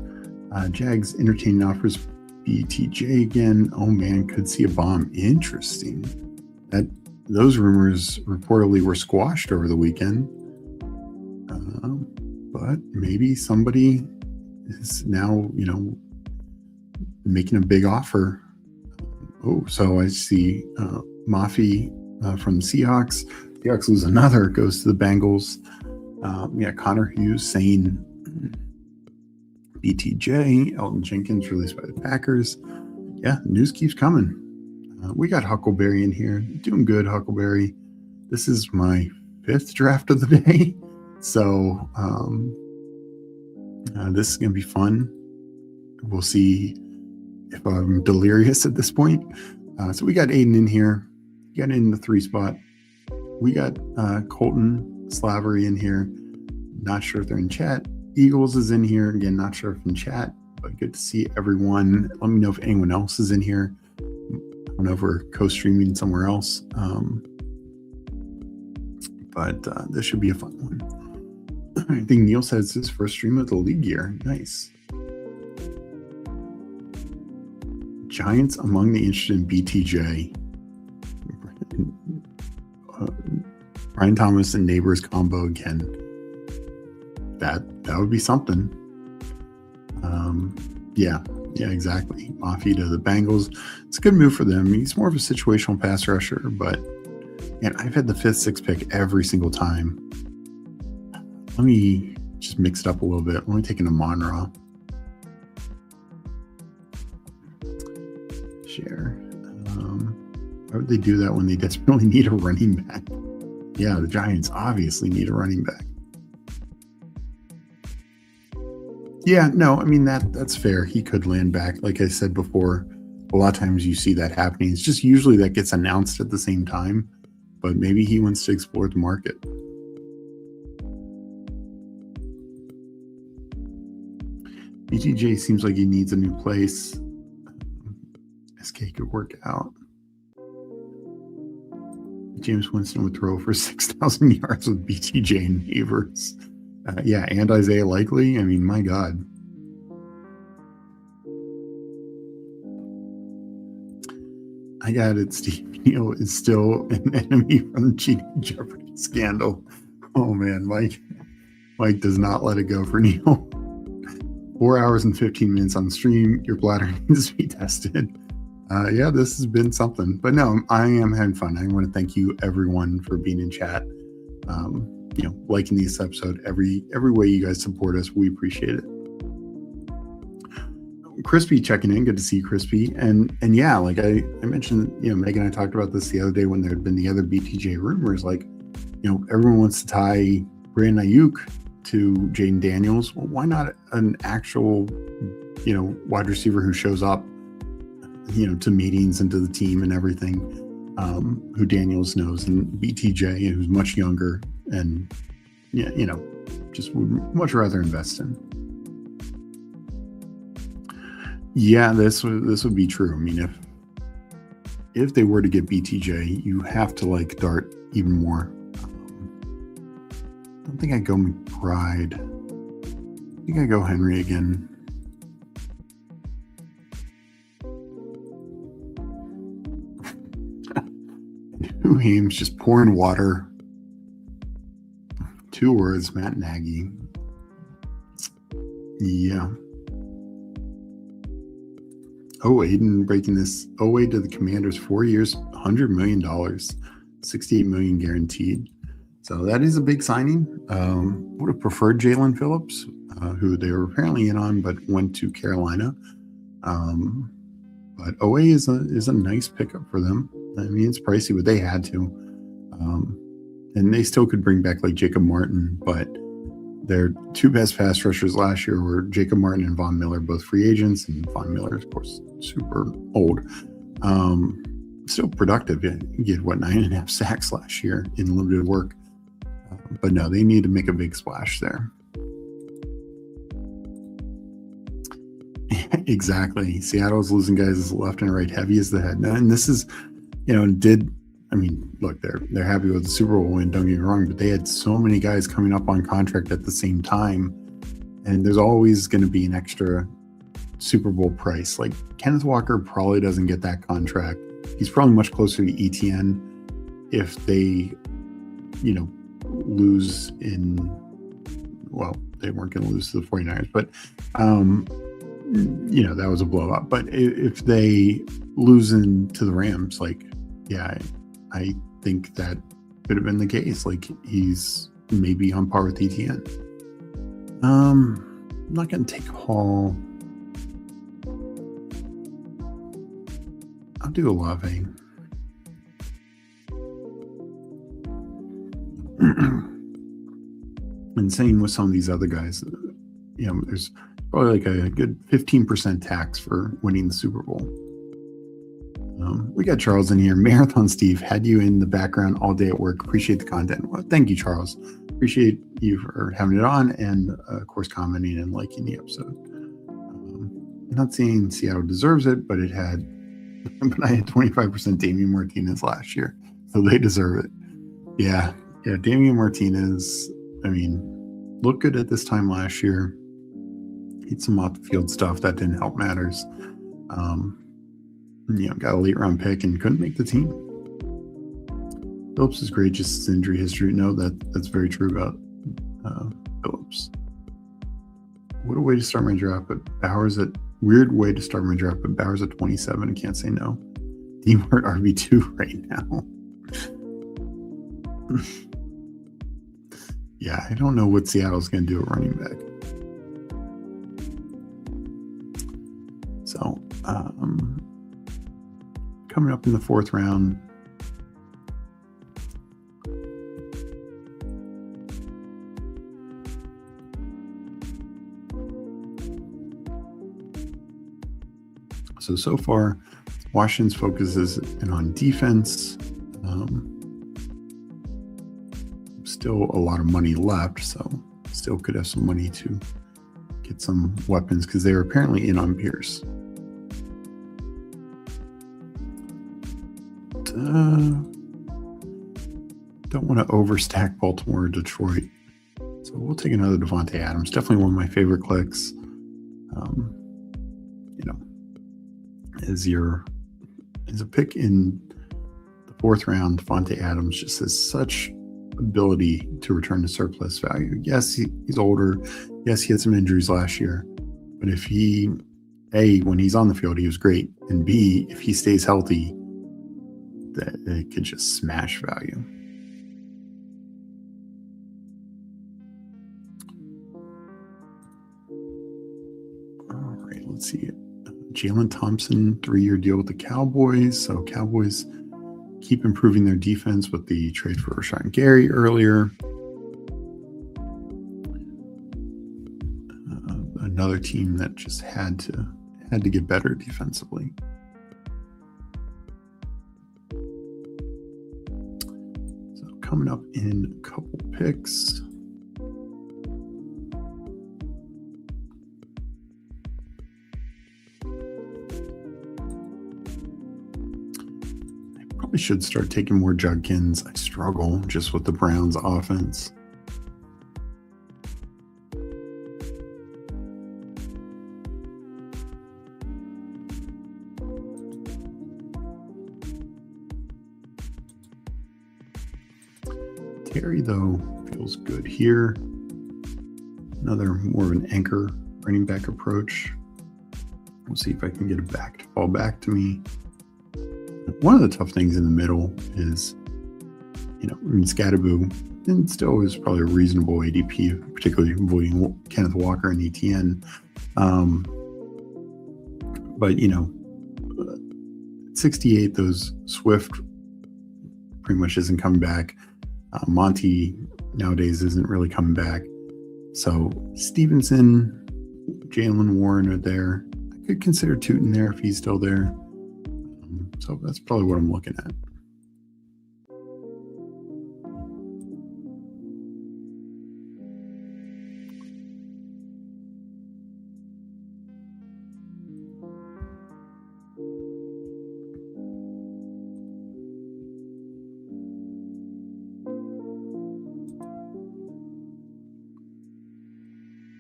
Jags entertaining offers BTJ again. Oh man, could see a bomb. Interesting. Those rumors reportedly were squashed over the weekend. But maybe somebody is now, making a big offer. Oh, so I see Mafi from the Seahawks. Seahawks lose another, goes to the Bengals. Connor Hughes saying BTJ, Elton Jenkins released by the Packers. Yeah, news keeps coming. We got Huckleberry in here. Doing good, Huckleberry. This is my 5th draft of the day. So this is going to be fun. We'll see if I'm delirious at this point. So we got Aiden in here. We got in the 3 spot. We got Colton Slavery in here. Not sure if they're in chat. Eagles is in here. Again, not sure if in chat, but good to see everyone. Let me know if anyone else is in here. I don't know if we're co-streaming somewhere else. But this should be a fun one. I think Neil says it's his first stream of the league year. Nice. Giants among the interested in BTJ. Brian Thomas and Neighbors combo again. That would be something. Yeah, exactly. Mafi to the Bengals. It's a good move for them. He's more of a situational pass rusher, but man, I've had the 5th, 6th pick every single time. Let me just mix it up a little bit. Let me take an Amon-Ra. Share. Why would they do that when they desperately need a running back? Yeah, the Giants obviously need a running back. Yeah, no, I mean, that's fair. He could land back. Like I said before, a lot of times you see that happening. It's just usually that gets announced at the same time, but maybe he wants to explore the market. BTJ seems like he needs a new place. SK could work out. James Winston would throw for 6,000 yards with BTJ and Neighbors. And Isaiah Likely. I mean, my God. I got it. Steve Neal is still an enemy from the cheating Jeopardy scandal. Oh man, Mike does not let it go for Neal. 4 hours and 15 minutes on stream. Your bladder needs to be tested. This has been something. But no, I am having fun. I want to thank you, everyone, for being in chat. Liking this episode. Every way you guys support us, we appreciate it. Crispy checking in. Good to see you, Crispy. And yeah, like I mentioned, Meg and I talked about this the other day when there had been the other BTJ rumors. Like, everyone wants to tie Brandon Ayuk to Jaden Daniels. Well, why not an actual, wide receiver who shows up, to meetings and to the team and everything, who Daniels knows, and BTJ, who's much younger and, just would much rather invest in. Yeah, this would be true. I mean, if they were to get BTJ, you have to like Dart even more. I don't think I'd go McBride. I think I'd go Henry again. Who Hames just pouring water. 2 words, Matt Nagy. Yeah. Oh, Aiden breaking this. Oway to the Commanders, 4 years, $100 million, $68 million guaranteed. So that is a big signing. Would have preferred Jalen Phillips, who they were apparently in on, but went to Carolina. But Oway is a nice pickup for them. I mean, it's pricey, but they had to. And they still could bring back like Jacob Martin, but their 2 best pass rushers last year were Jacob Martin and Von Miller, both free agents, and Von Miller, of course, super old. Still productive. He had, 9.5 sacks last year in limited work. But no, they need to make a big splash there. Exactly. Seattle's losing guys left and right, heavy as the head. And this is, look, they're happy with the Super Bowl win, don't get me wrong, but they had so many guys coming up on contract at the same time. And there's always going to be an extra Super Bowl price. Like Kenneth Walker probably doesn't get that contract. He's probably much closer to ETN if they, lose in, well, they weren't going to lose to the 49ers, but, that was a blowout. But if they lose into the Rams, like, yeah, I think that could have been the case. Like he's maybe on par with ETN. I'm not going to take Hall. I'll do Olave. And same with some of these other guys. There's probably like a good 15% tax for winning the Super Bowl. We got Charles in here. Marathon Steve, had you in the background all day at work. Appreciate the content. Well, thank you, Charles. Appreciate you for having it on and, of course, commenting and liking the episode. Not saying Seattle deserves it, but I had 25% Damian Martinez last year, so they deserve it. Yeah, Damian Martinez, looked good at this time last year. Hit some off the field stuff that didn't help matters. Got a late round pick and couldn't make the team. Phillips is great, just his injury history. No, that's very true about Phillips. What a way to start my draft, but Bowers weird way to start my draft, but Bowers at 27, I can't say no. D-Mart RB2 right now. Yeah, I don't know what Seattle's going to do at running back. So, coming up in the 4th round, so far, Washington's focus is on defense. Still a lot of money left, so still could have some money to get some weapons because they were apparently in on Pierce. Don't want to overstack Baltimore or Detroit, so we'll take another Devontae Adams. Definitely one of my favorite clicks. As a pick in the 4th round, Devontae Adams just has such ability to return to surplus value. Yes, he's older. Yes, he had some injuries last year, but if when he's on the field, he was great, and B, if he stays healthy, that it could just smash value. All right, let's see it. Jalen Thompson, 3-year deal with the Cowboys. So Cowboys keep improving their defense with the trade for Rashawn Gary earlier. Another team that just had to get better defensively. So coming up in a couple picks. should start taking more Judkins. I struggle just with the Browns offense. Terry, though, feels good here. Another more of an anchor running back approach. We'll see if I can get it back to fall back to me. One of the tough things in the middle is, Scatterboo, and still is probably a reasonable ADP, particularly avoiding Kenneth Walker and ETN. But, 68, those Swift pretty much isn't coming back. Monty nowadays isn't really coming back. So Stevenson, Jalen Warren are there. I could consider Tootin there if he's still there. So that's probably what I'm looking at.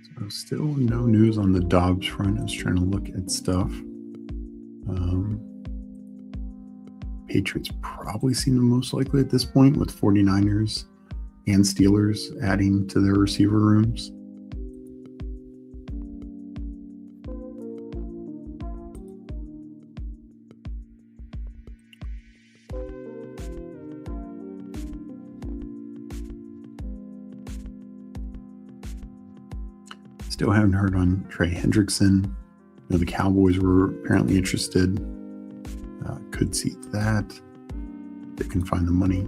So still no news on the Dobbs front. I was trying to look at stuff. Patriots probably seem the most likely at this point, with 49ers and Steelers adding to their receiver rooms. Still haven't heard on Trey Hendrickson. The Cowboys were apparently interested. Could see that. They can find the money.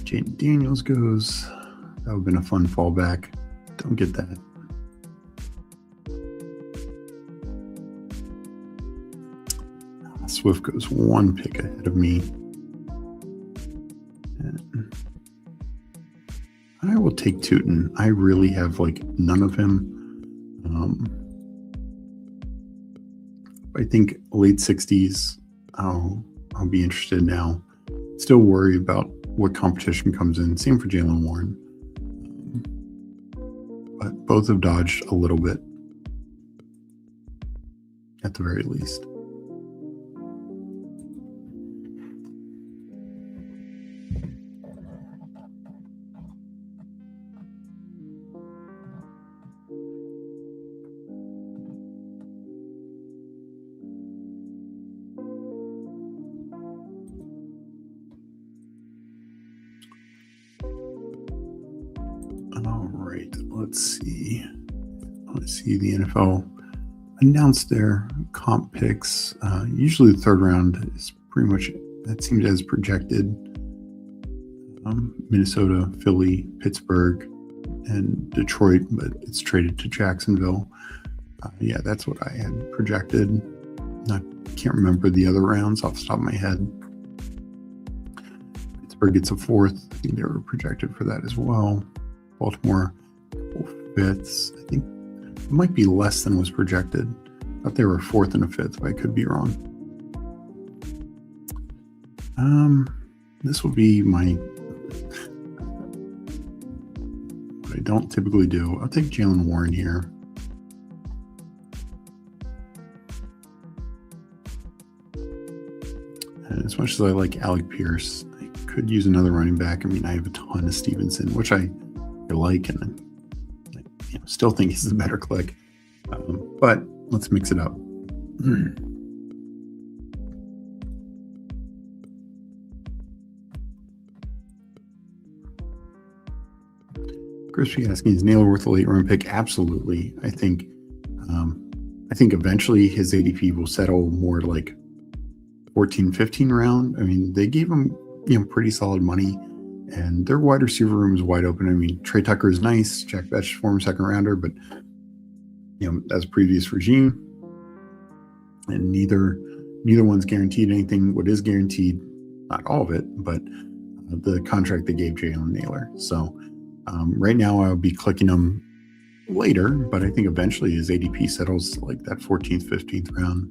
Jaden Daniels goes. That would have been a fun fallback. Don't get that. Swift goes one pick ahead of me. And I will take Tootin. I really have none of him. I think late 60s, I'll be interested now. Still worried about what competition comes in. Same for Jalen Warren. But both have dodged a little bit, at the very least. All right, let's see. The NFL announced their comp picks. Usually the third round is pretty much, that seems as projected. Minnesota, Philly, Pittsburgh, and Detroit, but it's traded to Jacksonville. Yeah, that's what I had projected. I can't remember the other rounds off the top of my head. Pittsburgh gets a fourth. I think they were projected for that as well. Baltimore, fifths. I think it might be less than was projected. I thought they were a fourth and a fifth, but I could be wrong. This will be what I don't typically do. I'll take Jalen Warren here. And as much as I like Alec Pierce, I could use another running back. I mean, I have a ton of Stevenson, which I like, and I still think he's the better click. But let's mix it up. Crispy asking, is Naylor worth a late round pick? Absolutely. I think eventually his ADP will settle more like 14, 15 round. I mean, they gave him pretty solid money, and their wide receiver room is wide open. I mean, Trey Tucker is nice. Jack Vetch, former second rounder, but that's previous regime, and neither one's guaranteed anything. What is guaranteed, not all of it, but the contract they gave Jalen Naylor. So Right now, I'll be clicking them later, but I think eventually his ADP settles like that 14th, 15th round.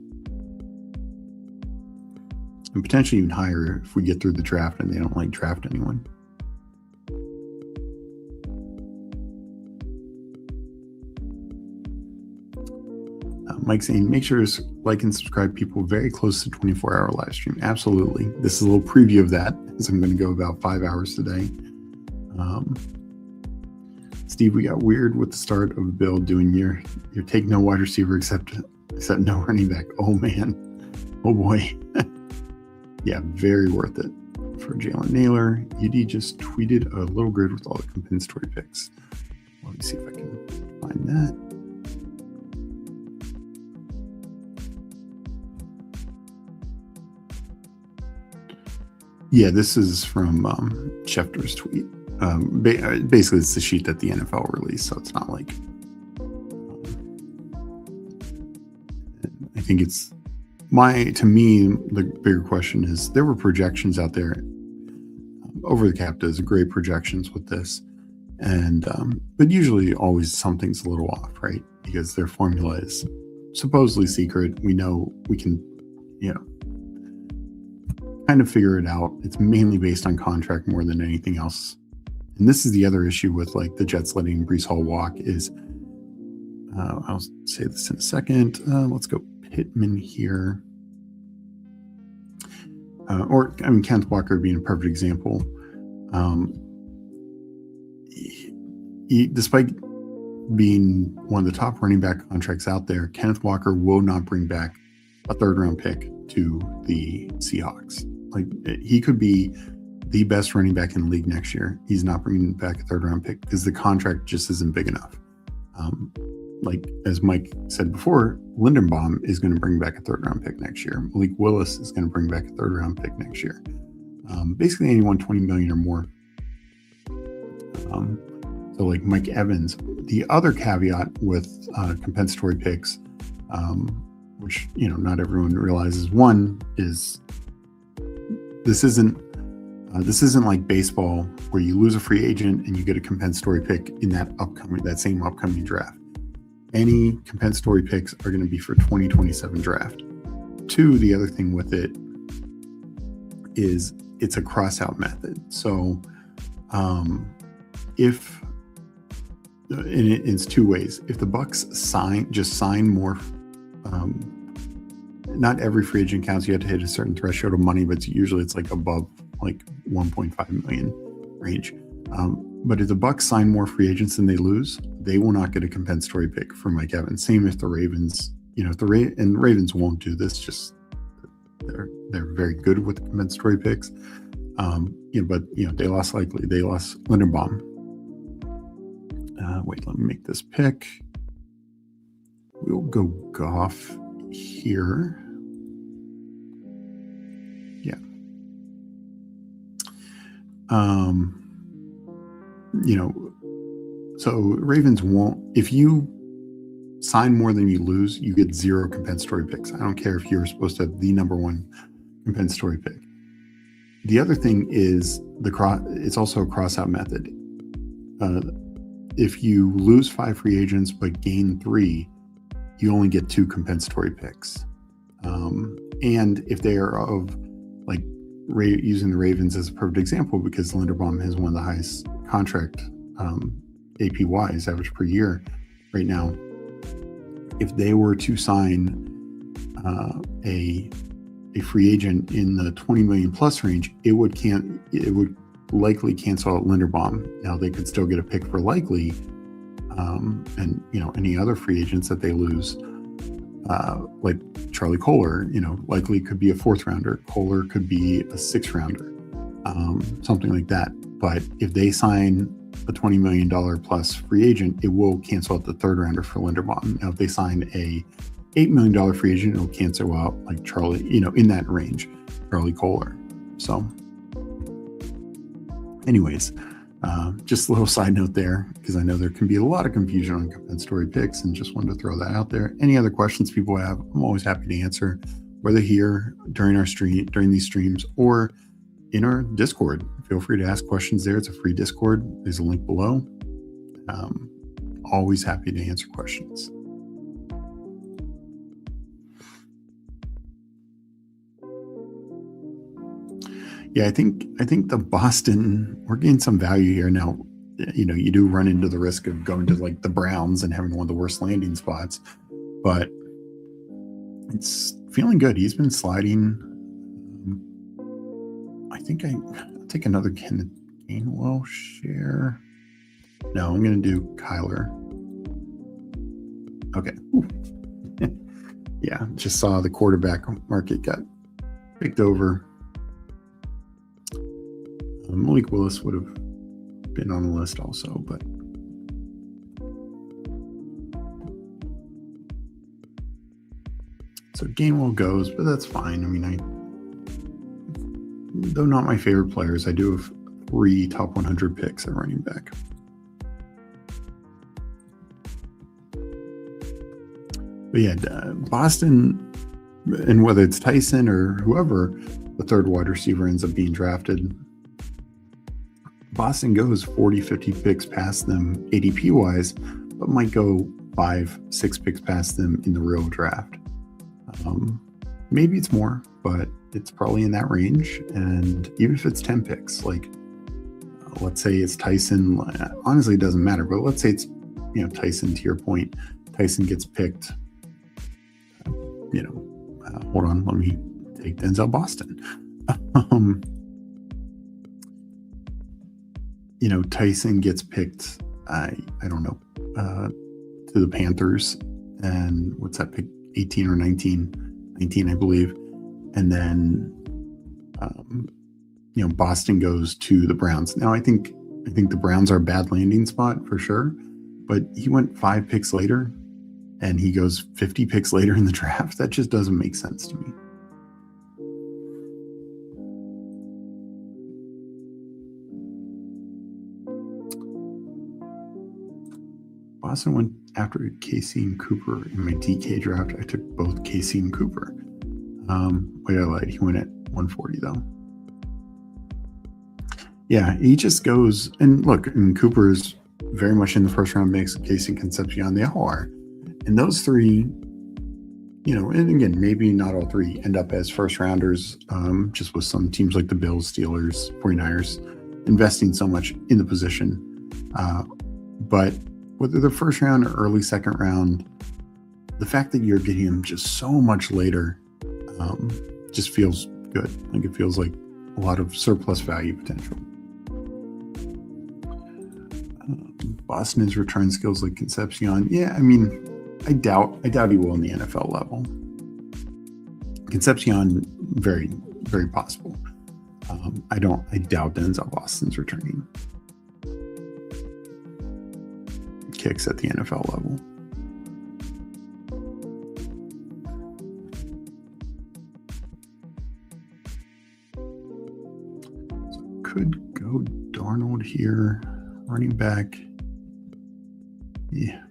And potentially even higher if we get through the draft and they don't like draft anyone. Mike saying, make sure to like and subscribe, people very close to 24-hour live stream. Absolutely. This is a little preview of that, as I'm going to go about 5 hours today. Steve, we got weird with the start of the build doing your take no wide receiver except no running back. Oh man. Oh boy. Yeah, very worth it for Jalen Naylor. UD just tweeted a little grid with all the compensatory picks. Let me see if I can find that. Yeah, this is from Schefter's tweet. Basically, it's the sheet that the NFL released, so it's not like. I think it's to me, the bigger question is there were projections out there. Over the Cap does great projections with this, and but usually always something's a little off, right? Because their formula is supposedly secret. We know we can, kind of figure it out. It's mainly based on contract more than anything else. And this is the other issue with like the Jets letting Breece Hall walk is, I'll say this in a second. Let's go Pittman here. Kenneth Walker being a perfect example. Despite being one of the top running back contracts out there, Kenneth Walker will not bring back a third round pick to the Seahawks. Like, he could be the best running back in the league next year. He's not bringing back a third round pick because the contract just isn't big enough. Like as Mike said before, Linderbaum is going to bring back a third round pick next year. Malik Willis is going to bring back a third round pick next year. Basically anyone 20 million or more. So like Mike Evans. The other caveat with compensatory picks, which not everyone realizes, one is this isn't like baseball where you lose a free agent and you get a compensatory pick in that same upcoming draft. Any compensatory picks are going to be for 2027 draft. Two, the other thing with it is it's a cross-out method. So it's two ways. If the Bucks sign more, not every free agent counts. You have to hit a certain threshold of money, but usually it's like above like 1.5 million range. But if the Bucks sign more free agents than they lose, they will not get a compensatory pick for Mike Evans. Same if the Ravens, and the Ravens won't do this. Just they're very good with compensatory picks. But they lost Linderbaum. Wait, let me make this pick. We'll go Goff here. Yeah. So Ravens won't, if you sign more than you lose, you get 0 compensatory picks. I don't care if you're supposed to have the number one compensatory pick. The other thing is it's also a cross-out method. If you lose 5 free agents but gain 3, you only get 2 compensatory picks. And if they are of, like, using the Ravens as a perfect example, because Linderbaum has one of the highest contract APYs, average per year, right now. If they were to sign a free agent in the 20 million plus range, it would likely cancel out Linderbaum. Now they could still get a pick for likely, and any other free agents that they lose, like Charlie Kohler, likely could be a 4th rounder. Kohler could be a 6th rounder, something like that. But if they sign a $20 million plus free agent, it will cancel out the 3rd rounder for Linderbaum. Now, if they sign a $8 million free agent, it'll cancel out like Charlie, in that range, Charlie Kohler. So anyways, just a little side note there, because I know there can be a lot of confusion on compensatory picks, and just wanted to throw that out there. Any other questions people have, I'm always happy to answer, whether here during these streams or in our Discord. feel free to ask questions there. It's a free Discord. There's a link below. Always happy to answer questions. Yeah, I think the Boston, we're getting some value here now. You do run into the risk of going to like the Browns and having one of the worst landing spots, but it's feeling good. He's been sliding. I think I'll take another Kenneth Gainwell share. No, I'm going to do Kyler. Okay. Yeah, just saw the quarterback market got picked over. Malik Willis would have been on the list also, but so Gainwell goes, but that's fine. I mean, though not my favorite players, I do have 3 top 100 picks at running back. But yeah, Boston, and whether it's Tyson or whoever the third wide receiver ends up being drafted, Boston goes 40, 50 picks past them ADP wise, but might go 5, 6 picks past them in the real draft. Maybe it's more, but it's probably in that range. And even if it's 10 picks, like let's say it's Tyson, honestly, it doesn't matter, but let's say it's, Tyson, to your point, Tyson gets picked, hold on, let me take Denzel Boston. Tyson gets picked, I don't know, to the Panthers, and what's that pick, 18 or 19, I believe. And then, Boston goes to the Browns. Now, I think the Browns are a bad landing spot for sure, but he went 5 picks later and he goes 50 picks later in the draft. That just doesn't make sense to me. Boston went after Casey and Cooper in my DK draft. I took both Casey and Cooper. Wait, I lied. He went at 140 though. Yeah, he just goes, and look, and Cooper's very much in the first round mix. Casey and Concepcion, they all are. And those 3, and again, maybe not all 3 end up as first rounders, just with some teams like the Bills, Steelers, 49ers investing so much in the position. But whether the first round or early second round, the fact that you're getting him just so much later just feels good. Like it feels like a lot of surplus value potential. Boston has return skills like Concepcion. Yeah, I mean, I doubt he will in the NFL level. Concepcion, very, very possible. I doubt Denzel Boston's returning kicks at the NFL level. So could go Darnold here, running back. Yeah.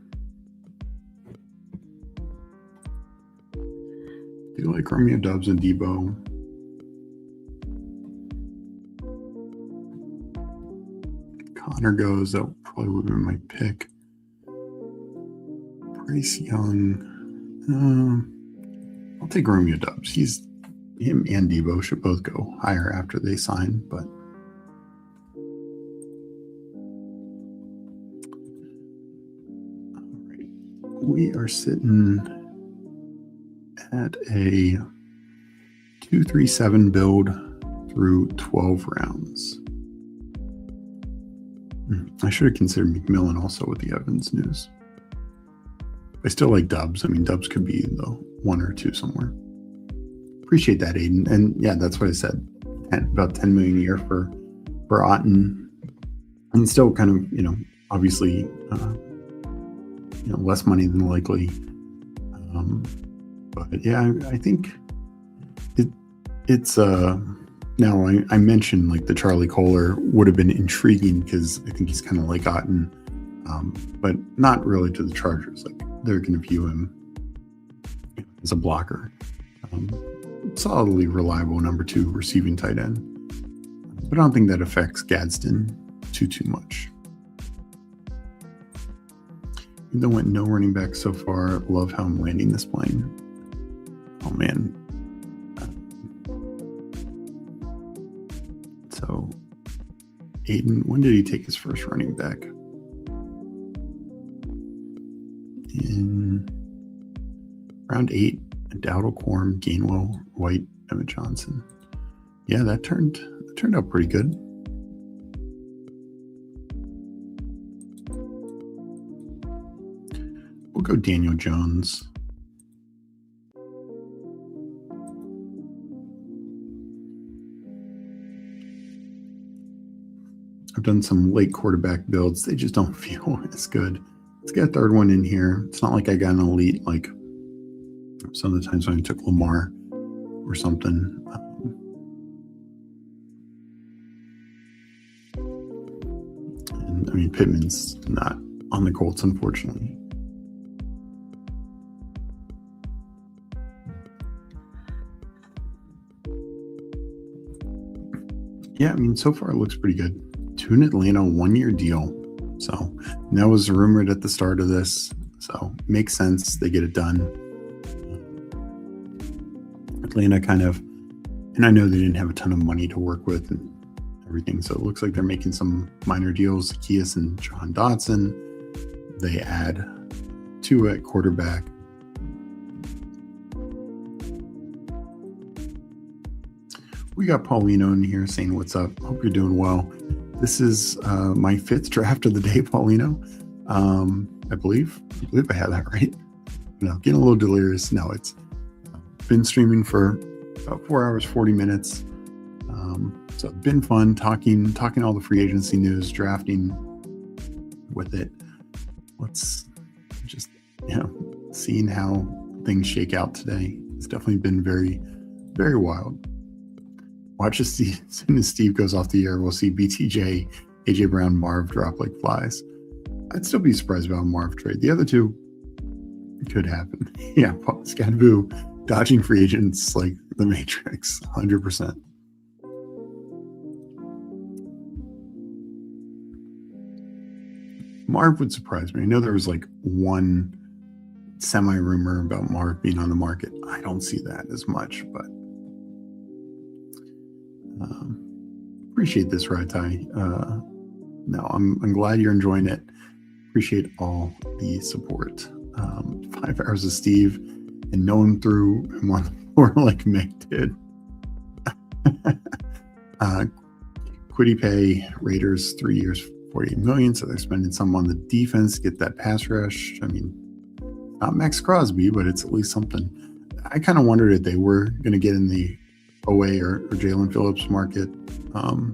Do you like Romeo Doubs and Debo? Connor goes, that probably would have been my pick. Bryce Young. I'll take Romeo Doubs. Him and Debo should both go higher after they sign, but all right. We are sitting at a 2-3-7 build through 12 rounds. I should have considered McMillan also with the Evans news. I still like Doubs. I mean, Doubs could be the 1 or 2 somewhere. Appreciate that, Aiden. And yeah, that's what I said. About 10 million a year for Otten. And still kind of, obviously, less money than likely. But yeah, I think it's now I mentioned like the Charlie Kohler would have been intriguing because I think he's kind of like Otten, but not really to the Chargers. Like they're going to view him as a blocker. Solidly reliable number 2 receiving tight end. but I don't think that affects Gadsden too much. Even though went no running back so far, love how I'm landing this plane. Oh man. So Aiden, when did he take his first running back? In round 8, Dowdle, Corm, Gainwell, White, Emmett Johnson. Yeah, that turned out pretty good. We'll go Daniel Jones. I've done some late quarterback builds. They just don't feel as good. Let's get a third one in here. It's not like I got an elite like some of the times when I took Lamar or something. And I mean, Pittman's not on the Colts, unfortunately. Yeah, I mean, so far it looks pretty good. Tune Atlanta 1-year deal. So that was rumored at the start of this. So makes sense. They get it done. Atlanta kind of, and I know they didn't have a ton of money to work with and everything. So it looks like they're making some minor deals. Zacchaeus and John Dotson. They add Tua at quarterback. We got Paulino in here saying, what's up? Hope you're doing well. This is my 5th draft of the day, Paulino. I believe I have that right. No, getting a little delirious. No, it's been streaming for about 4 hours, 40 minutes. So it's been fun talking all the free agency news, drafting with it. Let's just, seeing how things shake out today. It's definitely been very, very wild. Watch as soon as Steve goes off the air, we'll see BTJ, AJ Brown, Marv drop like flies. I'd still be surprised about a Marv trade. The other two could happen. Yeah, Scadboo dodging free agents like the Matrix, 100%. Marv would surprise me. I know there was like one semi-rumor about Marv being on the market. I don't see that as much, but appreciate this, right, Ty? No, I'm glad you're enjoying it. Appreciate all the support. 5 hours of Steve and no one threw him on the floor like Mick did. Quiddy Pay, Raiders, 3 years, $48 million. So they're spending some on the defense to get that pass rush. I mean, not Max Crosby, but it's at least something. I kind of wondered if they were going to get in the OA or Jalen Phillips market. All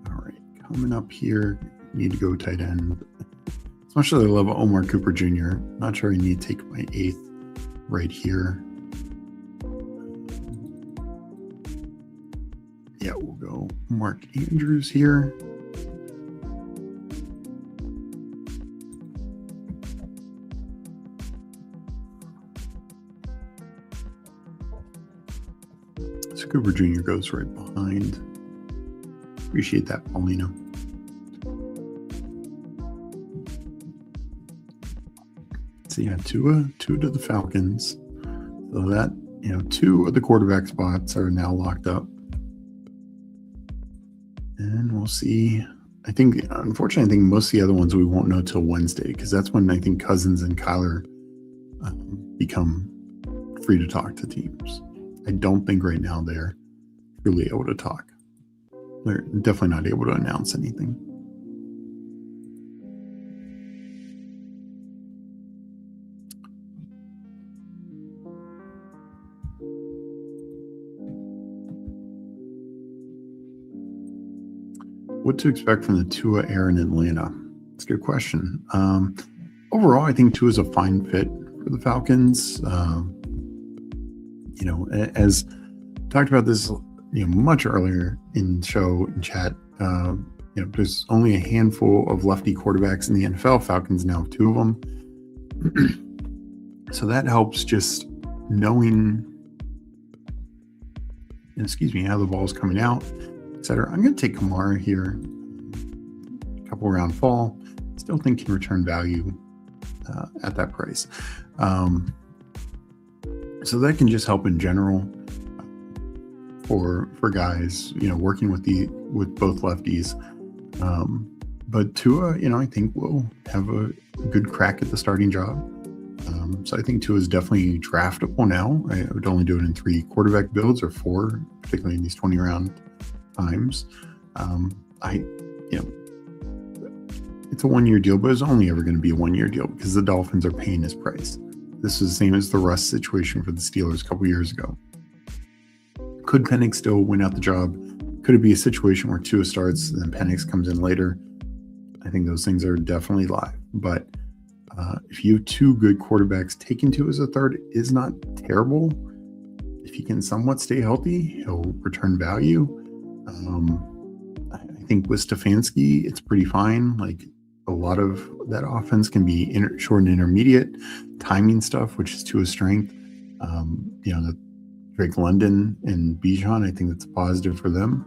right, coming up here, need to go tight end. As much as I love Omar Cooper Jr., not sure I need to take my 8th right here. Yeah, we'll go Mark Andrews here. So Cooper Jr. goes right behind. Appreciate that, Paulino. So yeah, Tua to the Falcons. So that, 2 of the quarterback spots are now locked up. And we'll see. Unfortunately, I think most of the other ones we won't know till Wednesday, because that's when I think Cousins and Kyler become free to talk to teams. I don't think right now they're really able to talk. They're definitely not able to announce anything. What to expect from the Tua era in Atlanta? It's a good question. Overall, I think Tua is a fine fit for the Falcons. As talked about this, much earlier in the show and chat, there's only a handful of lefty quarterbacks in the NFL. Falcons now have 2 of them. So that helps, just knowing how the ball's coming out, etc. I'm going to take Kamara here. A couple round fall. Still think can return value at that price. So that can just help in general for guys, working with both lefties. But Tua, I think will have a good crack at the starting job. So I think Tua is definitely draftable now. I would only do it in 3 quarterback builds or 4, particularly in these 20 round times. It's a 1-year deal, but it's only ever going to be a 1-year deal because the Dolphins are paying his price. This is the same as the Russ situation for the Steelers a couple years ago. Could Penix still win out the job? Could it be a situation where Tua starts and then Penix comes in later? I think those things are definitely live. But if you have 2 good quarterbacks, taking Tua as a third is not terrible. If he can somewhat stay healthy, he'll return value. I think with Stefanski, it's pretty fine. Like, a lot of that offense can be short and intermediate timing stuff, which is Tua's strength. The Drake London and Bijan, I think that's a positive for them.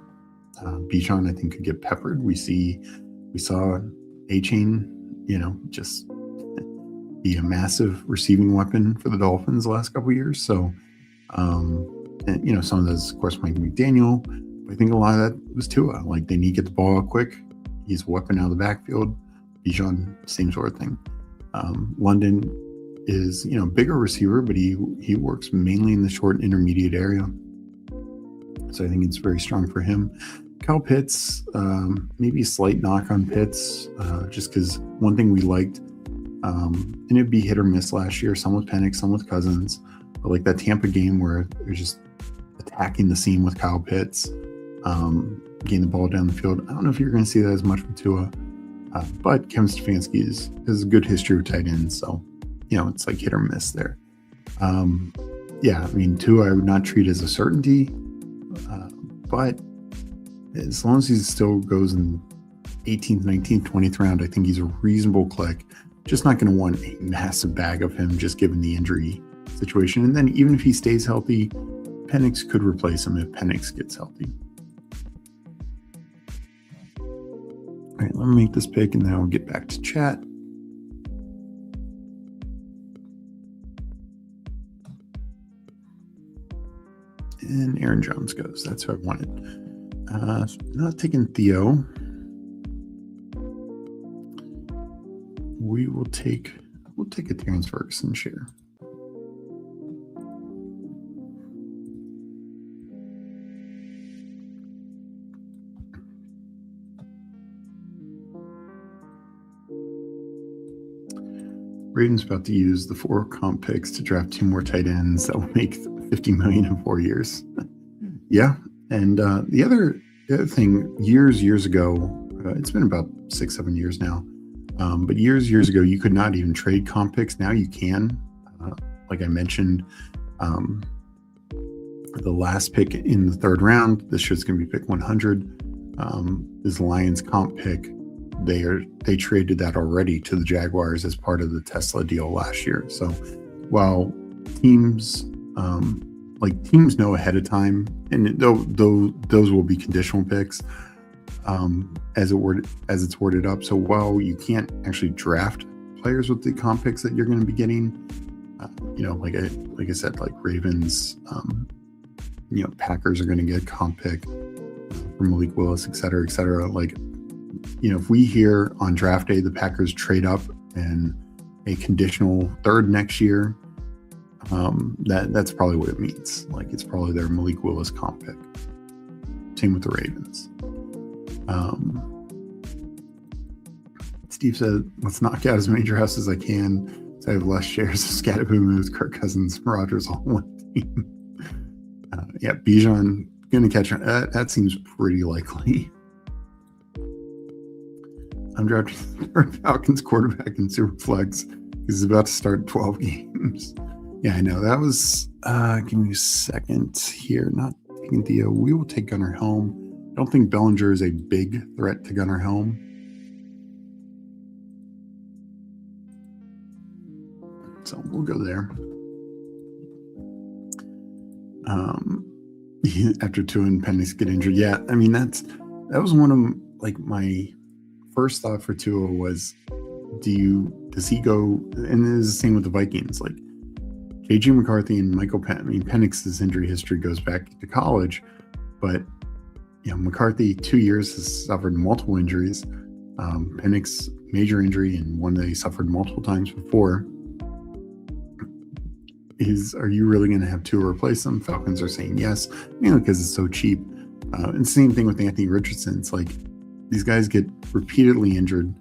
Bijan, I think, could get peppered. We saw A-Chain, just be a massive receiving weapon for the Dolphins the last couple of years. So, and some of those, of course, Mike McDaniel. But I think a lot of that was Tua. Like, they need to get the ball out quick. He's a weapon out of the backfield. Bijan, same sort of thing. London is, bigger receiver, but he works mainly in the short and intermediate area. So I think it's very strong for him. Kyle Pitts, maybe a slight knock on Pitts, just because one thing we liked, and it'd be hit or miss last year, some with Penix, some with Cousins, but like that Tampa game where they're just attacking the seam with Kyle Pitts, getting the ball down the field. I don't know if you're going to see that as much with Tua. But Kevin Stefanski has a good history with tight ends, so it's like hit or miss there. Tua I would not treat as a certainty, but as long as he still goes in 18th, 19th, 20th round, I think he's a reasonable click. Just not going to want a massive bag of him, just given the injury situation. And then even if he stays healthy, Penix could replace him if Penix gets healthy. All right, let me make this pick and then I'll get back to chat. And Aaron Jones goes. That's who I wanted. Not taking Theo. We'll take a Terrence Ferguson share. Ravens about to use the 4 comp picks to draft 2 more tight ends that will make $50 million in 4 years. Yeah, and the other thing, years ago, it's been about 6-7 years now, but years ago, you could not even trade comp picks. Now you can. Like I mentioned, the last pick in the 3rd round, this shit's going to be pick 100, is Lions comp pick. They traded that already to the Jaguars as part of the Tesla deal last year. So while teams know ahead of time, and those will be conditional picks as it's worded up. So while you can't actually draft players with the comp picks that you're going to be getting, like I said, like Ravens, Packers are going to get comp pick from Malik Willis, et cetera. Like, if we hear on draft day the Packers trade up and a conditional 3rd next year, that's probably what it means. Like, it's probably their Malik Willis comp pick. Same with the Ravens. Steve said, let's knock out as many drafts as I can so I have less shares of Scatterboom, Kirk Cousins, Rodgers all on one team. Bijan going to catch on. That seems pretty likely. I'm drafting Falcons quarterback in Superflex. He's about to start 12 games. Yeah, I know. That was, give me a second here. Not taking Theo. We will take Gunnar Helm. I don't think Bellinger is a big threat to Gunnar Helm. So we'll go there. after Tua and Penix get injured. Yeah, I mean that was one of like my first thought for Tua was, does he go? And it is the same with the Vikings. Like JJ McCarthy and Michael Penix's injury history goes back to college, but McCarthy 2 years has suffered multiple injuries. Penix major injury and one that he suffered multiple times before. Are you really going to have Tua replace them? Falcons are saying yes, because it's so cheap. And same thing with Anthony Richardson. It's like these guys get repeatedly injured.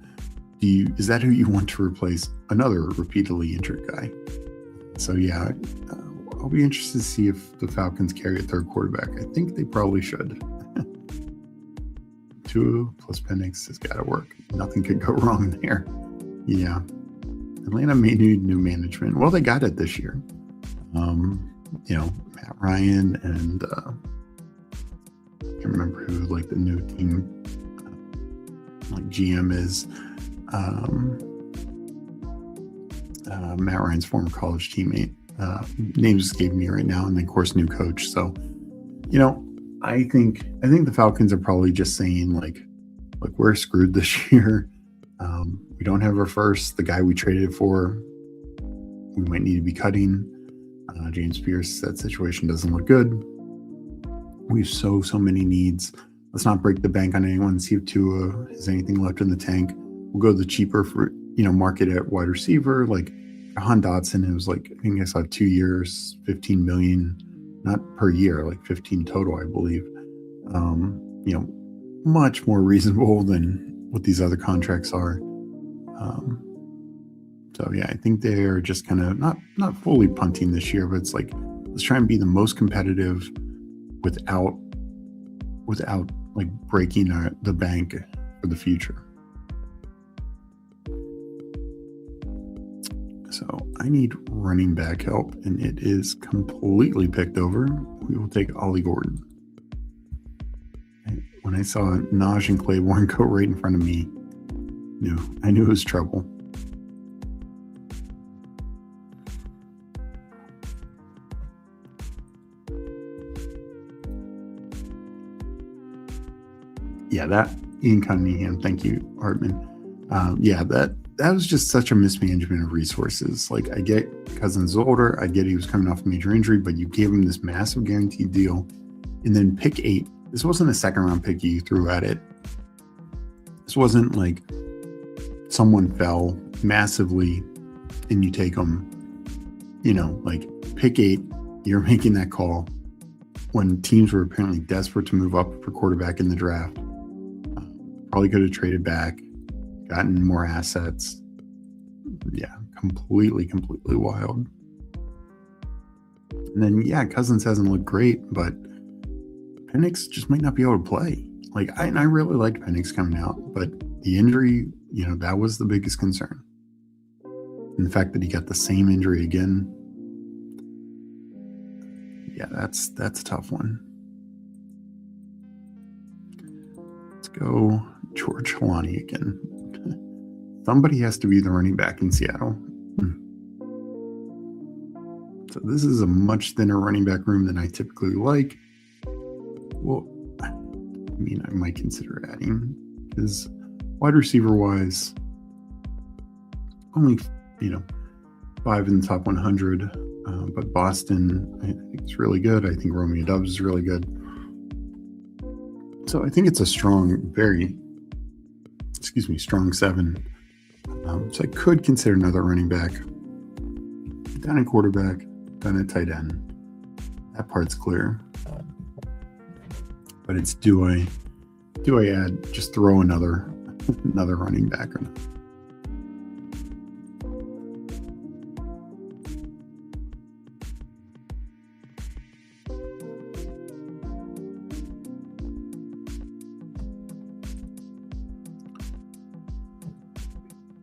Is that who you want to replace another repeatedly injured guy? So yeah, I'll be interested to see if the Falcons carry a third quarterback. I think they probably should. Tua plus Penix has got to work. Nothing could go wrong there. Yeah. Atlanta may need new management. Well, they got it this year. Matt Ryan and I can't remember who like the new team like GM is. Matt Ryan's former college teammate. Name just escaping me right now, and then of course new coach. So, I think the Falcons are probably just saying like we're screwed this year. We don't have our first. The guy we traded for, we might need to be cutting. James Pierce, that situation doesn't look good. We have so many needs. Let's not break the bank on anyone. See if Tua has anything left in the tank. We'll go the cheaper for market at wide receiver. Like Han Dotson, it was like I think I saw 2 years, $15 million, not per year, like 15 total, I believe. Much more reasonable than what these other contracts are. So yeah, I think they are just kind of not fully punting this year, but it's like let's try and be the most competitive without like breaking the bank for the future. So I need running back help, and it is completely picked over. We will take Ollie Gordon. When I saw Najee and Claiborne go right in front of me, I knew it was trouble. Yeah, that Ian Cunningham. Thank you, Hartman. That was just such a mismanagement of resources. Like I get Cousins is older. I get he was coming off a major injury, but you gave him this massive guaranteed deal. And then pick 8. This wasn't a second round pick you threw at it. This wasn't like someone fell massively and you take them, like pick 8. You're making that call when teams were apparently desperate to move up for quarterback in the draft. Probably could have traded back, gotten more assets. Yeah, completely wild. And then, Cousins hasn't looked great, but Penix just might not be able to play. Like, I really liked Penix coming out, but the injury, that was the biggest concern. And the fact that he got the same injury again, yeah, that's a tough one. Let's go George Holani again. Somebody has to be the running back in Seattle. So this is a much thinner running back room than I typically like. Well, I might consider adding, because wide receiver wise, only 5 in the top 100. But Boston, I think it's really good. I think Romeo Doubs is really good. So I think it's a strong 7. So I could consider another running back. Done at quarterback, done at tight end. That part's clear. But it's do I add, just throw another running back or not?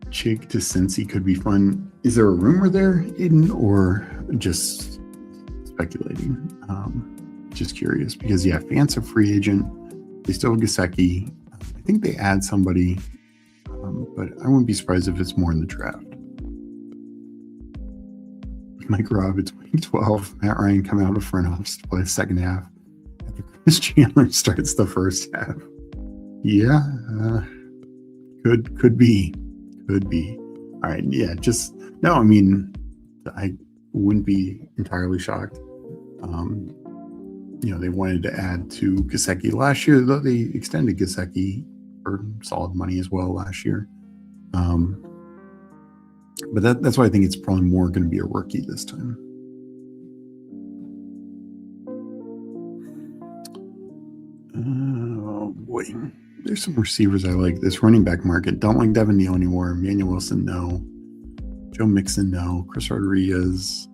Jake to Cincy could be fun. Is there a rumor there, Aiden, or just speculating? Just curious, because Fant's a free agent. They still have Gesicki. I think they add somebody, but I wouldn't be surprised if it's more in the draft. Mike Robb, it's week 12. Matt Ryan coming out of front office to play the second half. Chandler starts the first half. Yeah, could be. All right, yeah, just no. I mean, I wouldn't be entirely shocked. They wanted to add to Gesicki last year, though they extended Gesicki for solid money as well last year. But that's why I think it's probably more going to be a rookie this time. Oh boy, there's some receivers I like. This running back market, don't like Devin Neal anymore. Emmanuel Wilson, no. Joe Mixon, no. Chris Rodriguez.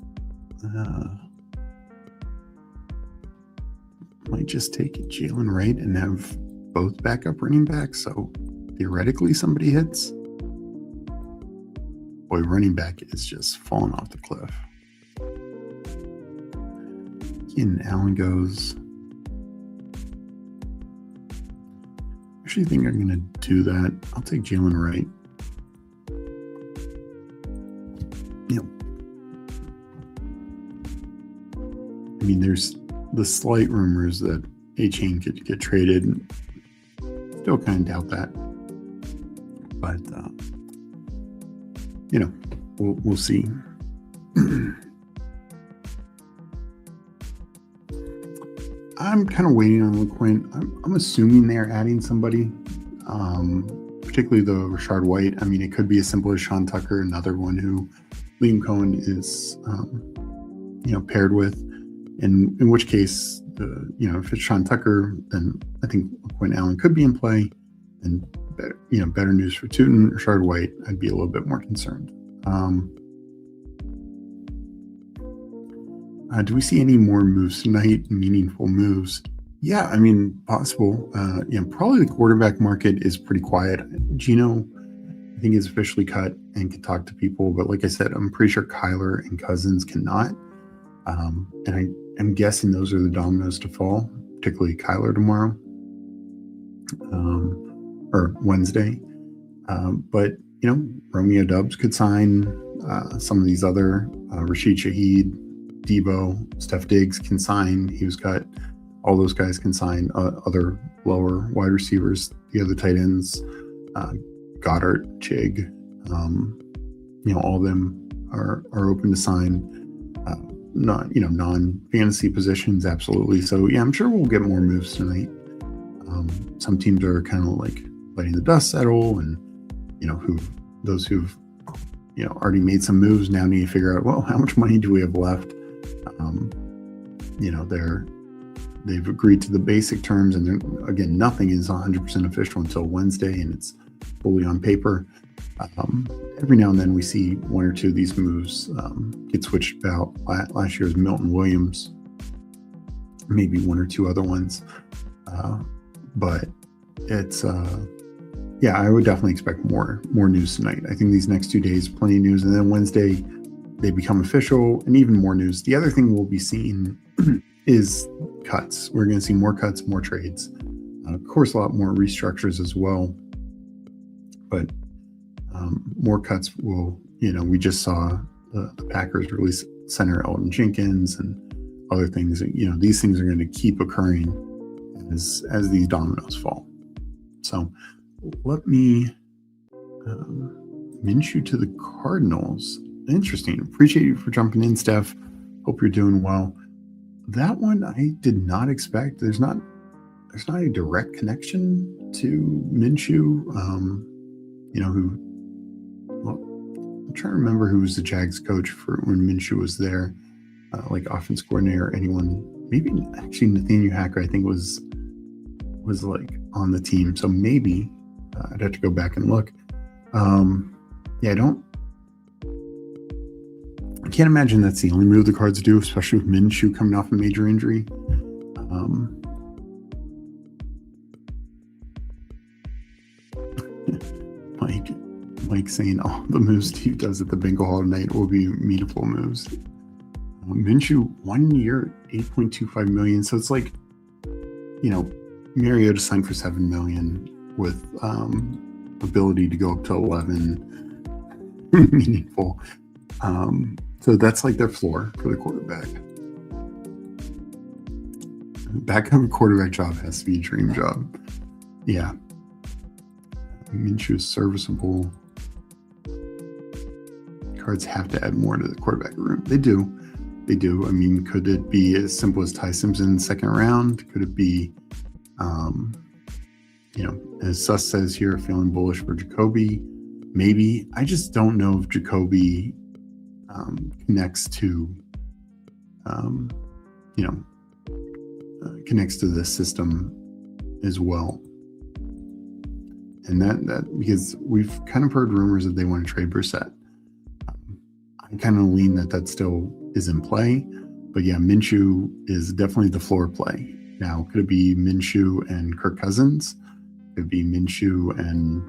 Might just take Jalen Wright and have both backup running backs, so theoretically somebody hits. Boy, running back is just falling off the cliff. Keenan Allen goes. I actually think I'm going to do that. I'll take Jalen Wright. I mean, there's the slight rumors that A-Chain could get traded. Still kind of doubt that. But, we'll see. I'm kind of waiting on LeQuint. I'm assuming they're adding somebody, particularly the Rashard White. I mean, it could be as simple as Sean Tucker, another one who Liam Cohen is, paired with. And in which case, if it's Sean Tucker, then I think LeQuint Allen could be in play. And better news for Tootin. Rashard White, I'd be a little bit more concerned. Do we see any more moves tonight? Meaningful moves? Yeah, I mean, possible. Probably the quarterback market is pretty quiet. Gino, I think, is officially cut and can talk to people. But like I said, I'm pretty sure Kyler and Cousins cannot. And I'm guessing those are the dominoes to fall, particularly Kyler tomorrow or Wednesday. But Romeo Doubs could sign. Some of these other Rashid Shaheed, Debo, Steph Diggs can sign. He was cut. All those guys can sign. Other lower wide receivers, the other tight ends, Goddard, Chig, all of them are open to sign. Non-fantasy positions, absolutely. So yeah, I'm sure we'll get more moves tonight. Some teams are kind of like letting the dust settle, and those who've already made some moves now need to figure out, well, how much money do we have left? They've agreed to the basic terms, and again, nothing is 100% official until Wednesday, and it's fully on paper. Every now and then we see one or two of these moves get switched out. Last year's Milton Williams, maybe one or two other ones, but it's I would definitely expect more news tonight. I think these next 2 days, plenty of news, and then Wednesday they become official and even more news. The other thing we'll be seeing is cuts. We're going to see more cuts, more trades, of course, a lot more restructures as well, but more cuts will, we just saw the Packers release center Elton Jenkins and other things. These things are going to keep occurring as these dominoes fall. So let me Minshew to the Cardinals. Interesting. Appreciate you for jumping in, Steph. Hope you're doing well. That one I did not expect. There's not a direct connection to Minshew. I'm trying to remember who was the Jags coach for when Minshew was there, like offense coordinator or anyone. Maybe actually Nathaniel Hacker, I think was like on the team. So maybe I'd have to go back and look. I can't imagine that's the only move the Cards do, especially with Minshew coming off a major injury. Mike saying all the moves Steve does at the Bingo Hall tonight will be meaningful moves. Minshew 1 year, $8.25 million. So it's like, Mariota signed for $7 million with ability to go up to 11. Meaningful. So that's like their floor for the quarterback. backup quarterback job has to be a dream job. Yeah. Minshew is serviceable. Cards have to add more to the quarterback room. They do. I mean, could it be as simple as Ty Simpson in the second round? Could it be, as Suss says here, feeling bullish for Jacoby? Maybe. I just don't know if Jacoby connects to, connects to the system as well. And that because we've kind of heard rumors that they want to trade Brissett. I kind of lean that still is in play, but yeah, Minshew is definitely the floor play. Now, could it be Minshew and Kirk Cousins? Could it be Minshew and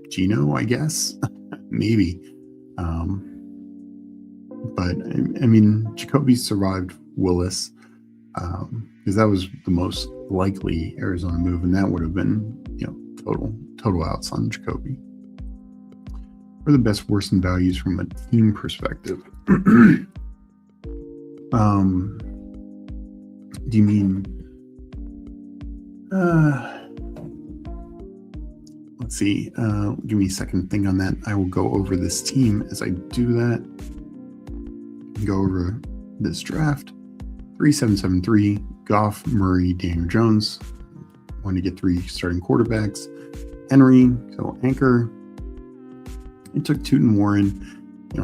Geno, I guess? Maybe. But I mean, Jacoby survived Willis because that was the most likely Arizona move, and that would have been, total outs on Jacoby. What are the best worst and values from a team perspective? Do you mean? Let's see. Give me a second to think on that. I will go over this team as I do that. Go over this draft. 3773, Goff, Murray, Daniel Jones. Want to get 3 starting quarterbacks. Henry, so anchor. I took Tootin Warren.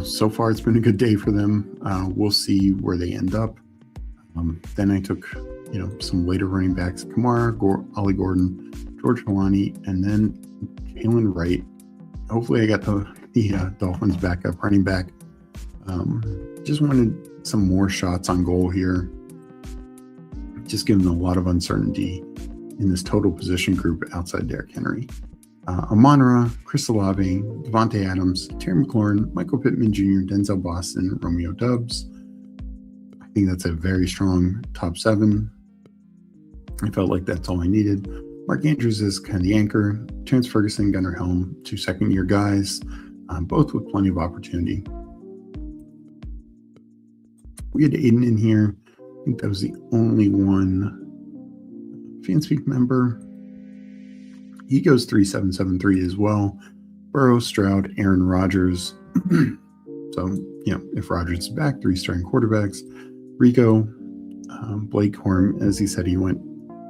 So far it's been a good day for them. We'll see where they end up. Then I took, some later running backs: Kamara, Ollie Gordon, George Kalani, and then Jalen Wright. Hopefully I got the Dolphins backup running back. Just wanted some more shots on goal here. Just given a lot of uncertainty in this total position group outside Derrick Henry. Amon-Ra, Chris Olave, Devontae Adams, Terry McLaurin, Michael Pittman Jr., Denzel Boston, Romeo Doubs. I think that's a very strong top 7. I felt like that's all I needed. Mark Andrews is kind of the anchor. Terrence Ferguson, Gunnar Helm, 2 second-year guys, both with plenty of opportunity. We had Aiden in here. I think that was the only one FanSpeak member. He goes 3773 as well. Burrow, Stroud, Aaron Rodgers. So, if Rodgers is back, 3 starting quarterbacks. Rico, Blake Horn, as he said, he went,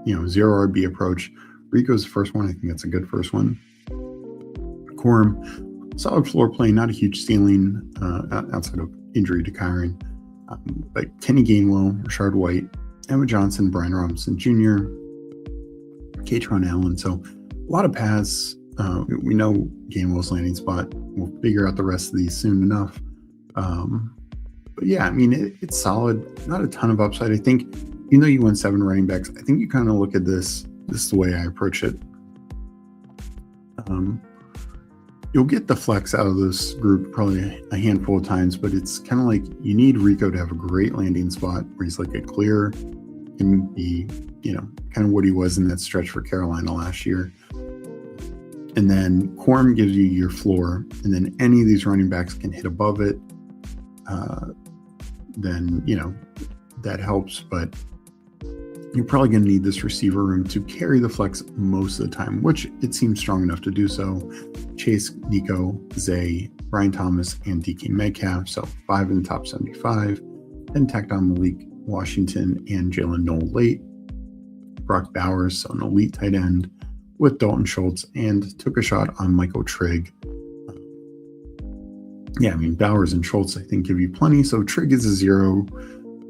0 RB approach. Rico's the first one. I think that's a good first one. Corum, solid floor play, not a huge ceiling outside of injury to Kyron. But Kenny Gainwell, Rashard White, Emma Johnson, Brian Robinson Jr., Katron Allen. So a lot of paths. We know Gainwell's landing spot. We'll figure out the rest of these soon enough. But yeah, I mean, it's solid. Not a ton of upside. I think, you went 7 running backs. I think you kind of look at this. This is the way I approach it. You'll get the flex out of this group probably a handful of times, but it's kind of like you need Rico to have a great landing spot where he's like a clear, can be, kind of what he was in that stretch for Carolina last year. And then Corum gives you your floor, and then any of these running backs can hit above it. Then, that helps, but you're probably going to need this receiver room to carry the flex most of the time, which it seems strong enough to do so. Chase, Nico, Zay, Brian Thomas, and DK Metcalf, so 5 in the top 75. Then tacked on Malik Washington and Jalen Noel late. Brock Bowers, so an elite tight end with Dalton Schultz, and took a shot on Michael Trigg. Yeah, I mean, Bowers and Schultz, I think, give you plenty. So Trigg is a 0,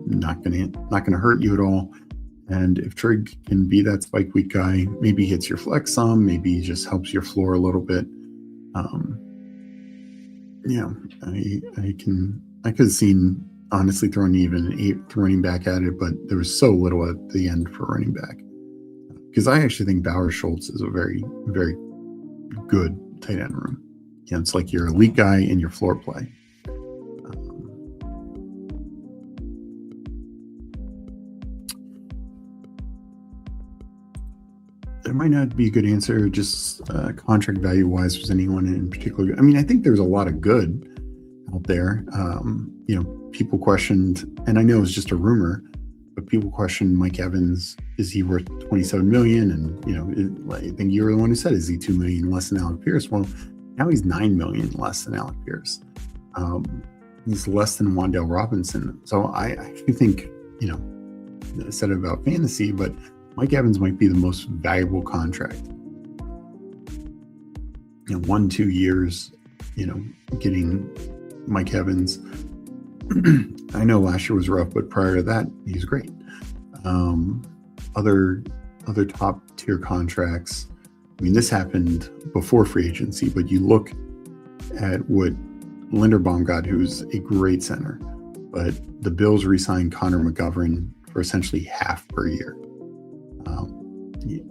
not gonna hurt you at all. And if Trigg can be that spike week guy, maybe he hits your flex some, maybe he just helps your floor a little bit. I could have seen, honestly, throwing even an 8th running back at it, but there was so little at the end for running back. Because I actually think Bowers Schultz is a very, very good tight end room. It's like your elite guy in your floor play. There might not be a good answer, just contract value wise. Was anyone in particular? I mean, I think there's a lot of good out there. People questioned, and I know it's just a rumor, but people question Mike Evans. Is he worth $27 million? And I think you were the one who said, is he $2 million less than Alec Pierce? Well, now he's $9 million less than Alec Pierce. He's less than Wan'Dale Robinson. So I think, I said it about fantasy, but Mike Evans might be the most valuable contract. 1-2 years, getting Mike Evans. I know last year was rough, but prior to that, he's great. Other top tier contracts. I mean, this happened before free agency, but you look at what Linderbaum got, who's a great center, but the Bills re-signed Connor McGovern for essentially half per year.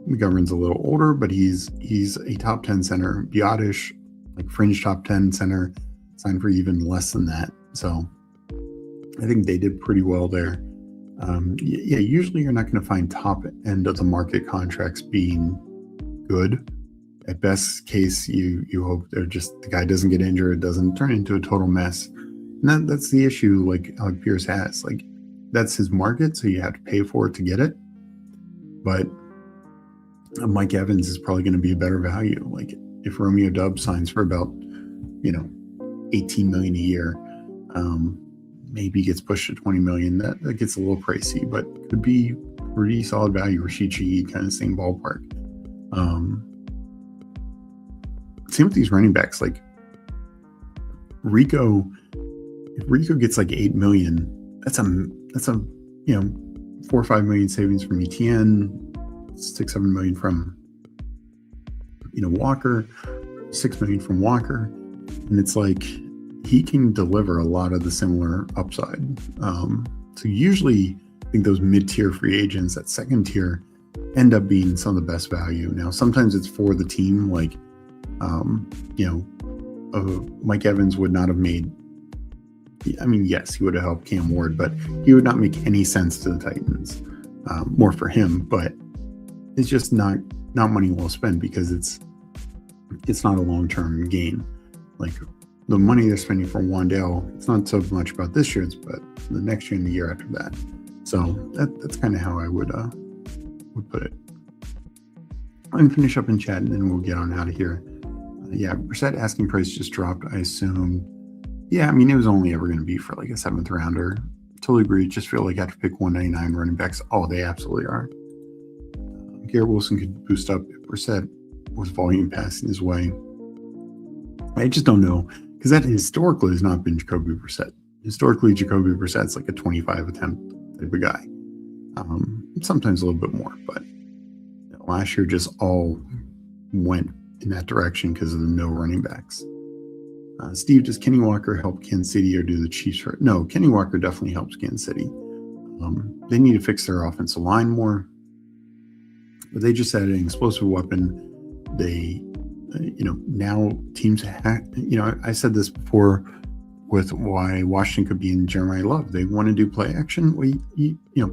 McGovern's a little older, but he's a top 10 center. Biotish, like fringe top 10 center, signed for even less than that. So I think they did pretty well there. Usually you're not going to find top end of the market contracts being good. At best case, you hope the guy doesn't get injured, doesn't turn into a total mess. And that's the issue like Alec Pierce has. Like, that's his market, so you have to pay for it to get it. But Mike Evans is probably going to be a better value. Like, if Romeo Doubs signs for about, $18 million a year, maybe gets pushed to $20 million. That gets a little pricey, but could be pretty solid value. Rashid Shaheed, kind of same ballpark. Same with these running backs. Like Rico, if Rico gets like $8 million, that's a 4 or 5 million savings from ETN, 6-7 million from Walker, 6 million from Walker, and it's like he can deliver a lot of the similar upside. So usually I think those mid-tier free agents, that second tier, end up being some of the best value. Now sometimes it's for the team, like Mike Evans would not have made, yes, he would have helped Cam Ward, but he would not make any sense to the Titans. More for him, but it's just not money well spent, because it's not a long-term gain. Like the money they're spending for Wan'Dale, it's not so much about this year, but the next year and the year after that. So that's kind of how I would put it. I'm gonna finish up in chat and then we'll get on out of here. Brissett asking price just dropped, I assume. It was only ever going to be for like a 7th rounder. Totally agree. Just feel like I have to pick 199 running backs. Oh, they absolutely are. Garrett Wilson could boost up if Brissett was volume passing his way. I just don't know, because that historically has not been Jacoby Brissett. Historically, Jacoby Brissett's like a 25 attempt type of guy. Sometimes a little bit more, but last year just all went in that direction because of the no running backs. Steve, does Kenny Walker help Kansas City, or do the Chiefs hurt? No, Kenny Walker definitely helps Kansas City. They need to fix their offensive line more, but they just added an explosive weapon. They, now teams I said this before with why Washington could be in Jeremiah Love. They want to do play action. Well,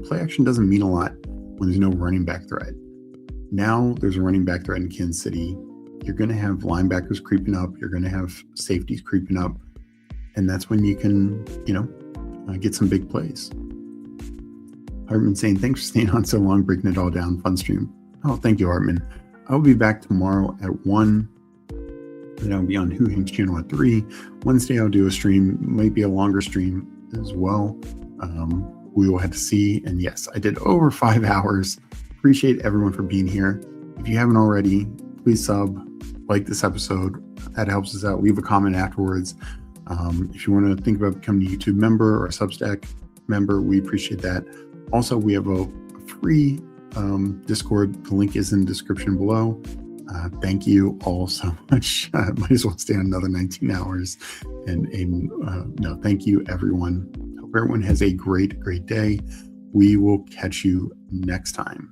play action doesn't mean a lot when there's no running back threat. Now there's a running back threat in Kansas City. You're going to have linebackers creeping up. You're going to have safeties creeping up. And that's when you can, get some big plays. Hartman saying, thanks for staying on so long, breaking it all down. Fun stream. Oh, thank you, Hartman. I'll be back tomorrow at 1. Then I'll be on Who Hanks channel at 3. Wednesday, I'll do a stream. Might be a longer stream as well. We will have to see. And yes, I did over 5 hours. Appreciate everyone for being here. If you haven't already, please sub, like this episode. That helps us out. Leave a comment afterwards. If you want to think about becoming a YouTube member or a Substack member, we appreciate that. Also, we have a free Discord. The link is in the description below. Thank you all so much. Might as well stay another 19 hours. No, thank you, everyone. Hope everyone has a great day. We will catch you next time.